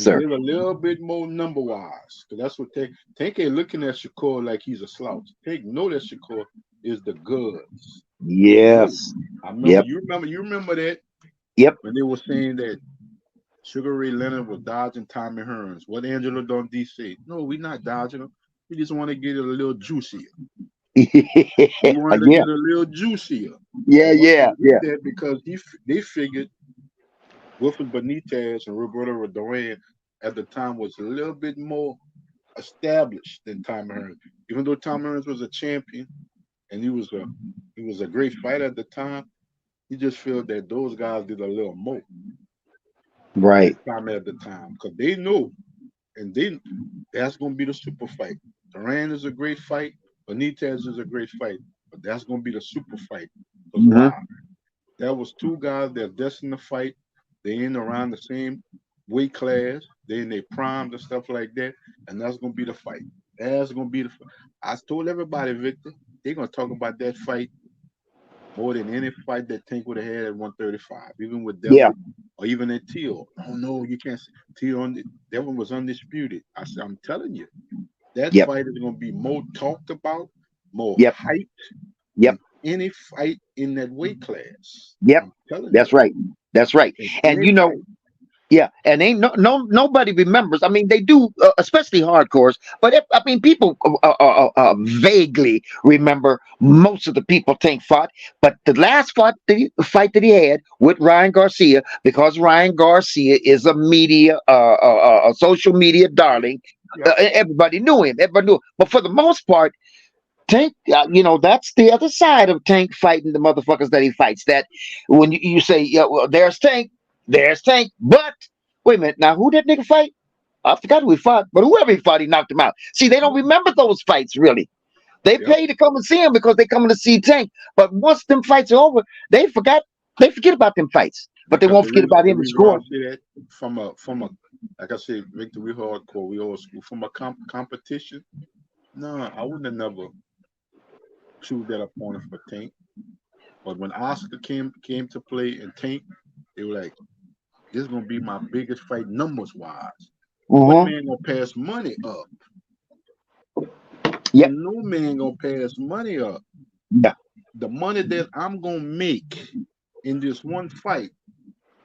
live a little bit more number-wise. Because that's what Tank ain't looking at Shakur like he's a slouch. Tank know that Shakur is the goods. Yes. I remember. You remember that? Yep. When they were saying that Sugar Ray Leonard was dodging Tommy Hearns. What Angelo Dundee said? No, we're not dodging them. We just want to get it a little juicier. We wanted to get a little juicier. Yeah. Because they figured Wilfred Benitez and Roberto Duran at the time was a little bit more established than Tommy Hearns. Even though Tommy Hearns was a champion and he was a great fighter at the time, he just felt that those guys did a little more. Right. At the time, because they know, and then that's going to be the super fight. Duran is a great fight. Benitez is a great fight, but that's going to be the super fight. Because why? That was two guys that are destined to fight. They in around the same weight class. They in their primes and stuff like that, and that's going to be the fight. That's going to be the fight. I told everybody, Victor, they're going to talk about that fight more than any fight that Tank would have had at 135, even with Devin or even at Teal. Oh no, you can't say Teal. Devin was undisputed. I said, I'm telling you, that fight is going to be more talked about, more hyped. Than any fight in that weight class. That's right. And you know, and ain't nobody remembers. I mean, they do, especially hardcores. But people vaguely remember most of the people Tank fought. But the last fight that he had with Ryan Garcia, because Ryan Garcia is a media, a social media darling. Everybody knew him. But for the most part, Tank, that's the other side of Tank fighting the motherfuckers that he fights. That when you say, well, there's Tank. But wait a minute, now who that nigga fight? I forgot who he fought, but whoever he fought, he knocked him out. See, they don't remember those fights really. They pay to come and see him because they coming to see Tank. But once them fights are over, they forget about them fights. But they won't forget about him and score. From a like I said, Victor, we hardcore, we old school. From a competition, no, I wouldn't have never choose that opponent for Tank. But when Oscar came to play in Tank, they were like, this is gonna be my biggest fight numbers wise. What man gonna pass money up? No man gonna pass money up. The money that I'm gonna make in this one fight,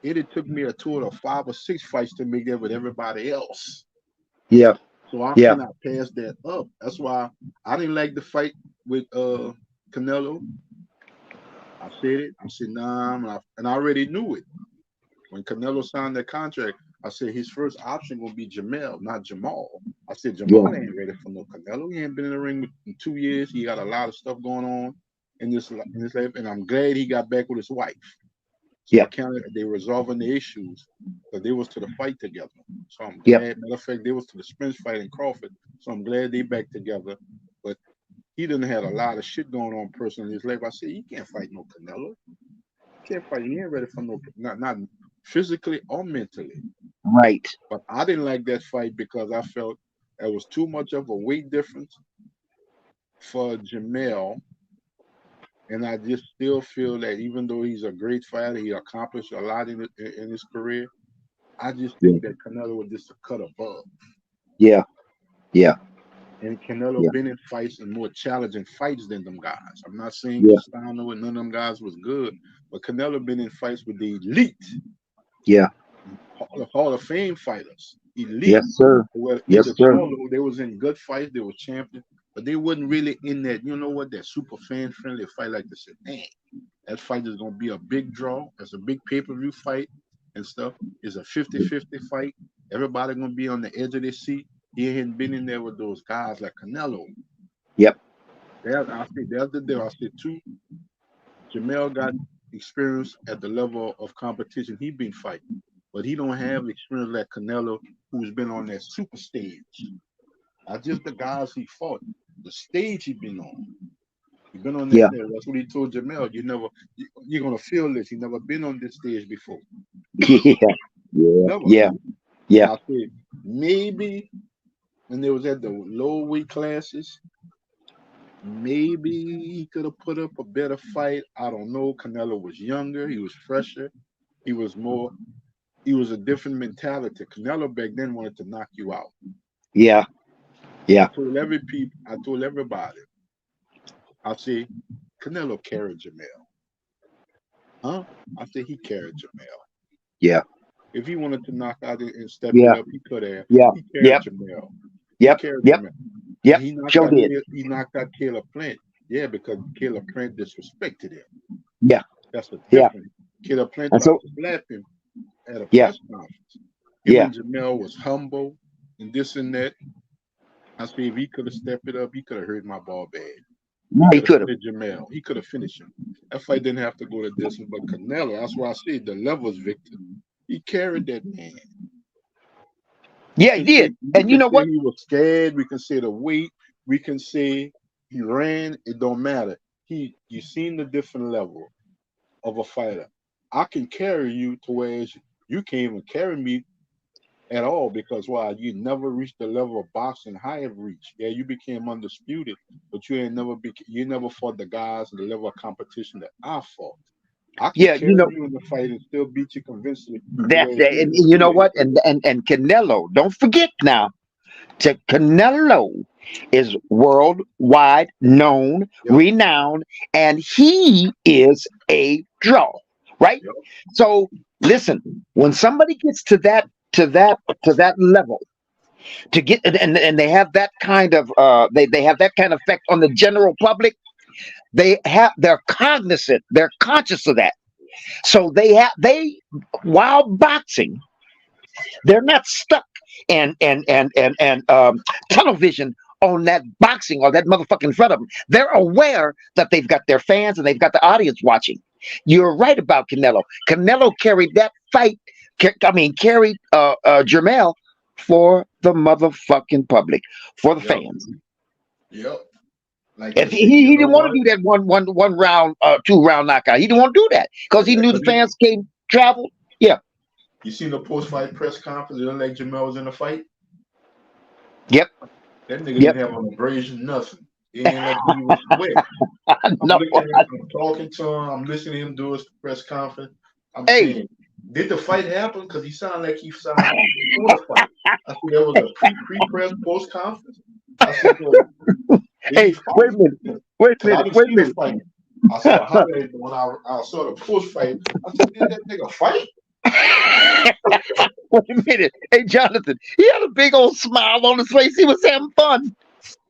it took me a total of 5 or 6 fights to make that with everybody else. So I cannot pass that up. That's why I didn't like the fight with Canelo. I said it. I said, nah, and I already knew it. When Canelo signed that contract, I said his first option will be Jamel, not Jamal. I said Jamal ain't ready for no Canelo. He ain't been in the ring in 2 years. He got a lot of stuff going on in this life, and I'm glad he got back with his wife. So they resolving the issues, but they was to the fight together. So I'm glad. Matter of fact, they was to the Spence fight in Crawford. So I'm glad they back together. But he didn't have a lot of shit going on personally in his life. I said, you can't fight no Canelo. You can't fight. He ain't ready for no, not physically or mentally. Right. But I didn't like that fight because I felt there was too much of a weight difference for Jamel. And I just still feel that even though he's a great fighter, he accomplished a lot in his career. I just think that Canelo was just a cut above. And Canelo been in fights and more challenging fights than them guys. I'm not saying Castano and none of them guys was good, but Canelo been in fights with the elite. Hall of Fame fighters. Elite. Yes, sir. They was in good fights. They were champions, but they wasn't really in that, that super fan friendly fight like this. Man, that fight is going to be a big draw. It's a big pay-per-view fight and stuff. It's a 50-50 fight. Everybody going to be on the edge of their seat. He hadn't been in there with those guys like Canelo. I said too, Jamel got experience at the level of competition he been fighting, but he don't have experience like Canelo, who's been on that super stage. Not just the guys he fought, the stage he been on. He been on that stage. That's what he told Jamel. You're gonna feel this. You never been on this stage before. I said maybe when they was at the low weight classes, maybe he could have put up a better fight. I don't know. Canelo was younger. He was fresher. He was a different mentality. Canelo back then wanted to knock you out. I told everybody. I say, Canelo carried Jamel. Huh? I said he carried Jamel. Yeah. If he wanted to knock out it and step it Yeah. up, he could have. Yeah. He carried Yep. Jamel. Yep. He carried Yep. Jamel. Yep. And he knocked Sure out did. he knocked out Caleb Plant. Yeah, because Caleb Plant disrespected him. Yeah. That's the Yeah. difference. Caleb Plant And tried so to slap him at a yeah. press conference. Him Yeah. and Jamel was humble and this and that. I said if he could have stepped it up, he could have hurt my ball bad. He could have. Jamel. He could have finished him. That fight didn't have to go to distance, but Canelo, that's why I said the levels victor. He carried that man. Yeah, he did. And you know what? He was scared. We can say the weight. We can say he ran. It don't matter. You seen the different level of a fighter. I can carry you to where you can't even carry me at all because why? You never reached the level of boxing I have reached. Yeah, you became undisputed, but you never fought the guys at the level of competition that I fought. I can carry you in the fight and still beat you convincingly. That's that. And you know what? And Canelo, don't forget now, Canelo is worldwide known, renowned, and he is a draw, right? Yep. So listen, when somebody gets to that level, to get and they have that kind of they have that kind of effect on the general public, they're cognizant, they're conscious of that. So they while boxing, they're not stuck and television on that boxing or that motherfucker in front of them. They're aware that they've got their fans and they've got the audience watching. You're right about Canelo. Canelo carried that fight. Carried Jermell for the motherfucking public, for the fans. Yep. Like if he didn't want to do that one round, 2-round knockout. He didn't want to do that because he knew the fans came travel. Yeah. You seen the post-fight press conference? It looked like Jamel was in the fight. Yep. That nigga didn't have an abrasion, nothing. He ain't like he was sweat. I'm talking to him. I'm listening to him do his press conference. I'm saying, did the fight happen? Because he sounded like he signed before the fight. I said there was a pre-press post-conference. I said, hey, wait a minute. I saw highlights when I saw the post-fight. I said, did that nigga fight? Wait a minute. Hey, Jonathan, he had a big old smile on his face. He was having fun.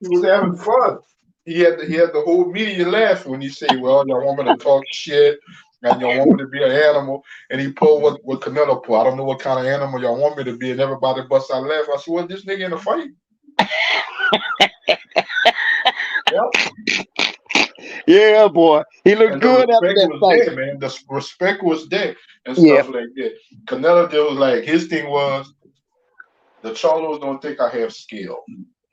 He was having fun. He had the whole media laughing when he say, well, y'all want me to talk shit and y'all want me to be an animal. And he pulled what Canelo pulled. I don't know what kind of animal y'all want me to be. And everybody busts out laughing. I said, well, this nigga in a fight? Yep. Yeah, boy. He looked good after that fight. There, man. The respect was there and stuff like that. Canelo was like, his thing was, the Charlos don't think I have skill.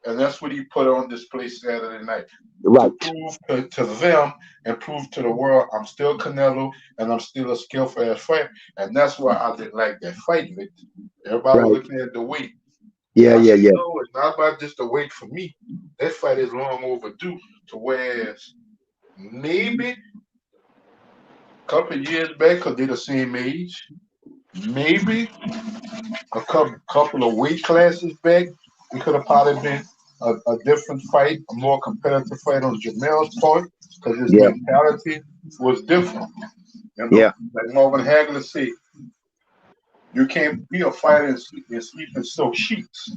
And that's what he put on display Saturday night. Right. To prove to them and prove to the world I'm still Canelo and I'm still a skillful ass fighter. And that's why I didn't like that fight, Victor. Everybody was looking at the weight. Yeah. No, it's not about just the weight for me. That fight is long overdue. To whereas maybe a couple of years back, because they're the same age, maybe a couple of weight classes back, it could have probably been a different fight, a more competitive fight on Jamel's part, because his mentality was different. You know? Like Marvin Hagler said, you can't be a fighter and sleep in silk sheets.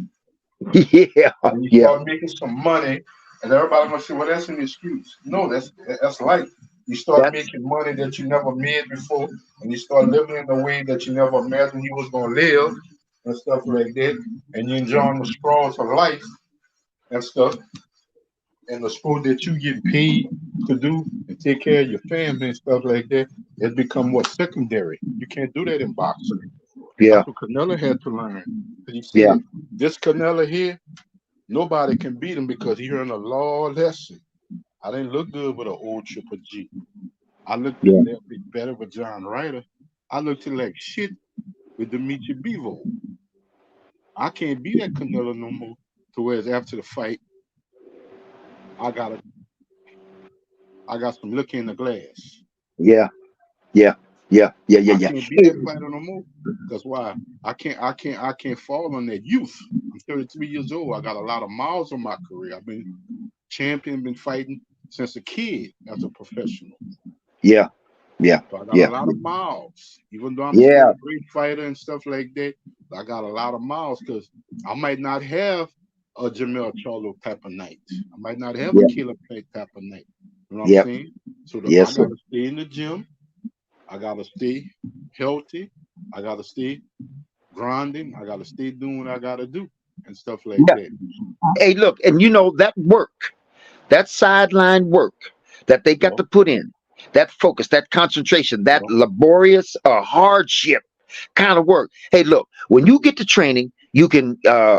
Yeah. And you start making some money, and everybody gonna say, well, that's an excuse. No, that's life. You start making money that you never made before, and you start living in a way that you never imagined you was gonna live and stuff like that, and you enjoying the sprawls of life and stuff, and the sport that you get paid to do and take care of your family and stuff like that, it become what secondary. You can't do that in boxing. Yeah. That's what Canelo had to learn. He said, this Canelo here, nobody can beat him because he learned a law lesson. I didn't look good with an old Triple G. I looked a little bit better with John Ryder. I looked like shit with Dimitri Bivol. I can't be that Canelo no more. To whereas after the fight, I got some look in the glass. Yeah. I can't be that fighter no more. Because why? I can't fall on that youth. I'm 33 years old. I got a lot of miles on my career. I've been champion, been fighting since a kid as a professional. Yeah. Yeah. So I got Yeah. a lot of miles. Even though I'm still Yeah. a great fighter and stuff like that, I got a lot of miles because I might not have a Jamel Charlo type of night. I might not have a Yeah. Killer Play type of night. You know what I'm Yep. saying? So I Yes, sir. gotta stay in the gym. I gotta stay healthy. I gotta stay grinding. I gotta stay doing what I gotta do and stuff like Yeah. that. Hey, look, and you know that work, that sideline work that they got to put in, that focus, that concentration, that laborious hardship kind of work. Hey, look, when you get to training, you can how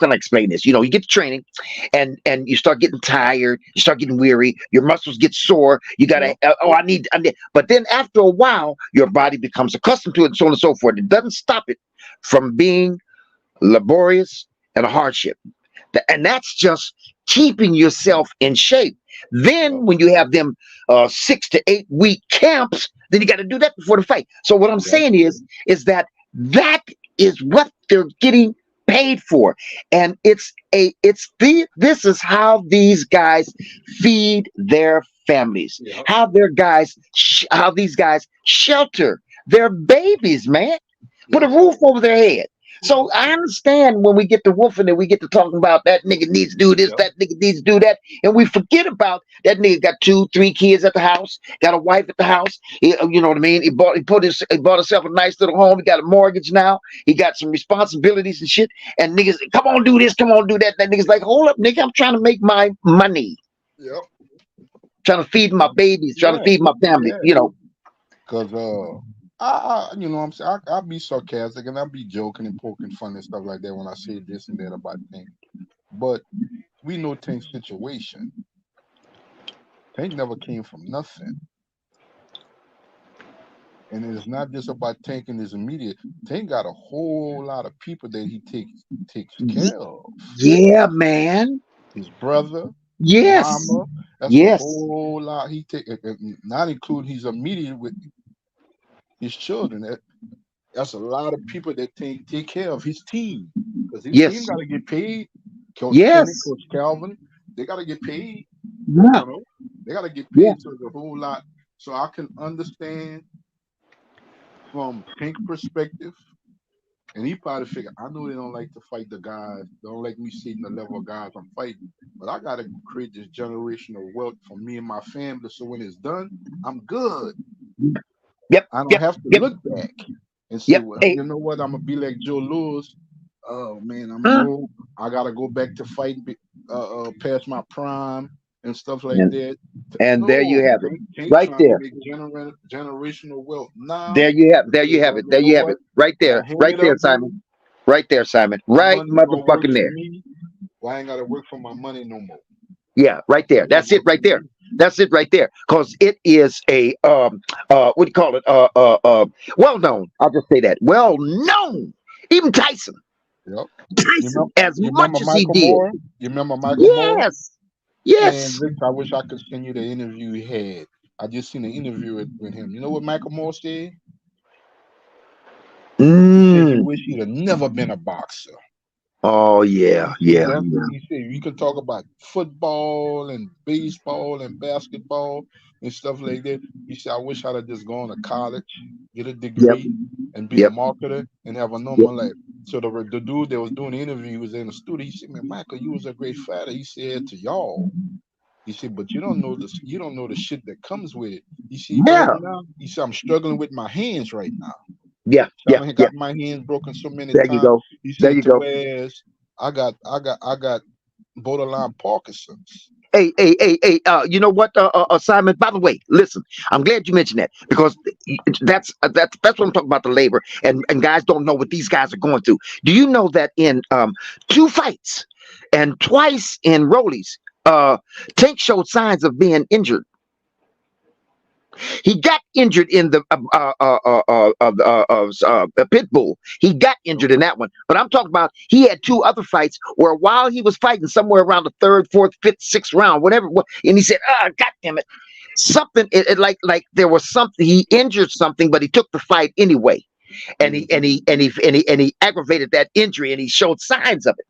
can I explain this? You know, you get to training, and you start getting tired, you start getting weary, your muscles get sore. You gotta I need. But then after a while, your body becomes accustomed to it, and so on and so forth. It doesn't stop it from being laborious and a hardship. And that's just keeping yourself in shape. Then when you have them 6 to 8 week camps, then you got to do that before the fight. So what I'm saying is that is what they're getting paid for. And this is how these guys feed their families, how these guys shelter their babies, man. Put a roof over their head. So I understand when we get to woofing and we get to talking about that nigga needs to do this, that nigga needs to do that, and we forget about that nigga got 2, 3 kids at the house, got a wife at the house. You know what I mean? He bought himself a nice little home. He got a mortgage now. He got some responsibilities and shit. And niggas, come on, do this, come on, do that. That nigga's like, hold up, nigga, I'm trying to make my money. Yep. Trying to feed my babies, trying to feed my family. You know. Because you know what I'm saying, I'll be sarcastic and I'll be joking and poking fun and stuff like that when I say this and that about Tank. But we know Tank's situation. Tank never came from nothing. And it's not just about Tank and his immediate. Tank got a whole lot of people that he takes care of. Yeah, man. His brother. Yes. Mama. That's a whole lot. He take, not including his immediate with his children. That's a lot of people that take care of his team. Because his team got to get paid. Coach Kenny, Coach Calvin, they got to get paid. Yeah. You know? They got to get paid. So there's a whole lot. So I can understand from Pink's perspective. And he probably figured, I know they don't like to fight the guys. They don't like me seeing the level of guys I'm fighting. But I got to create this generational wealth for me and my family. So when it's done, I'm good. Yep. I don't have to look back and say, well, you know what? I'm going to be like Joe Louis. Oh, man, I got to go back to fighting past my prime and stuff like that. And there you have it. Right there. Generational wealth. Now, there you have it. There you have it. Right there. Right there, Simon. Right there, Simon. Right motherfucking there. Well, I ain't got to work for my money no more. Yeah, right there. That's it right there. That's it right there. Because it is a what do you call it? Well known. I'll just say that. Well known. Even Tyson. Yep. Tyson, as much as he did. You remember Michael Moore? Yes. And Rick, I wish I could send you the interview he had. I just seen an interview with him. You know what Michael Moore said? He said he wish he'd have never been a boxer. Oh yeah. He said you can talk about football and baseball and basketball and stuff like that. He said, I wish I'd have just gone to college, get a degree, and be a marketer and have a normal life. So the dude that was doing the interview was in the studio. He said, man, Michael, you was a great fighter. He said to y'all. He said, but you don't know the shit that comes with it. You see, right now, he said, I'm struggling with my hands right now. I got my hands broken so many times. You go. He said, whereas I got borderline Parkinson's. Hey, you know what, Simon? By the way, listen, I'm glad you mentioned that because that's what I'm talking about, the labor, and guys don't know what these guys are going through. Do you know that in 2 fights and twice in Rollies, Tank showed signs of being injured? He got injured in the Pitbull. He got injured in that one. But I'm talking about he had 2 other fights where while he was fighting somewhere around the 3rd, 4th, 5th, 6th round, whatever, and he said, God damn it. Something like there was something, he injured something, but he took the fight anyway. And he aggravated that injury and he showed signs of it.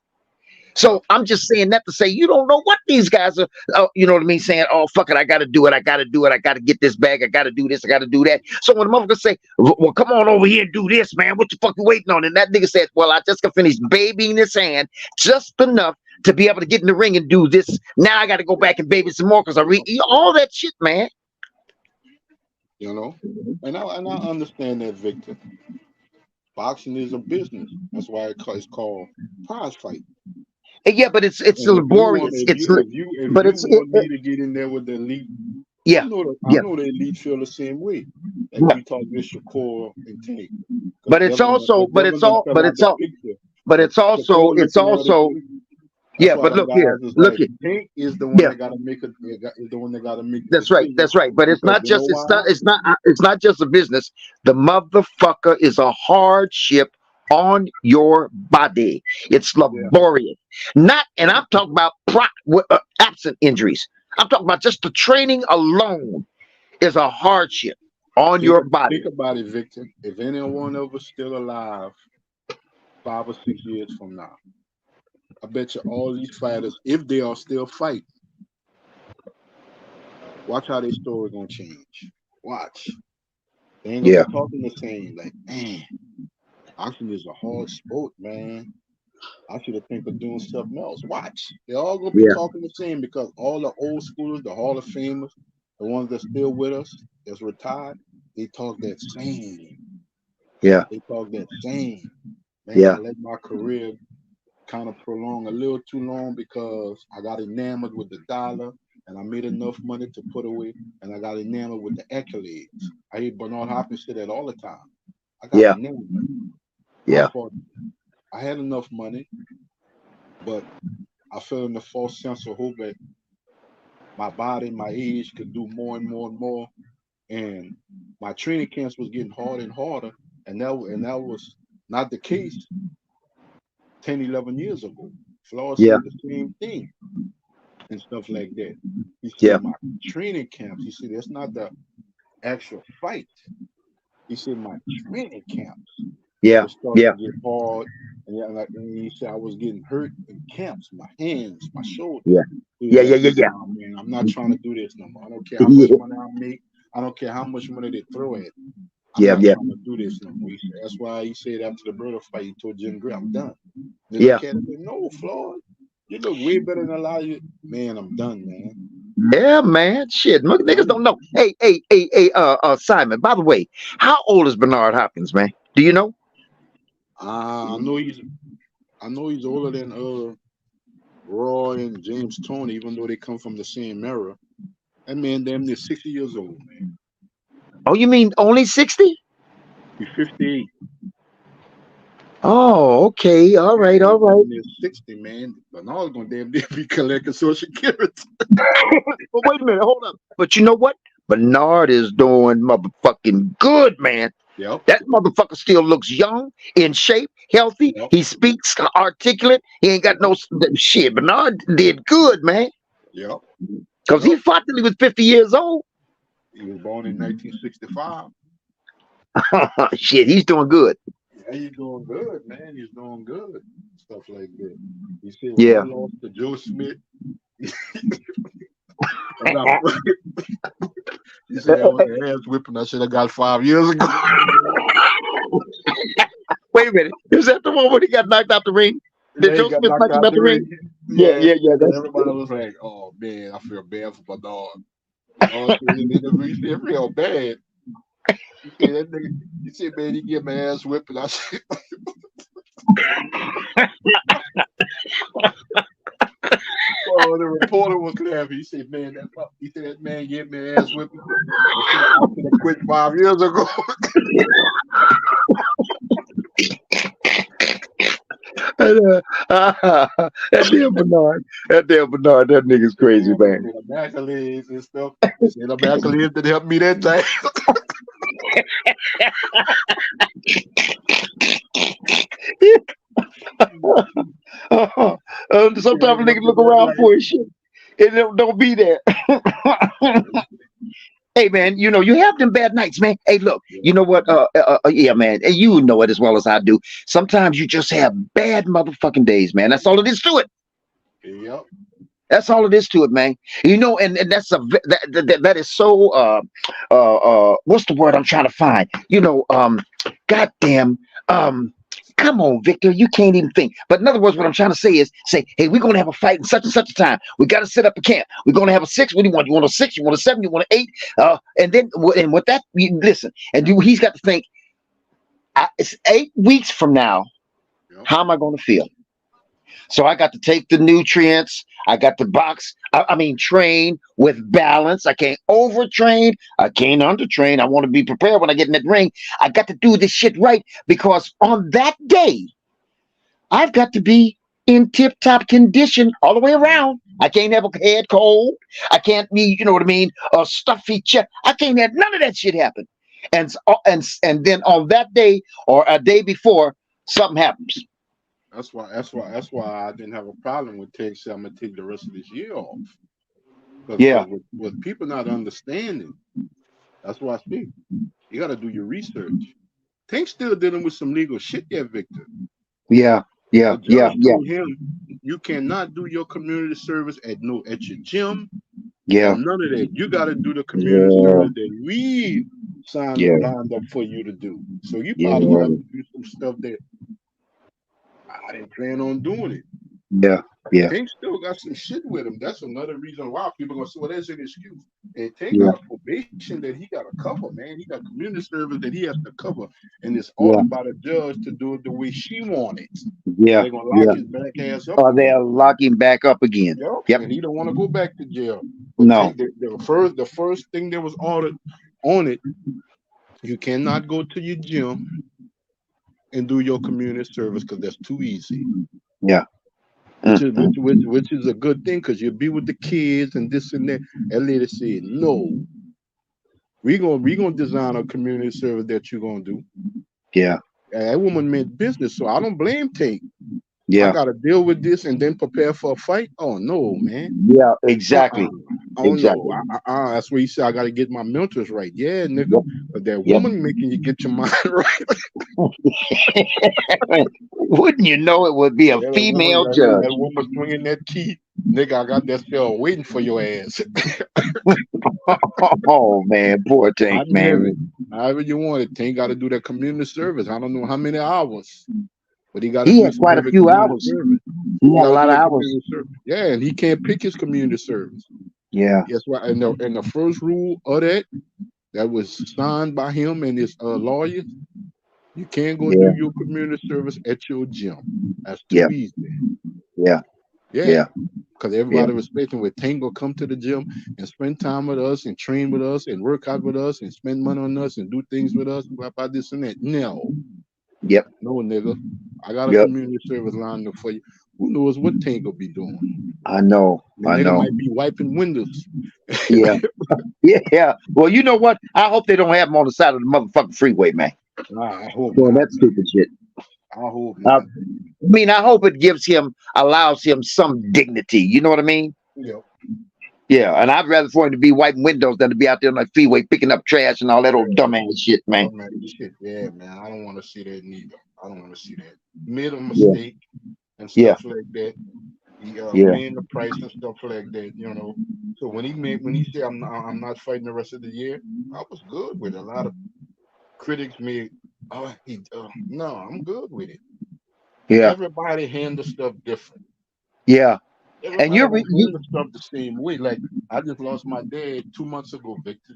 So I'm just saying that to say you don't know what these guys are, you know what I mean, saying, oh, fuck it, I got to do it. I got to do it. I got to get this bag. I got to do this. I got to do that. So when the motherfucker say, well, come on over here and do this, man. What the fuck you waiting on? And that nigga said, well, I just got finished babying his hand just enough to be able to get in the ring and do this. Now I got to go back and baby some more because I read all that shit, man. You know? And I understand that, Victor. Boxing is a business. That's why it's called prize fight. Yeah, but it's laborious. If you want me to get in there with the elite, yeah, I know the elite feel the same way. Like we talk with Shakur and Tank. But it's also yeah, but look here. Tank is the one that gotta make it. Is the one that gotta make. That's right. That's right. But it's not just it's not just a business. The motherfucker is a hardship on your body. It's laborious. Not, and I'm talking about absent injuries. I'm talking about just the training alone is a hardship on your body. Think about it, Victor. If any one of us still alive 5 or 6 years from now, I bet you all these fighters, if they are still fighting, watch how their story gonna change. Watch. They ain't gonna be talking the same. Like, man, boxing is a hard sport, man. I should have think of doing something else. Watch. They're all gonna be talking the same because all the old schoolers, the Hall of Famers, the ones that's still with us, that's retired, they talk that same. Yeah. They talk that same. Man, I let my career kind of prolong a little too long because I got enamored with the dollar and I made enough money to put away and I got enamored with the accolades. I hear Bernard Hopkins say that all the time. I got enamored. Yeah. I had enough money, but I felt in the false sense of hope that my body, my age could do more and more and more. And my training camps was getting harder and harder. And that was not the case 10, 11 years ago. Floyd said the same thing and stuff like that. He said my training camps, he said that's not the actual fight. He said my training camps. Yeah. To get hard. And he said I was getting hurt in camps, my hands, my shoulders. Yeah. Oh, man, I'm not trying to do this no more. I don't care how much money I make. I don't care how much money they throw at me. I'm not trying to do this no more. That's why he said after the Brother fight, he told Jim Gray, I'm done. Then the cat said, no, Floyd, you look way better than a lot of you. Man, I'm done, man. Yeah, man. Shit. Niggas don't know. Hey, Simon, by the way, how old is Bernard Hopkins, man? Do you know? I know he's older than Roy and James Toney, even though they come from the same era. That man damn near 60 years old, man. Oh, you mean only 60? He's 58. Oh, okay. All right. Near 60, man. Bernard's gonna damn near be collecting Social Security. But wait a minute, hold up. But you know what? Bernard is doing motherfucking good, man. Yep. That motherfucker still looks young, in shape, healthy. Yep. He speaks articulate. He ain't got no shit. Bernard did good, man. Yep. Because he fought till he was 50 years old. He was born in 1965. Shit, he's doing good. Yeah, he's doing good, man. He's doing good. Stuff like that. He said he lost to Joe Smith. He said I was an ass whipping I should have got 5 years ago. Wait a minute. Is that the one where he got knocked out the ring? Did Joe Smith knock him out the ring? Yeah. Everybody was like, oh man, I feel bad for my dog. It's real bad. He said, man, he get my ass whipped and I said oh, the reporter was laughing. He said, man, that man get my ass whipped. I should have quit 5 years ago. That damn Bernard, that nigga's crazy, man. The accolades and stuff. The accolades that helped me that day. Sometimes a nigga look around for his shit and don't be there. Hey man, you have them bad nights, man. Hey, look, you know what? Yeah, man, and you know it as well as I do. Sometimes you just have bad motherfucking days, man. That's all it is to it. Yep. That's all it is to it, man. You know, and that's that is so what's the word I'm trying to find? You know, goddamn, come on, Victor, you can't even think. But in other words, what I'm trying to say is, hey, we're gonna have a fight in such and such a time. We got to set up a camp. We're gonna have a 6. What do you want? You want a 6? You want a 7? You want an 8? And then and with that, listen, and he's got to think. It's 8 weeks from now. Yep. How am I going to feel? So I got to take the nutrients. I got to train with balance. I can't overtrain. I can't undertrain. I want to be prepared when I get in that ring. I got to do this shit right, because on that day, I've got to be in tip-top condition all the way around. I can't have a head cold. I can't be, you know what I mean, a stuffy chest. I can't have none of that shit happen. And then on that day or a day before, something happens. That's why I didn't have a problem with saying I'm gonna take the rest of this year off. Yeah. With people not understanding, that's why I speak. You got to do your research. Tank's still dealing with some legal shit there, Victor. Yeah. Told him, you cannot do your community service at your gym. Yeah. None of that. You got to do the community service that we lined up for you to do. So you probably have to do some stuff that I didn't plan on doing it. Yeah. Tank still got some shit with him. That's another reason why people gonna say, well, that's an excuse. And Tank got a probation that he got to cover, man. He got community service that he has to cover, and it's all about a judge to do it the way she wanted. Yeah. They're gonna lock his back ass up. Or they'll lock him back up again. Yep. And he don't want to go back to jail. But no. Tank, the first thing that was ordered on it, you cannot go to your gym and do your community service because that's too easy. Yeah. Which is a good thing, because you'll be with the kids and this and that. That lady said, no, we gonna design a community service that you're gonna do. Yeah. That woman meant business, so I don't blame Tank. Yeah. I gotta deal with this and then prepare for a fight. Oh no, man. Yeah, exactly. No. That's where you say I gotta get my mentors right. Yeah, nigga. But that woman making you get your mind right. Wouldn't you know it would be a female judge? That woman swinging that key. Nigga, I got that spell waiting for your ass. Oh man, poor Tank, man. However you want it, Tank got to do that community service. I don't know how many hours, but he got to do had quite a few hours. He had a lot of hours. Yeah, and he can't pick his community service. Yeah. That's why. And the first rule of that was signed by him and his lawyers. You can't go do your community service at your gym. That's too easy. Yeah. Because everybody respecting with Tango come to the gym and spend time with us and train with us and work out with us and spend money on us and do things with us about this and that. No. Yep. No, nigga. I got a community service lined up for you. Who knows what Tango be doing? I know. Nigga might be wiping windows. Yeah. Yeah. Well, you know what? I hope they don't have them on the side of the motherfucking freeway, man. I hope doing that stupid shit. I hope not. I hope it allows him some dignity. You know what I mean? Yep. Yeah, and I'd rather for him to be wiping windows than to be out there on the freeway picking up trash and all that old dumbass shit, man. Yeah, man. I don't want to see that neither. I don't want to see that. Made a mistake and stuff like that. Paying the price and stuff like that, you know. So when he said I'm not fighting the rest of the year, I was good with it. A lot of critics made, no, I'm good with it. Yeah. Everybody handles stuff different. Yeah. Everybody and you're handle stuff the same way. Like I just lost my dad 2 months ago, Victor.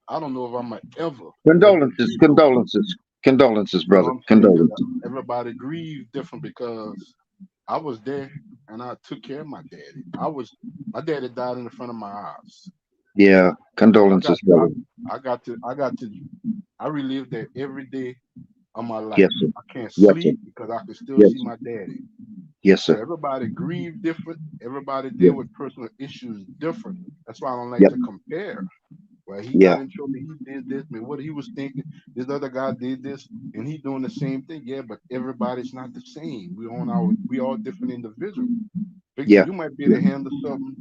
I don't know if I'm ever. Condolences, brother. You know condolences. Everybody grieved different because I was there and I took care of my daddy. My daddy died in front of my eyes. Yeah, condolences, brother. I relive that every day of my life. Yes, sir. I can't sleep because I can still see my daddy. Yes, sir. So everybody grieved different. Everybody deal with personal issues different. That's why I don't like to compare. Well, he didn't show me he did this, what he was thinking. This other guy did this, and he doing the same thing. Yeah, but everybody's not the same. We all different individuals. Because you might be able to handle something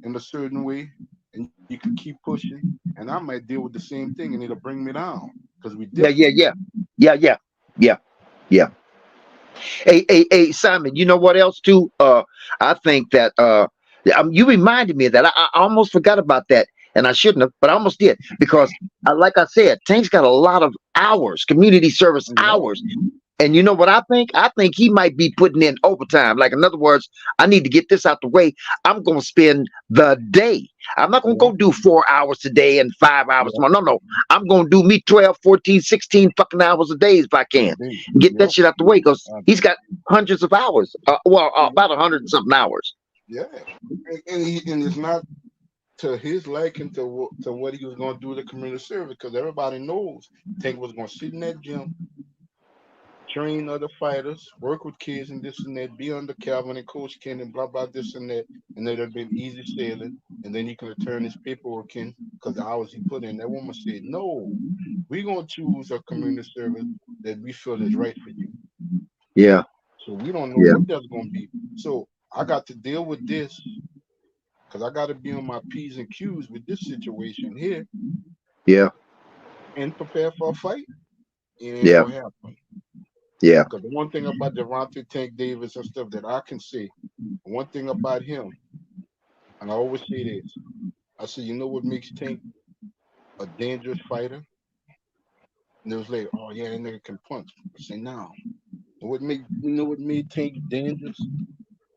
in a certain way, and you can keep pushing, and I might deal with the same thing, and it'll bring me down because we different. Yeah. Hey, Simon, you know what else too? I think that you reminded me of that. I almost forgot about that, and I shouldn't have, but I almost did because, like I said, Tank's got a lot of hours, community service hours. And you know what I think? I think he might be putting in overtime. Like, in other words, I need to get this out the way. I'm going to spend the day. I'm not going to go do 4 hours today and 5 hours tomorrow. No. I'm going to do me 12, 14, 16 fucking hours a day if I can. Get that shit out the way because he's got hundreds of hours. About 100 and something hours. Yeah. And it's not to his liking to what he was going to do with the community service because everybody knows Tank was going to sit in that gym, train other fighters, work with kids and this and that, be under Calvin and Coach Ken and blah, blah, this and that. And they'd have been easy sailing. And then he could have turned his paperwork in because the hours he put in. That woman said, no, we're going to choose a community service that we feel is right for you. Yeah. So we don't know what that's going to be. So I got to deal with this because I got to be on my P's and Q's with this situation here. Yeah. And prepare for a fight. It ain't going to happen. Yeah. Because the one thing about Gervonta Tank Davis and stuff that I can say, one thing about him, and I always say this, I say, you know what makes Tank a dangerous fighter? And it was like, oh yeah, that nigga can punch. I say, no. You know what made Tank dangerous?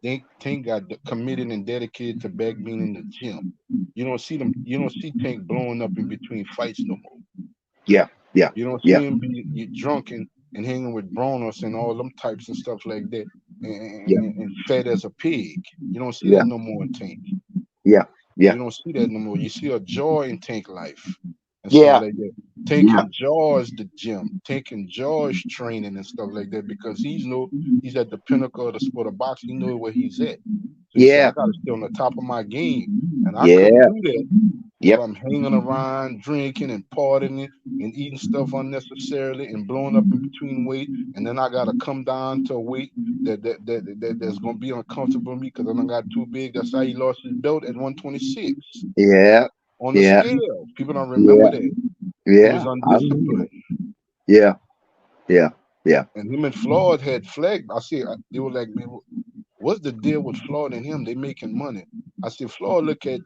Tank got committed and dedicated to back being in the gym. You don't see Tank blowing up in between fights no more. Yeah. You don't see him be drunk and hanging with Bronos and all them types and stuff like that and fed as a pig. You don't see that no more in Tank. Yeah. You don't see that no more. You see a joy in Tank life and stuff like that. Tank enjoys the gym. Tank enjoys training and stuff like that because he's at the pinnacle of the sport of boxing. He knows where he's at. So he said, I got to stay on the top of my game. And I couldn't do that. While I'm hanging around, drinking and partying and eating stuff unnecessarily and blowing up in between weight, and then I gotta come down to a weight that's gonna be uncomfortable for me because I got too big. That's how he lost his belt at 126. Yeah. On the scale, people don't remember that. He was undisciplined. Yeah. And him and Floyd had flagged. I see. They were like, man, what's the deal with Floyd and him? They making money. I see. Floyd looking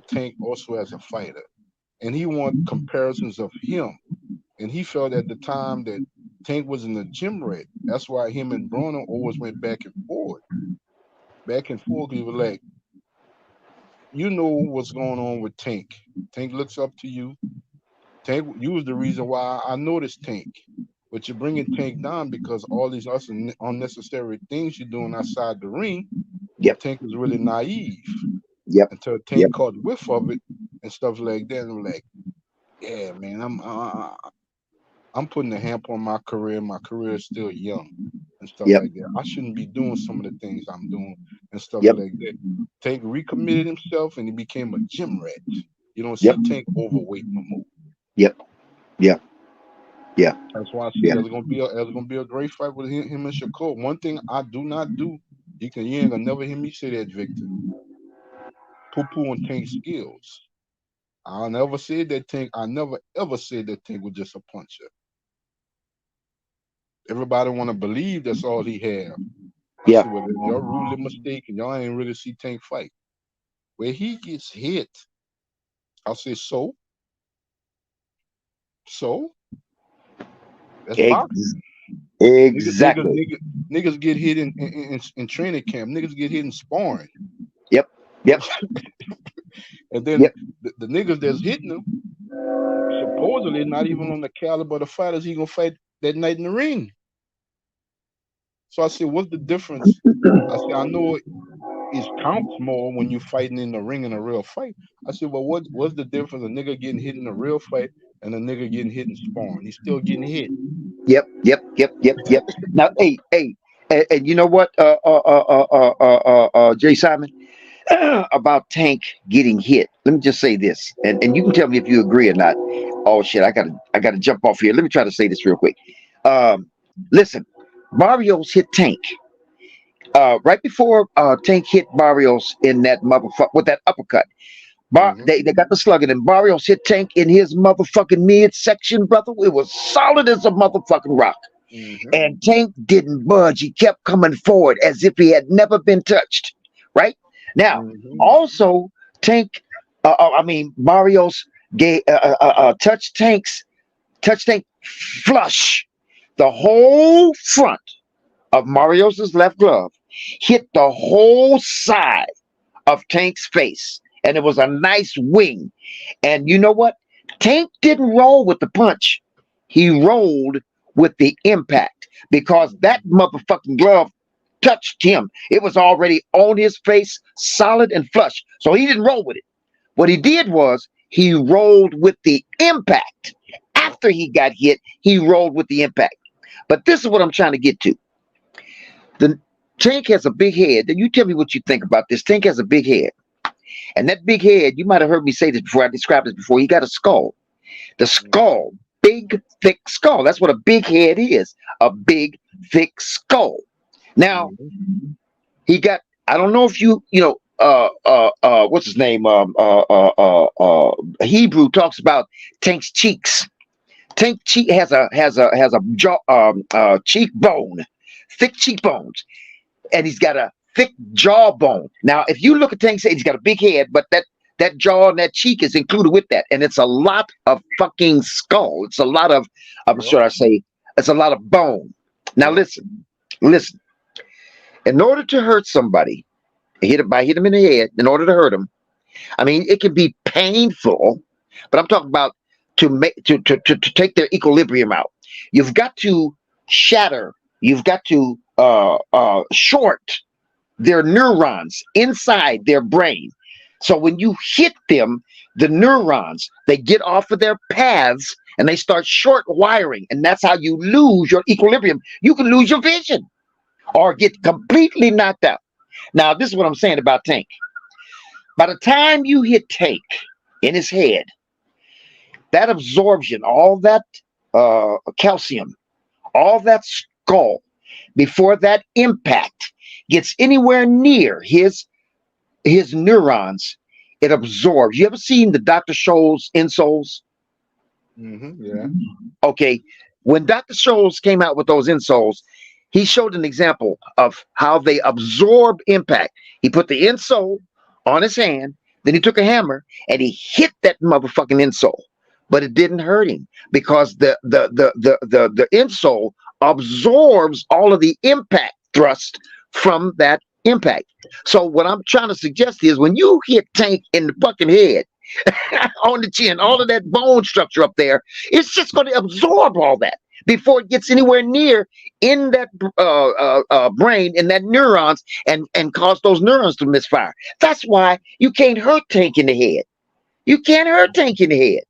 Tank also as a fighter, and he want comparisons of him, and he felt at the time that Tank was in the gym rat. That's why him and Bruno always went back and forth. He was like, you know what's going on with Tank. Tank looks up to you. Tank, you was the reason why I noticed Tank, but you're bringing Tank down because all these unnecessary things you're doing outside the ring. Tank was really naive. Until Tank caught whiff of it and stuff like that, and I'm like, yeah, man, I'm putting a hamper on my career. My career is still young and stuff like that. I shouldn't be doing some of the things I'm doing and stuff like that. Tank recommitted himself and he became a gym rat. You don't see Tank overweight no more. That's why I see there's gonna be a great fight with him and Shakur. One thing I do not do, you ain't gonna never hear me say that, Victor. Poo-poo on Tank's skills. I never said that Tank. I never ever said that Tank was just a puncher. Everybody want to believe that's all he have. I said, well, y'all rudely mistaken. Y'all ain't really see Tank fight. Where he gets hit, I say so. That's boxing. Exactly. Niggas get hit in training camp. Niggas get hit in sparring. Yep. And then the niggas that's hitting them supposedly not even on the caliber of the fighters he gonna fight that night in the ring. So I said, what's the difference? I said, I know it counts more when you're fighting in the ring in a real fight. I said, well, what's the difference? A nigga getting hit in a real fight and a nigga getting hit in sparring. He's still getting hit. Yep. Now, hey, and you know what, Jay Simon, about Tank getting hit. Let me just say this, and you can tell me if you agree or not. Oh shit, I gotta jump off here. Let me try to say this real quick. Listen, Barrios hit Tank. Right before Tank hit Barrios in that motherfucker with that uppercut. They got the slugging, and Barrios hit Tank in his motherfucking midsection, brother. It was solid as a motherfucking rock. And Tank didn't budge. He kept coming forward as if he had never been touched. Right now, also Tank, Mario's gave touch Tank flush. The whole front of Mario's left glove hit the whole side of Tank's face, and it was a nice wing. And you know what? Tank didn't roll with the punch. He rolled with the impact because that motherfucking glove touched him. It was already on his face, solid and flush. So he didn't roll with it. What he did was he rolled with the impact. After he got hit, he rolled with the impact. But this is what I'm trying to get to. The Tank has a big head. And you tell me what you think about this. Tank has a big head. And that big head, you might have heard me say this before. I described this before. He got a skull. The skull, big, thick skull. That's what a big head is. A big, thick skull. Now, he got, I don't know if what's his name? Hebrew talks about Tank's cheeks. Tank cheek has a jaw, cheekbone, thick cheekbones, and he's got a thick jawbone. Now, if you look at Tank's head, he's got a big head, but that jaw and that cheek is included with that, and it's a lot of fucking skull. It's a lot of, it's a lot of bone. Now, listen. In order to hurt somebody, hit him in the head. In order to hurt him, I mean, it can be painful, but I'm talking about to take their equilibrium out. You've got to shatter. You've got to short their neurons inside their brain. So when you hit them, the neurons, they get off of their paths and they start short wiring, and that's how you lose your equilibrium. You can lose your vision or get completely knocked out. Now, this is what I'm saying about Tank. By the time you hit Tank in his head, that absorption, all that calcium, all that skull, before that impact gets anywhere near his neurons, it absorbs. You ever seen the Dr. Scholl's insoles? Yeah. Okay. When Dr. Scholl's came out with those insoles, he showed an example of how they absorb impact. He put the insole on his hand, then he took a hammer and he hit that motherfucking insole, but it didn't hurt him because the insole absorbs all of the impact thrust from that impact. So what I'm trying to suggest is when you hit Tank in the fucking head, on the chin, all of that bone structure up there, it's just going to absorb all that before it gets anywhere near in that brain, in that neurons, and cause those neurons to misfire. That's why you can't hurt Tank in the head. You can't hurt Tank in the head.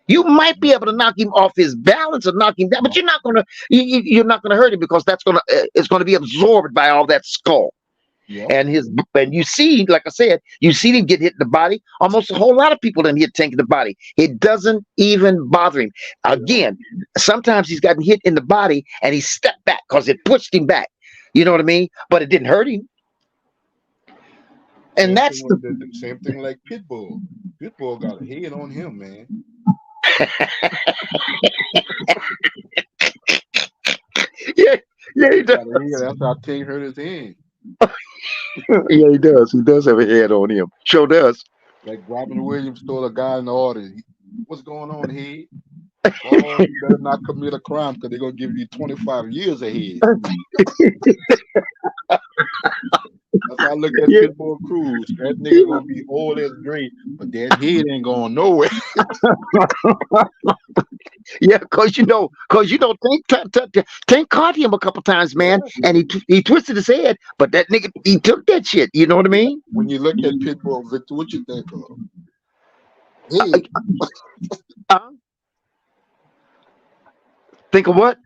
You might be able to knock him off his balance or knock him down, but you're not gonna hurt him because it's gonna be absorbed by all that skull. Yeah. And you see, like I said, you see him get hit in the body. Almost a whole lot of people didn't hit Tank in the body. It doesn't even bother him. Again, sometimes he's gotten hit in the body and he stepped back because it pushed him back. You know what I mean? But it didn't hurt him. And that's the same thing like Pitbull. Pitbull got a head on him, man. yeah, he does. That's how Tank hurt his hand. Yeah, he does. He does have a head on him. Sure does. Like Robin Williams told a guy in the audience, "What's going on, head? Oh, you better not commit a crime because they're gonna give you 25 years ahead." That's how I look at Pitbull Cruz. That nigga gonna be old as great, but that head ain't going nowhere. Yeah, cause you know, Tank caught him a couple times, man, and he twisted his head, but that nigga, he took that shit. You know what I mean? When you look at Pitbull, Victor, what you think of? Hey. Think of what?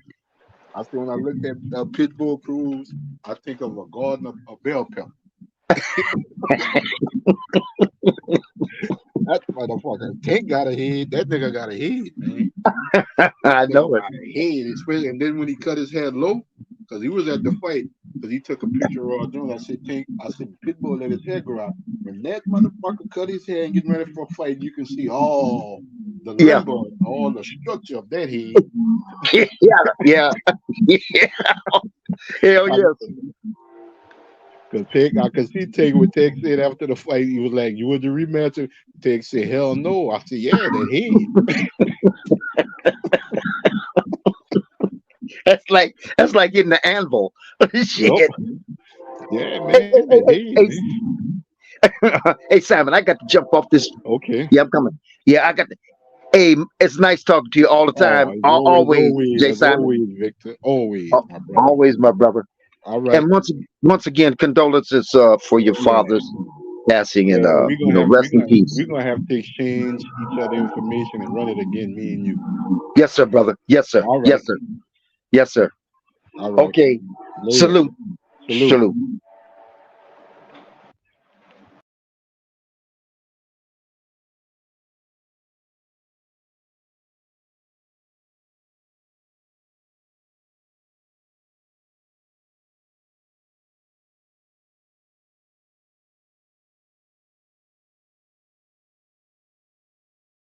I think when I look at Pitbull Cruz, I think of a garden of a bell pepper. That motherfucker Tank got a head. That nigga got a head, man. I know it. Head, especially, and then when he cut his head low, because he was at the fight, because he took a picture of Roy Jones. I said, Pitbull let his hair grow out. When that motherfucker cut his hair and getting ready for a fight, you can see all the limbo, all the structure of that head. yeah. Hell yes. Because I could see Tig what Tig said after the fight. He was like, "You want the rematch?" Tig said, "Hell no." I said, "Yeah, that head." That's like getting the anvil. Shit. Yeah, man. Hey, Simon, I got to jump off this. Okay. Yeah, I'm coming. Yeah, I got to. Hey, it's nice talking to you all the time. Always, Jay Simon. Always, Victor. Always, my brother. Always, my brother. All right. And once again, condolences for your father's passing, and rest in peace. We're gonna have to exchange each other information and run it again, me and you. Yes, sir, brother. Yes, sir. All right. Yes, sir. Yes, sir. All right. Okay. Later. Salute.